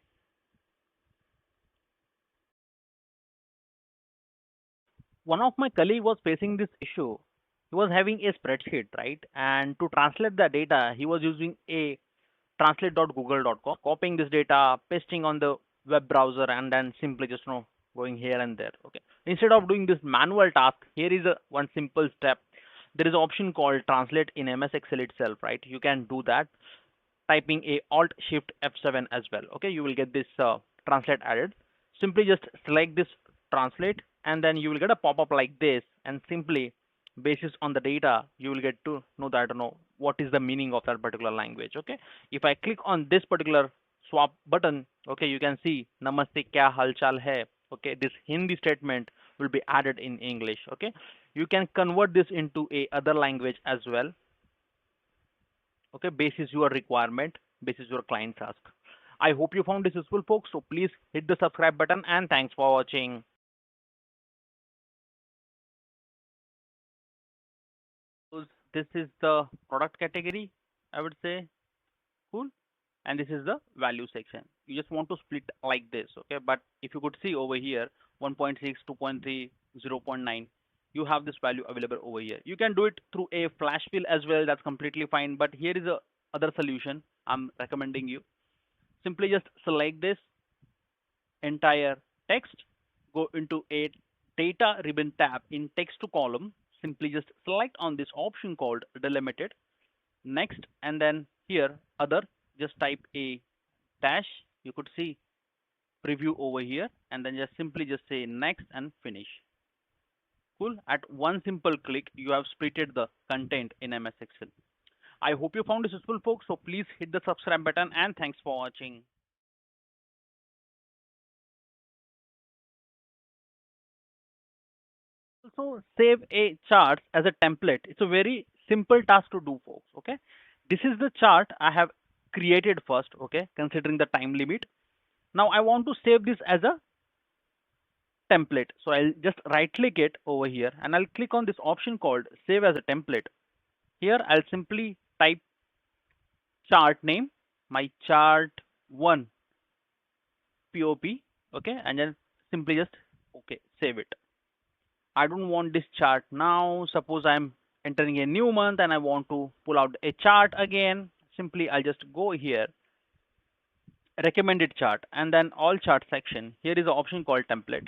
One of my colleague was facing this issue. He was having a spreadsheet, right? And to translate the data, he was using a translate.google.com, copying this data, pasting on the web browser, and then simply just going here and there. Okay. Instead of doing this manual task, here is a one simple step. There is an option called translate in MS Excel itself, right? You can do that typing a Alt Shift F7 as well. Okay, you will get this translate added. Simply just select this translate, and then you will get a pop-up like this, and simply basis on the data you will get to know that what is the meaning of that particular language. Okay, if I click on this particular swap button, okay, you can see namaste kya halchal hai. Okay, this Hindi statement will be added in English. Okay, you can convert this into a other language as well, okay, basis your requirement, basis your client's ask. I hope you found this useful, folks, so please hit the subscribe button, and thanks for watching. So this is the product category, I would say. Cool. And this is the value section. You just want to split like this, okay? But if you could see over here, 1.6, 2.3, 0.9, you have this value available over here. You can do it through a flash fill as well. That's completely fine. But here is a other solution I'm recommending you. Simply just select this entire text, go into a data ribbon tab in text to column, simply just select on this option called delimited, next, and then here other, just type a dash, you could see preview over here, and then just simply just say next and finish. Cool. At one simple click you have splitted the content in MS Excel. I hope you found this useful, folks, so please hit the subscribe button, and thanks for watching. Also save a chart as a template. It's a very simple task to do, folks. Okay, this is the chart I have created first, okay, considering the time limit. Now I want to save this as a template, so I'll just right click it over here, and I'll click on this option called save as a template. Here I'll simply type chart name, my chart 1 pop, okay, and then simply just okay, save it. I don't want this chart now. Suppose I'm entering a new month and I want to pull out a chart again. Simply I'll just go here, recommended chart, and then all chart section. Here is an option called template.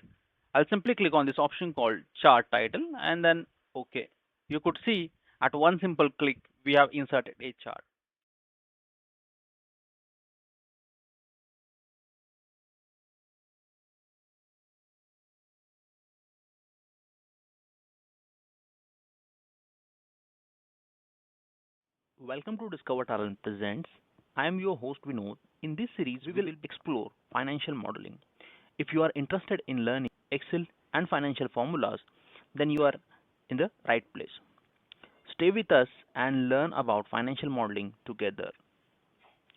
I'll simply click on this option called chart title, and then okay. You could see at one simple click we have inserted a chart. Welcome to Discover Talent Presents. I am your host Vinod. In this series, we will explore financial modeling. If you are interested in learning Excel and financial formulas, then you are in the right place. Stay with us and learn about financial modeling together.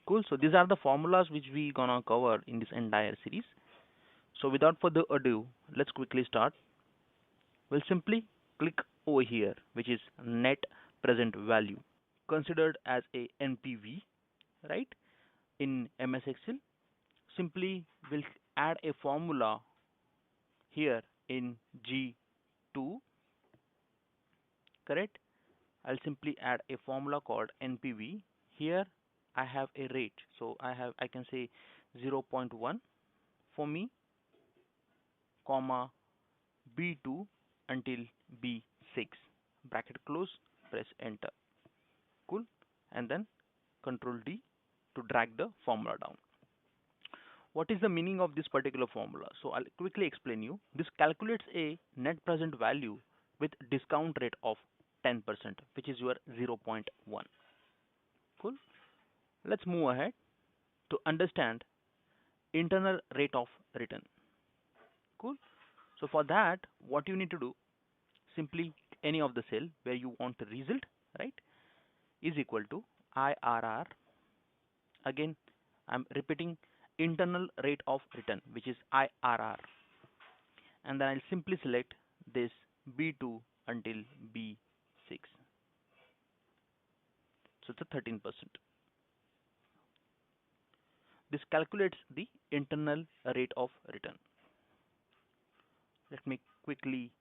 Cool. So these are the formulas which we gonna cover in this entire series. So without further ado, let's quickly start. We'll simply click over here, which is net present value, considered as a NPV, right? In MS Excel, simply we'll add a formula here in G2, correct? I'll simply add a formula called NPV. Here I have a rate, so I can say 0.1 for me, comma B2 until B6. Bracket close, press enter. Cool. And then Control D to drag the formula down. What is the meaning of this particular formula? So I'll quickly explain you. This calculates a net present value with discount rate of 10%, which is your 0.1. Cool. Let's move ahead to understand internal rate of return. Cool. So for that, what you need to do, simply any of the cell where you want the result, right, is equal to IRR. Again, I'm repeating internal rate of return, which is IRR. And then I'll simply select this B2 until B6. So it's a 13%. This calculates the internal rate of return. Let me quickly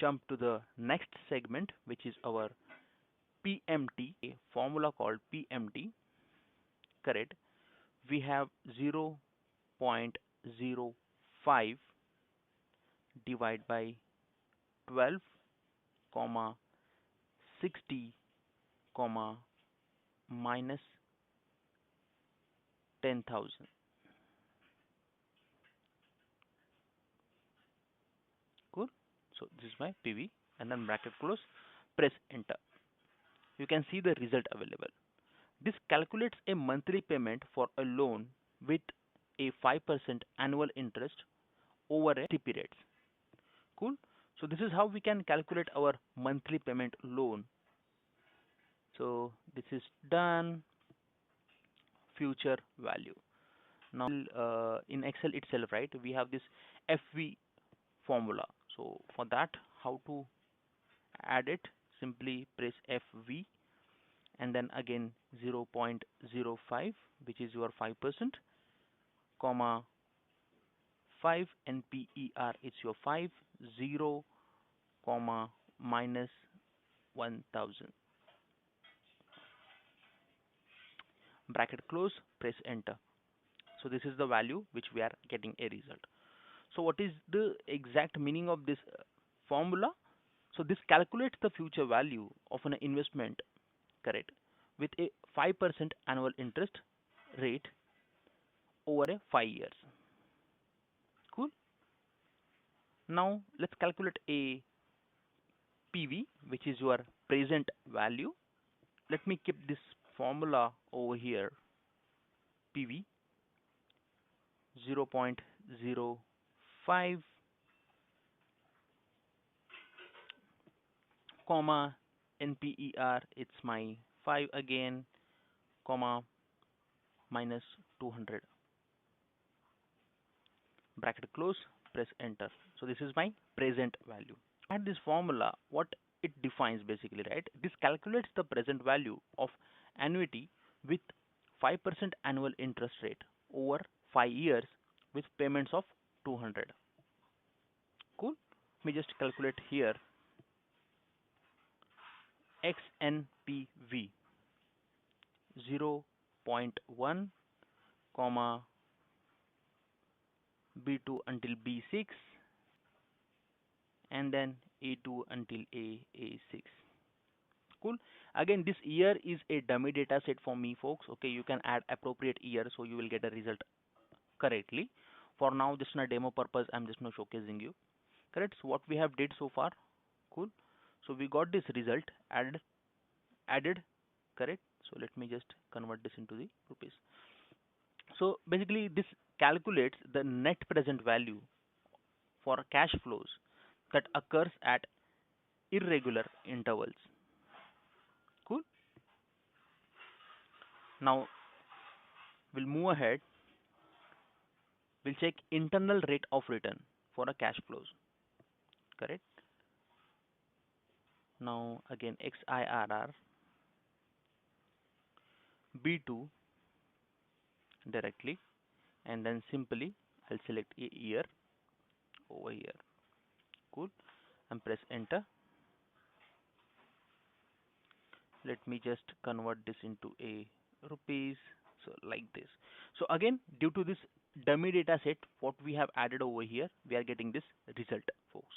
jump to the next segment, which is our PMT, a formula called PMT, correct? We have 0.05 divided by 12, comma 60, comma minus 10,000. Cool. So this is my PV, and then bracket close, press enter. You can see the result available. This calculates a monthly payment for a loan with a 5% annual interest over a periods. Cool. So this is how we can calculate our monthly payment loan. So this is done. Future value. Now in Excel itself, right, we have this FV formula. So for that, how to add it? Simply press FV and then again 0.05, which is your 5%, comma 5 NPER, it's your 5, 0, comma minus 1000. Bracket close, press enter. So this is the value which we are getting a result. So what is the exact meaning of this formula? So this calculates the future value of an investment, correct, with a 5% annual interest rate over a 5 years. Cool. Now let's calculate a PV, which is your present value. Let me keep this formula over here. PV 0.05, comma NPER, it's my 5 again, comma minus 200. Bracket close, press enter. So this is my present value. And this formula, what it defines basically, right? This calculates the present value of annuity with 5% annual interest rate over 5 years with payments of 200. Cool. Let me just calculate here. XNPV 0.1, comma B2 until B6, and then A2 until A6. Cool. Again, this year is a dummy data set for me, folks. Okay, you can add appropriate year so you will get a result correctly. For now, just on a demo purpose, I'm just now showcasing you. Correct. So what we have did so far. Cool. So we got this result added. Correct. So let me just convert this into the rupees. So basically this calculates the net present value for cash flows that occurs at irregular intervals. Cool. Now we'll move ahead. We'll check internal rate of return for a cash flows. Correct. Now again XIRR B2 directly, and then simply I'll select a year over here. Cool. And press enter. Let me just convert this into a rupees. So like this. So again, due to this dummy data set, what we have added over here, we are getting this result, folks.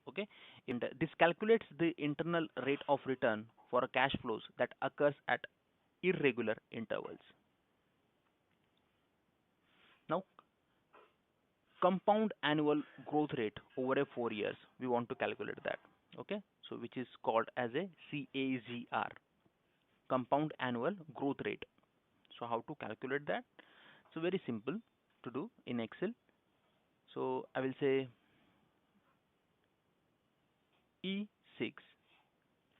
Okay. And this calculates the internal rate of return for a cash flows that occurs at irregular intervals. Now, compound annual growth rate over a 4 years, we want to calculate that. Okay. So which is called as a CAGR, compound annual growth rate. So how to calculate that? So very simple to do in Excel. So I will say E6.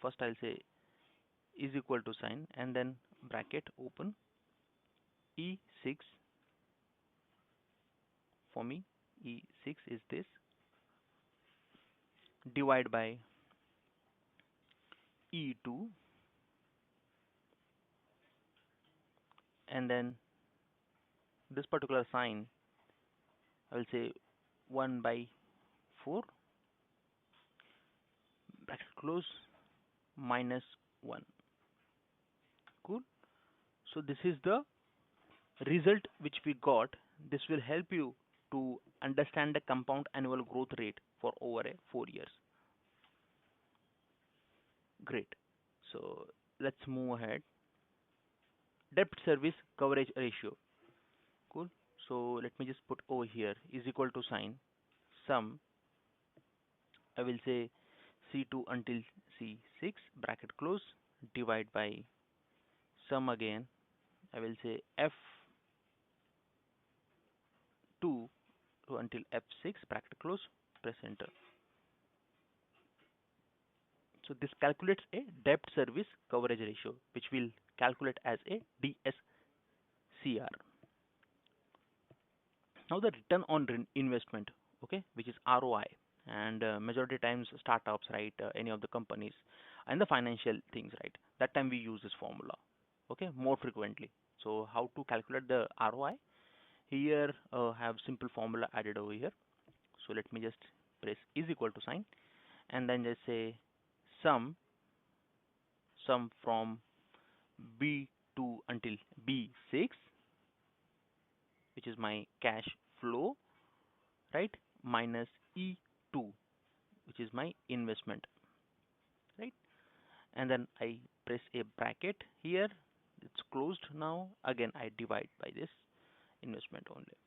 First I'll say is equal to sign and then bracket open. E6 for me. E6 is this, divide by E2, and then this particular sign I will say 1 by 4, bracket close, minus 1. Cool. So this is the result which we got. This will help you to understand the compound annual growth rate for over a 4 years. Great. So let's move ahead. Debt service coverage ratio. Cool. So let me just put over here is equal to sign sum. I will say C2 until C6 bracket close, divide by sum again. I will say F2 until F6 bracket close, press enter. So this calculates a debt service coverage ratio, which will calculate as a DSCR. Now the return on investment, okay, which is ROI, and majority times startups, right, any of the companies, and the financial things, right, that time we use this formula, okay, more frequently. So how to calculate the ROI? Here have simple formula added over here. So let me just press is equal to sign, and then just say sum from B2 until B6, which is my cash flow, right, minus E2, which is my investment, right, and then I press a bracket here. It's closed now. Again I divide by this investment only,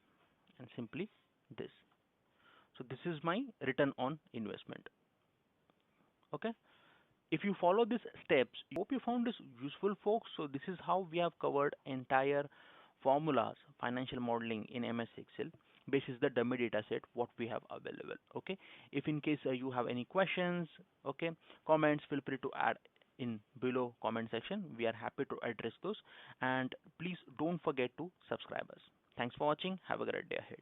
and simply this. So this is my return on investment. Okay. If you follow these steps, I hope you found this useful, folks. So this is how we have covered entire formulas, financial modeling in MS Excel. Basis the dummy data set what we have available. Okay. If in case you have any questions, okay, comments, feel free to add in below comment section. We are happy to address those. And please don't forget to subscribe us. Thanks for watching. Have a great day ahead.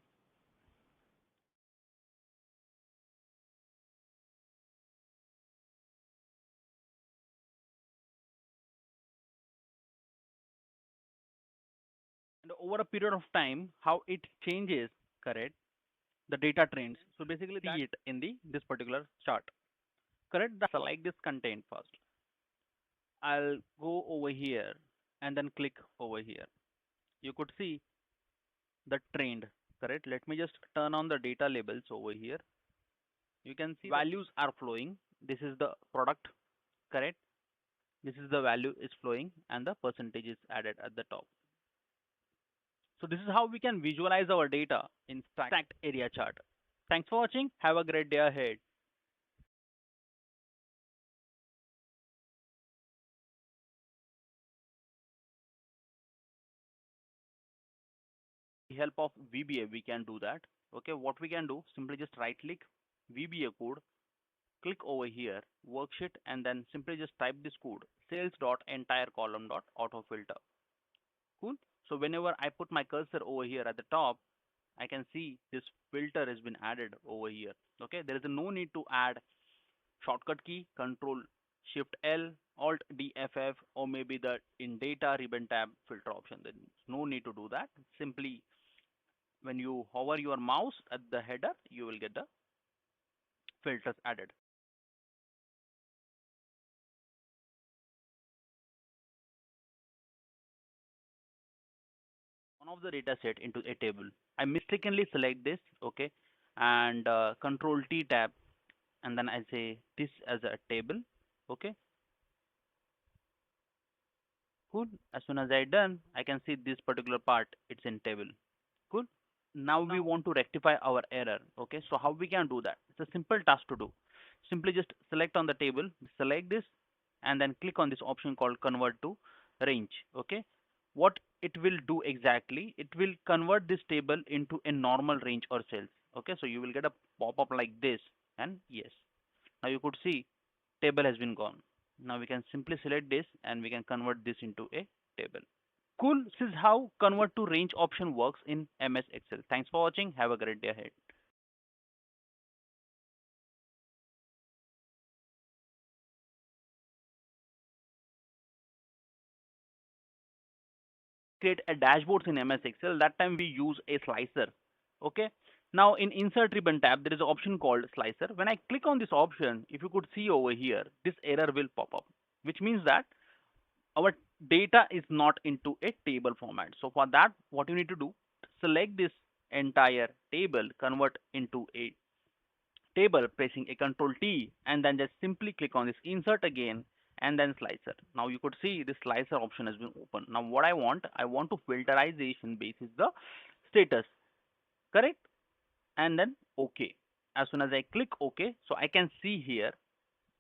And over a period of time, how it changes, correct, the data trends. So basically see it in the this particular chart. Correct? Select this content first. I'll go over here and then click over here. You could see the trend. Correct? Let me just turn on the data labels over here. You can see values are flowing. This is the product. Correct? This is the value is flowing and the percentage is added at the top. So this is how we can visualize our data in stacked area chart. Thanks for watching. Have a great day ahead. help of VBA, we can do that. Okay, what we can do, simply just right click VBA code, click over here, worksheet, and then simply just type this code, sales dot entire column dot auto filter. Cool. So whenever I put my cursor over here at the top, I can see this filter has been added over here. Okay, there is no need to add shortcut key, Control Shift L, Alt DFF, or maybe the in data ribbon tab filter option. There's no need to do that. Simply when you hover your mouse at the header, you will get the filters added. One of the data set into a table. I mistakenly select this, okay, and Control T tab, and then I say this as a table, okay, cool. As soon as I done, I can see this particular part, it's in table, cool. Now we want to rectify our error, okay, so how we can do that? It's a simple task to do. Simply just select on the table, select this, and then click on this option called convert to range, okay. What it will do exactly, it will convert this table into a normal range or cells, okay. So you will get a pop-up like this, and yes, now you could see table has been gone. Now we can simply select this and we can convert this into a table. Cool. This is how convert to range option works in MS Excel. Thanks for watching. Have a great day ahead. Create a dashboards in MS Excel. That time we use a slicer. Okay. Now in insert ribbon tab, there is an option called slicer. When I click on this option, if you could see over here, this error will pop up, which means that our data is not into a table format. So for that, what you need to do, select this entire table, convert into a table, pressing a control T, and then just simply click on this insert again and then slicer. Now you could see the slicer option has been open. Now what I want to filterization basis the status, correct? And then OK. As soon as I click OK, so I can see here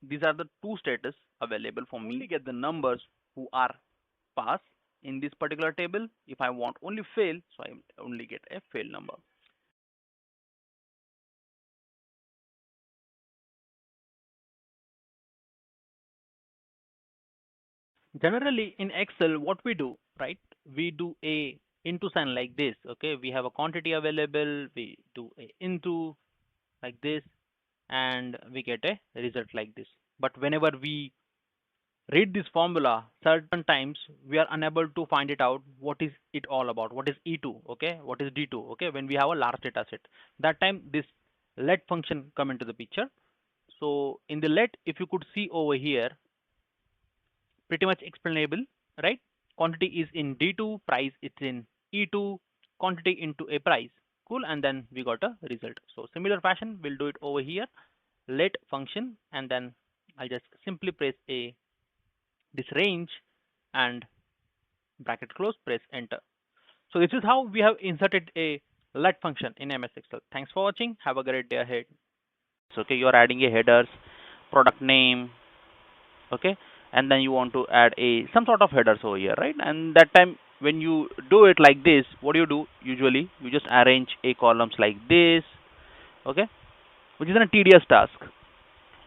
these are the two status available for me. Only get the numbers who are pass in this particular table. If I want only fail, so I only get a fail number. Generally in Excel, what we do, right? We do a into sign like this. Okay, we have a quantity available. We do a into like this, and we get a result like this. But whenever we read this formula, certain times we are unable to find it out. What is it all about? What is E2? Okay, what is D2? Okay, when we have a large data set, that time this let function come into the picture. So in the let, if you could see over here, pretty much explainable, right? Quantity is in D2, price it's in E2, quantity into a price. Cool, and then we got a result. So similar fashion, we'll do it over here. Let function, and then I'll just simply press a this range and bracket close, press enter. So this is how we have inserted a let function in MS Excel. Thanks for watching. Have a great day ahead. So okay, you're adding a headers, product name, okay, and then you want to add a some sort of headers over here, right? And that time when you do it like this, what do? Usually you just arrange a columns like this, okay, which is a tedious task.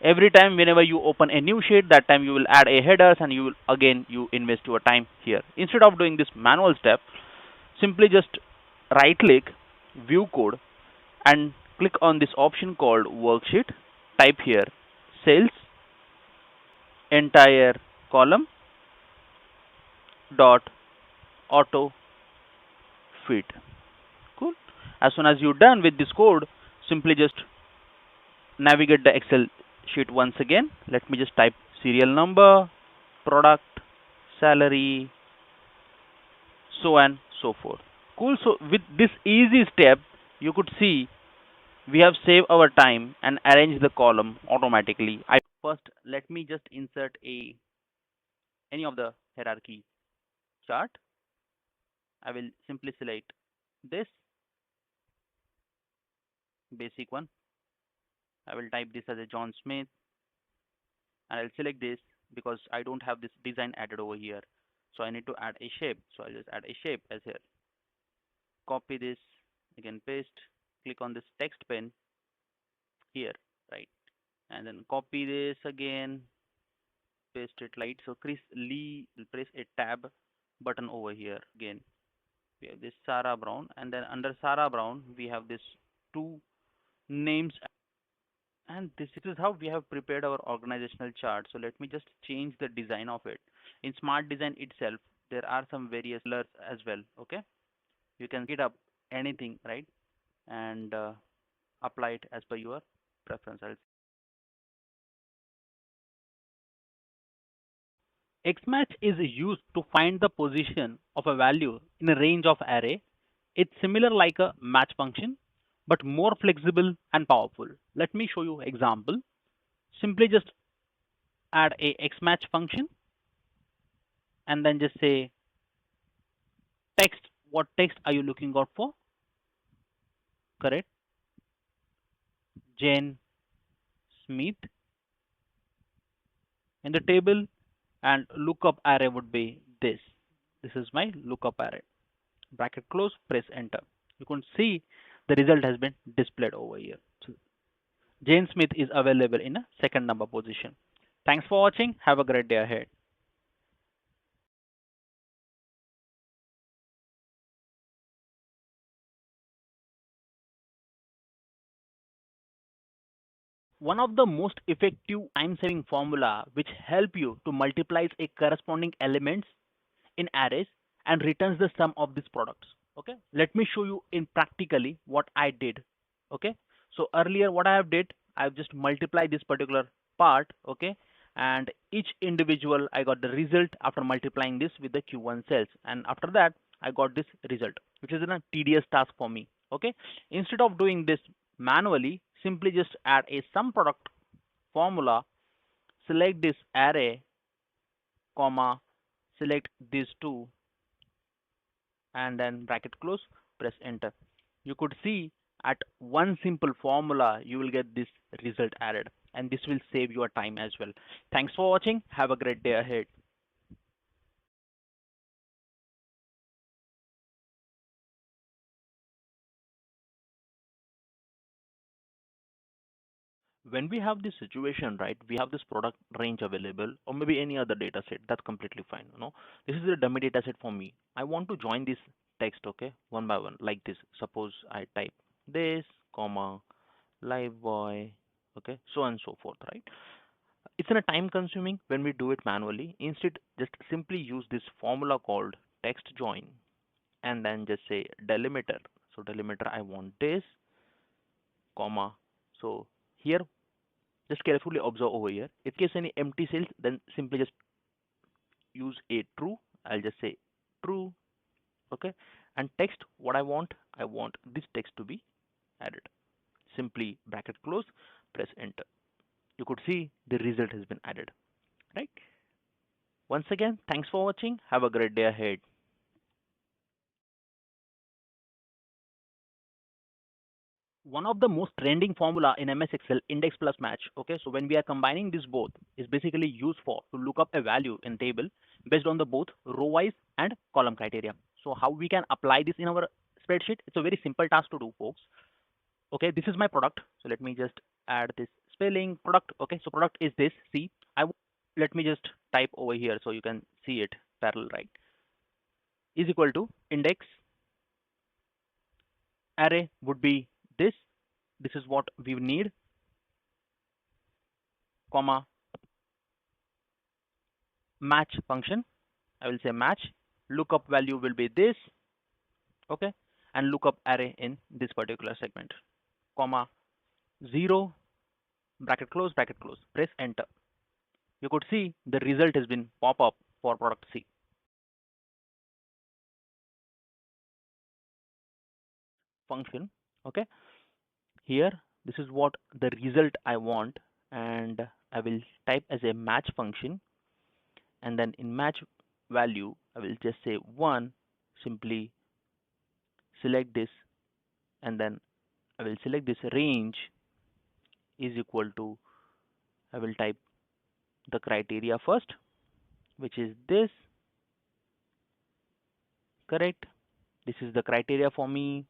Every time whenever you open a new sheet, that time you will add a headers and you will again you invest your time here. Instead of doing this manual step, simply just right click, view code, and click on this option called worksheet. Type here sales entire column dot auto fit. Cool. As soon as you're done with this code, simply just navigate the Excel sheet once again. Let me just type serial number, product, salary, so on so forth. Cool. So with this easy step, you could see we have saved our time and arranged the column automatically. I first let me just insert a any of the hierarchy chart. I will simply select this basic one. I will type this as a John Smith, and I'll select this because I don't have this design added over here. So I need to add a shape. So I'll just add a shape as here. copy this, again paste, click on this text pen here, right? And then copy this again, paste it light. So press a tab button over here. Again, we have this Sarah Brown, and then under Sarah Brown, we have this two names, and this is how we have prepared our organizational chart. So let me just change the design of it. In Smart Design itself, there are some various colors as well. Okay, you can pick it up anything, right? And apply it as per your preference. Xmatch is used to find the position of a value in a range of array. It's similar like a match function, but more flexible and powerful. Let me show you example. Simply just add a xmatch function and then just say text. What text are you looking out for? Correct. Jane Smith in the table, and lookup array would be this. This is my lookup array. Bracket close, press enter. You can see the result has been displayed over here. So Jane Smith is available in a second number position. Thanks for watching. Have a great day ahead. One of the most effective time-saving formula which help you to multiply a corresponding elements in arrays and returns the sum of these products. Okay, let me show you in practically what I did. Okay, so earlier what I have did, I've just multiplied this particular part. Okay, and each individual I got the result after multiplying this with the Q1 cells, and after that I got this result, which is a tedious task for me. Okay, instead of doing this manually, simply just add a sum product formula, select this array, comma, select these two, and then bracket close, press enter. You could see at one simple formula you will get this result added, and this will save your time as well. Thanks for watching. Have a great day ahead. When we have this situation, right, we have this product range available or maybe any other data set, that's completely fine. This is a dummy data set for me. I want to join this text, okay, one by one, like this. Suppose I type this, comma, live boy, okay, so on and so forth, right? It's in a time consuming when we do it manually. Instead, just simply use this formula called text join and then just say delimiter. So delimiter, I want this, comma. So here, just carefully observe over here. In case any empty cells, then simply just use a true. I'll just say true, okay. And text, what I want this text to be added. Simply bracket close, press enter. You could see the result has been added, right? Once again, thanks for watching. Have a great day ahead. One of the most trending formula in MS Excel, index plus match. Okay, so when we are combining this both, is basically used for to look up a value in table based on the both row wise and column criteria. So how we can apply this in our spreadsheet? It's a very simple task to do, folks. Okay, this is my product. So let me just add this spelling product. Okay, so product is this. See, let me just type over here so you can see it parallel, right? Is equal to index array would be this. This is what we need, comma, match function. I will say match. Lookup value will be this, okay, and lookup array in this particular segment, comma, 0, bracket close, bracket close. Press enter. You could see the result has been pop up for product C. Function, okay. Here, this is what the result I want, and I will type as a match function, and then in match value, I will just say 1, simply select this, and then I will select this range is equal to, I will type the criteria first, which is this, correct. This is the criteria for me.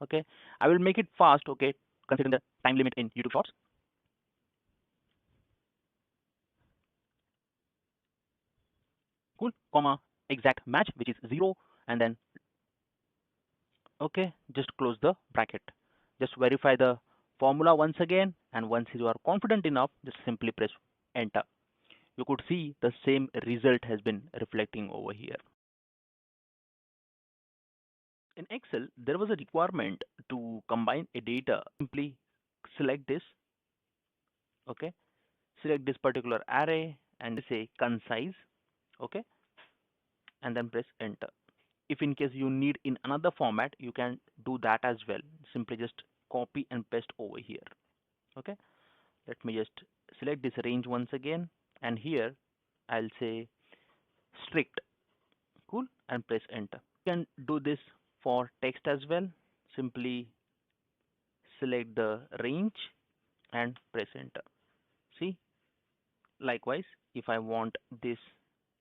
Okay, I will make it fast. Okay, considering the time limit in YouTube Shorts. Cool, comma, exact match, which is 0, and then okay, just close the bracket. Just verify the formula once again, and once you are confident enough, just simply press enter. You could see the same result has been reflecting over here. In Excel, there was a requirement to combine a data. Simply select this, okay, select this particular array and say concise, okay, and then press enter. If in case you need in another format, you can do that as well. Simply just copy and paste over here. Okay, let me just select this range once again, and here I'll say strict. Cool, and press enter. You can do this for text as well. Simply select the range and press enter. See, likewise, if I want this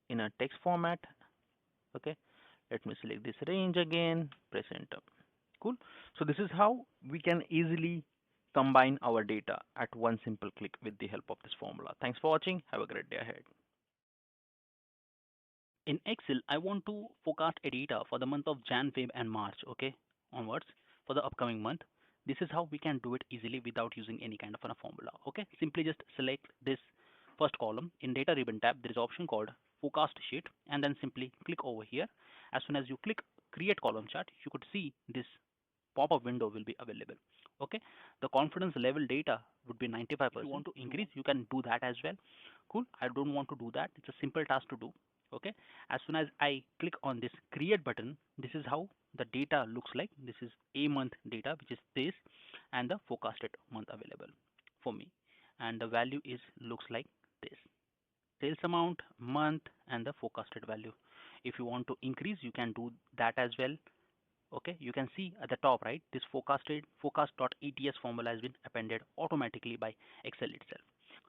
in a text format, okay, let me select this range again, press enter. Cool. So this is how we can easily combine our data at one simple click with the help of this formula. Thanks for watching. Have a great day ahead. In Excel, I want to forecast a data for the month of Jan, Feb, and March, okay, onwards for the upcoming month. This is how we can do it easily without using any kind of a formula, okay? Simply just select this first column. In Data Ribbon tab, there is an option called Forecast Sheet, and then simply click over here. As soon as you click Create Column Chart, you could see this pop-up window will be available. Okay, the confidence level data would be 95%. If you want to increase, you can do that as well. Cool. I don't want to do that. It's a simple task to do. Okay, as soon as I click on this create button, this is how the data looks like. This is a month data, which is this, and the forecasted month available for me, and the value is looks like this: sales amount, month, and the forecasted value. If you want to increase, you can do that as well. Okay, you can see at the top right, this forecast.ets formula has been appended automatically by Excel itself.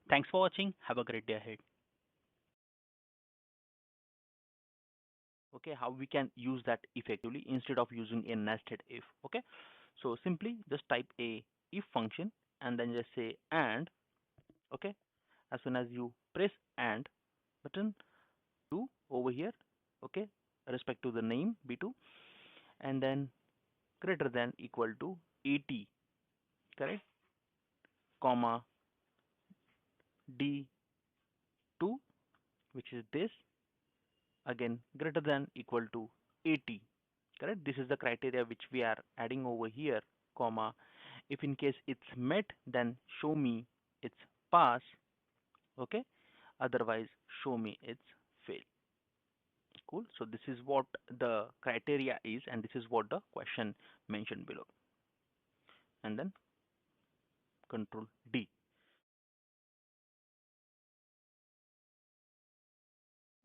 Thanks for watching. Have a great day ahead. Okay, how we can use that effectively instead of using a nested if. Okay, so simply just type a if function and then just say and. Okay, as soon as you press and button to over here, okay, respect to the name b2, and then greater than equal to 80, correct, comma d2, which is this, again greater than equal to 80, correct. This is the criteria which we are adding over here, comma, if in case it's met, then show me it's pass, okay, otherwise show me it's fail. Cool. So this is what the criteria is, and this is what the question mentioned below, and then control D.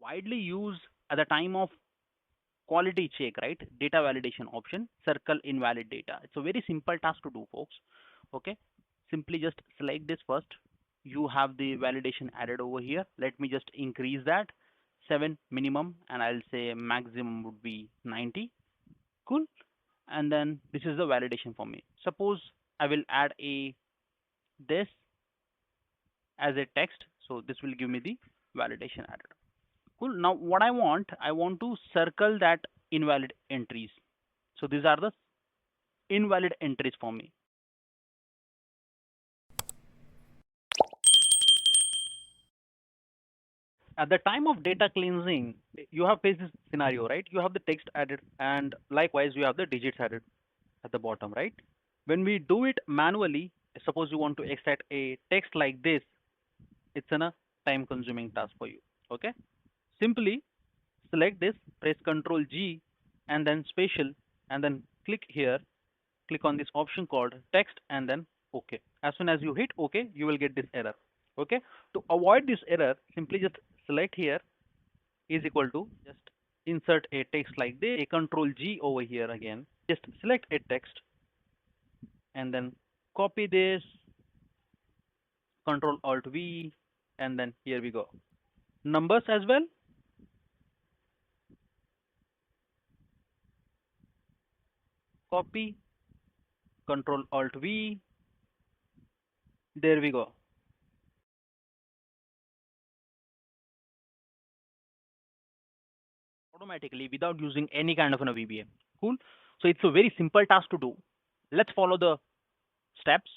Widely used at the time of quality check, right? Data validation option, circle invalid data. It's a very simple task to do, folks. Okay, simply just select this first. You have the validation added over here. Let me just increase that 7 minimum, and I'll say maximum would be 90. Cool. And then this is the validation for me. Suppose I will add a this as a text, so this will give me the validation added. Cool. Now what I want to circle that invalid entries. So these are the invalid entries for me. At the time of data cleansing, you have faced this scenario, right? You have the text added, and likewise you have the digits added at the bottom, right? When we do it manually, suppose you want to extract a text like this, it's a time consuming task for you. Okay, simply select this, press Ctrl G, and then spatial, and then click here, click on this option called text, and then OK. As soon as you hit OK, you will get this error. Okay, to avoid this error, simply just select here is equal to, just insert a text like this, a Control G over here again, just select a text and then copy this, Control Alt V, and then here we go. Numbers as well. Copy, Control Alt V. There we go. Automatically without using any kind of a VBA. Cool. So it's a very simple task to do. Let's follow the steps.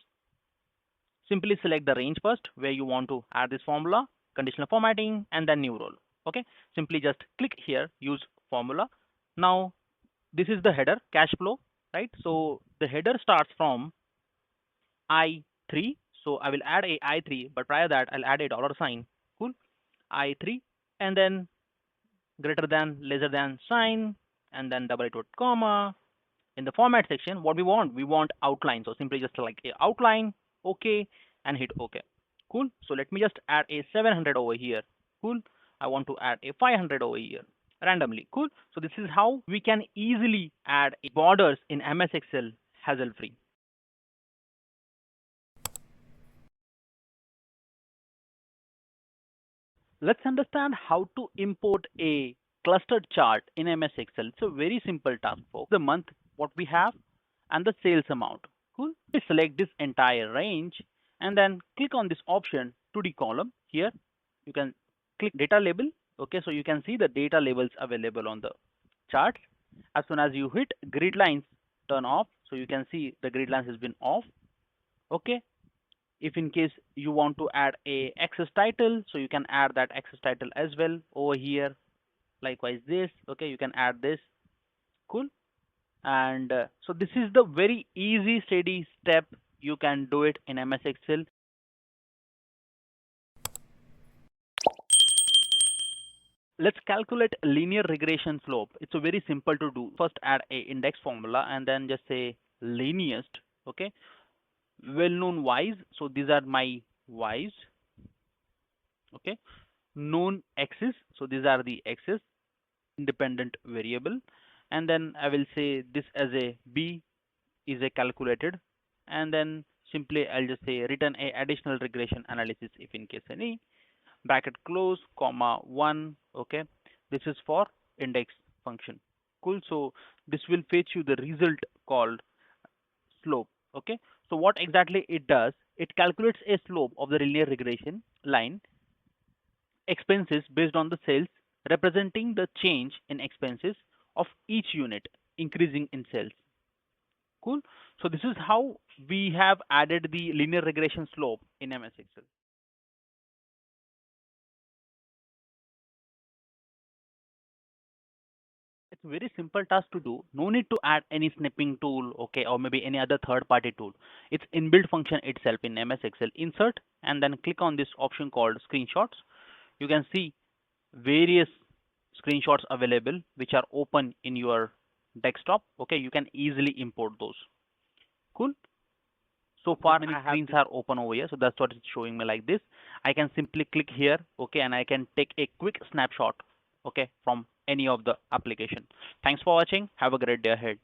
Simply select the range first where you want to add this formula, conditional formatting, and then new role. Okay. Simply just click here, use formula. Now this is the header, cash flow, right? So the header starts from I3. So I will add a I3, but prior that I'll add a dollar sign. Cool. I3, and then greater than, lesser than sign, and then double it with comma. In the format section, what we want outline. So simply just select a outline, okay, and hit okay. Cool. So let me just add a 700 over here. Cool. I want to add a 500 over here randomly. Cool. So this is how we can easily add borders in MS Excel hassle free. Let's understand how to import a clustered chart in MS Excel. It's a very simple task, folks. The month, what we have, and the sales amount. Cool. We select this entire range and then click on this option 2D column. Here, you can click data label. Okay, so you can see the data labels available on the chart. As soon as you hit grid lines, turn off. So you can see the grid lines has been off. Okay, if in case you want to add a access title, so you can add that access title as well over here. Likewise this, okay, you can add this. Cool. And so this is the very easy steady step. You can do it in MS Excel. Let's calculate linear regression slope. It's a very simple to do. First add a index formula and then just say linearest. Okay, well known y's, so these are my y's. Okay, known x's, so these are the x's, independent variable, and then I will say this as a b is a calculated, and then simply I'll just say return a additional regression analysis if in case any, bracket close, comma 1. Okay, this is for index function. Cool. So this will fetch you the result called slope. Okay, so what exactly it does, it calculates a slope of the linear regression line expenses based on the sales, representing the change in expenses of each unit increasing in sales. Cool. So this is how we have added the linear regression slope in MS Excel. It's a very simple task to do. No need to add any snipping tool, okay, or maybe any other third-party tool. It's inbuilt function itself in MS Excel. Insert and then click on this option called screenshots. You can see various screenshots available which are open in your desktop. Okay, you can easily import those. Cool. So far many screens are open over here, so that's what it's showing me like this. I can simply click here, okay, and I can take a quick snapshot, okay, from any of the application. Thanks for watching. Have a great day ahead.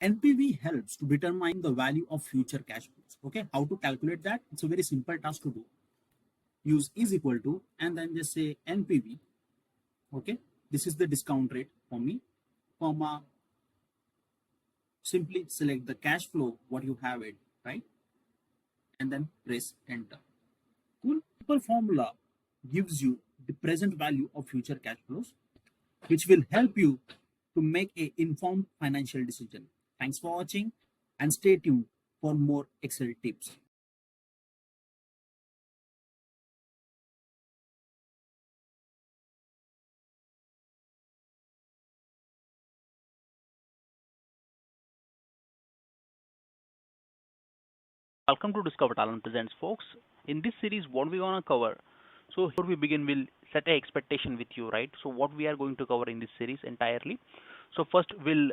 NPV helps to determine the value of future cash flows. Okay, how to calculate that? It's a very simple task to do. Use is equal to and then just say NPV. Okay, this is the discount rate for me, comma. Simply select the cash flow, what you have it, right? And then press enter. Cool. Simple formula gives you the present value of future cash flows, which will help you to make a informed financial decision. Thanks for watching and stay tuned for more Excel tips. Welcome to Discover Talent Presents, folks. In this series, what we're gonna cover. So before we begin, we'll set a expectation with you, right? So what we are going to cover in this series entirely. So first, we'll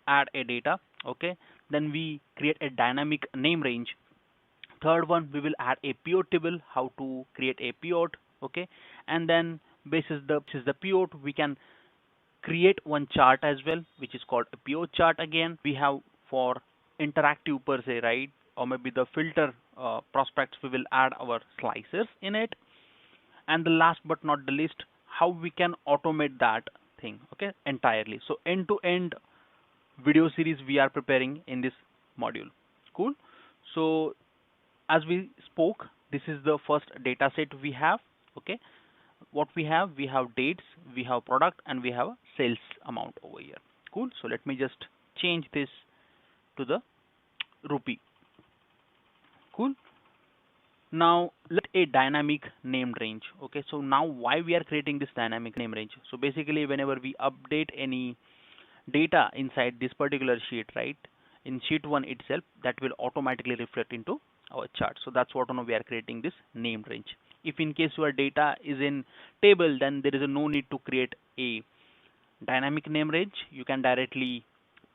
add a data, okay? Then we create a dynamic name range. Third one, we will add a pivot table, how to create a pivot, okay? And then basis the pivot, we can create one chart as well, which is called a pivot chart. Again, we have for interactive per se, right? Or maybe the filter prospects, we will add our slicers in it. And the last but not the least, how we can automate that thing, okay, entirely. So end to end video series we are preparing in this module. Cool. So as we spoke, this is the first data set we have. Okay, what we have dates, we have product, and we have a sales amount over here. Cool. So let me just change this to the rupee. Cool. Now let a dynamic named range. Okay, so now why we are creating this dynamic name range? So basically whenever we update any data inside this particular sheet, right, in sheet 1 itself, that will automatically reflect into our chart. So that's what we are creating this named range. If in case your data is in table, then there is no need to create a dynamic name range. You can directly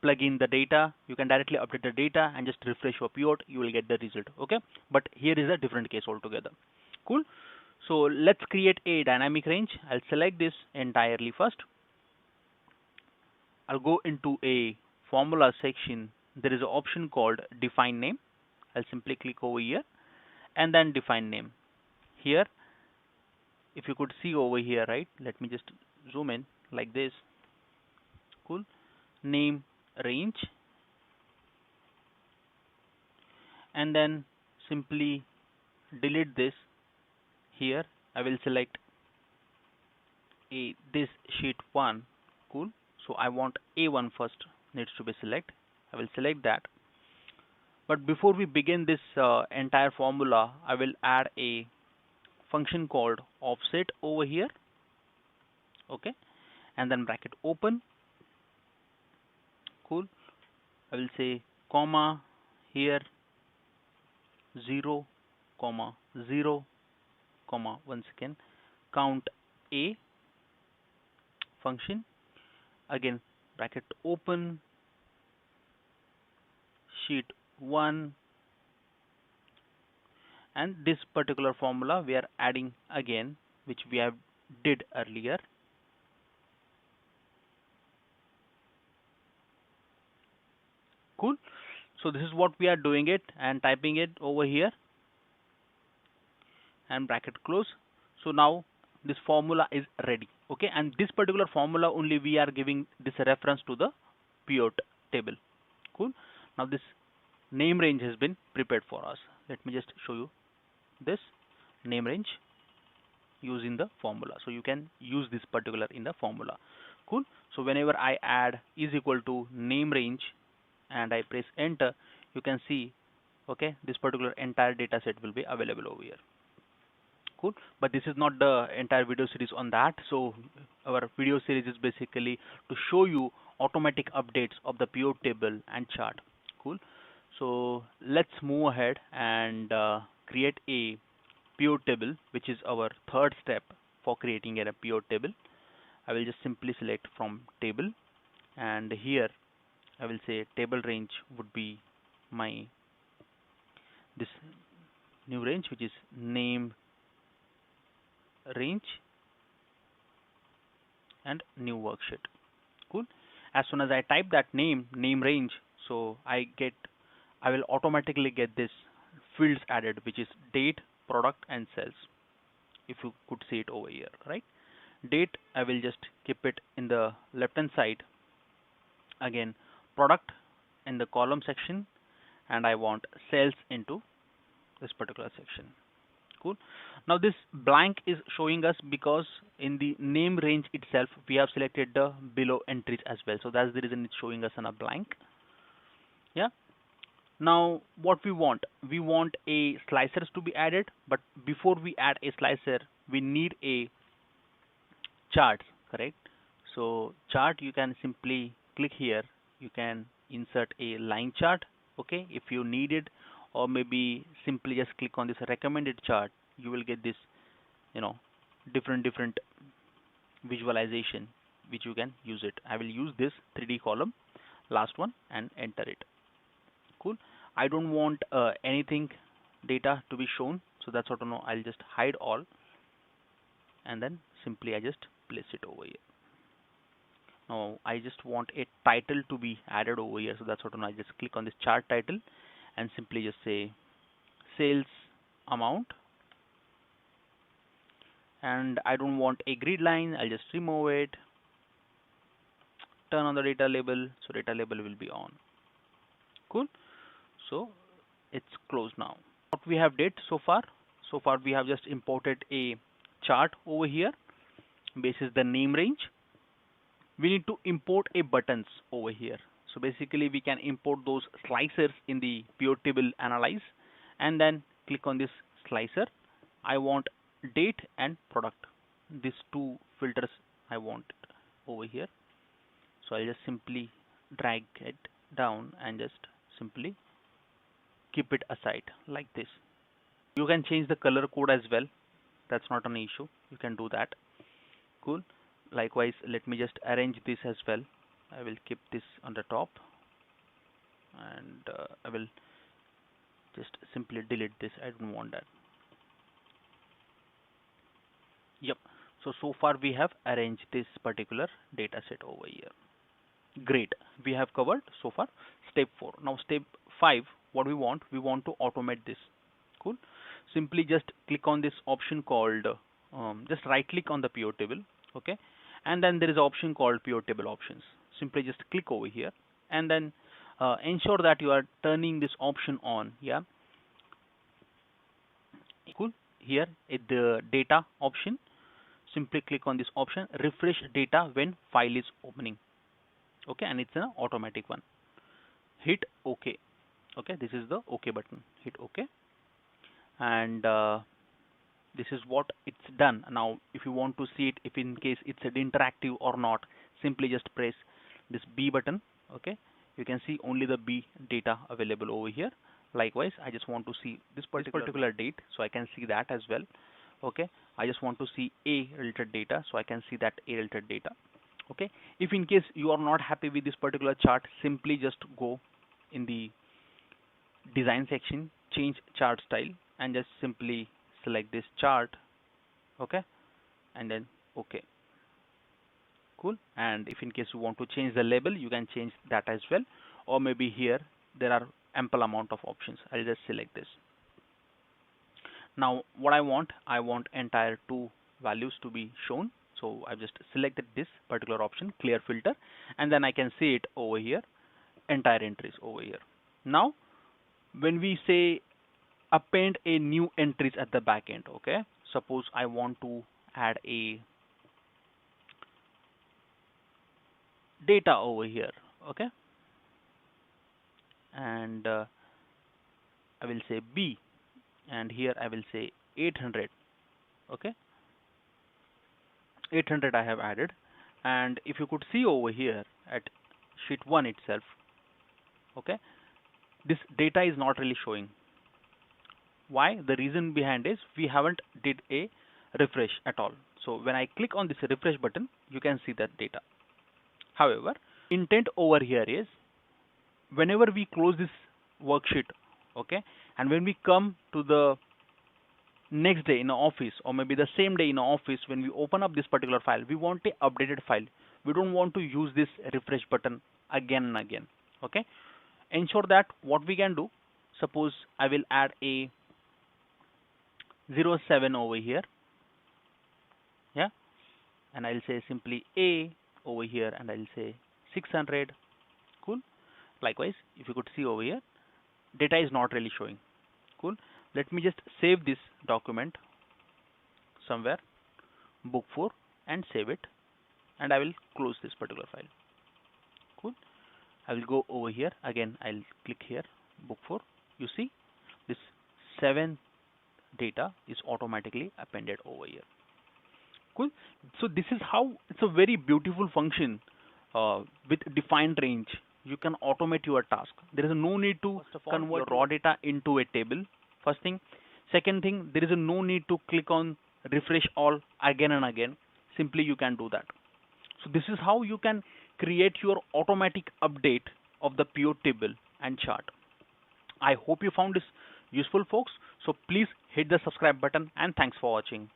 plug in the data, you can directly update the data and just refresh your pivot, you will get the result. Okay, but here is a different case altogether. Cool. So let's create a dynamic range. I'll select this entirely first. I'll go into a formula section. There is an option called define name. I'll simply click over here and then define name. Here, if you could see over here, right, let me just zoom in like this. Cool. Name range, and then simply delete this. Here I will select this sheet 1. Cool. So I want A1 first needs to be select. I will select that. But before we begin this entire formula, I will add a function called offset over here. Okay, and then bracket open. Cool. I will say comma here 0 comma 0 comma once again count a function, again bracket open sheet 1, and this particular formula we are adding again, which we have did earlier. Cool. So this is what we are doing it and typing it over here and bracket close. So now this formula is ready. Okay, and this particular formula only we are giving this reference to the pivot table. Cool. Now this name range has been prepared for us. Let me just show you this name range using the formula. So you can use this particular in the formula. Cool. So whenever I add is equal to name range and I press enter, you can see, okay, this particular entire data set will be available over here. Cool. But this is not the entire video series on that. So our video series is basically to show you automatic updates of the pivot table and chart. Cool. So let's move ahead and create a pivot table, which is our third step for creating a pivot table. I will just simply select from table, and here I will say table range would be my this new range, which is name range and new worksheet. Cool. As soon as I type that name range, so I will automatically get this fields added, which is date, product, and sales. If you could see it over here, right? Date, I will just keep it in the left hand side. Again, product in the column section, and I want sales into this particular section. Cool. Now this blank is showing us because in the name range itself we have selected the below entries as well, so that's the reason it's showing us on a blank. Yeah. Now what we want a slicers to be added, but before we add a slicer we need a chart, correct? So chart, you can simply click here, you can insert a line chart, okay, if you need it, or maybe simply just click on this recommended chart. You will get this, different visualization which you can use it. I will use this 3D column, last one, and enter it. Cool. I don't want anything data to be shown, so that's what I'll just hide all, and then simply I just place it over here. Now I just want a title to be added over here, so that's what I just click on this chart title and simply just say sales amount, and I don't want a grid line. I'll just remove it. Turn on the data label, so data label will be on. Cool. So it's closed now. What we have did so far we have just imported a chart over here basis the name range. We need to import a buttons over here. So basically we can import those slicers in the pivot table analyze, and then click on this slicer. I want date and product. These two filters I want over here. So I'll just simply drag it down and just simply keep it aside like this. You can change the color code as well. That's not an issue. You can do that. Cool. Likewise, let me just arrange this as well. I will keep this on the top, and I will just simply delete this. I don't want that. Yep. So far we have arranged this particular data set over here. Great. We have covered so far step 4. Now step 5, what we want to automate this. Cool. Simply just click on this option called, just right click on the pivot table. Okay. And then there is an option called pivot table options. Simply just click over here and then ensure that you are turning this option on. Yeah. Cool. Here at the data option, simply click on this option, refresh data when file is opening. Okay, and it's an automatic one. Hit OK. Okay, this is the OK button. Hit OK, and this is what it's done. Now, if you want to see it, if in case it's interactive or not, simply just press this B button. Okay, you can see only the B data available over here. Likewise, I just want to see this particular date, so I can see that as well. Okay, I just want to see A related data, so I can see that A related data. Okay, if in case you are not happy with this particular chart, simply just go in the design section, change chart style, and just simply select this chart. Okay, and then OK. Cool. And if in case you want to change the label, you can change that as well, or maybe here there are ample amount of options. I'll just select this. Now what I want entire 2 values to be shown. So I've just selected this particular option, clear filter, and then I can see it over here, entire entries over here. Now when we say append a new entries at the back end, okay, suppose I want to add a data over here, okay, and I will say B, and here I will say 800. Okay, 800 I have added, and if you could see over here at sheet 1 itself, okay, this data is not really showing. Why? The reason behind is we haven't did a refresh at all. So when I click on this refresh button, you can see that data. However, intent over here is whenever we close this worksheet, okay, and when we come to the next day in the office, or maybe the same day in the office, when we open up this particular file, we want a updated file. We don't want to use this refresh button again and again. Okay, ensure that what we can do, suppose I will add a 07 over here, yeah, and I'll say simply A over here, and I'll say 600. Cool. Likewise, if you could see over here, data is not really showing. Cool. Let me just save this document somewhere, book 4, and save it, and I will close this particular file. Cool. I will go over here again. I'll click here, book 4. You see this 7 data is automatically appended over here. Cool. So this is how it's a very beautiful function with defined range. You can automate your task. There is no need to convert raw data into a table. First thing. Second thing, there is no need to click on refresh all again and again. Simply you can do that. So this is how you can create your automatic update of the pivot table and chart. I hope you found this useful, folks. So please hit the subscribe button, and thanks for watching.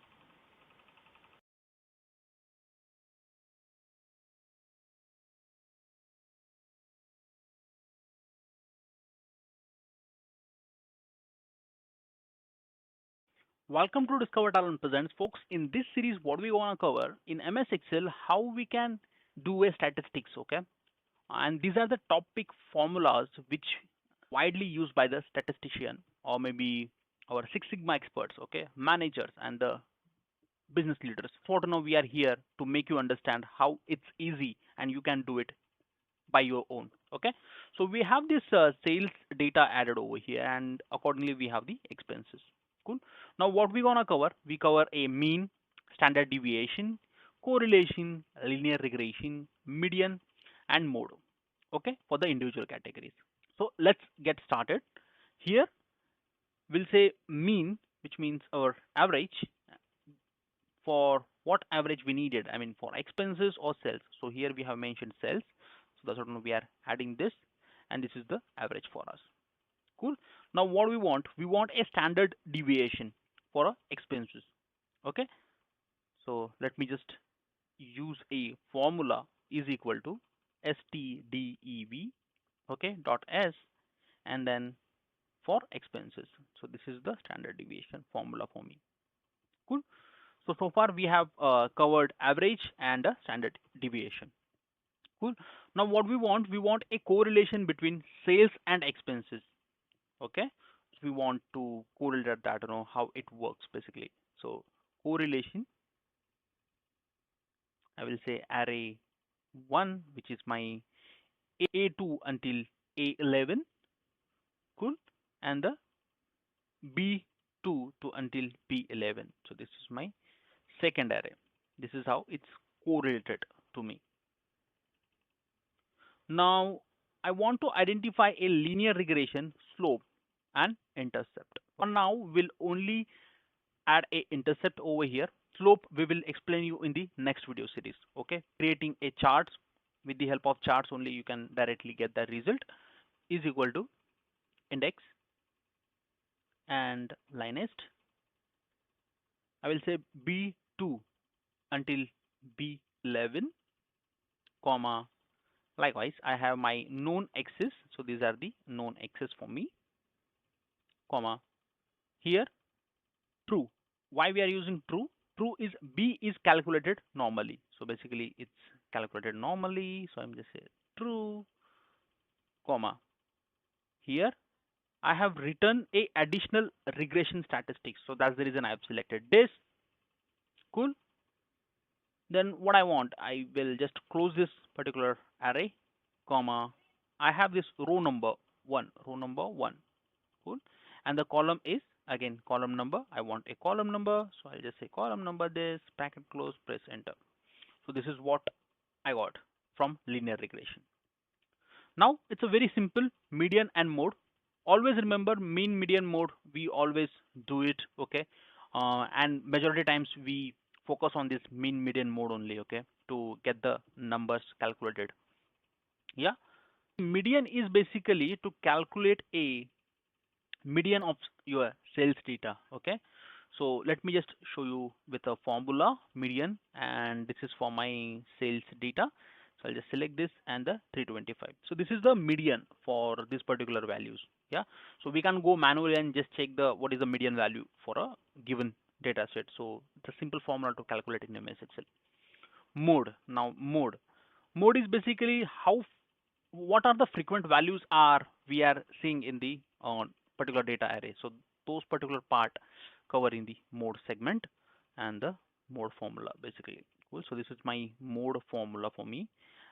Welcome to Discover Talent Presents, folks. In this series, what we want to cover in MS Excel, how we can do a statistics, okay? And these are the topic formulas which widely used by the statistician or maybe our Six Sigma experts, okay, managers and the business leaders. For now, we are here to make you understand how it's easy and you can do it by your own. Okay, so we have this sales data added over here, and accordingly we have the expenses. Cool. Now what we gonna cover? We cover a mean, standard deviation, correlation, linear regression, median, and mode. Okay, for the individual categories. So let's get started. Here we'll say mean, which means our average, for what average we needed. I mean for expenses or sales. So here we have mentioned sales. So that's what we are adding this, and this is the average for us. Cool. Now what we want? We want a standard deviation for our expenses. Okay. So let me just use a formula is equal to STDEV, okay, dot S, and then for expenses. So this is the standard deviation formula for me. Cool. So far we have covered average and standard deviation. Cool. Now what we want a correlation between sales and expenses. Okay. So we want to correlate that, how it works basically. So correlation, I will say array 1, which is my A2 until A11. Cool. And the B2 to until B11. So this is my second array. This is how it's correlated to me. Now I want to identify a linear regression slope and intercept. For now, we'll only add a intercept over here. Slope we will explain you in the next video series. Okay, creating a chart with the help of charts only you can directly get the result is equal to index and linest. I will say B2 until B11, comma. Likewise, I have my known x's. So these are the known x's for me, comma. Here true. Why we are using true? True is B is calculated normally. So basically it's calculated normally. So I'm just saying true, comma. Here I have written a additional regression statistics. So that's the reason I have selected this. Cool. Then what I want, I will just close this particular array, comma. I have this row number 1, row number 1. Cool. And the column is again column number. I want a column number, so I'll just say column number this, bracket close, press enter. So this is what I got from linear regression. Now it's a very simple median and mode. Always remember mean, median, mode. We always do it, okay? And majority times we focus on this mean, median, mode only, okay, to get the numbers calculated. Yeah, median is basically to calculate a median of your sales data. Okay, so let me just show you with a formula median, and this is for my sales data. So I'll just select this and the 325. So this is the median for this particular values. Yeah, so we can go manually and just check the what is the median value for a given data set. So it's a simple formula to calculate in MS Excel. Mode. Now mode is basically how what are the frequent values are we are seeing in the particular data array. So those particular part cover in the mode segment and the mode formula basically. Cool. So this is my mode formula for me,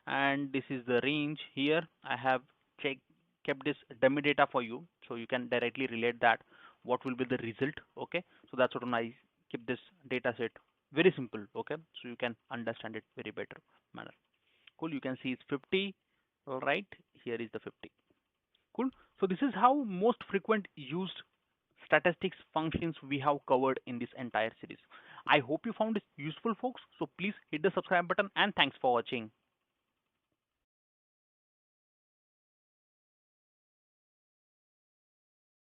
and this is the range. Here I have kept this dummy data for you, so you can directly relate that what will be the result. Okay, so that's what I keep this data set very simple. Okay, so you can understand it very better manner. Cool. You can see it's 50. All right, here is the 50. Cool. So this is how most frequent used statistics functions we have covered in this entire series. I hope you found this useful, folks. So please hit the subscribe button, and thanks for watching.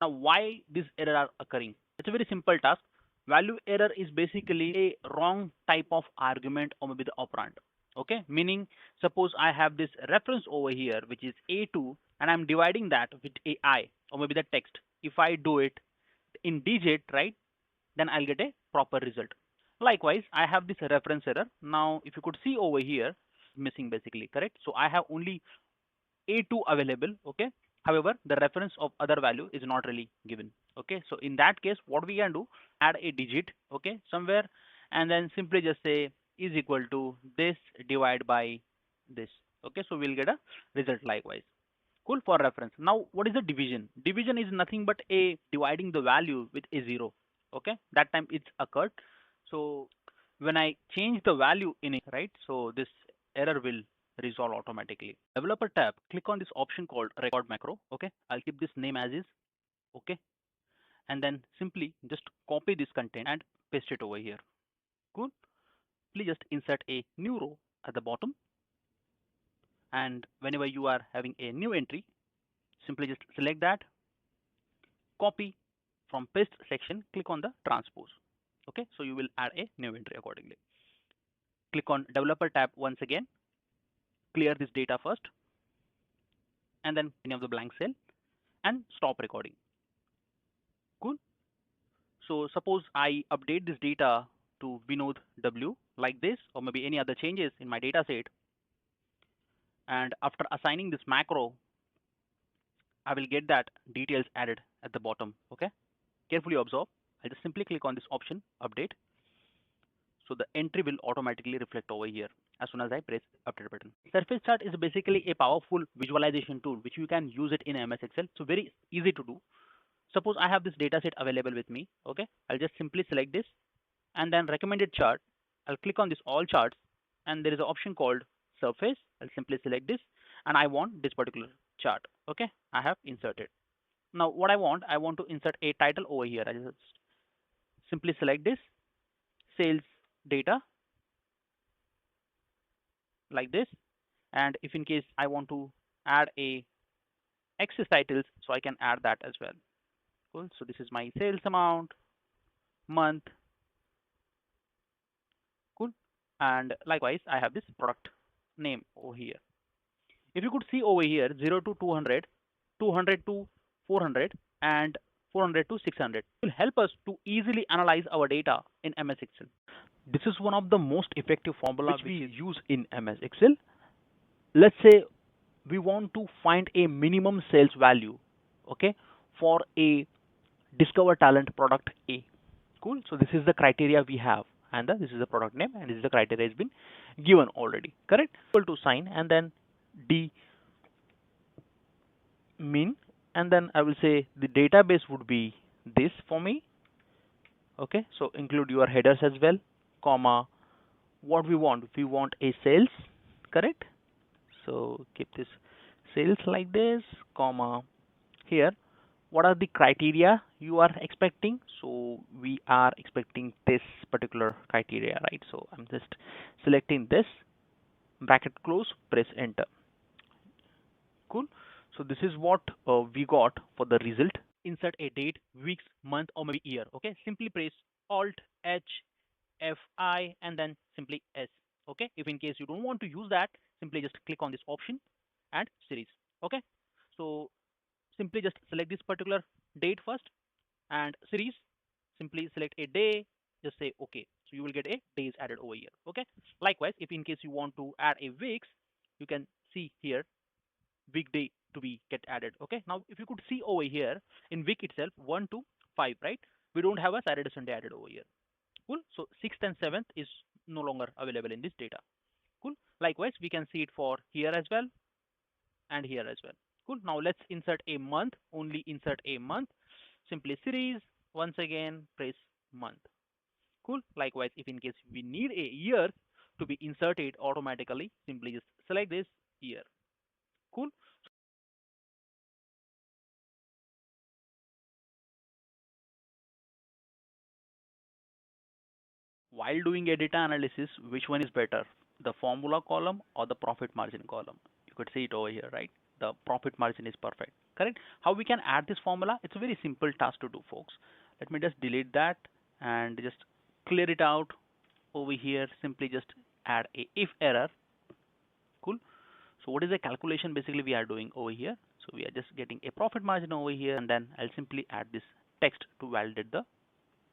Now, why this error are occurring? It's a very simple task. Value error is basically a wrong type of argument or maybe the operand. Okay, meaning suppose I have this reference over here which is A2 and I'm dividing that with AI or maybe the text. If I do it in digit, right? then I'll get a proper result. Likewise, I have this reference error. Now, if you could see over here, missing basically, correct? So I have only A2 available, okay? However, the reference of other value is not really given, okay? So in that case, what we can do, add a digit, okay, somewhere, and then simply just say is equal to this divided by this, okay? So we'll get a result likewise. Cool, for reference. Now, what is the division? Division is nothing but a dividing the value with a zero, okay? That time it's occurred. So when I change the value in it, right? So this error will resolve automatically. Developer tab, click on this option called record macro, okay? I'll keep this name as is, okay? And then simply just copy this content and paste it over here. Cool. Please just insert a new row at the bottom. And whenever you are having a new entry, simply just select that, copy from paste section, click on the transpose. Okay, so you will add a new entry accordingly. Click on developer tab once again, clear this data first, and then any of the blank cell and stop recording. Cool. So suppose I update this data to Vinod W like this, or maybe any other changes in my data set. And after assigning this macro, I will get that details added at the bottom. Okay, carefully observe. I'll just simply click on this option, update. So the entry will automatically reflect over here as soon as I press update button. Surface chart is basically a powerful visualization tool which you can use it in MS Excel. So very easy to do. Suppose I have this data set available with me. Okay, I'll just simply select this and then recommended chart. I'll click on this all charts and there is an option called surface. I'll simply select this and I want this particular chart. Okay, I have inserted. Now what I want to insert a title over here. I just simply select this sales data like this, and if in case I want to add a access titles, so I can add that as well. Cool. So this is my sales amount, month. Cool. And likewise I have this product name over here. If you could see over here 0 to 200, 200 to 400, and 400 to 600 will help us to easily analyze our data in MS Excel. This is one of the most effective formula which we use in MS Excel. Let's say we want to find a minimum sales value, okay, for a discover talent product A. Cool. So this is the criteria we have, and this is the product name, and this is the criteria has been given already. Correct. Equal to sign, and then D min, and then I will say the database would be this for me. Okay. So include your headers as well, comma. What we want a sales. Correct. So keep this sales like this, comma. Here what are the criteria you are expecting? So we are expecting this particular criteria, right? So I'm just selecting this, bracket close, press enter. Cool. So this is what we got for the result. Insert a date, weeks, month, or maybe year. Okay, simply press alt H Fi and then simply S. Okay, if in case you don't want to use that, simply just click on this option and series. Okay, so simply just select this particular date first and series, simply select a day, just say okay, so you will get a days added over here. Okay, likewise if in case you want to add a weeks, you can see here weekday to be get added. Okay, now if you could see over here in week itself 1 to 5, right, we don't have a Saturday Sunday added over here. Cool. So 6th and 7th is no longer available in this data. Cool. Likewise we can see it for here as well and here as well. Cool. Now let's insert a month. Only insert a month. Simply series. Once again press month. Cool. Likewise if in case we need a year to be inserted automatically, simply just select this year. Cool. While doing a data analysis, which one is better, the formula column or the profit margin column? You could see it over here, right? The profit margin is perfect, correct? How we can add this formula? It's a very simple task to do, folks. Let me just delete that and just clear it out over here. Simply just add a if error. Cool. So what is the calculation basically we are doing over here? So we are just getting a profit margin over here, and then I'll simply add this text to validate the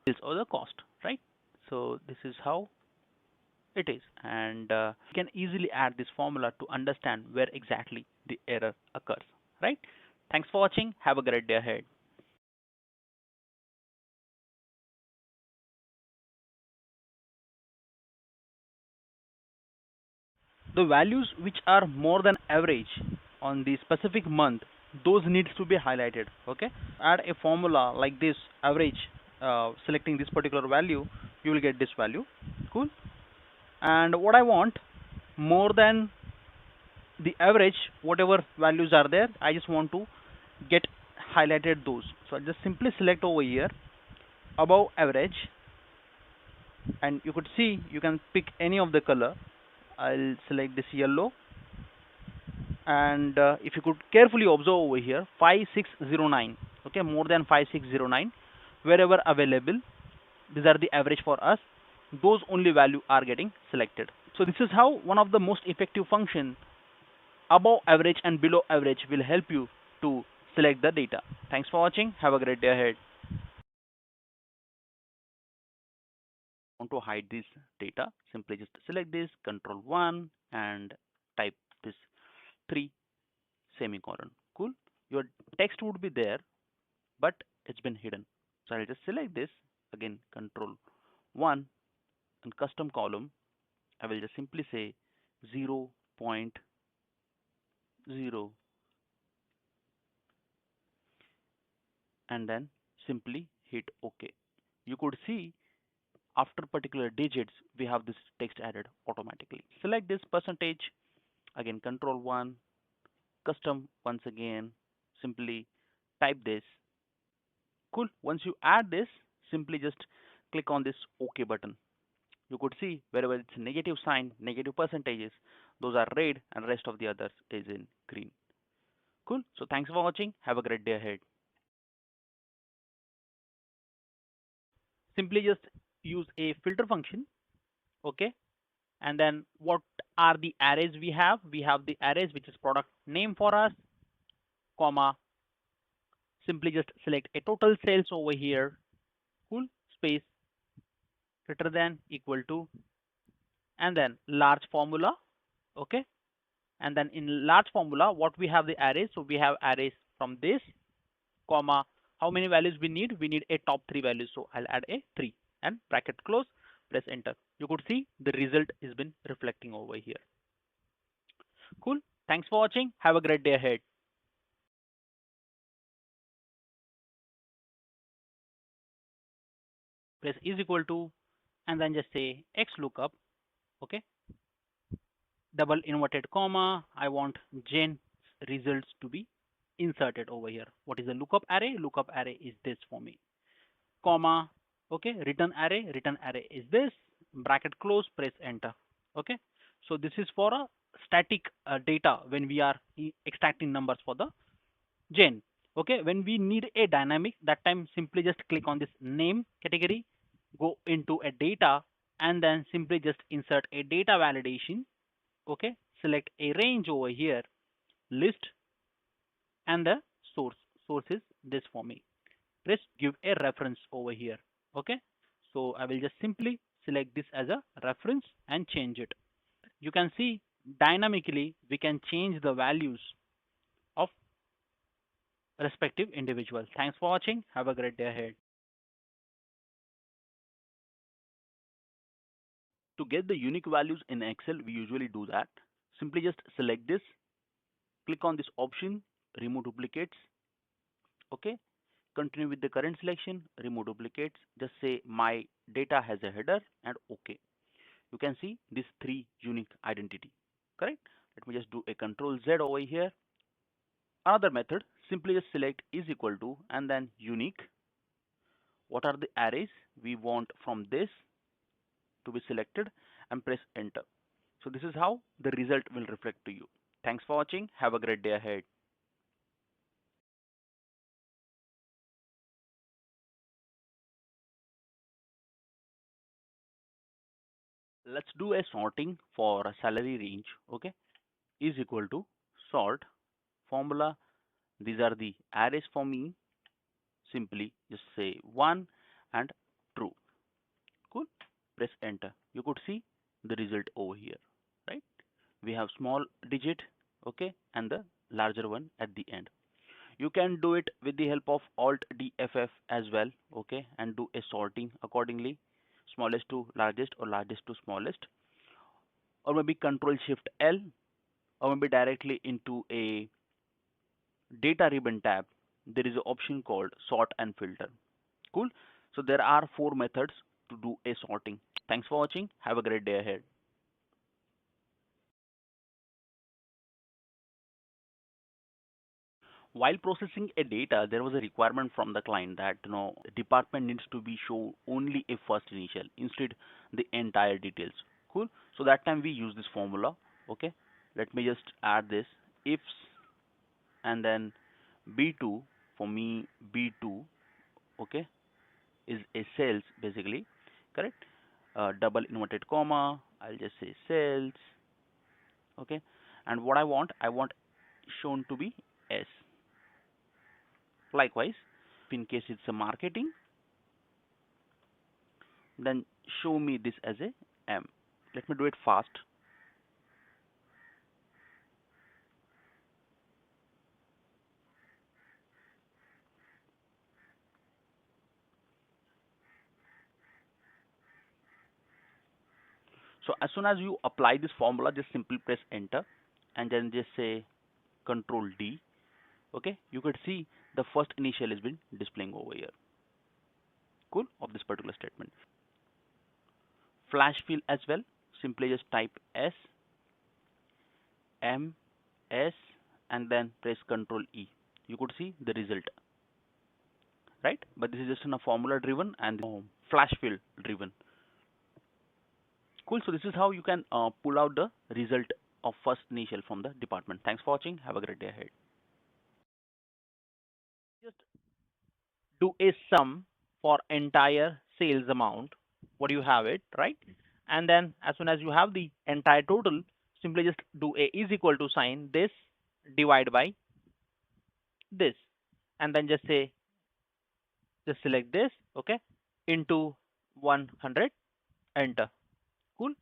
sales or the cost, right? So this is how it is, and you can easily add this formula to understand where exactly the error occurs, right? Thanks for watching. Have a great day ahead. The values which are more than average on the specific month, those needs to be highlighted. Okay, add a formula like this average, selecting this particular value, you will get this value. Cool. And what I want, more than the average, whatever values are there, I just want to get highlighted those. So I'll just simply select over here above average, and you could see you can pick any of the color. I'll select this yellow, and if you could carefully observe over here 5609, okay, more than 5609, wherever available, these are the average for us, those only value are getting selected. So this is how one of the most effective function above average and below average will help you to select the data. Thanks for watching. Have a great day ahead. Want to hide this data, simply just select this control 1 and type this 3 semicolon. Cool. Your text would be there, but it's been hidden. So I'll just select this again, control 1, and custom column, I will just simply say 0.0, and then simply hit OK. You could see after particular digits we have this text added automatically. Select this percentage, again control 1, custom, once again simply type this. Cool. Once you add this, simply just click on this OK button. You could see wherever it's negative sign, negative percentages, those are red, and rest of the others is in green. Cool. So thanks for watching. Have a great day ahead. Simply just use a filter function. Okay. And then what are the arrays we have? We have the arrays which is product name for us, comma, simply just select a total sales over here. Cool. Space greater than equal to, and then large formula. Okay. And then in large formula, what we have the arrays. So we have arrays from this, comma, how many values we need? We need a top 3 values. So I'll add a 3 and bracket close, press enter. You could see the result has been reflecting over here. Cool. Thanks for watching. Have a great day ahead. Press is equal to, and then just say X lookup. Okay. Double inverted comma. I want Jen's results to be inserted over here. What is the lookup array? Lookup array is this for me. Comma. Okay. Return array is this. Bracket close. Press enter. Okay. So this is for a static data when we are extracting numbers for the Jen. Okay. When we need a dynamic, that time simply just click on this name category, go into a data, and then simply just insert a data validation. Okay. Select a range over here, list, and the source is this for me. Press give a reference over here. Okay. So I will just simply select this as a reference and change it. You can see dynamically we can change the values of respective individual. Thanks for watching. Have a great day ahead. To get the unique values in Excel, we usually do that. Simply just select this, click on this option, remove duplicates. Okay. Continue with the current selection, remove duplicates. Just say my data has a header and OK. You can see these 3 unique identity. Correct? Let me just do a control Z over here. Another method, simply just select is equal to and then unique. What are the arrays we want from this to be selected, and press enter. So this is how the result will reflect to you. Thanks for watching. Have a great day ahead. Let's do a sorting for a salary range. Okay, is equal to sort formula. These are the arrays for me. Simply just say 1 and true. Cool. Press enter. You could see the result over here, right? We have small digit, okay, and the larger one at the end. You can do it with the help of Alt DFF as well, okay, and do a sorting accordingly, smallest to largest or largest to smallest, or maybe Control Shift L, or maybe directly into a data ribbon tab. There is an option called sort and filter. Cool. So there are four methods to do a sorting. Thanks for watching. Have a great day ahead. While processing a data, there was a requirement from the client that department needs to be show only a first initial, instead the entire details. Cool. So that time we use this formula. Okay. Let me just add this ifs and then B2 for me B2. Okay, is a sales basically, correct? Double inverted comma. I'll just say sales. Okay, and what I want shown to be S. Likewise, if in case it's a marketing, then show me this as a M. Let me do it fast. So as soon as you apply this formula, just simply press enter and then just say Control D. Okay, you could see the first initial has been displaying over here. Cool, of this particular statement. Flash fill as well. Simply just type S M S and then press Control E. You could see the result, right? But this is just in a formula driven and flash fill driven. Cool. So this is how you can pull out the result of first initial from the department. Thanks for watching. Have a great day ahead. Just do a sum for entire sales amount. What do you have it, right? And then as soon as you have the entire total, simply just do a is equal to sign this divide by this, and then just select this, okay, into 100, enter. Cool.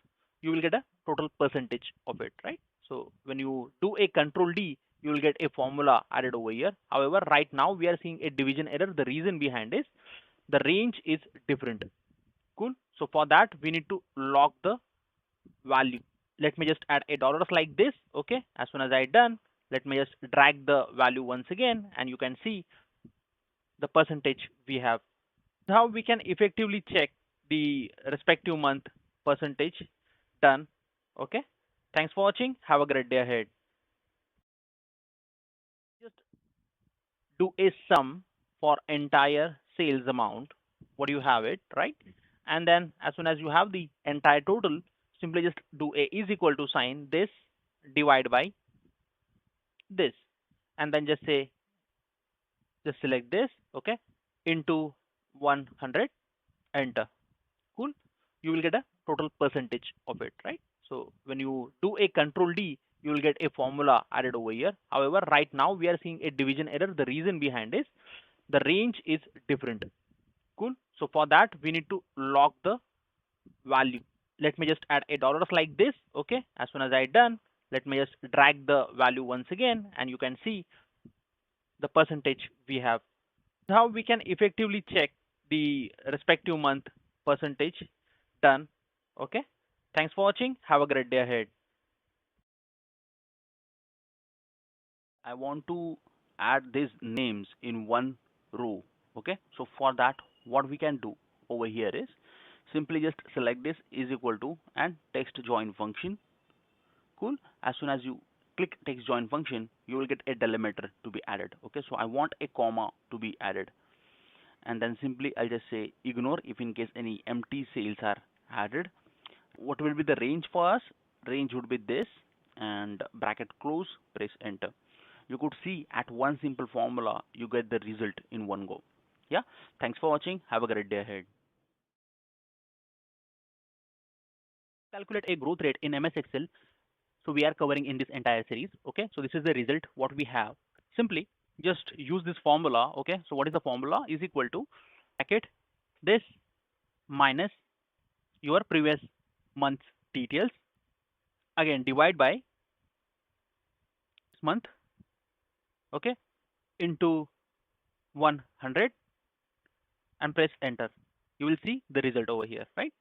You will get a total percentage of it, right? So when you do a Control D, you will get a formula added over here. However, right now we are seeing a division error. The reason behind is the range is different. Cool. So for that we need to lock the value. Let me just add a dollars like this, okay. As soon as I done, let me just drag the value once again, and you can see the percentage we have. How we can effectively check the respective month percentage done. Okay, thanks for watching. Have a great day ahead. Just do a sum for entire sales amount. What do you have it, right? And then as soon as you have the entire total, simply just do a is equal to sign this divide by this, and then just select this, okay, into 100, enter. Cool. You will get a total percentage of it, right? So when you do a Control D, you will get a formula added over here. However, right now we are seeing a division error. The reason behind is the range is different. Cool. So for that we need to lock the value. Let me just add a dollars like this, okay. As soon as I done, let me just drag the value once again, and you can see the percentage we have. How we can effectively check the respective month percentage done. Okay, thanks for watching. Have a great day ahead. I want to add these names in one row. Okay, so for that what we can do over here is simply just select this is equal to and text join function. Cool. As soon as you click text join function, you will get a delimiter to be added. Okay, so I want a comma to be added, and then simply I'll just say ignore if in case any empty cells are added. What will be the range for us? Range would be this, and bracket close, press enter. You could see at one simple formula you get the result in one go. Yeah, thanks for watching. Have a great day ahead. Calculate a growth rate in MS Excel. So we are covering in this entire series. Okay, so this is the result what we have. Simply just use this formula. Okay, so what is the formula? Is equal to bracket this minus your previous month's details. Again, divide by this month, okay, into 100 and press enter. You will see the result over here, right?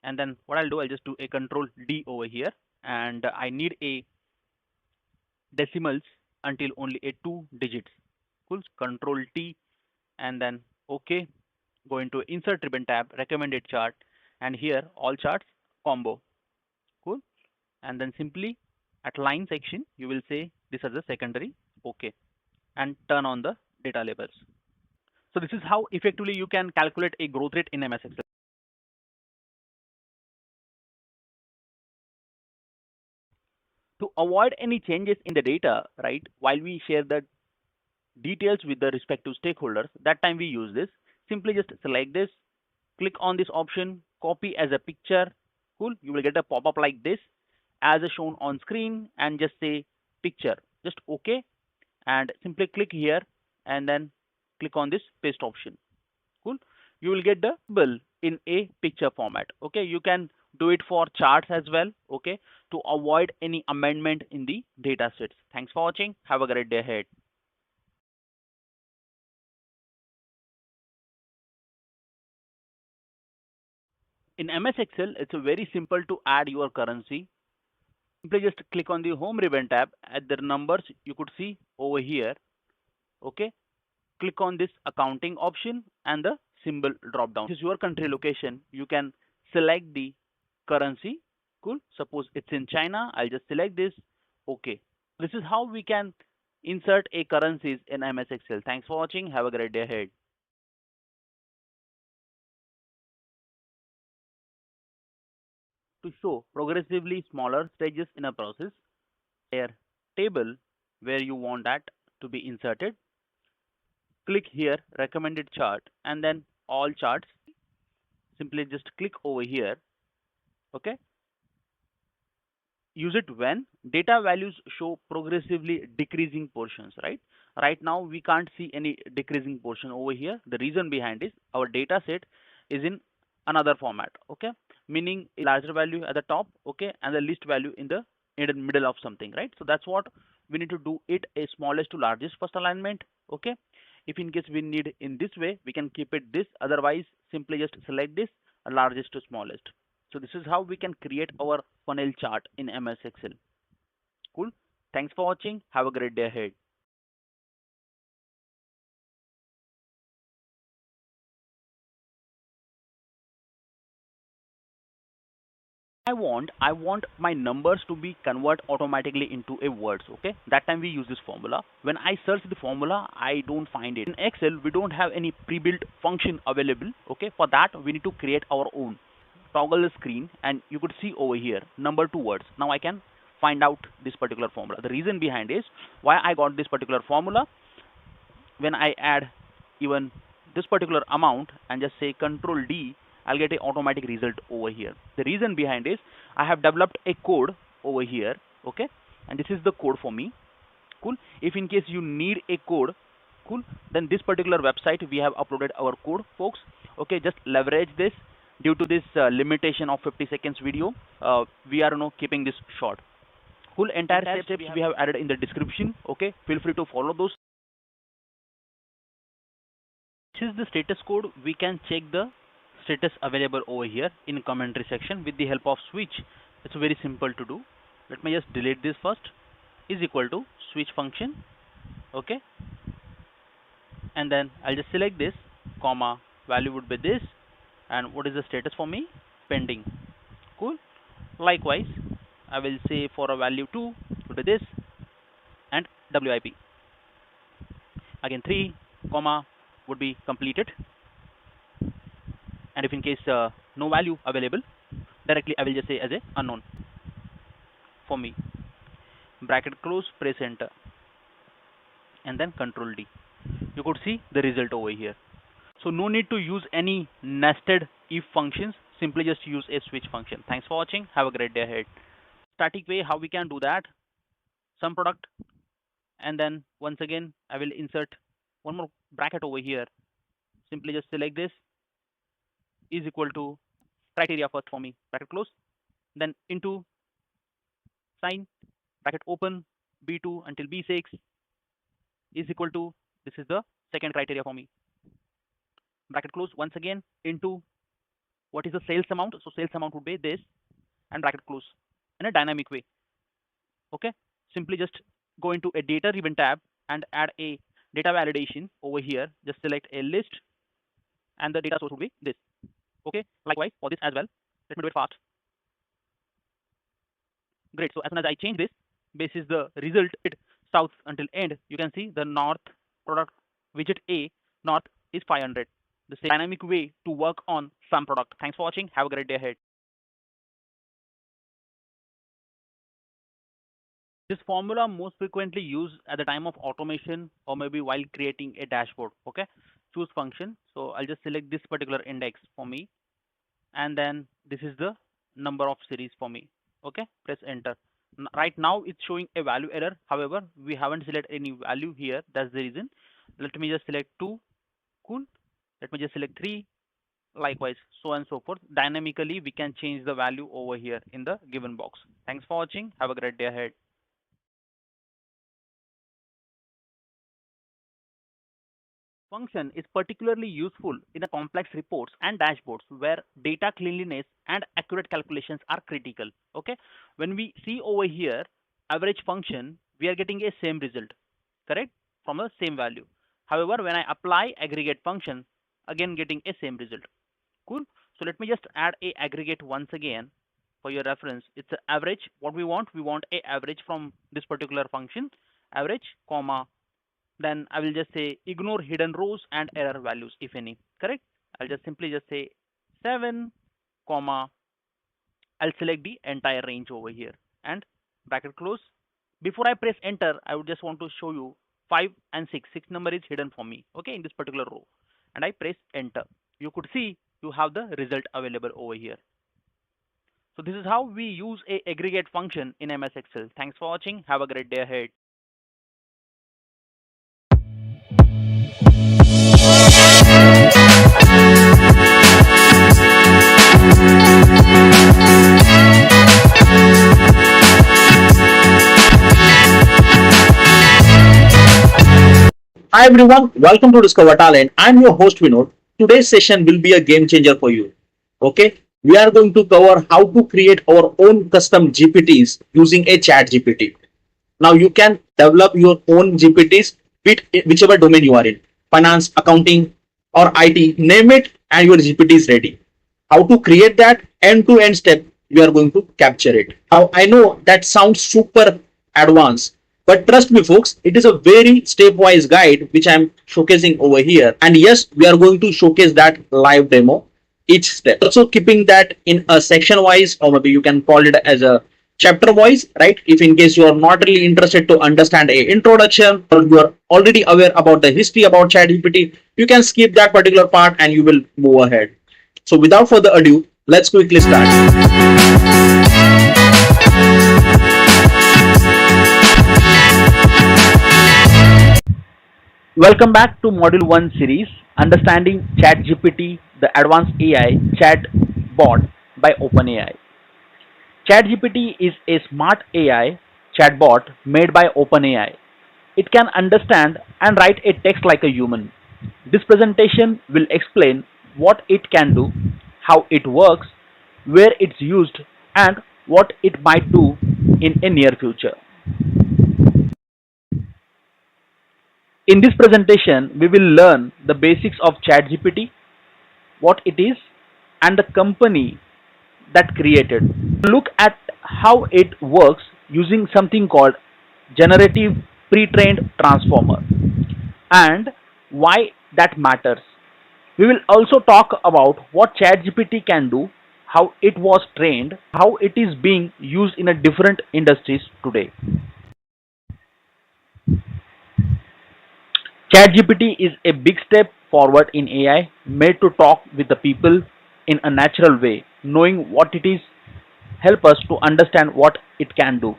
And then what I'll do, I'll just do a control D over here, and I need a decimals until only a 2 digits. Cool. Control T and then OK. Go into insert ribbon tab, recommended chart, and here all charts combo. Cool. And then simply at line section you will say this as a secondary. OK. And turn on the data labels. So this is how effectively you can calculate a growth rate in MS Excel. To avoid any changes in the data, right, while we share the details with the respective stakeholders, that time we use this. Simply just select this, click on this option, copy as a picture. Cool. You will get a pop-up like this as shown on screen, and just say picture. Just OK, and simply click here and then click on this paste option. Cool. You will get the bill in a picture format. Okay. You can do it for charts as well. Okay. To avoid any amendment in the data sets. Thanks for watching. Have a great day ahead. In MS Excel, it's very simple to add your currency. Simply just click on the home ribbon tab. At the numbers you could see over here. Okay. Click on this accounting option and the symbol drop down. This is your country location. You can select the currency. Cool. Suppose it's in China. I'll just select this. Okay. This is how we can insert a currencies in MS Excel. Thanks for watching. Have a great day ahead. To show progressively smaller stages in a process, a table where you want that to be inserted, click here recommended chart and then all charts. Simply just click over here. Okay. Use it when data values show progressively decreasing portions, right now we can't see any decreasing portion over here. The reason behind is our data set is in another format. Okay. Meaning a larger value at the top, okay, and the least value in the middle of something, right? So that's what we need to do, it a smallest to largest first alignment. Okay. If in case we need in this way, we can keep it this, otherwise simply just select this largest to smallest. So this is how we can create our funnel chart in MS Excel. Cool. Thanks for watching. Have a great day ahead. I want my numbers to be convert automatically into a words. Okay. That time we use this formula. When I search the formula, I don't find it. In Excel, we don't have any pre-built function available. Okay. For that, we need to create our own. Toggle the screen and you could see over here number 2 words. Now I can find out this particular formula. The reason behind is why I got this particular formula. When I add even this particular amount and just say control D, I'll get an automatic result over here. The reason behind is I have developed a code over here. Okay. And this is the code for me. Cool. If in case you need a code, cool, then this particular website we have uploaded our code, folks. Okay. Just leverage this. Due to this limitation of 50 seconds video, we are keeping this short. Cool. Entire steps we have added in the description. Okay. Feel free to follow those. This is the status code. We can check the status available over here in commentary section with the help of switch. It's very simple to do. Let me just delete this first. Is equal to switch function. Okay. And then I'll just select this, comma, value would be this, and what is the status for me? Pending. Cool. Likewise, I will say for a value 2 would be this, and WIP. Again 3, comma, would be completed. And if in case no value available, directly I will just say as a unknown for me. Bracket close, press enter, and then control D. You could see the result over here. So no need to use any nested if functions. Simply just use a switch function. Thanks for watching. Have a great day ahead. Static way, how we can do that? Some product, and then once again I will insert one more bracket over here. Simply just select this, is equal to criteria first for me, bracket close, then into sign, bracket open, B2 until B6 is equal to, this is the second criteria for me, bracket close, once again into what is the sales amount, so sales amount would be this, and bracket close in a dynamic way. Okay, simply just go into a data ribbon tab and add a data validation over here. Just select a list and the data source will be this. Okay, likewise for this as well. Let me do it fast. Great. So as soon as I change this, basis the result south until end, you can see the north product widget A north is 500. The same dynamic way to work on some product. Thanks for watching. Have a great day ahead. This formula most frequently used at the time of automation or maybe while creating a dashboard. Okay, choose function. So I'll just select this particular index for me, and then this is the number of series for me. Okay, press enter. Right now it's showing a value error. However, we haven't selected any value here. That's the reason. Let me just select 2. Cool. Let me just select 3. Likewise, so on and so forth. Dynamically, we can change the value over here in the given box. Thanks for watching. Have a great day ahead. Function is particularly useful in a complex reports and dashboards where data cleanliness and accurate calculations are critical. Okay, when we see over here average function, we are getting a same result, correct, from the same value. However, when I apply aggregate function, again getting a same result. Cool. So let me just add a aggregate once again for your reference. It's an average. What we want a average from this particular function, average comma, then I will just say ignore hidden rows and error values if any, correct. I'll just simply just say 7 comma, I'll select the entire range over here and bracket close. Before I press enter, I would just want to show you 5 and 6 number is hidden for me, okay, in this particular row, and I press enter. You could see you have the result available over here. So this is how we use a aggregate function in MS Excel. Thanks for watching. Have a great day ahead. Hi everyone, welcome to Discover Talent. I'm your host Vinod. Today's session will be a game changer for you. Okay, we are going to cover how to create our own custom GPTs using a chat GPT. Now you can develop your own GPTs with whichever domain you are in, finance, accounting, or IT, name it, and your GPT is ready. How to create that end-to-end step, we are going to capture it. Now I know that sounds super advanced, but trust me folks, it is a very stepwise guide which I'm showcasing over here. And yes, we are going to showcase that live demo each step. Also keeping that in a section wise, or maybe you can call it as a chapter wise, right? If in case you are not really interested to understand a introduction, or you are already aware about the history about ChatGPT, you can skip that particular part and you will move ahead. So without further ado, let's quickly start. Welcome back to Module 1 series, Understanding ChatGPT, the Advanced AI Chat Bot by OpenAI. ChatGPT is a smart AI chatbot made by OpenAI. It can understand and write a text like a human. This presentation will explain what it can do, how it works, where it's used, and what it might do in a near future. In this presentation, we will learn the basics of ChatGPT, what it is, and the company that created. Look at how it works using something called generative pre-trained transformer and why that matters. We will also talk about what ChatGPT can do, how it was trained, how it is being used in a different industries today. ChatGPT is a big step forward in AI, made to talk with the people in a natural way. Knowing what it is help us to understand what it can do.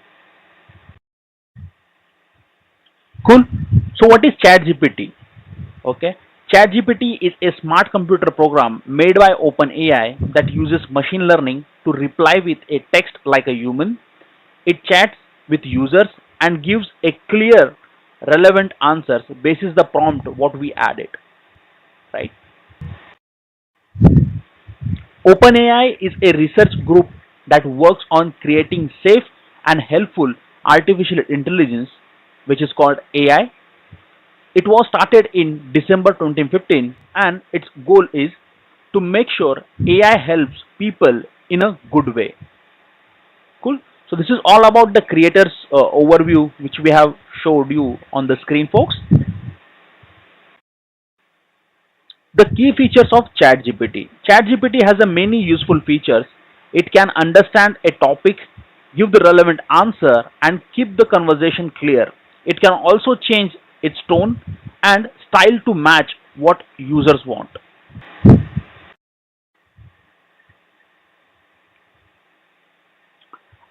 Cool. So what is ChatGPT? Okay. ChatGPT is a smart computer program made by OpenAI that uses machine learning to reply with a text like a human. It chats with users and gives a clear, relevant answers basis the prompt what we added, right? OpenAI is a research group that works on creating safe and helpful artificial intelligence, which is called AI. It was started in December 2015 and its goal is to make sure AI helps people in a good way. Cool. So this is all about the creators overview which we have showed you on the screen, folks. The key features of ChatGPT. ChatGPT has a many useful features. It can understand a topic, give the relevant answer, and keep the conversation clear. It can also change its tone and style to match what users want.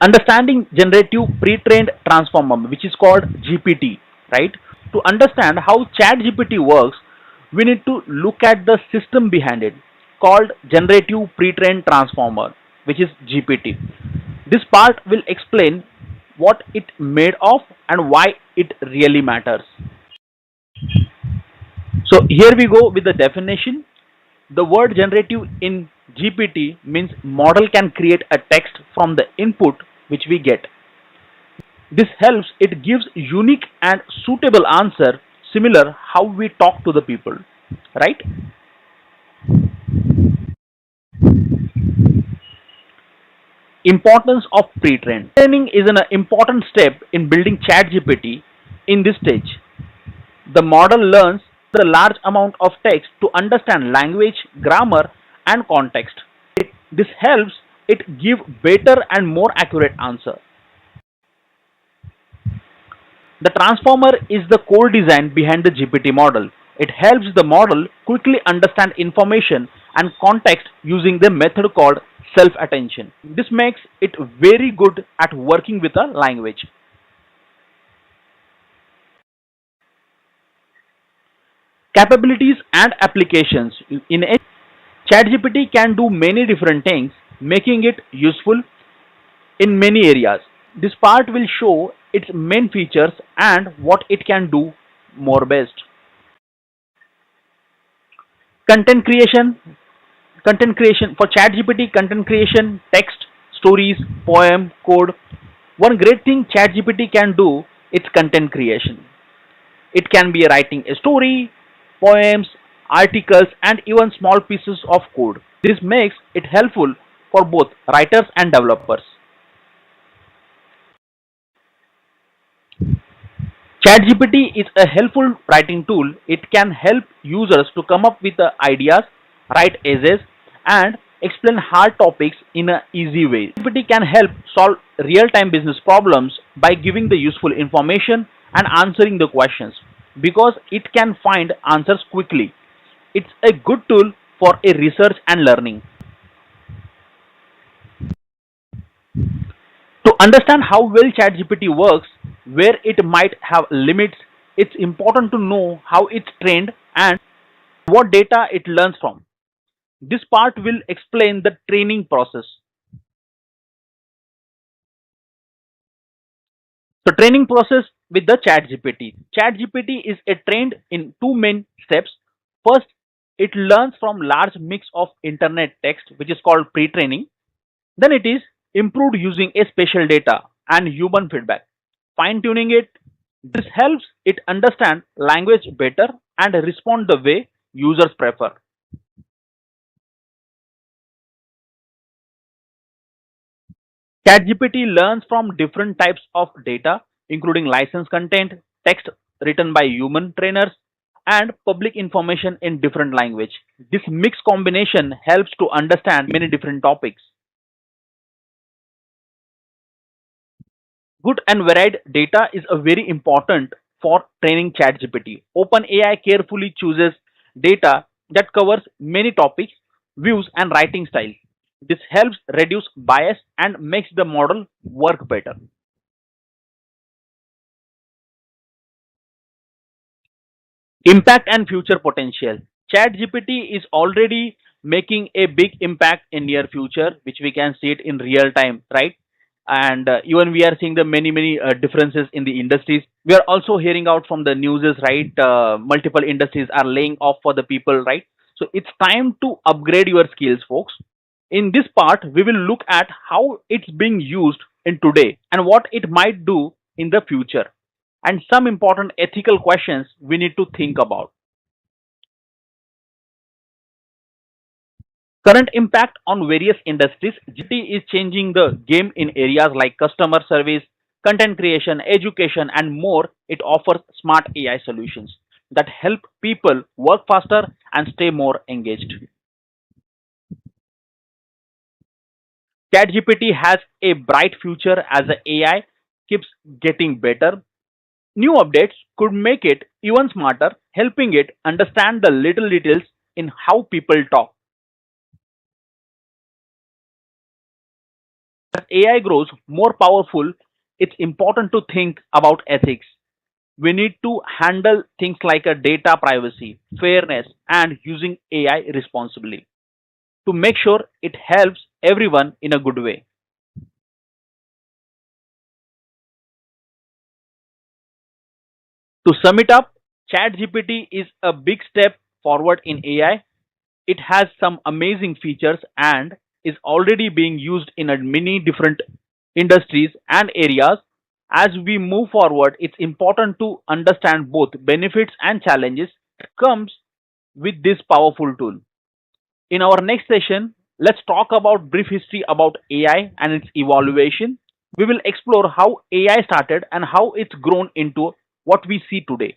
Understanding generative pre-trained transformer, which is called GPT, right? To understand how ChatGPT works, we need to look at the system behind it, called generative pre-trained transformer, which is GPT. This part will explain what it made of and why it really matters. So here we go with the definition. The word generative in GPT means model can create a text from the input which we get. This helps it gives unique and suitable answer similar how we talk to the people, right? Importance of pre-train. Training is an important step in building ChatGPT. In this stage, the model learns the large amount of text to understand language, grammar, and context. This helps it give better and more accurate answer. The transformer is the core design behind the GPT model. It helps the model quickly understand information and context using the method called self-attention. This makes it very good at working with a language. Capabilities and applications. In a ChatGPT can do many different things, making it useful in many areas. This part will show its main features and what it can do more best. Content creation. Content creation for ChatGPT, content creation, text, stories, poem, code. One great thing ChatGPT can do is content creation. It can be writing a story, poems, articles, and even small pieces of code. This makes it helpful for both writers and developers. ChatGPT is a helpful writing tool. It can help users to come up with ideas, write essays, and explain hard topics in an easy way. ChatGPT can help solve real-time business problems by giving the useful information and answering the questions because it can find answers quickly. It's a good tool for a research and learning. To understand how well ChatGPT works, where it might have limits, it's important to know how it's trained and what data it learns from. This part will explain the training process. So training process with the ChatGPT. ChatGPT is trained in two main steps. First, it learns from large mix of internet text, which is called pre-training. Then it is improved using a spatial data and human feedback. Fine tuning it. This helps it understand language better and respond the way users prefer. ChatGPT learns from different types of data, including license content, text written by human trainers, and public information in different language. This mixed combination helps to understand many different topics. Good and varied data is a very important for training ChatGPT. OpenAI carefully chooses data that covers many topics, views, and writing styles. This helps reduce bias and makes the model work better. Impact and future potential. ChatGPT is already making a big impact in near future, which we can see it in real time, right? And even we are seeing the many differences in the industries. We are also hearing out from the newses, right? Multiple industries are laying off for the people, right? So it's time to upgrade your skills, folks. In this part, we will look at how it's being used in today and what it might do in the future, and some important ethical questions we need to think about. Current impact on various industries. GPT is changing the game in areas like customer service, content creation, education, and more. It offers smart AI solutions that help people work faster and stay more engaged. ChatGPT has a bright future as the AI keeps getting better. New updates could make it even smarter, helping it understand the little details in how people talk. As AI grows more powerful, it's important to think about ethics. We need to handle things like a data privacy, fairness, and using AI responsibly to make sure it helps everyone in a good way. To sum it up, ChatGPT is a big step forward in AI. It has some amazing features and is already being used in many different industries and areas. As we move forward, it's important to understand both benefits and challenges that comes with this powerful tool. In our next session, let's talk about brief history about AI and its evaluation. We will explore how AI started and how it's grown into what we see today.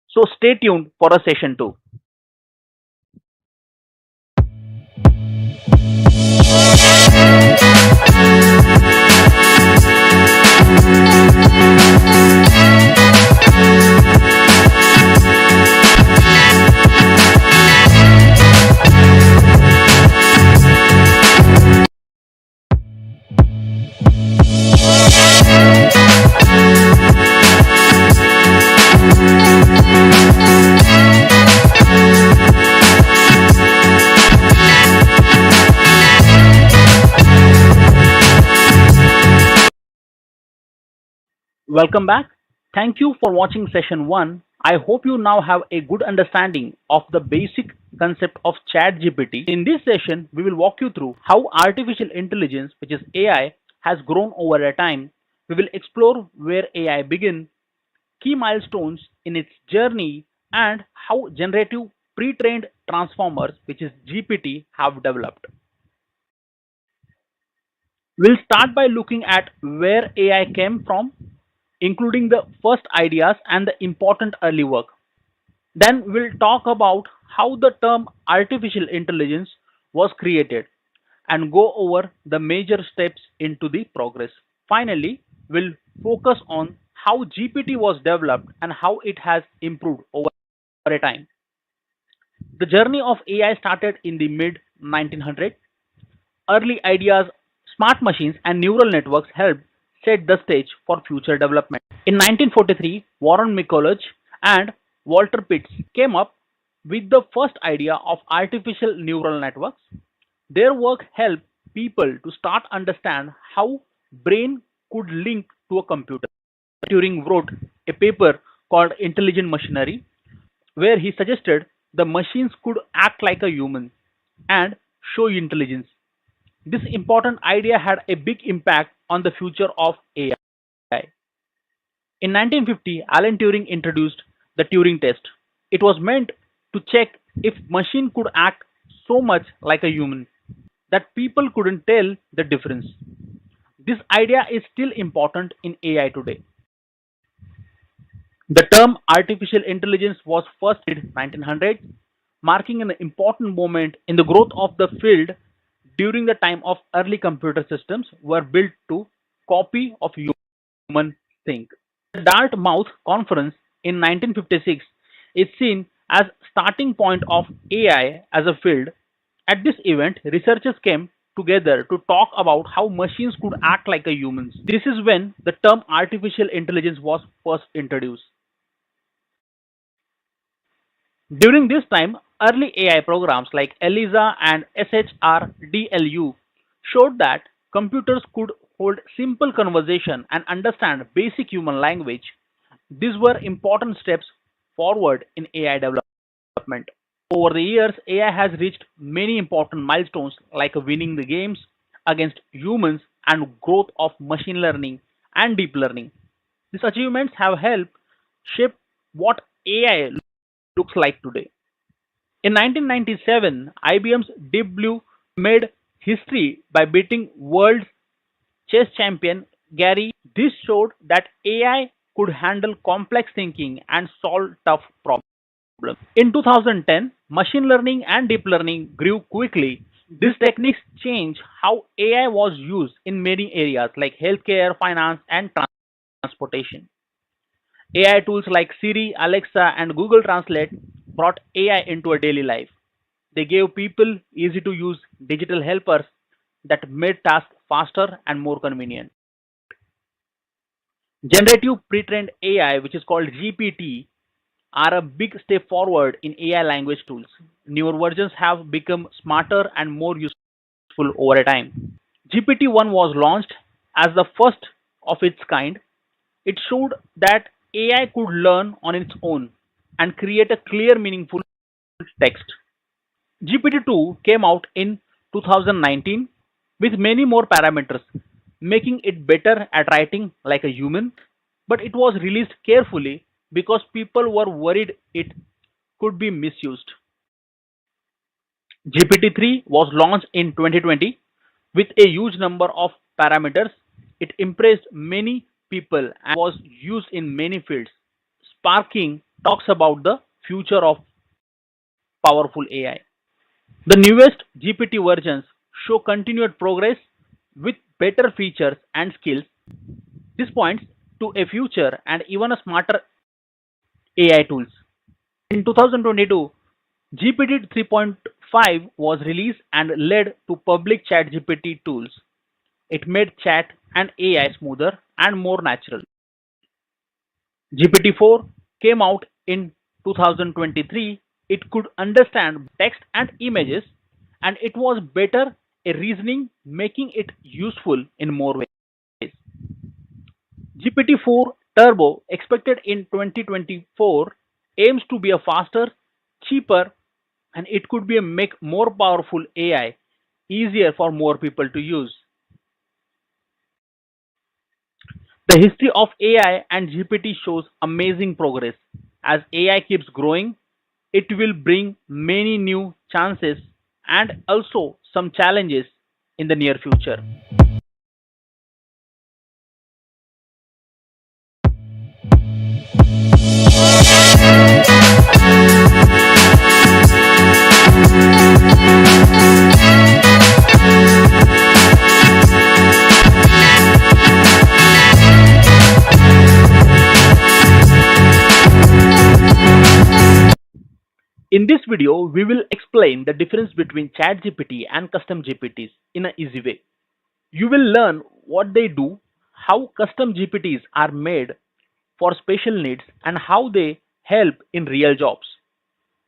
So stay tuned for a session 2. Welcome back. Thank you for watching session 1. I hope you now have a good understanding of the basic concept of ChatGPT. In this session, we will walk you through how artificial intelligence, which is AI, has grown over a time. We will explore where AI began, key milestones in its journey, and how generative pre-trained transformers, which is GPT, have developed. We'll start by looking at where AI came from, including the first ideas and the important early work. Then we'll talk about how the term artificial intelligence was created and go over the major steps into the progress. Finally, we'll focus on how GPT was developed and how it has improved over a time. The journey of AI started in the mid 1900s. Early ideas, smart machines, and neural networks helped set the stage for future development. In 1943, Warren Michelage and Walter Pitts came up with the first idea of artificial neural networks. Their work helped people to start understand how brain could link to a computer. Turing wrote a paper called Intelligent Machinery, where he suggested the machines could act like a human and show intelligence. This important idea had a big impact on the future of AI. In 1950, Alan Turing introduced the Turing test. It was meant to check if machine could act so much like a human that people couldn't tell the difference. This idea is still important in AI today. The term artificial intelligence was first in 1900, marking an important moment in the growth of the field. During the time of early computer systems were built to copy of human think. The Dartmouth Conference in 1956 is seen as starting point of AI as a field. At this event, researchers came together to talk about how machines could act like a humans. This is when the term artificial intelligence was first introduced. During this time, early AI programs like ELIZA and SHRDLU showed that computers could hold simple conversation and understand basic human language. These were important steps forward in AI development. Over the years, AI has reached many important milestones like winning the games against humans and growth of machine learning and deep learning. These achievements have helped shape what AI looks like today. In 1997, IBM's Deep Blue made history by beating world chess champion Gary. This showed that AI could handle complex thinking and solve tough problems. In 2010, machine learning and deep learning grew quickly. These techniques changed how AI was used in many areas like healthcare, finance, and transportation. AI tools like Siri, Alexa, and Google Translate brought AI into a daily life. They gave people easy to use digital helpers that made tasks faster and more convenient. Generative pre-trained AI, which is called GPT, are a big step forward in AI language tools. Newer versions have become smarter and more useful over time. GPT-1 was launched as the first of its kind. It showed that AI could learn on its own and create a clear, meaningful text. GPT-2 came out in 2019 with many more parameters, making it better at writing like a human, but it was released carefully because people were worried it could be misused. GPT-3 was launched in 2020 with a huge number of parameters. It impressed many people and was used in many fields. Sparking talks about the future of powerful AI. The newest GPT versions show continued progress with better features and skills. This points to a future and even a smarter AI tools. In 2022, GPT 3.5 was released and led to public ChatGPT tools. It made chat and AI smoother and more natural. GPT-4 came out in 2023. It could understand text and images, and it was better at reasoning, making it useful in more ways. GPT-4 Turbo, expected in 2024, aims to be a faster, cheaper, and it could be a make more powerful AI easier for more people to use. The history of AI and GPT shows amazing progress. As AI keeps growing, it will bring many new chances and also some challenges in the near future. In this video, we will explain the difference between ChatGPT and custom GPTs in an easy way. You will learn what they do, how custom GPTs are made for special needs, and how they help in real jobs.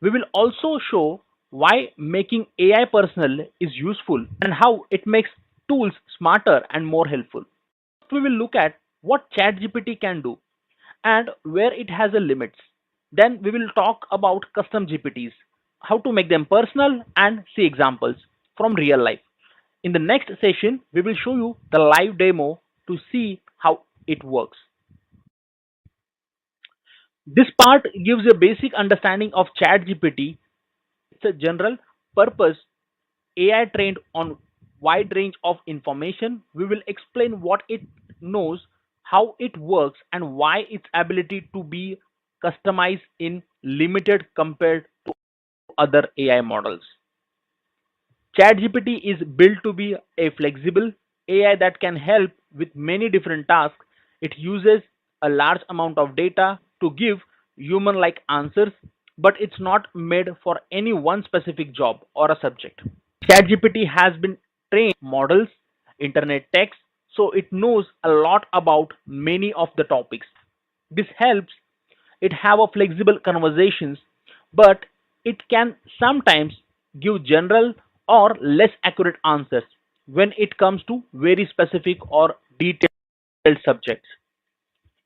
We will also show why making AI personal is useful and how it makes tools smarter and more helpful. We will look at what ChatGPT can do and where it has a limits. Then we will talk about custom GPTs, how to make them personal and see examples from real life. In the next session, we will show you the live demo to see how it works. This part gives a basic understanding of ChatGPT. It's a general purpose AI trained on wide range of information. We will explain what it knows, how it works, and why its ability to be customized in limited compared to other AI models. ChatGPT is built to be a flexible AI that can help with many different tasks. It uses a large amount of data to give human like answers, but it's not made for any one specific job or a subject. ChatGPT has been trained models, internet text, so it knows a lot about many of the topics. This helps it have a flexible conversations, but it can sometimes give general or less accurate answers when it comes to very specific or detailed subjects.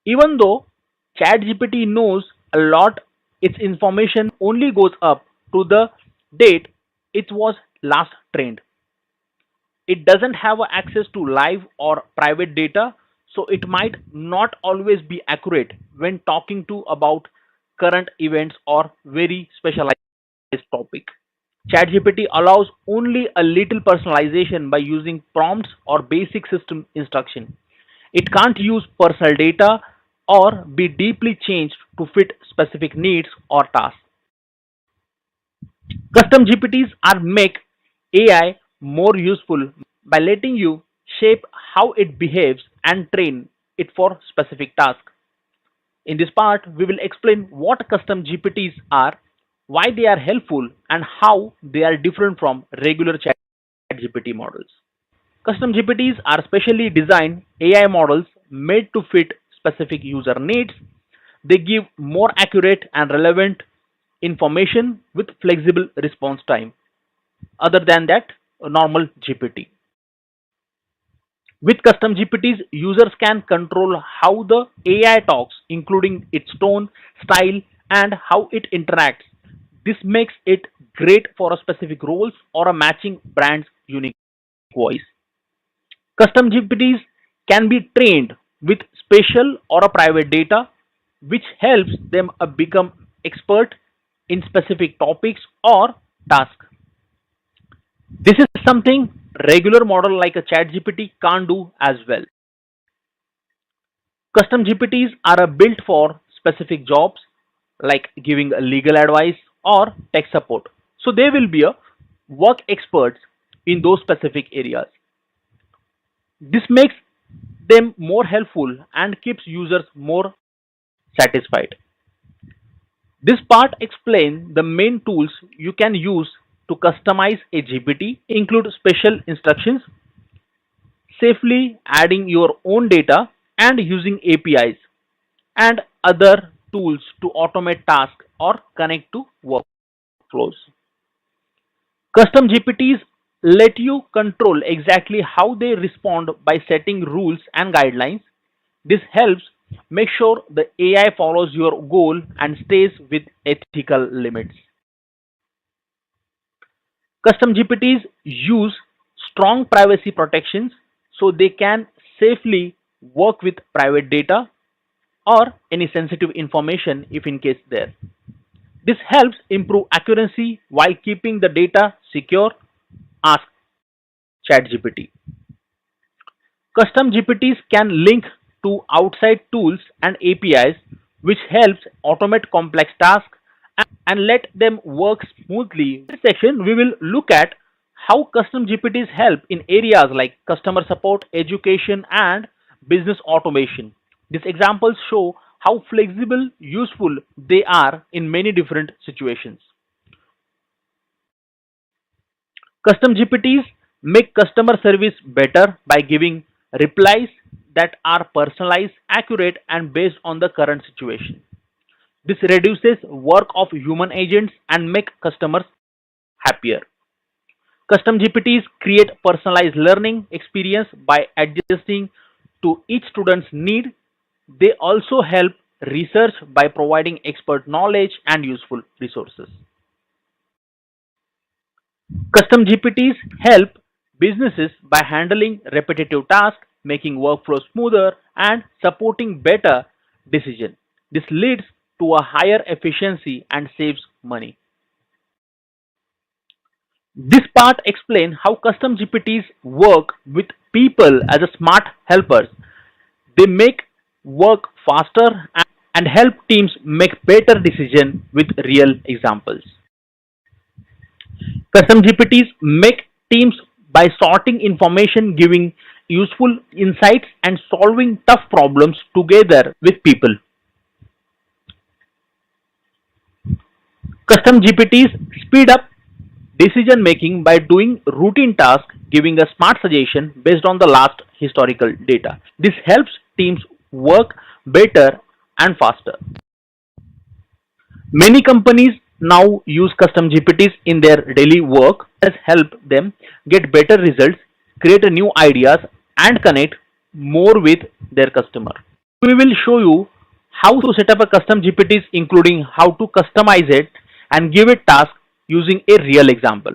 Even though ChatGPT knows a lot, its information only goes up to the date it was last trained. It doesn't have access to live or private data, so it might not always be accurate when talking to about current events or very specialized topic. ChatGPT allows only a little personalization by using prompts or basic system instruction. It can't use personal data or be deeply changed to fit specific needs or tasks. Custom GPTs are make AI more useful by letting you shape how it behaves and train it for specific tasks. In this part, we will explain what custom GPTs are, why they are helpful, and how they are different from regular ChatGPT models. Custom GPTs are specially designed AI models made to fit specific user needs. They give more accurate and relevant information with flexible response time. Other than that, a normal GPT. With custom GPTs, users can control how the AI talks, including its tone, style, and how it interacts. This makes it great for a specific roles or a matching brand's unique voice. Custom GPTs can be trained with spatial or a private data, which helps them become expert in specific topics or tasks. This is something regular model like a ChatGPT can't do as well. Custom GPTs are built for specific jobs like giving a legal advice or tech support. So they will be a work experts in those specific areas. This makes them more helpful and keeps users more satisfied. This part explains the main tools you can use to customize a GPT, include special instructions, safely adding your own data, and using APIs and other tools to automate tasks or connect to workflows. Custom GPTs let you control exactly how they respond by setting rules and guidelines. This helps make sure the AI follows your goal and stays with ethical limits. Custom GPTs use strong privacy protections so they can safely work with private data or any sensitive information if in case there. This helps improve accuracy while keeping the data secure. Ask ChatGPT. Custom GPTs can link to outside tools and APIs, which helps automate complex tasks and let them work smoothly. In this section, we will look at how custom GPTs help in areas like customer support, education, and business automation. These examples show how flexible, useful they are in many different situations. Custom GPTs make customer service better by giving replies that are personalized, accurate, and based on the current situation. This reduces work of human agents and make customers happier. Custom GPTs create personalized learning experience by adjusting to each student's need. They also help research by providing expert knowledge and useful resources. Custom GPTs help businesses by handling repetitive tasks, making workflow smoother, and supporting better decision. This leads to a higher efficiency and saves money. This part explains how custom GPTs work with people as a smart helpers. They make work faster and help teams make better decisions with real examples. Custom GPTs make teams by sorting information, giving useful insights, and solving tough problems together with people. Custom GPTs speed up decision making by doing routine tasks, giving a smart suggestion based on the last historical data. This helps teams work better and faster. Many companies now use custom GPTs in their daily work has helped them get better results, create new ideas, and connect more with their customer. We will show you how to set up a custom GPTs, including how to customize it and give it tasks using a real example.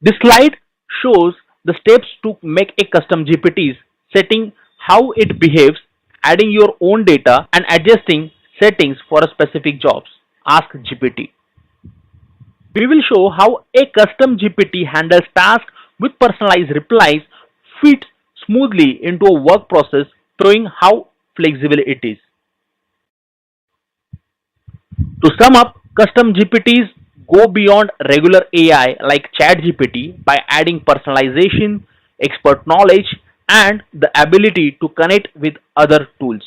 This slide shows the steps to make a custom GPTs, setting how it behaves, adding your own data, and adjusting settings for a specific jobs. Ask GPT. We will show how a custom GPT handles tasks with personalized replies, fits smoothly into a work process, showing how flexible it is. To sum up, custom GPTs go beyond regular AI like ChatGPT by adding personalization, expert knowledge, and the ability to connect with other tools.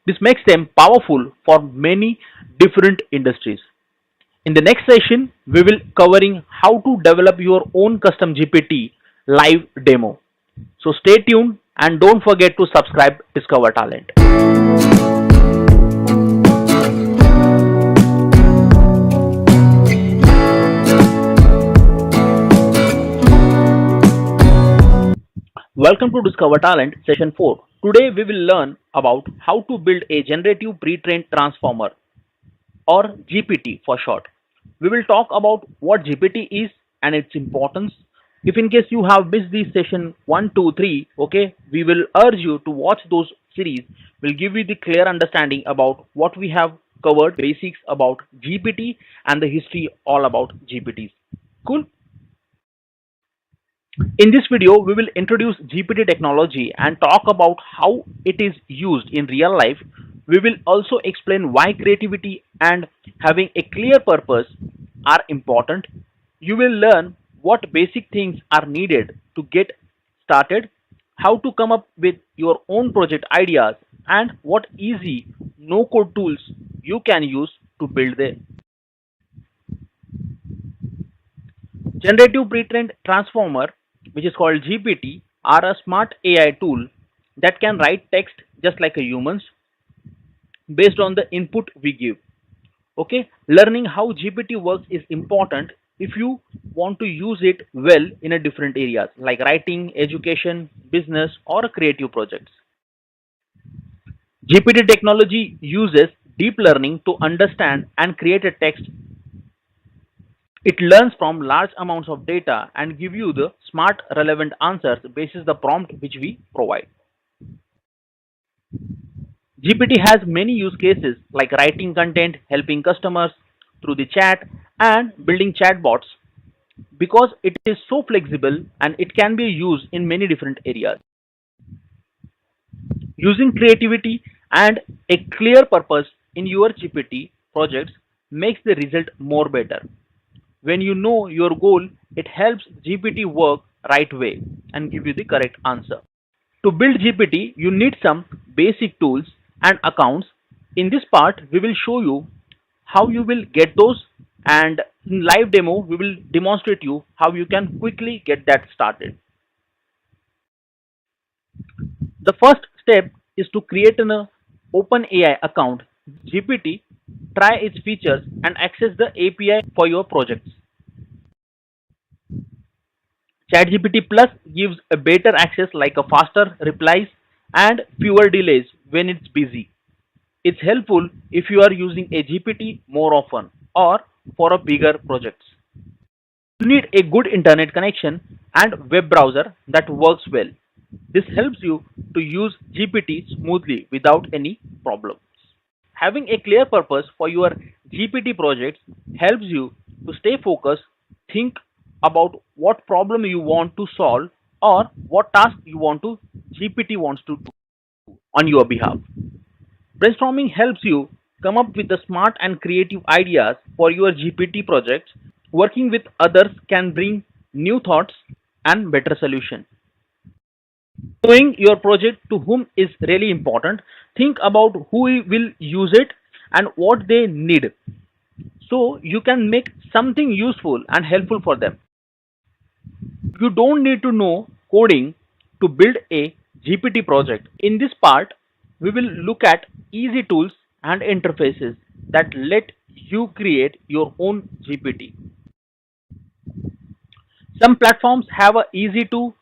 This makes them powerful for many different industries. In the next session, we will covering how to develop your own custom GPT live demo. So stay tuned and don't forget to subscribe Discover Talent. Welcome to Discover Talent Session 4. Today we will learn about how to build a generative pre-trained transformer or GPT for short. We will talk about what GPT is and its importance. If in case you have missed this session 1, 2, 3, okay, we will urge you to watch those series. We'll give you the clear understanding about what we have covered, basics about GPT and the history all about GPTs. Cool? In this video, we will introduce GPT technology and talk about how it is used in real life. We will also explain why creativity and having a clear purpose are important. You will learn what basic things are needed to get started, how to come up with your own project ideas, and what easy no code tools you can use to build them. Generative pre-trained transformer, which is called GPT, are a smart AI tool that can write text just like a humans based on the input we give. Okay, learning how GPT works is important if you want to use it well in a different areas like writing, education, business, or creative projects. GPT technology uses deep learning to understand and create a text. It learns from large amounts of data and give you the smart relevant answers based on the prompt which we provide. GPT has many use cases like writing content, helping customers through the chat, and building chatbots because it is so flexible and it can be used in many different areas. Using creativity and a clear purpose in your GPT projects makes the result more better. When you know your goal, it helps GPT work right way and give you the correct answer. To build GPT, you need some basic tools and accounts. In this part, we will show you how you will get those, and in live demo, we will demonstrate you how you can quickly get that started. The first step is to create an OpenAI account. GPT, try its features and access the API for your projects. ChatGPT Plus gives a better access like a faster replies and fewer delays when it's busy. It's helpful if you are using a GPT more often or for a bigger projects. You need a good internet connection and web browser that works well. This helps you to use GPT smoothly without any problems. Having a clear purpose for your GPT projects helps you to stay focused, think about what problem you want to solve or what task you want to GPT wants to do on your behalf. Brainstorming helps you come up with the smart and creative ideas for your GPT projects. Working with others can bring new thoughts and better solutions. Knowing your project to whom is really important. Think about who will use it and what they need so you can make something useful and helpful for them. You don't need to know coding to build a GPT project. In this part, we will look at easy tools and interfaces. that let you create your own GPT. Some platforms have a easy to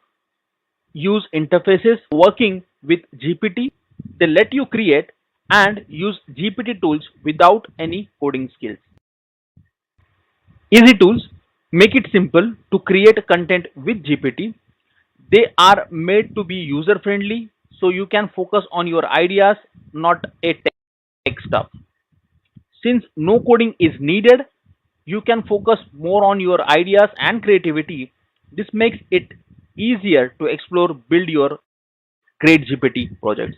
use interfaces working with GPT. They let you create and use GPT tools without any coding skills. Easy tools make it simple to create content with GPT. They are made to be user friendly so you can focus on your ideas, not a tech stuff. Since no coding is needed, you can focus more on your ideas and creativity. This makes it easier to explore, build your great GPT projects.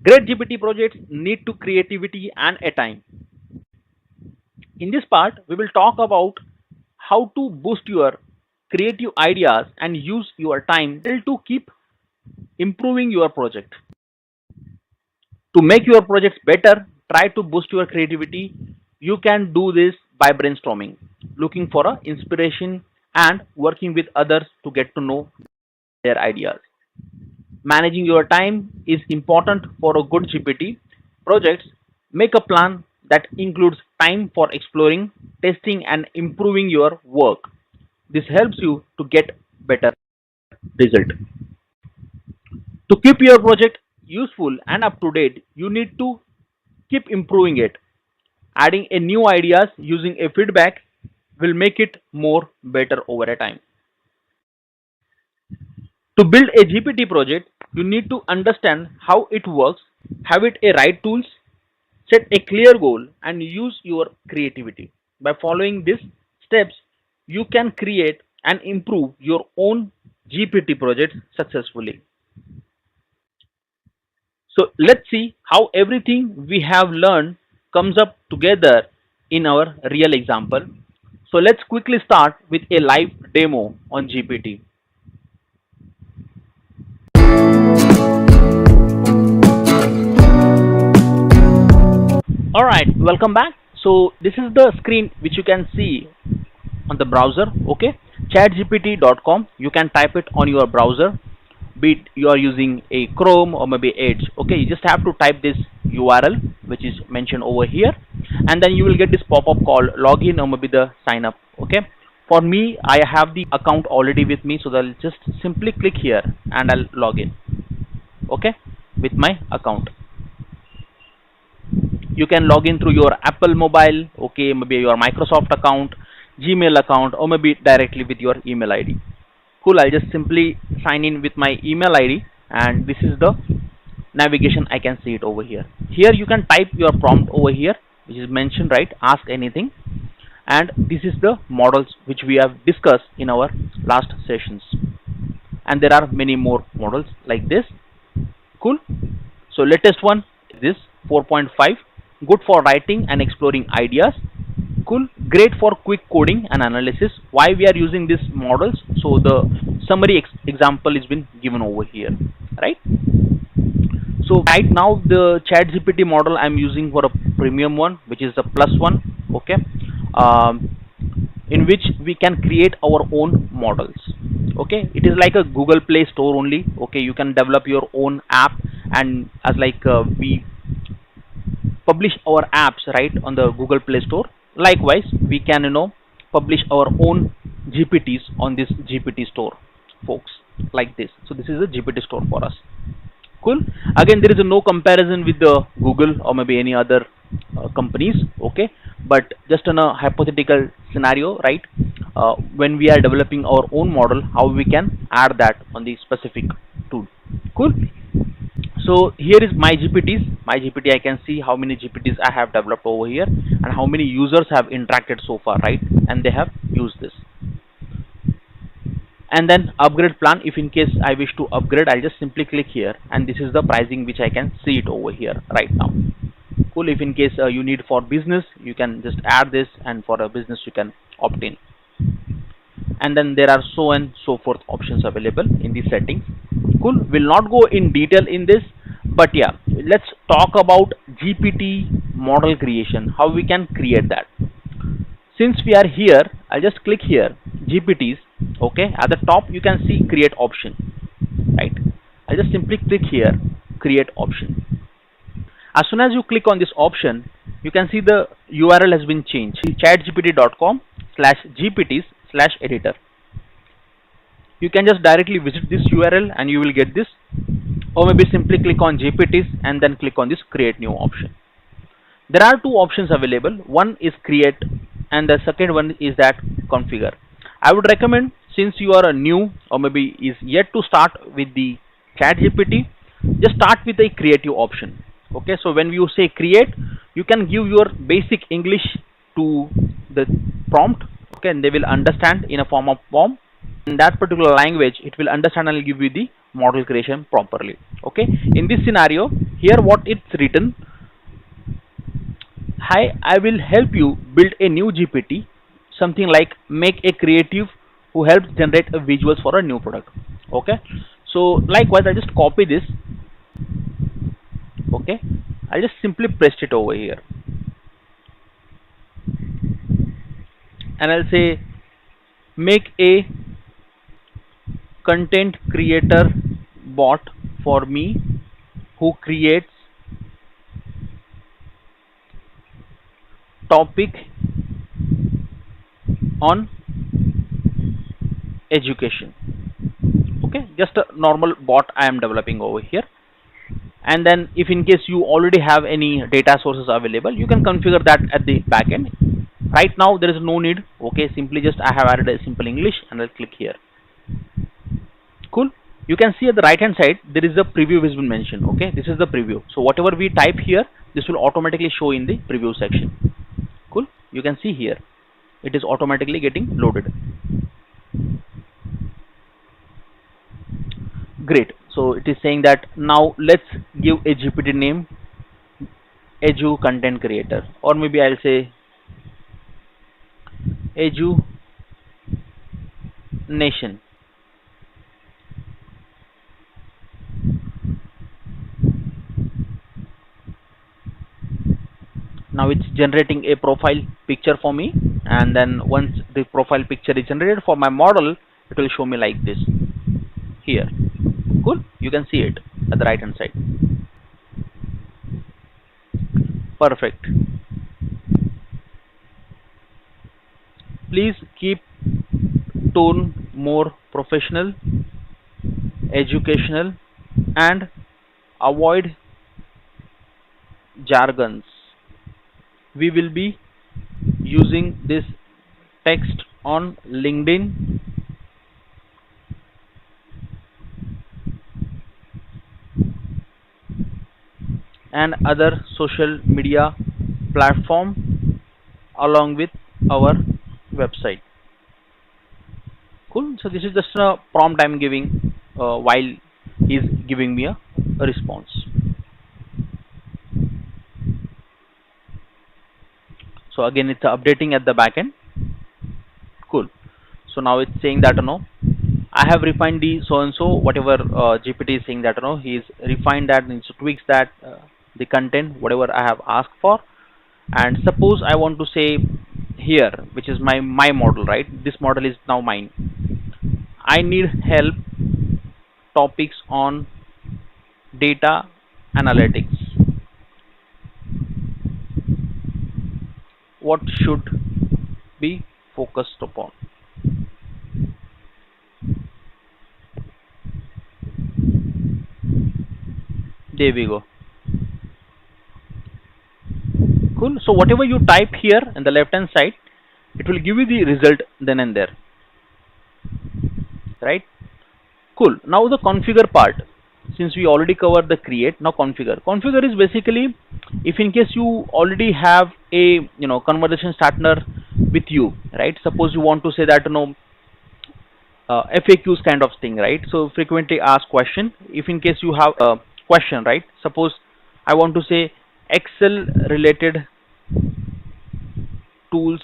Great GPT projects need to creativity and a time. In this part, we will talk about how to boost your creative ideas and use your time to keep improving your project. To make your projects better, try to boost your creativity. You can do this by brainstorming, looking for a inspiration, and working with others to get to know their ideas. Managing your time is important for a good GPT projects. Make a plan that includes time for exploring, testing, and improving your work. This helps you to get better result. To keep your project useful and up to date, you need to keep improving it. Adding a new ideas using a feedback will make it more better over a time. To build a GPT project, you need to understand how it works, have it a right tools, set a clear goal, and use your creativity. By following these steps, you can create and improve your own GPT project successfully. So let's see how everything we have learned comes up together in our real example. So let's quickly start with a live demo on GPT. Alright, welcome back. So this is the screen which you can see on the browser. Okay, chatgpt.com. You can type it on your browser, be it you are using a Chrome or maybe Edge. Okay, you just have to type this URL which is mentioned over here, and then you will get this pop-up called login or maybe the sign up. Okay, for me, I have the account already with me, so I'll just simply click here and I'll log in. Okay, with my account. You can log in through your Apple mobile, okay, maybe your Microsoft account, Gmail account, or maybe directly with your email ID. Cool, I'll just simply sign in with my email ID, and this is the navigation. I can see it over here. Here you can type your prompt over here, which is mentioned, right? Ask anything. And this is the models which we have discussed in our last sessions. And there are many more models like this. Cool. So latest one is this 4.5, good for writing and exploring ideas. Cool, great for quick coding and analysis. Why we are using these models? So the summary example is been given over here, right? So right now the ChatGPT model I'm using for a premium one, which is the plus one. Okay, in which we can create our own models. Okay, it is like a Google Play Store only. Okay, you can develop your own app, and as like we publish our apps right on the Google Play Store. Likewise, we can publish our own GPTs on this GPT store, folks, like this. So this is a GPT store for us. Cool. Again, there is no comparison with the Google or maybe any other companies. Okay, but just in a hypothetical scenario, right? When we are developing our own model, how we can add that on the specific tool. Cool. So here is my GPTs. My GPT, I can see how many GPTs I have developed over here and how many users have interacted so far, right? And they have used this. And then upgrade plan. If in case I wish to upgrade, I'll just simply click here, and this is the pricing which I can see it over here right now. Cool. If in case you need for business, you can just add this, and for a business you can opt in. And then there are so and so forth options available in the settings. Cool. We'll not go in detail in this, but yeah, let's talk about GPT model creation, how we can create that. Since we are here, I'll just click here, GPTs. Okay, at the top you can see create option, right? I'll just simply click here, create option. As soon as you click on this option, You can see the URL has been changed. chatgpt.com/gpts/editor. You can just directly visit this URL and you will get this, or maybe simply click on GPTs and then click on this create new option. There are two options available. One is create and the second one is that configure. I would recommend, since you are a new or maybe is yet to start with the ChatGPT, just start with a creative option. Okay, so when you say create, you can give your basic English to the prompt. Okay, and they will understand in a form of form. In that particular language, it will understand and will give you the model creation properly. Okay, in this scenario here, what it's written: hi, I will help you build a new GPT, something like make a creative who helps generate a visuals for a new product. Okay, so likewise I just copy this. Okay, I just simply paste it over here and I'll say make a content creator bot for me who creates topic on education. Okay, just a normal bot I am developing over here. And then if in case you already have any data sources available, you can configure that at the back end. Right now there is no need. Okay, simply just I have added a simple English and I'll click here. Cool. You can see at the right hand side there is a preview has been mentioned. Okay, this is the preview. So whatever we type here, this will automatically show in the preview section. Cool. You can see here it is automatically getting loaded. Great. So it is saying that now let's give a GPT name Edu content creator, or maybe I'll say Edu Nation. Now it's generating a profile picture for me, and then once the profile picture is generated for my model, it will show me like this here. Cool. You can see it at the right hand side. Perfect. Please keep tone more professional, educational, and avoid jargons. We will be using this text on LinkedIn, and other social media platform along with our website. Cool. So this is just a prompt I'm giving while he's giving me a response. So again it's updating at the back end. Cool. So now it's saying that I have refined the so and so whatever GPT is saying that he's refined that, needs to tweaks that the content whatever I have asked for. And suppose I want to say here, which is my model, right? This model is now mine. I need help topics on data analytics. What should be focused upon? There we go. Cool. So whatever you type here in the left hand side, it will give you the result then and there, right? Cool. Now the configure part, since we already covered the create, now configure. Configure is basically if in case you already have a conversation starter with you, right? Suppose you want to say that FAQs kind of thing, right? So frequently asked question. If in case you have a question, right? Suppose I want to say Excel related tools,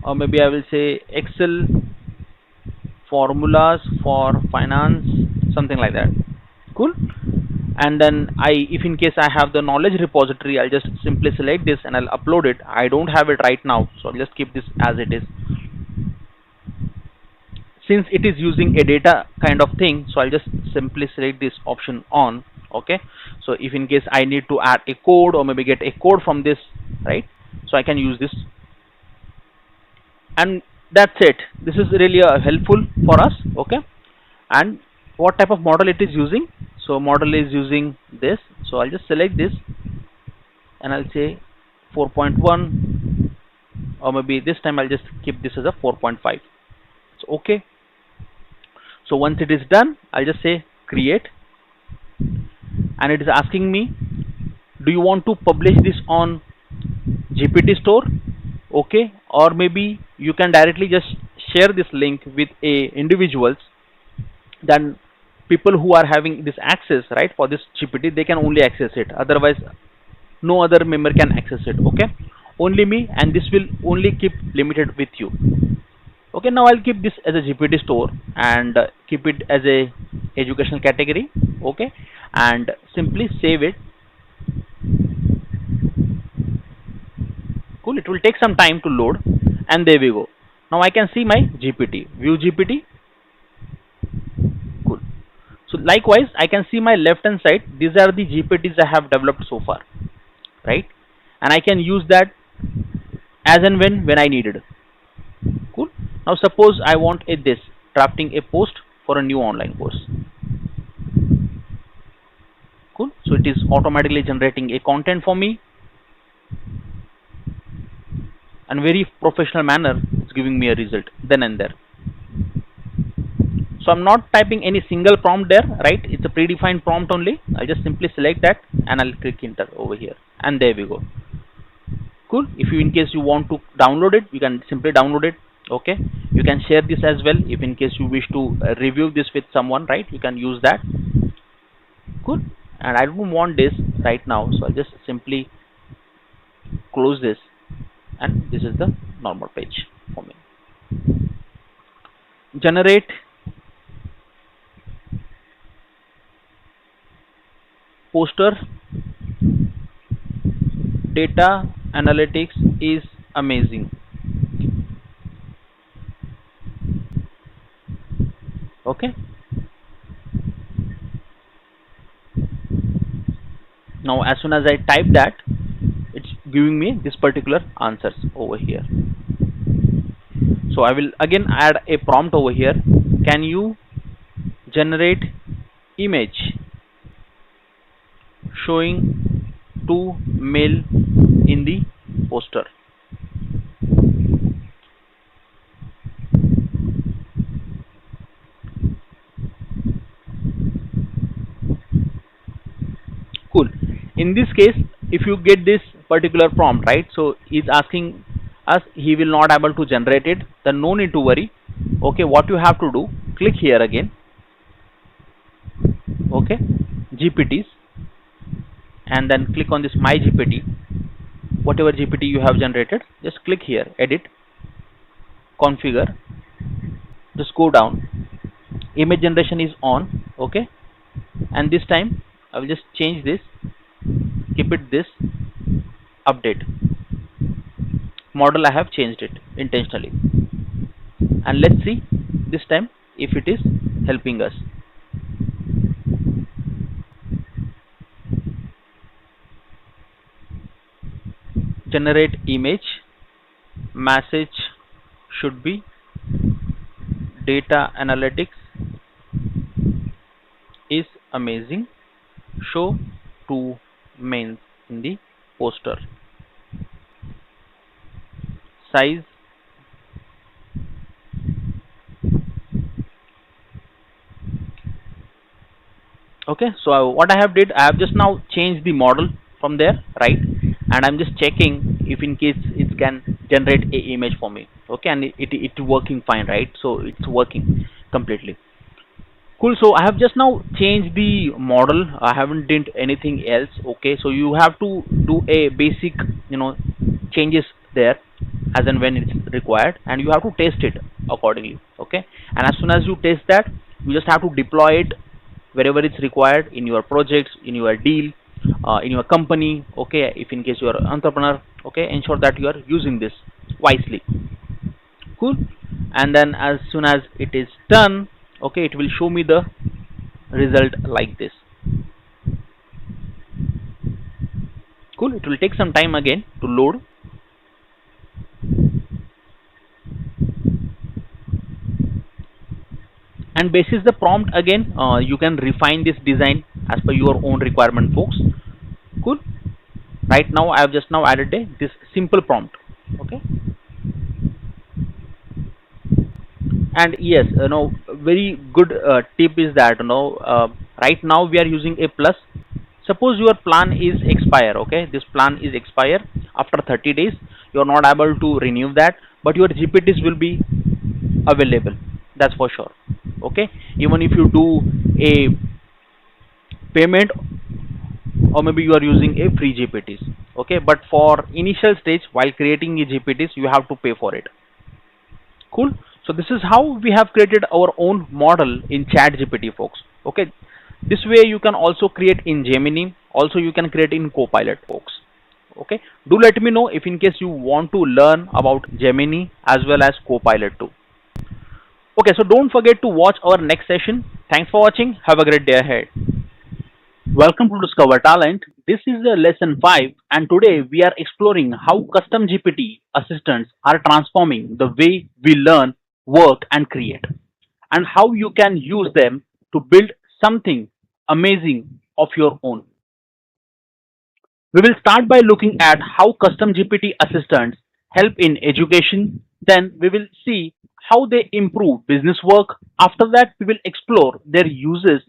or maybe I will say Excel formulas for finance, something like that. Cool. And then if in case I have the knowledge repository, I'll just simply select this and I'll upload it. I don't have it right now, so I'll just keep this as it is. Since it is using a data kind of thing, so I'll just simply select this option on, Okay, so if in case I need to add a code or maybe get a code from this, right, so I can use this. And that's it. This is really helpful for us. Okay, and what type of model it is using? So model is using this, so I'll just select this and I'll say 4.1, or maybe this time I'll just keep this as a 4.5. So okay, so once it is done, I'll just say create, and it is asking me, do you want to publish this on GPT store? Okay, or maybe you can directly just share this link with a individuals, then people who are having this access, right, for this GPT, they can only access it, otherwise no other member can access it. Okay, only me, and this will only keep limited with you. Okay, now I'll keep this as a GPT store and keep it as a educational category. Okay, and simply save it. Cool, it will take some time to load, and there we go. Now I can see my GPT, view GPT. Cool. So likewise, I can see my left hand side, these are the GPTs I have developed so far, right, and I can use that as and when I needed. Cool. Now suppose I want this drafting a post for a new online course. Cool, so it is automatically generating a content for me, and very professional manner it's giving me a result then and there. So I'm not typing any single prompt there, right, it's a predefined prompt only. I'll just simply select that and I'll click enter over here, and there we go. Cool. If you in case you want to download it, you can simply download it. Okay, you can share this as well if in case you wish to review this with someone, right, you can use that. Cool. And I don't want this right now, so I'll just simply close this, and this is the normal page for me. Generate poster. Data analytics is amazing. Okay, now as soon as I type that, it's giving me this particular answers over here. So I will again add a prompt over here. Can you generate image showing two male in the poster? Cool. In this case, if you get this particular prompt, right, so he's asking us, he will not able to generate it, then no need to worry. Okay, what you have to do, click here again. Okay, GPTs, and then click on this my GPT. Whatever GPT you have generated, just click here, edit, configure, just go down, image generation is on. Okay, and this time I will just change this, keep it this, update model, I have changed it intentionally, and let's see this time if it is helping us. Generate image, message should be data analytics is amazing, show two men in the poster, size okay. So what I have did, I have just now changed the model from there, right, and I'm just checking if in case it can generate a image for me. Okay, and it working fine, right, so it's working completely. Cool. So I have just now changed the model, I haven't did anything else. Okay, so you have to do a basic, changes there as and when it's required, and you have to test it accordingly. Okay, and as soon as you test that, you just have to deploy it wherever it's required in your projects, in your deal, in your company. Okay, if in case you are an entrepreneur, okay, ensure that you are using this wisely. Cool. And then as soon as it is done, okay, it will show me the result like this. Cool. It will take some time again to load. And basis the prompt again, you can refine this design as per your own requirement, folks. Cool. Right now, I have just now added this simple prompt. Okay. And yes, very good tip is that right now we are using a plus. Suppose your plan is expire. Okay, this plan is expire after 30 days. You are not able to renew that, but your GPTs will be available. That's for sure. Okay, even if you do a payment, or maybe you are using a free GPTs. Okay, but for initial stage while creating a GPTs, you have to pay for it. Cool. So this is how we have created our own model in ChatGPT, folks. Okay, this way you can also create in Gemini. Also you can create in Copilot, folks. Okay, do let me know if in case you want to learn about Gemini as well as Copilot too. Okay, so don't forget to watch our next session. Thanks for watching. Have a great day ahead. Welcome to Discover Talent. This is the lesson 5, and today we are exploring how custom GPT assistants are transforming the way we learn, work, and create, and how you can use them to build something amazing of your own. We will start by looking at how custom GPT assistants help in education. Then we will see how they improve business work. After that, we will explore their uses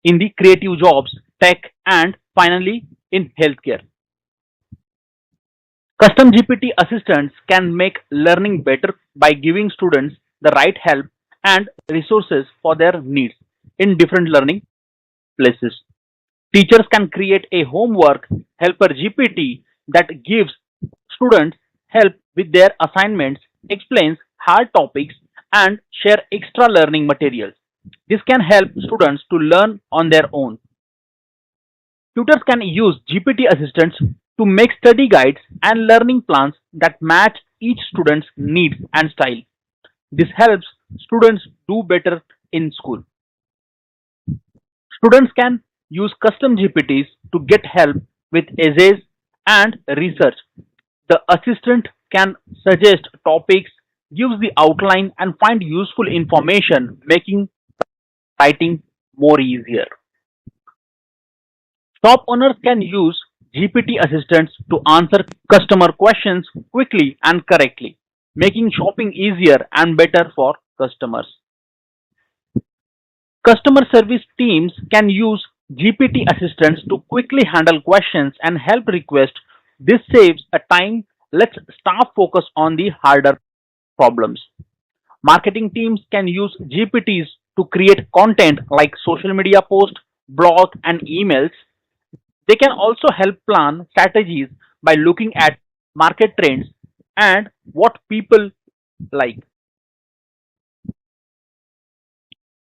in the creative jobs, tech, and finally in healthcare. Custom GPT assistants can make learning better by giving students the right help and resources for their needs in different learning places. Teachers can create a homework helper GPT that gives students help with their assignments, explains hard topics, and share extra learning materials. This can help students to learn on their own. Tutors can use GPT assistants to make study guides and learning plans that match each student's needs and style. This helps students do better in school. Students can use custom GPTs to get help with essays and research. The assistant can suggest topics, gives the outline, and find useful information, making writing more easier. Shop owners can use GPT assistants to answer customer questions quickly and correctly, making shopping easier and better for customers. Customer service teams can use GPT assistants to quickly handle questions and help requests. This saves a time, lets staff focus on the harder problems. Marketing teams can use GPTs to create content like social media posts, blog, and emails. They can also help plan strategies by looking at market trends and what people like.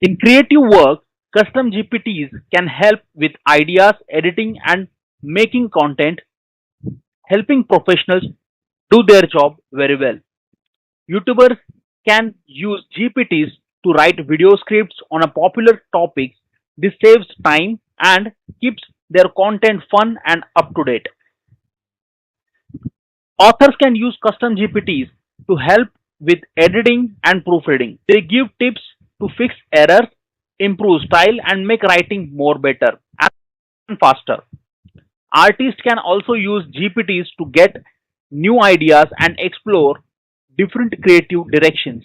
In creative work, custom GPTs can help with ideas, editing, and making content, helping professionals do their job very well. YouTubers can use GPTs to write video scripts on a popular topics. This saves time and keeps their content fun and up to date. Authors can use custom GPTs to help with editing and proofreading. They give tips to fix errors, improve style, and make writing more better and faster. Artists can also use GPTs to get new ideas and explore different creative directions.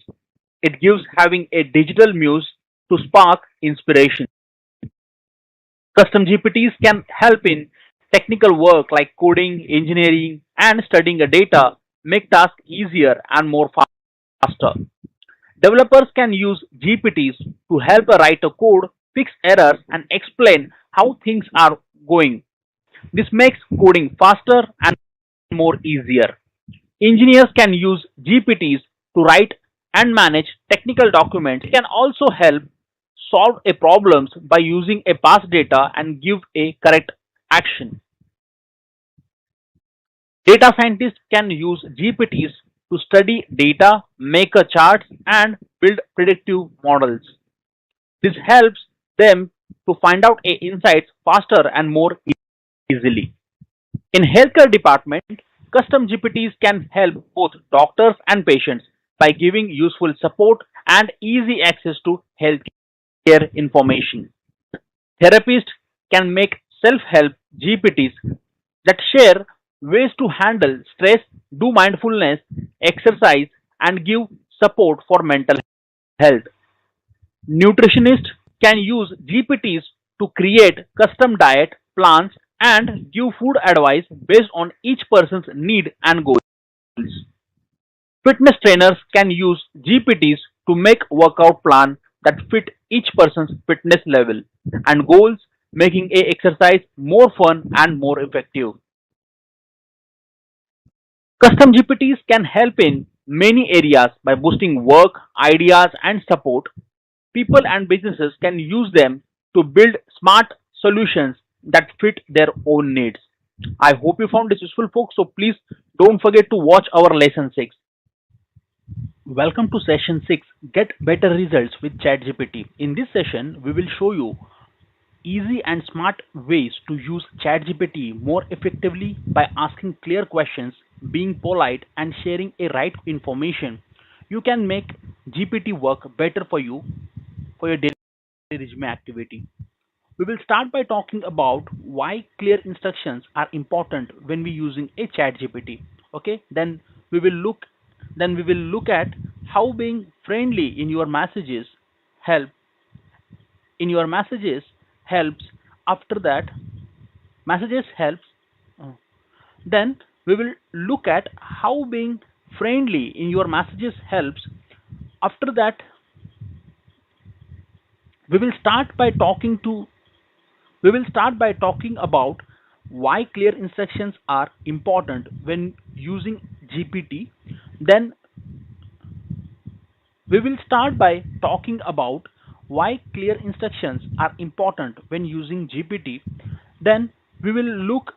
It gives having a digital muse to spark inspiration. Custom GPTs can help in technical work like coding, engineering, and studying a data, make tasks easier and more faster. Developers can use GPTs to help write a code, fix errors, and explain how things are going. This makes coding faster and more easier. Engineers can use GPTs to write and manage technical documents. It can also help solve a problems by using a past data and give a correct action. Data scientists can use GPTs to study data, make a charts, and build predictive models. This helps them to find out a insights faster and more easily. In healthcare department, custom GPTs can help both doctors and patients by giving useful support and easy access to healthcare information. Therapists can make self-help GPTs that share ways to handle stress, do mindfulness, exercise, and give support for mental health. Nutritionists can use GPTs to create custom diet plans and give food advice based on each person's need and goals. Fitness trainers can use GPTs to make workout plan that fit each person's fitness level and goals, making a exercise more fun and more effective. Custom GPTs can help in many areas by boosting work, ideas, and support. People and businesses can use them to build smart solutions that fit their own needs. I hope you found this useful, folks. So please don't forget to watch our lesson 6. Welcome to session 6, Get Better Results with ChatGPT. In this session, we will show you easy and smart ways to use ChatGPT more effectively by asking clear questions, being polite, and sharing a right information. You can make GPT work better for you for your daily resume activity. We will start by talking about why clear instructions are important when we using a ChatGPT. Okay, we will look we will look at how being friendly in your messages help in your messages helps. After that, messages helps. uh, Then we will look at how being friendly in your messages helps. After that, we will start by talking to we will start by talking about why clear instructions are important when using GPT. Then we will start by talking about why clear instructions are important when using GPT. Then we will look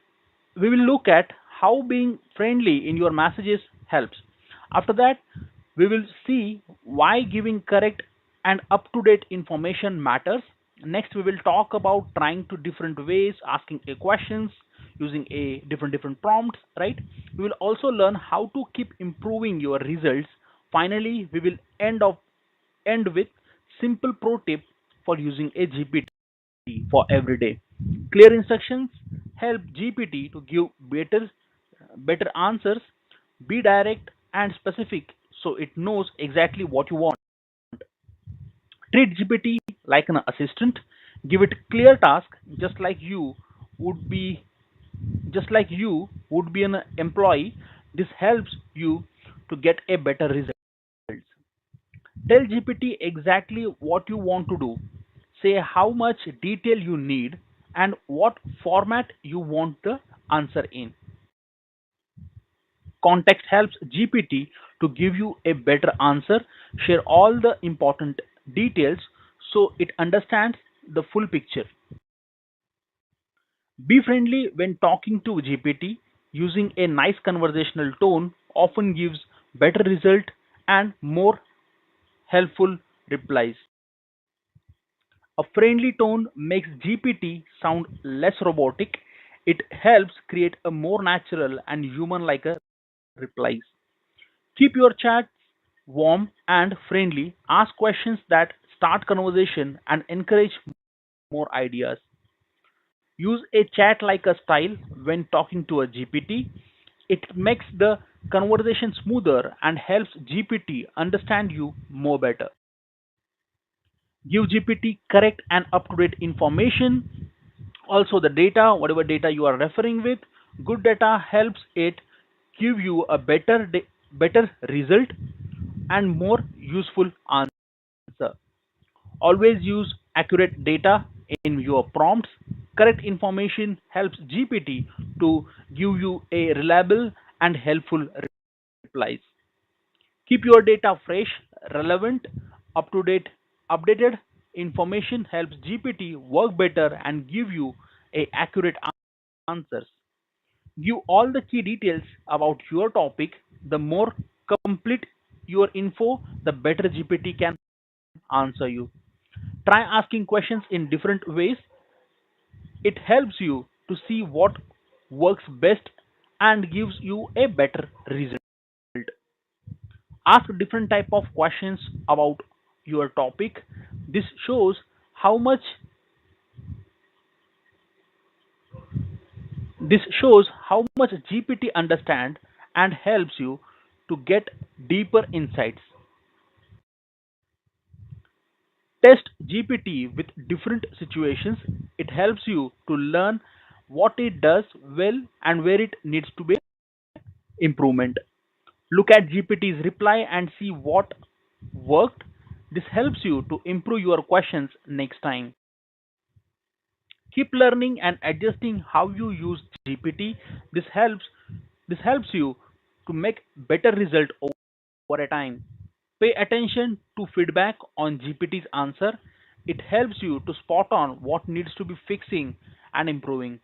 we will look at how being friendly in your messages helps. After that, we will see why giving correct and up-to-date information matters. Next, we will talk about trying to different ways, asking a questions, using a different prompts, right? We will also learn how to keep improving your results. Finally, we will end with simple pro tip for using a GPT for every day. Clear instructions help GPT to give better answers, be direct and specific so it knows exactly what you want. Treat GPT like an assistant, give it clear task would be just like you would be an employee. This helps you to get a better result. Tell GPT exactly what you want to do. Say how much detail you need and what format you want the answer in. Context helps GPT to give you a better answer. Share all the important details so it understands the full picture. Be friendly when talking to GPT. Using a nice conversational tone often gives better result and more helpful replies. A friendly tone makes GPT sound less robotic. It helps create a more natural and human-like replies. Keep your chats warm and friendly. Ask questions that start conversation and encourage more ideas. Use a chat like a style when talking to a GPT. It makes the conversation smoother and helps GPT understand you more better. Give GPT correct and up-to-date information. Also, the data, whatever data you are referring with, good data helps it give you a better result and more useful answer. Always use accurate data in your prompts. Correct information helps GPT to give you a reliable and helpful replies. Keep your data fresh, relevant, up to date. Updated information helps GPT work better and give you a accurate answers. Give all the key details about your topic. The more complete your info, the better GPT can answer you. Try asking questions in different ways. It helps you to see works best and gives you a better result. Ask different type of questions about your topic. This shows how much this shows how much GPT understand and helps you to get deeper insights. Test GPT with different situations. It helps you to learn what it does well and where it needs to be improvement. Look at GPT's reply and see what worked. This helps you to improve your questions next time. Keep learning and adjusting how you use GPT. This helps this helps you to make better result over a time. Pay attention to feedback on GPT's answer. It helps you to spot on what needs to be fixing and improving.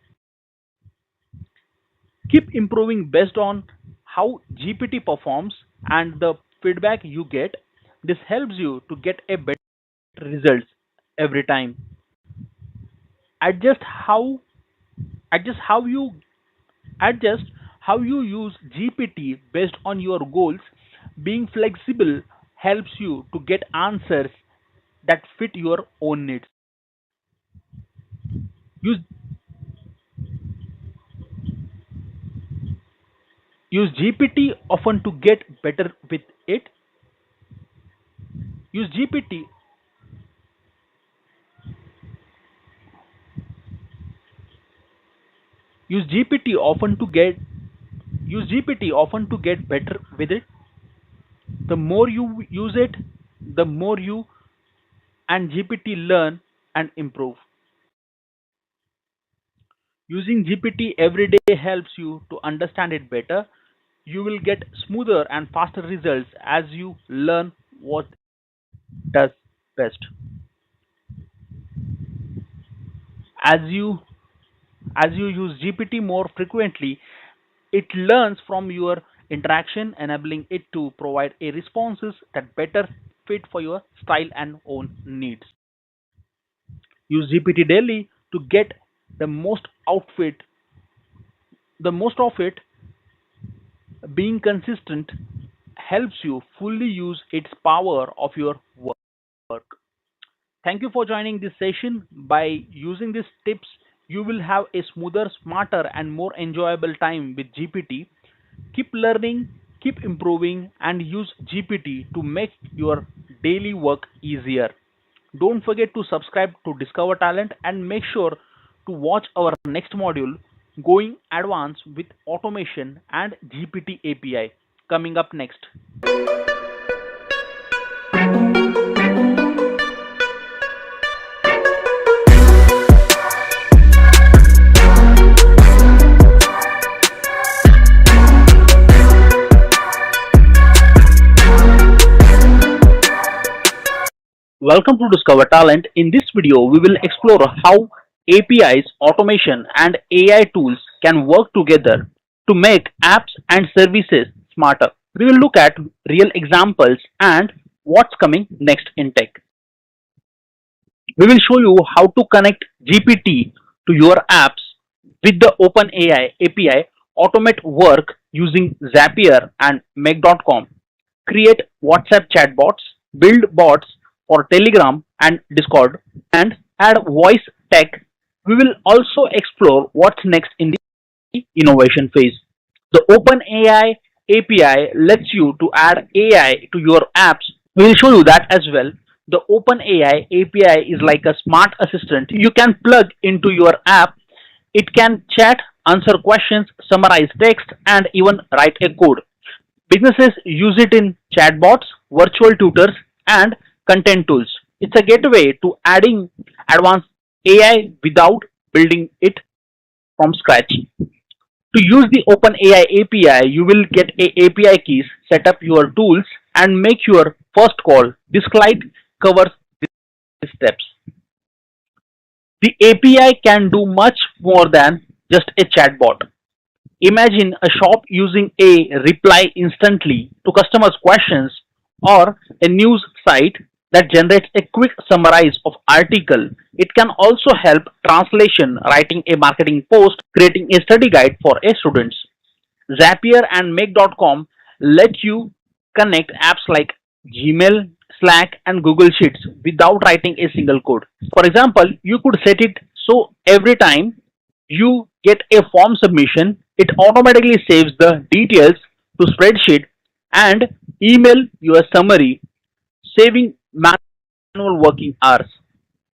Keep improving based on how GPT performs and the feedback you get. This helps you to get a better results every time. Adjust how adjust how you adjust how you use GPT based on your goals. Being flexible helps you to get answers that fit your own needs. Use use GPT often to get better with it. Use GPT use GPT often to get use GPT often to get better with it. The more you use it, the more you and GPT learn and improve. Using GPT every day helps you to understand it better. You will get smoother and faster results as you learn what it does best. As you as you use GPT more frequently, it learns from your interaction, enabling it to provide a responses that better fit for your style and own needs. Use GPT daily to get the most of it. Being consistent helps you fully use its power of your work. Thank you for joining this session. By using these tips, you will have a smoother, smarter, and more enjoyable time with GPT. Keep learning, keep improving, and use GPT to make your daily work easier. Don't forget to subscribe to Discover Talent and make sure to watch our next module, Going Advanced with Automation and GPT API, coming up next. Welcome to Discover Talent. In this video, we will explore how APIs, automation, and AI tools can work together to make apps and services smarter. We will look at real examples and what's coming next in tech. We will show you how to connect GPT to your apps with the OpenAI API, automate work using Zapier and Make.com, create WhatsApp chatbots, build bots for Telegram and Discord, and add voice tech. We will also explore what's next in the innovation phase. The OpenAI API lets you to add AI to your apps. We will show you that as well. The OpenAI API is like a smart assistant you can plug into your app. It can chat, answer questions, summarize text, and even write a code. Businesses use it in chatbots, virtual tutors, and content tools. It's a gateway to adding advanced AI without building it from scratch. To use the OpenAI API, you will get a API keys, set up your tools, and make your first call. This slide covers these steps. The API can do much more than just a chatbot. Imagine a shop using a reply instantly to customers' questions or a news site that generates a quick summary of article. It can also help translation, writing a marketing post, creating a study guide for a students. Zapier and Make.com let you connect apps like Gmail, Slack, and Google Sheets without writing a single code. For example, you could set it so every time you get a form submission, it automatically saves the details to spreadsheet and email you a summary, saving manual working hours.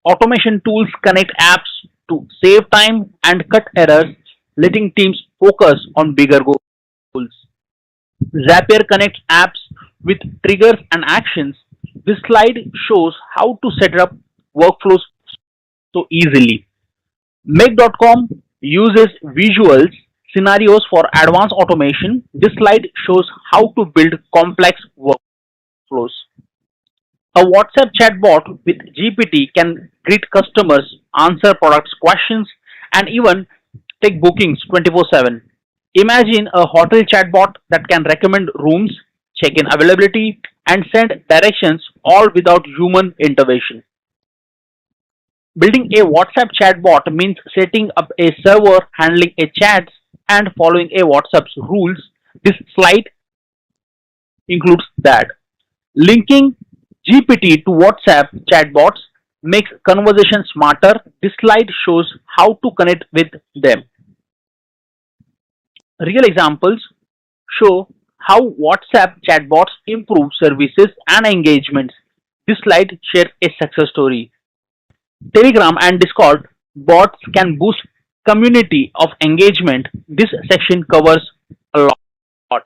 Automation tools connect apps to save time and cut errors, letting teams focus on bigger goals. Zapier connects apps with triggers and actions. This slide shows how to set up workflows so easily. Make.com uses visuals scenarios for advanced automation. This slide shows how to build complex workflows. A WhatsApp chatbot with GPT can greet customers, answer products questions, and even take bookings 24/7. Imagine a hotel chatbot that can recommend rooms, check in availability, and send directions all without human intervention. Building a WhatsApp chatbot means setting up a server, handling a chats, and following a WhatsApp's rules. This slide includes that. Linking GPT to WhatsApp chatbots makes conversation smarter. This slide shows how to connect with them. Real examples show how WhatsApp chatbots improve services and engagements. This slide shares a success story. Telegram and Discord bots can boost community of engagement. This section covers a lot.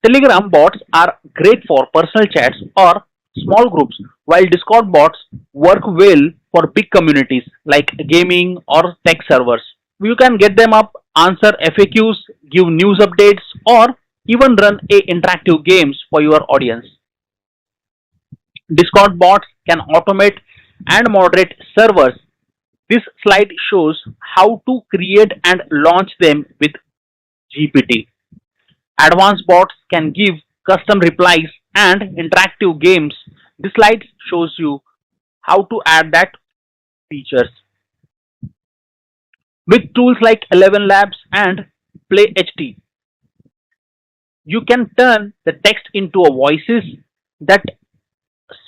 Telegram bots are great for personal chats or small groups, while Discord bots work well for big communities like gaming or tech servers. You can get them up, answer FAQs, give news updates, or even run a interactive games for your audience. Discord bots can automate and moderate servers. This slide shows how to create and launch them with GPT. Advanced bots can give custom replies and interactive games. This slide shows you how to add that features. With tools like 11 Labs and Play HT, you can turn the text into a voices that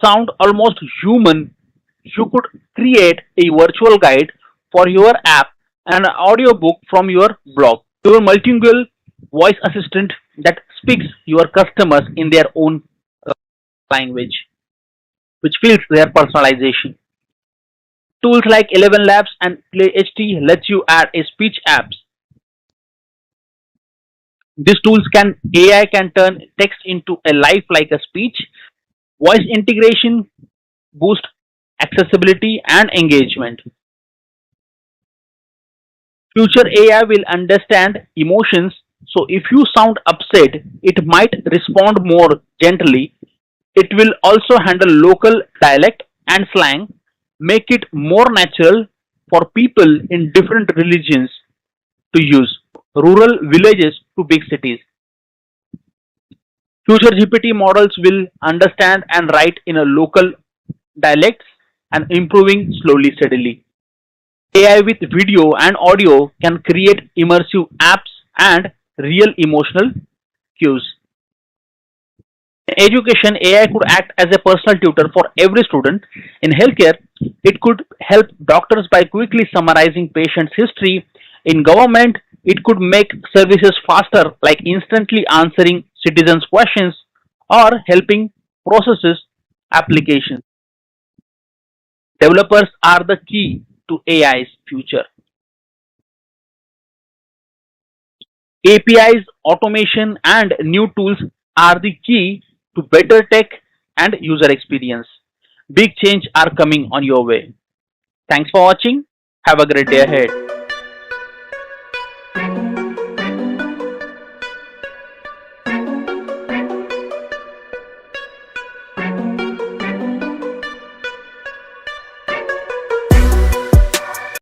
sound almost human. You could create a virtual guide for your app and an audiobook from your blog. Your multilingual voice assistant that speaks your customers in their own language, which feels their personalization. Tools like 11 Labs and Play HT lets you add a speech apps. These tools can AI can turn text into a life like a speech. Voice integration boost accessibility and engagement. Future AI will understand emotions, so if you sound upset, it might respond more gently. It will also handle local dialect and slang, make it more natural for people in different religions to use, rural villages to big cities. Future GPT models will understand and write in a local dialects and improving slowly steadily. AI with video and audio can create immersive apps and real emotional cues. In education, AI could act as a personal tutor for every student. In healthcare, it could help doctors by quickly summarizing patients' history. In government, it could make services faster, like instantly answering citizens' questions or helping processes applications. Developers are the key to AI's future. APIs, automation, and new tools are the key to better tech and user experience. Big change are coming on your way. Thanks for watching. Have a great day ahead.